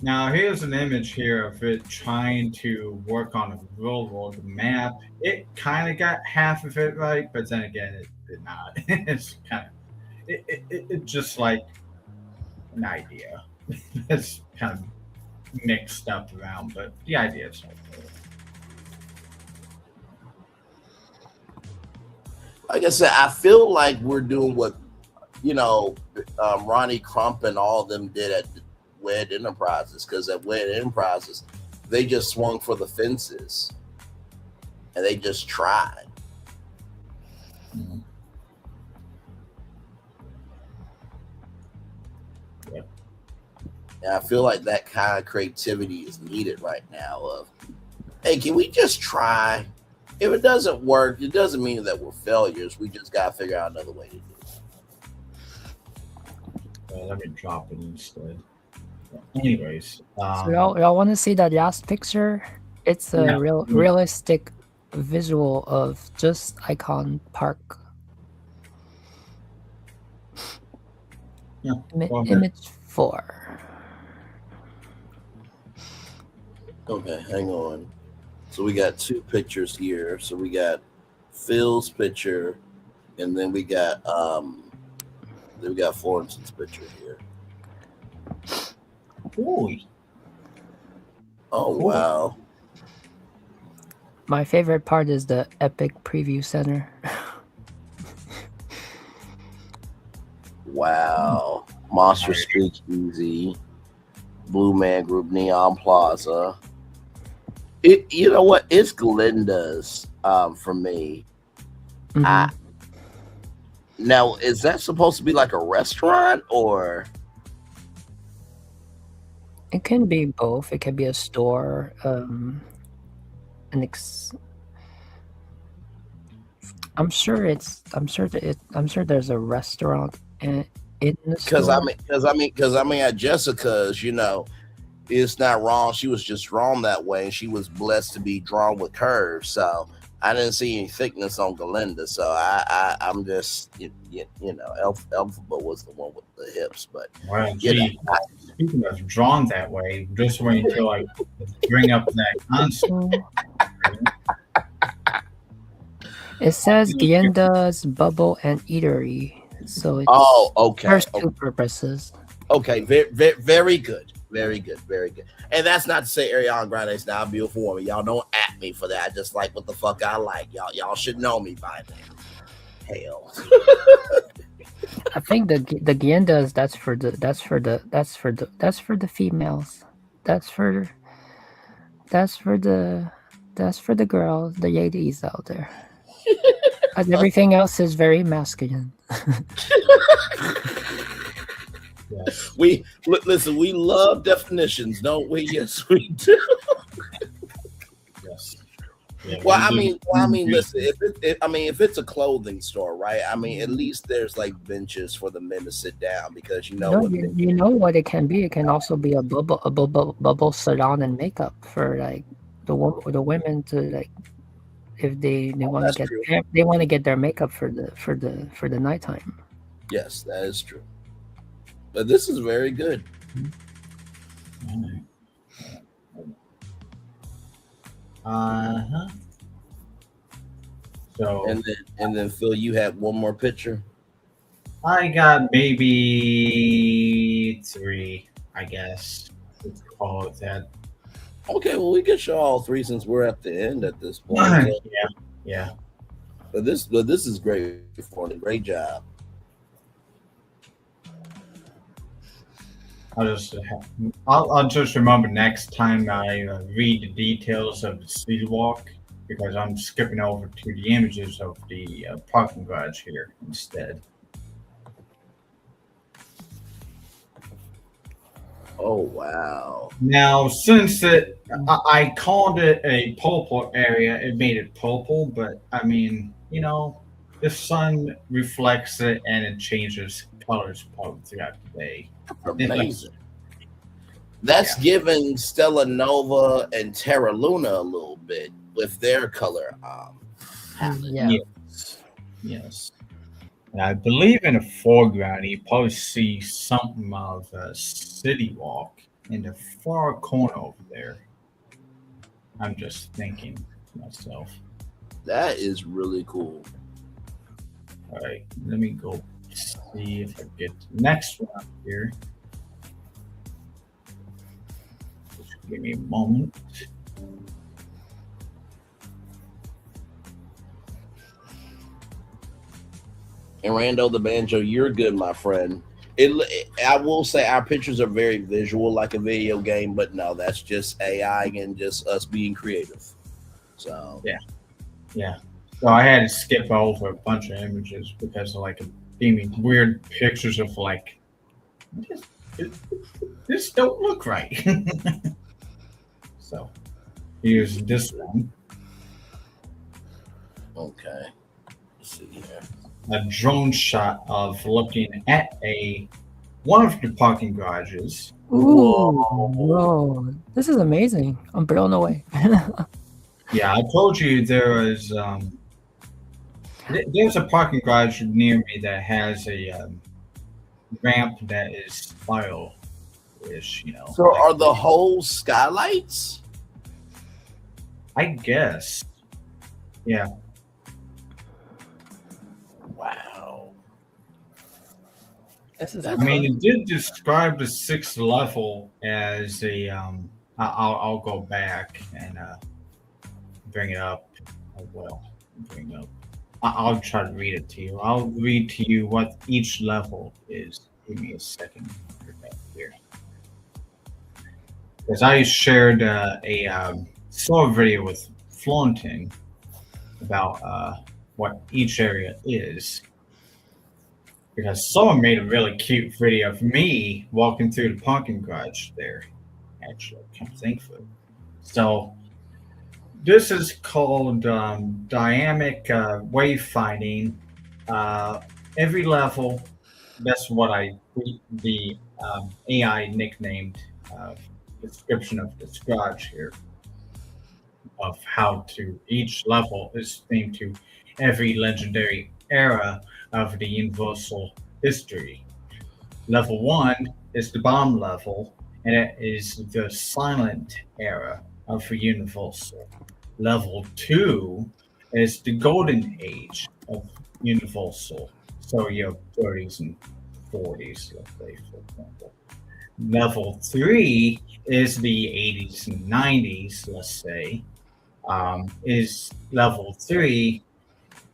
Now here's an image here of it trying to work on a real world map. It kind of got half of it right, but then again, it did not. It's kind of it's just like an idea. It's kind of mixed up around, but the idea is okay. Like I said, I feel like we're doing what, Ronnie Crump and all of them did at Wed Enterprises, because at Wed Enterprises, they just swung for the fences and they just tried. Mm-hmm. Yep. And I feel like that kind of creativity is needed right now of, hey, can we just try? If it doesn't work, it doesn't mean that we're failures. We just got to figure out another way to do it. Let me drop it instead. Anyways, so y'all want to see that last picture? It's a realistic visual of just Icon Park. Yeah. Image 4. Okay, hang on. So we got 2 pictures here. So we got Phil's picture, and then we got Florence's picture here. Boy. Oh wow. My favorite part is the Epic Preview Center. Wow. Monster Speakeasy, Blue Man Group, Neon Plaza. You know what? It's Glinda's for me. Mm-hmm. Now, is that supposed to be like a restaurant or? It can be both. It can be a store. I'm sure there's a restaurant in the store. Because at Jessica's, it's not wrong. She was just drawn that way, and she was blessed to be drawn with curves. So I didn't see any thickness on Galinda. So I'm just, Elphaba was the one with the hips, but well, speaking of drawn that way, just wait until I bring up that concept. It says Glinda's Bubble and Eatery. So it's okay. There's 2 purposes. Okay, very good. Very good, very good. And that's not to say Ariana Grande is not a beautiful woman. Y'all don't at me for that. I just like what the fuck I like. Y'all should know me by now. Hell. I think the Glindas, that's for the females. That's for the girls, the ladies out there. And everything else is very masculine. Yes. We love definitions, don't we? Yes, we do. Yes. Yeah, Well, I mean, listen. If it's a clothing store, right? I mean, at least there's like benches for the men to sit down because you know what it can be. It can also be a bubble salon and makeup for like the women to like if they want to get their makeup for the nighttime. Yes, that is true. But this is very good. So and then Phil, you had one more picture. I got maybe 3, I guess. Let's call it that. Okay, well, we can show all 3 since we're at the end at this point. Yeah. But this is great for a great job. I'll just remember next time I read the details of the city walk because I'm skipping over to the images of the parking garage here instead. Oh wow! Now, since I called it a purple area, it made it purple. But I mean, the sun reflects it and it changes colors probably throughout the day. Amazing. That's giving Stella Nova and Terra Luna a little bit with their color palette. Yes. And I believe in the foreground, you probably see something of a city walk in the far corner over there. I'm just thinking to myself. That is really cool. All right, let me go see if I get the next one up here. Just give me a moment. And Rando the Banjo, you're good, my friend. I will say our pictures are very visual, like a video game, but no, that's just AI and just us being creative. So yeah. So I had to skip over a bunch of images because of like being weird pictures of like this don't look right. So here's this one. Okay. Let's see here. A drone shot of looking at one of the parking garages. Ooh, whoa. This is amazing. I'm blown away. Yeah, I told you there was there's a parking garage near me that has a ramp that is spiral-ish, you know. So are the whole skylights? I guess. Yeah. Wow. I mean, it did describe the 6th level as a. I'll go back and bring it up. I will bring it up. I'll try to read it to you. I'll read to you what each level is. Give me a second here. Because I shared a short video with Flaunting about what each area is. Because someone made a really cute video of me walking through the parking garage there. Actually, I can't think of it. So this is called dynamic wayfinding. Every level, that's what the AI nicknamed description of this garage here. Of how to each level is themed to every legendary era of the Universal history. Level 1 is the bomb level, and it is the silent era of the Universal. Level 2 is the golden age of Universal. So your 30s and 40s, let's say, for example. Level 3 is the 80s and 90s, let's say, is level 3.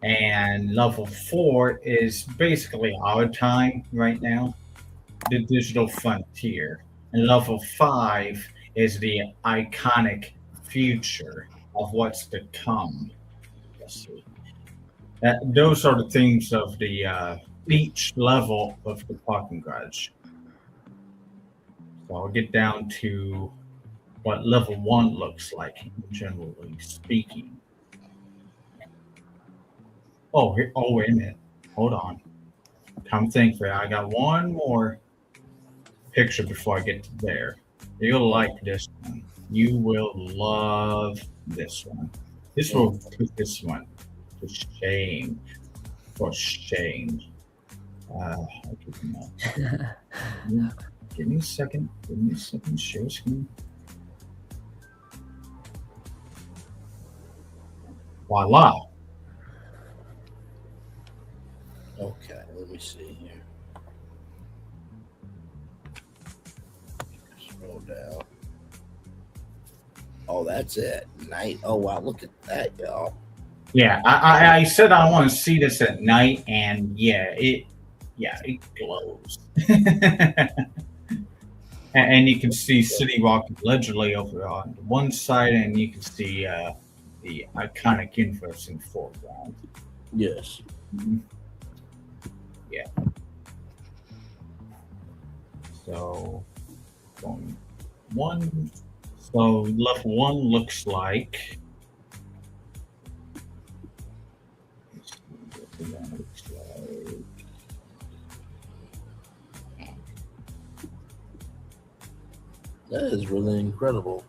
And level 4 is basically our time right now, the digital frontier. And level 5 is the iconic future of what's to come. Let's see. Those are the themes of the each level of the parking garage. So I'll get down to what level 1 looks like, generally speaking. Oh, wait a minute. Hold on. Come think for it. I got one more picture before I get to there. You'll like this one. You will love this one. This will put this one to shame. For shame. I'll give you that. Give me a second. Share screen. Voila. Okay, let me see here. Scroll down. Oh, that's it. Night. Oh wow, look at that, y'all. Yeah, I said I want to see this at night, and it glows. and you can see City Walk allegedly over on one side, and you can see the iconic universe in the foreground. Yes. Mm-hmm. Yeah. So, level 1 looks like. That is really incredible.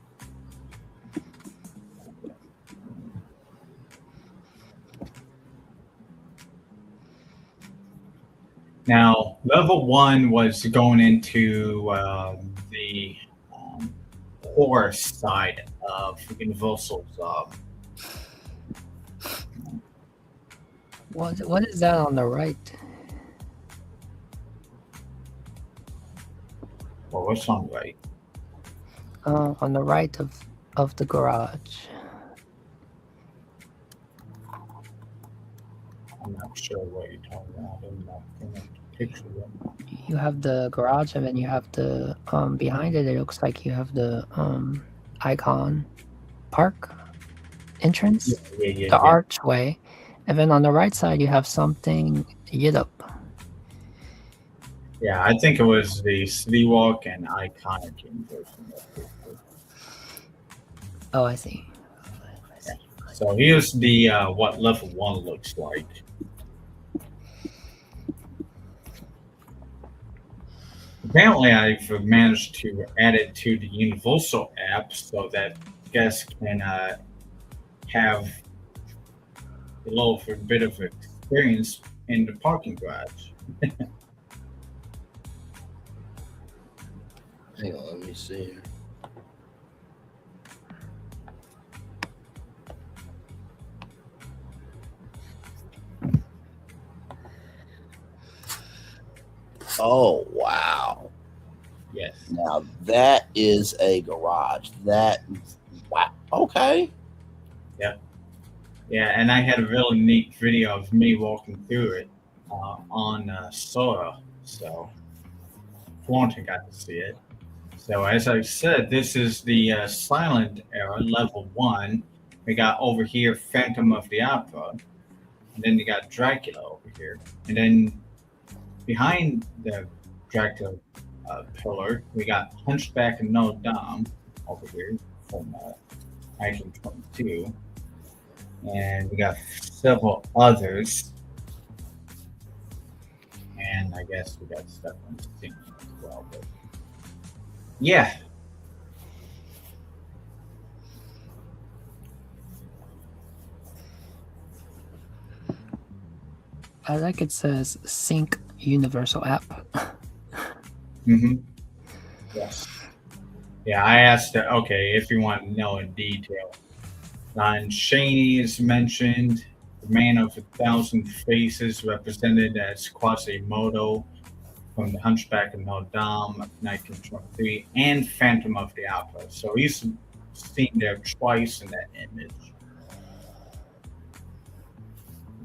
Now, level 1 was going into the horror side of Universal's. What is that on the right? Well, what's on the right? On the right of the garage. I'm not sure what you're talking about. I'm not going to picture it. You have the garage, and then you have the behind it. It looks like you have the icon park entrance, the archway, and then on the right side you have something lit up. Yeah, I think it was the City Walk and Iconic version. Oh, I see. Yeah. So here's the what level 1 looks like. Apparently, I've managed to add it to the Universal app so that guests can have a little bit of experience in the parking garage. Hang on, let me see here. Oh, wow. Yes. Now that is a garage. Wow. Okay. Yep. Yeah, and I had a really neat video of me walking through it on Sora. So Florence got to see it. So as I said, this is the silent era, level 1. We got over here Phantom of the Opera. And then you got Dracula over here. And then behind the Dracula pillar, we got Hunchback of Notre Dame over here from 1922. And we got several others. And I guess we got stuff on the scene as well. But yeah. I like it says sync Universal app. Mm-hmm. Yes. Yeah, I asked her, okay, if you want to know in detail. Lon Chaney is mentioned, the man of 1,000 faces, represented as Quasimodo from the Hunchback of Notre Dame, 1923, and Phantom of the Opera. So he's seen there twice in that image.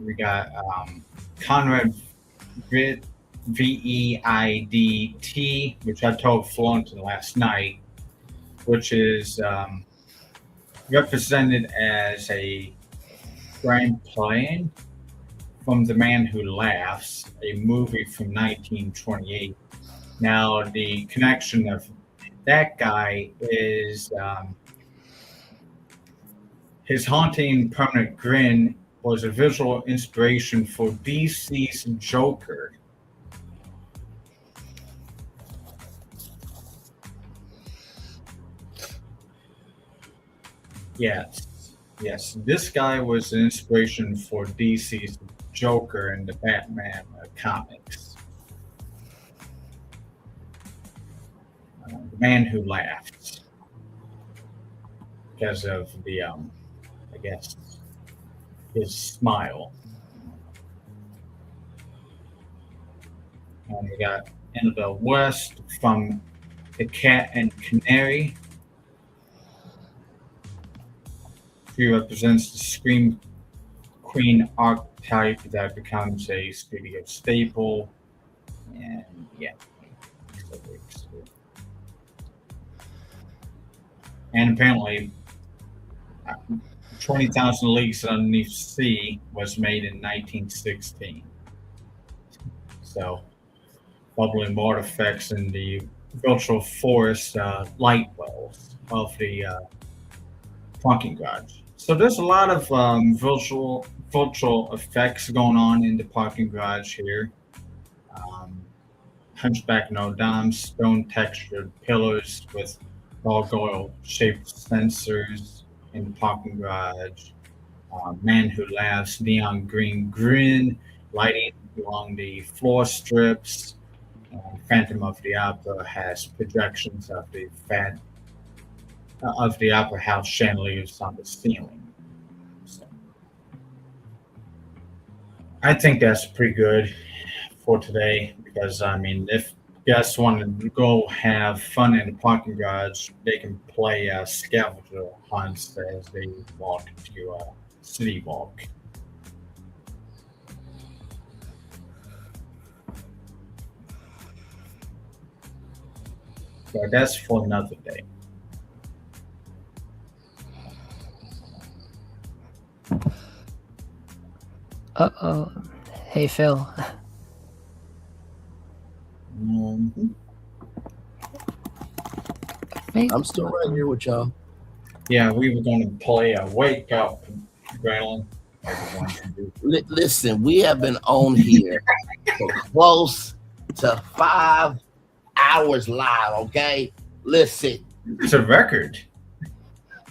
We got Conrad Veidt, which I told Florence last night, which is represented as a grand plan from The Man Who Laughs, a movie from 1928. Now, the connection of that guy is his haunting permanent grin was a visual inspiration for DC's Joker. Yes. This guy was an inspiration for DC's Joker in the Batman comics. The Man Who Laughs, because of the, I guess, his smile. And we got Annabelle West from The Cat and Canary. She represents the Scream Queen archetype that becomes a studio staple. And yeah. And apparently, 20,000 Leagues Underneath the Sea was made in 1916. So, bubbling water effects in the virtual forest light wells of the parking garage. So there's a lot of virtual effects going on in the parking garage here. Hunchback Notre Dame, stone textured pillars with gargoyle shaped sensors in the parking garage. Man Who Laughs, neon green grin, lighting along the floor strips. Phantom of the Opera has projections of the Opera House chandeliers on the ceiling. So, I think that's pretty good for today because, I mean, if guests want to go have fun in the parking garage, they can play scavenger hunts as they walk to City Walk. But that's for another day. Uh-oh. Hey, Phil. I'm still right here with y'all. Yeah, we were going to play a Wake Up, Braylon. Listen, we have been on here for close to 5 hours live, okay? Listen. It's a record.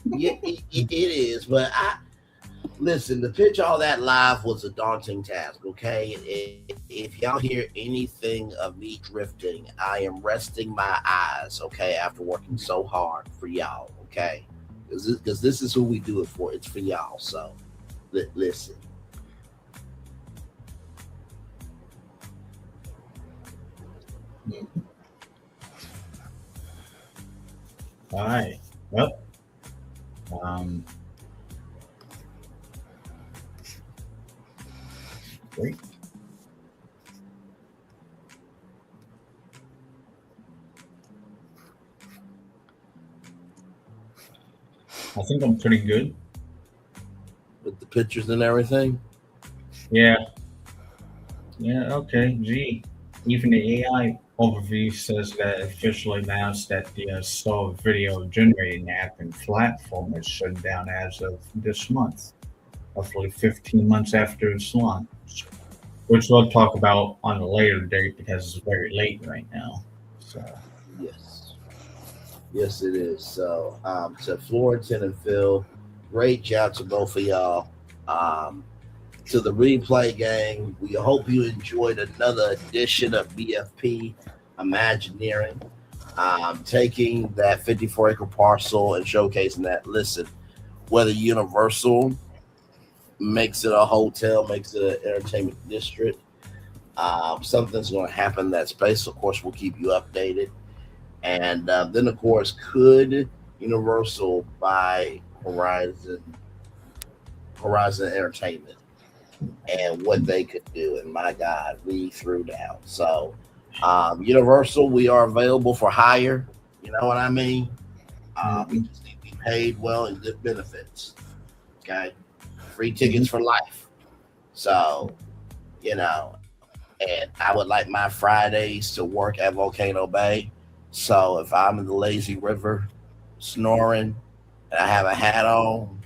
Yeah, it is, but listen, to pitch all that live was a daunting task, okay? If y'all hear anything of me drifting, I am resting my eyes, okay, after working so hard for y'all, okay? Because this is who we do it for. It's for y'all, so listen. All right. Well, great. I think I'm pretty good with the pictures and everything. Yeah. Okay. Gee, even the AI overview says that officially announced that the sole video generating app and platform is shut down as of this month, roughly 15 months after its launch, which we'll talk about on a later date because it's very late right now. So Yes, it is. So to Florentine and Phil, great job to both of y'all. To the replay gang, we hope you enjoyed another edition of BFP Imagineering. Taking that 54-acre parcel and showcasing that. Listen, whether Universal makes it a hotel, makes it an entertainment district, something's going to happen in that space. Of course, we'll keep you updated. And then, of course, could Universal buy Horizon Entertainment and what they could do? And my God, we threw down. So, Universal, we are available for hire. You know what I mean? We just need to be paid well and good benefits. Okay, free tickets for life. So, and I would like my Fridays to work at Volcano Bay. So if I'm in the lazy river snoring and I have a hat on,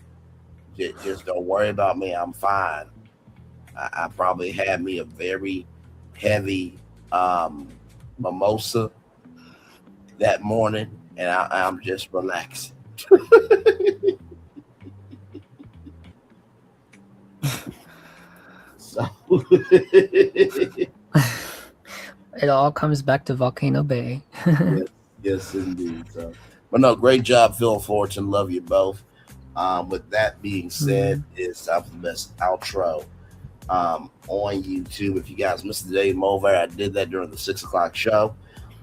just don't worry about me. I'm fine. I probably had me a very heavy mimosa that morning, and I'm just relaxing. So it all comes back to Volcano Bay. yes, indeed. So, but no, great job, Phil and Fullerton. Love you both. With that being said, it's time for the best outro on YouTube. If you guys missed the Dave Mulver, I did that during the 6 o'clock show.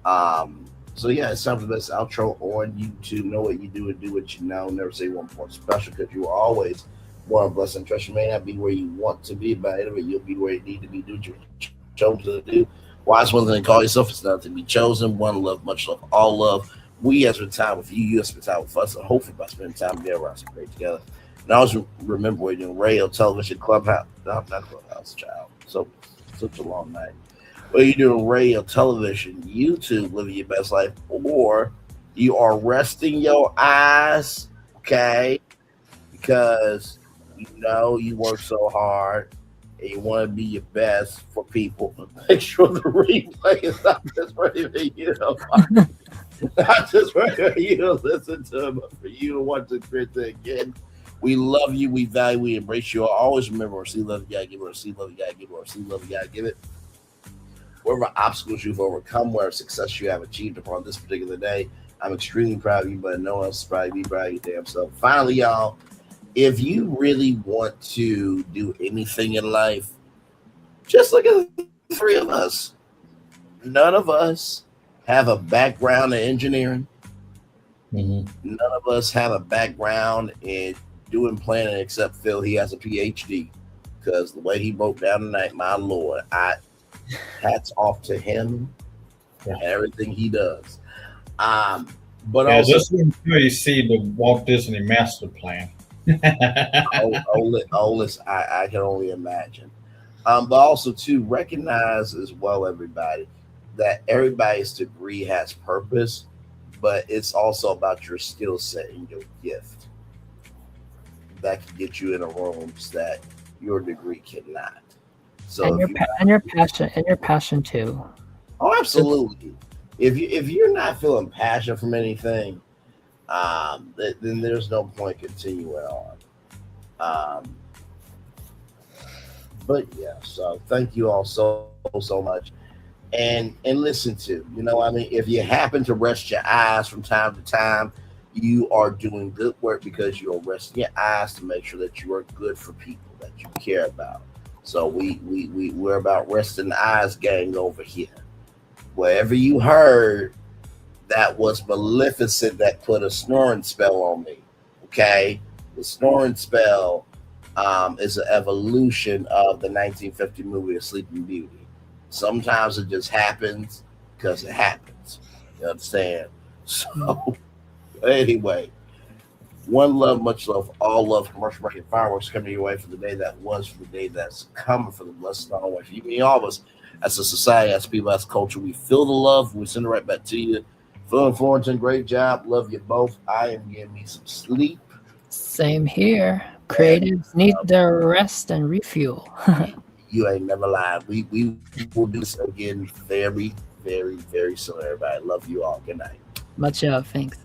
So yeah, it's time for the best outro on YouTube. Know what you do and do what you know. Never say one point special, because you are always more blessed and trust. You may not be where you want to be, but you'll be where you need to be. Do what you're chosen to do. Wise one thing to call yourself. It's not to be chosen. One love, much love, all love. We have spent time with you. You have spent time with us. And hopefully by spending time together, we're great together. And I always remember we're doing radio, television, clubhouse. No, not clubhouse, child. So such a long night. Whether you're doing radio, television, YouTube, living your best life, or you are resting your eyes, okay? Because you work so hard and you want to be your best for people. Make sure the replay is not just for you, not just for you to listen to, but for you to want to create it again. We love you, we value, we embrace you. Always remember, receive love, you gotta give it, receive love, you gotta give it, receive love, you gotta give it. Whatever obstacles you've overcome, whatever success you have achieved upon this particular day, I'm extremely proud of you, but no one else is proud of you. Be proud of your damn self. Finally, y'all, if you really want to do anything in life, just look at the three of us. None of us have a background in engineering. Mhm. None of us have a background in doing planning except Phil. He has a PhD, because the way he broke down tonight, my Lord, hats off to him and everything he does. But Yeah, also, just until you see the Walt Disney Master Plan. I can only imagine. But also to recognize as well, everybody, that everybody's degree has purpose, but it's also about your skill set and your gift that can get you in the rooms that your degree cannot. So And your passion too. oh, absolutely. If you're not feeling passion from anything, then there's no point continuing on. But yeah, so thank you all so much. And listen to, I mean, if you happen to rest your eyes from time to time, you are doing good work, because you're resting your eyes to make sure that you are good for people that you care about. So we're about resting the eyes, gang, over here. Wherever you heard that was Maleficent that put a snoring spell on me, okay? The snoring spell is an evolution of the 1950 movie, A Sleeping Beauty. Sometimes it just happens because it happens. You understand? So anyway, one love, much love, all love. Commercial break and fireworks coming your way for the day that was, for the day that's coming, for the blessed on the way. For you, me, all of us, as a society, as people, as culture, we feel the love. We send it right back to you. Phil and Florentine, great job. Love you both. I am getting me some sleep. Same here. Creatives need their rest and refuel. You ain't never lied. We will do this again very, very, very soon, everybody. Love you all. Good night. Much love. Thanks.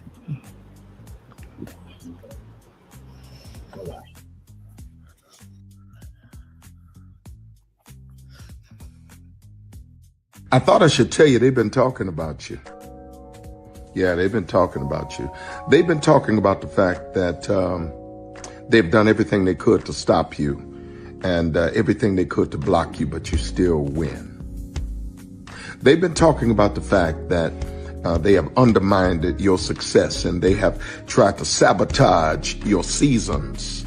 I thought I should tell you, they've been talking about you. Yeah, they've been talking about you. They've been talking about the fact that they've done everything they could to stop you and everything they could to block you, but you still win. They've been talking about the fact that they have undermined your success and they have tried to sabotage your seasons,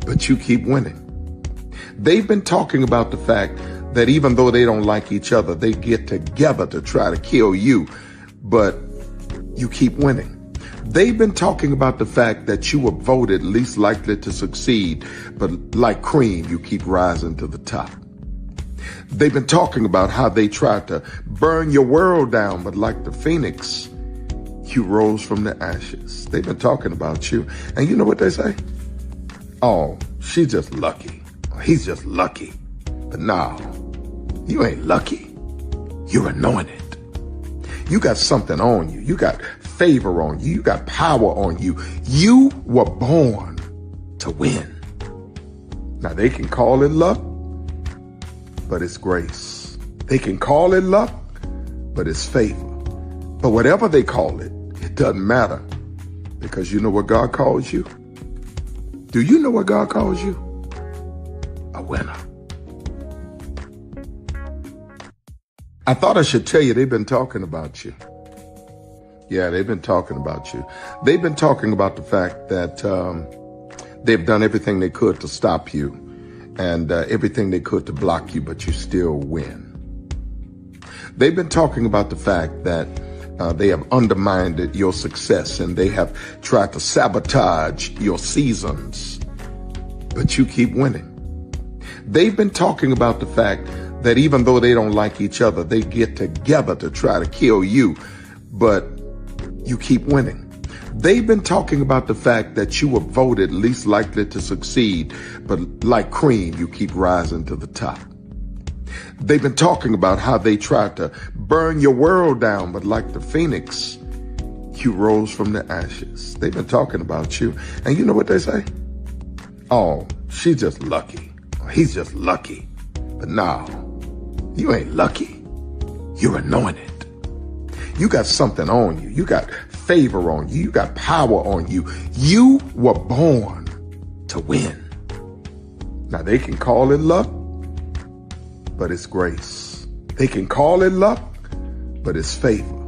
but you keep winning. They've been talking about the fact that even though they don't like each other, they get together to try to kill you, but you keep winning. They've been talking about the fact that you were voted least likely to succeed, but like cream, you keep rising to the top. They've been talking about how they tried to burn your world down, but like the phoenix, you rose from the ashes. They've been talking about you, and you know what they say? Oh, she's just lucky. He's just lucky. But no, you ain't lucky. You're anointed. You got something on you. You got favor on you. You got power on you. You were born to win. Now they can call it luck, but it's grace. They can call it luck, but it's favor. But whatever they call it, it doesn't matter, because you know what God calls you? Do you know what God calls you? A winner. I thought I should tell you, they've been talking about you. Yeah, they've been talking about you. They've been talking about the fact that they've done everything they could to stop you and everything they could to block you, but you still win. They've been talking about the fact that they have undermined your success and they have tried to sabotage your seasons, but you keep winning. They've been talking about the fact that even though they don't like each other, they get together to try to kill you, but you keep winning. They've been talking about the fact that you were voted least likely to succeed, but like cream, you keep rising to the top. They've been talking about how they tried to burn your world down, but like the phoenix, you rose from the ashes. They've been talking about you, and you know what they say? Oh, she's just lucky. He's just lucky. But no, you ain't lucky. You're anointed. You got something on you. You got favor on you. You got power on you. You were born to win. Now they can call it luck, but it's grace. They can call it luck, but it's favor.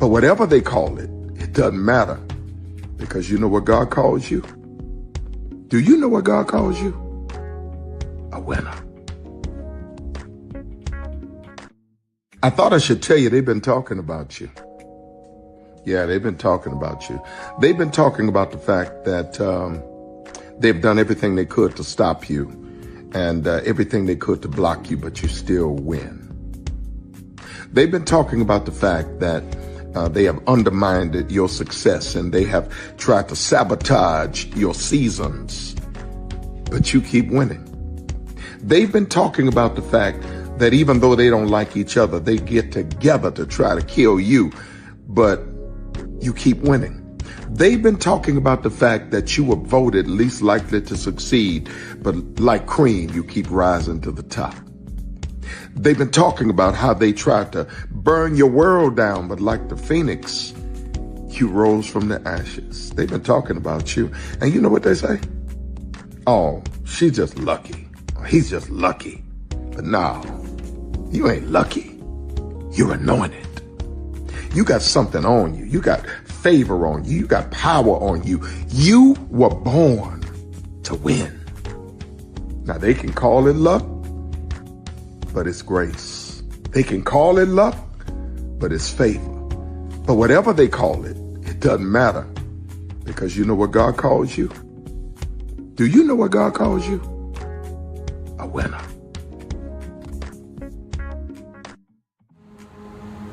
But whatever they call it, it doesn't matter. Because you know what God calls you? Do you know what God calls you? A winner. I thought I should tell you they've been talking about you. Yeah, they've been talking about you. They've been talking about the fact that they've done everything they could to stop you and everything they could to block you, but you still win. They've been talking about the fact that they have undermined your success and they have tried to sabotage your seasons, but you keep winning. They've been talking about the fact that even though they don't like each other, they get together to try to kill you, but you keep winning. They've been talking about the fact that you were voted least likely to succeed, but like cream, you keep rising to the top. They've been talking about how they tried to burn your world down, but like the phoenix, you rose from the ashes. They've been talking about you. And you know what they say? Oh, she's just lucky. He's just lucky. But no, you ain't lucky. You're anointed. You got something on you. You got favor on you. You got power on you. You were born to win. Now they can call it luck, but it's grace. They can call it luck, but it's favor. But whatever they call it, it doesn't matter. Because you know what God calls you? Do you know what God calls you? A winner.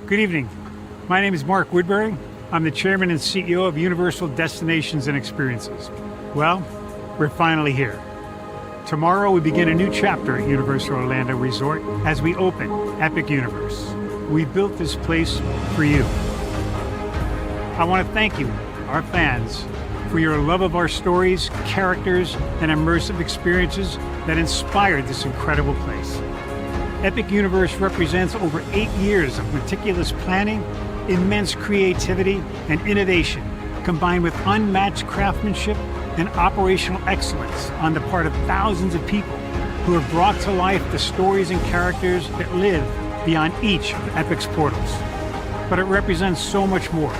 Good evening. My name is Mark Woodbury. I'm the chairman and CEO of Universal Destinations and Experiences. Well, we're finally here. Tomorrow we begin a new chapter at Universal Orlando Resort as we open Epic Universe. We built this place for you. I want to thank you, our fans, for your love of our stories, characters, and immersive experiences that inspired this incredible place. Epic Universe represents over 8 years of meticulous planning, immense creativity, and innovation, combined with unmatched craftsmanship and operational excellence on the part of thousands of people who have brought to life the stories and characters that live beyond each of Epic's portals. But it represents so much more.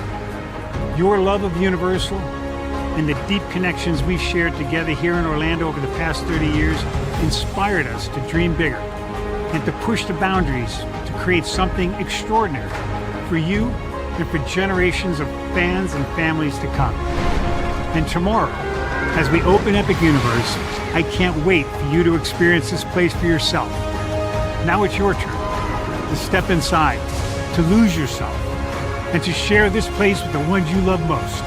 Your love of Universal and the deep connections we've shared together here in Orlando over the past 30 years inspired us to dream bigger and to push the boundaries to create something extraordinary for you and for generations of fans and families to come. And tomorrow, as we open Epic Universe, I can't wait for you to experience this place for yourself. Now it's your turn to step inside, to lose yourself, and to share this place with the ones you love most.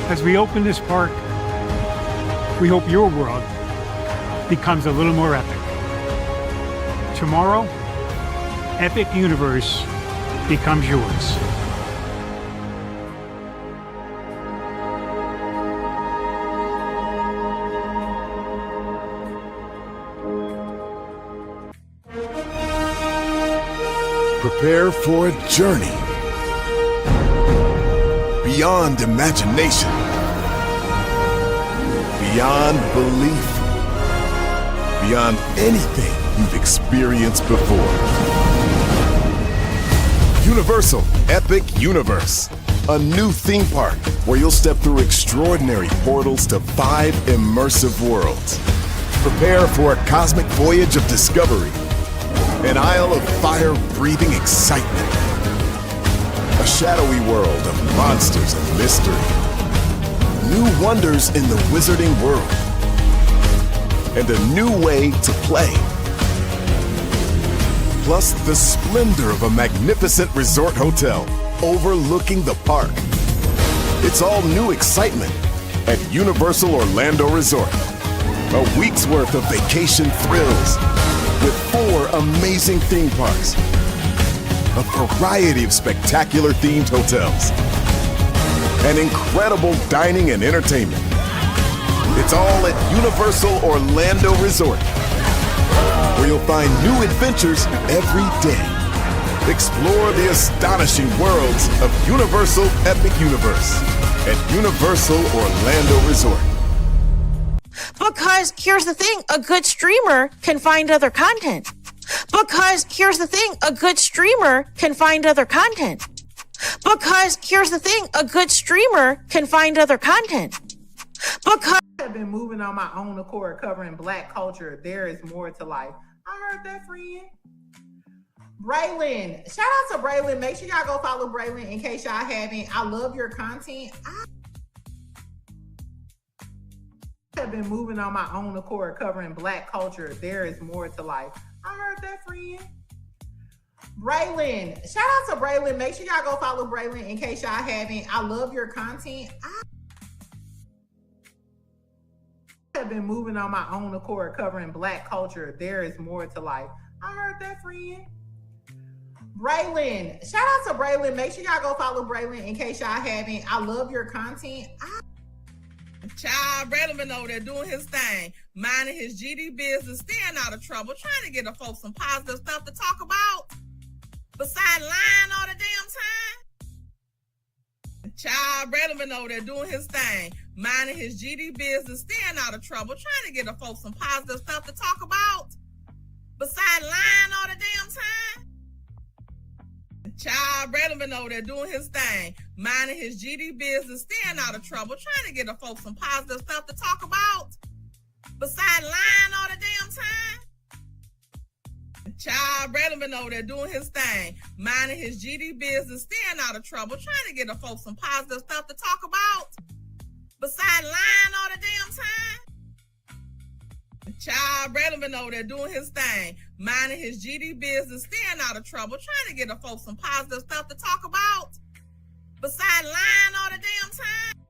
As we open this park, we hope your world becomes a little more epic. Tomorrow, Epic Universe becomes yours. Prepare for a journey beyond imagination, beyond belief, beyond anything you've experienced before. Universal Epic Universe, a new theme park where you'll step through extraordinary portals to 5 immersive worlds. Prepare for a cosmic voyage of discovery, an isle of fire-breathing excitement, a shadowy world of monsters and mystery, new wonders in the wizarding world, and a new way to play. Plus the splendor of a magnificent resort hotel overlooking the park. It's all new excitement at Universal Orlando Resort. A week's worth of vacation thrills with 4 amazing theme parks, a variety of spectacular themed hotels, and incredible dining and entertainment. It's all at Universal Orlando Resort, where you'll find new adventures every day. Explore the astonishing worlds of Universal Epic Universe at Universal Orlando Resort. Because here's the thing, a good streamer can find other content. Because here's the thing, a good streamer can find other content. Because here's the thing, a good streamer can find other content. Because I have been moving on my own accord, covering Black culture. There is more to life. I heard that, friend. Braylon, shout out to Braylon. Make sure y'all go follow Braylon in case y'all haven't. I love your content. I have been moving on my own accord, covering Black culture. There is more to life. I heard that, friend. Braylon, shout out to Braylon. Make sure y'all go follow Braylon in case y'all haven't. I love your content. I have been moving on my own accord, covering Black culture. There is more to life. I heard that, friend. Braylon, shout out to Braylon. Make sure y'all go follow Braylon in case y'all haven't. I love your content. Child, Braylon been over there doing his thing, minding his GD business, staying out of trouble, trying to get the folks some positive stuff to talk about. Besides lying all the damn time. Child, Braylon been over there doing his thing, minding his GD business, staying out of trouble, trying to get the folks some positive stuff to talk about. Besides lying all the damn time. Child, Braylon been over there doing his thing, minding his GD business, staying out of trouble, trying to get the folks some positive stuff to talk about. Besides lying all the damn time. Child, Braylon been over there doing his thing, minding his GD business, staying out of trouble, trying to get the folks some positive stuff to talk about. Besides lying all the damn time. Child, Braylon been over there doing his thing, minding his GD business, staying out of trouble, trying to get the folks some positive stuff to talk about. Besides lying all the damn time.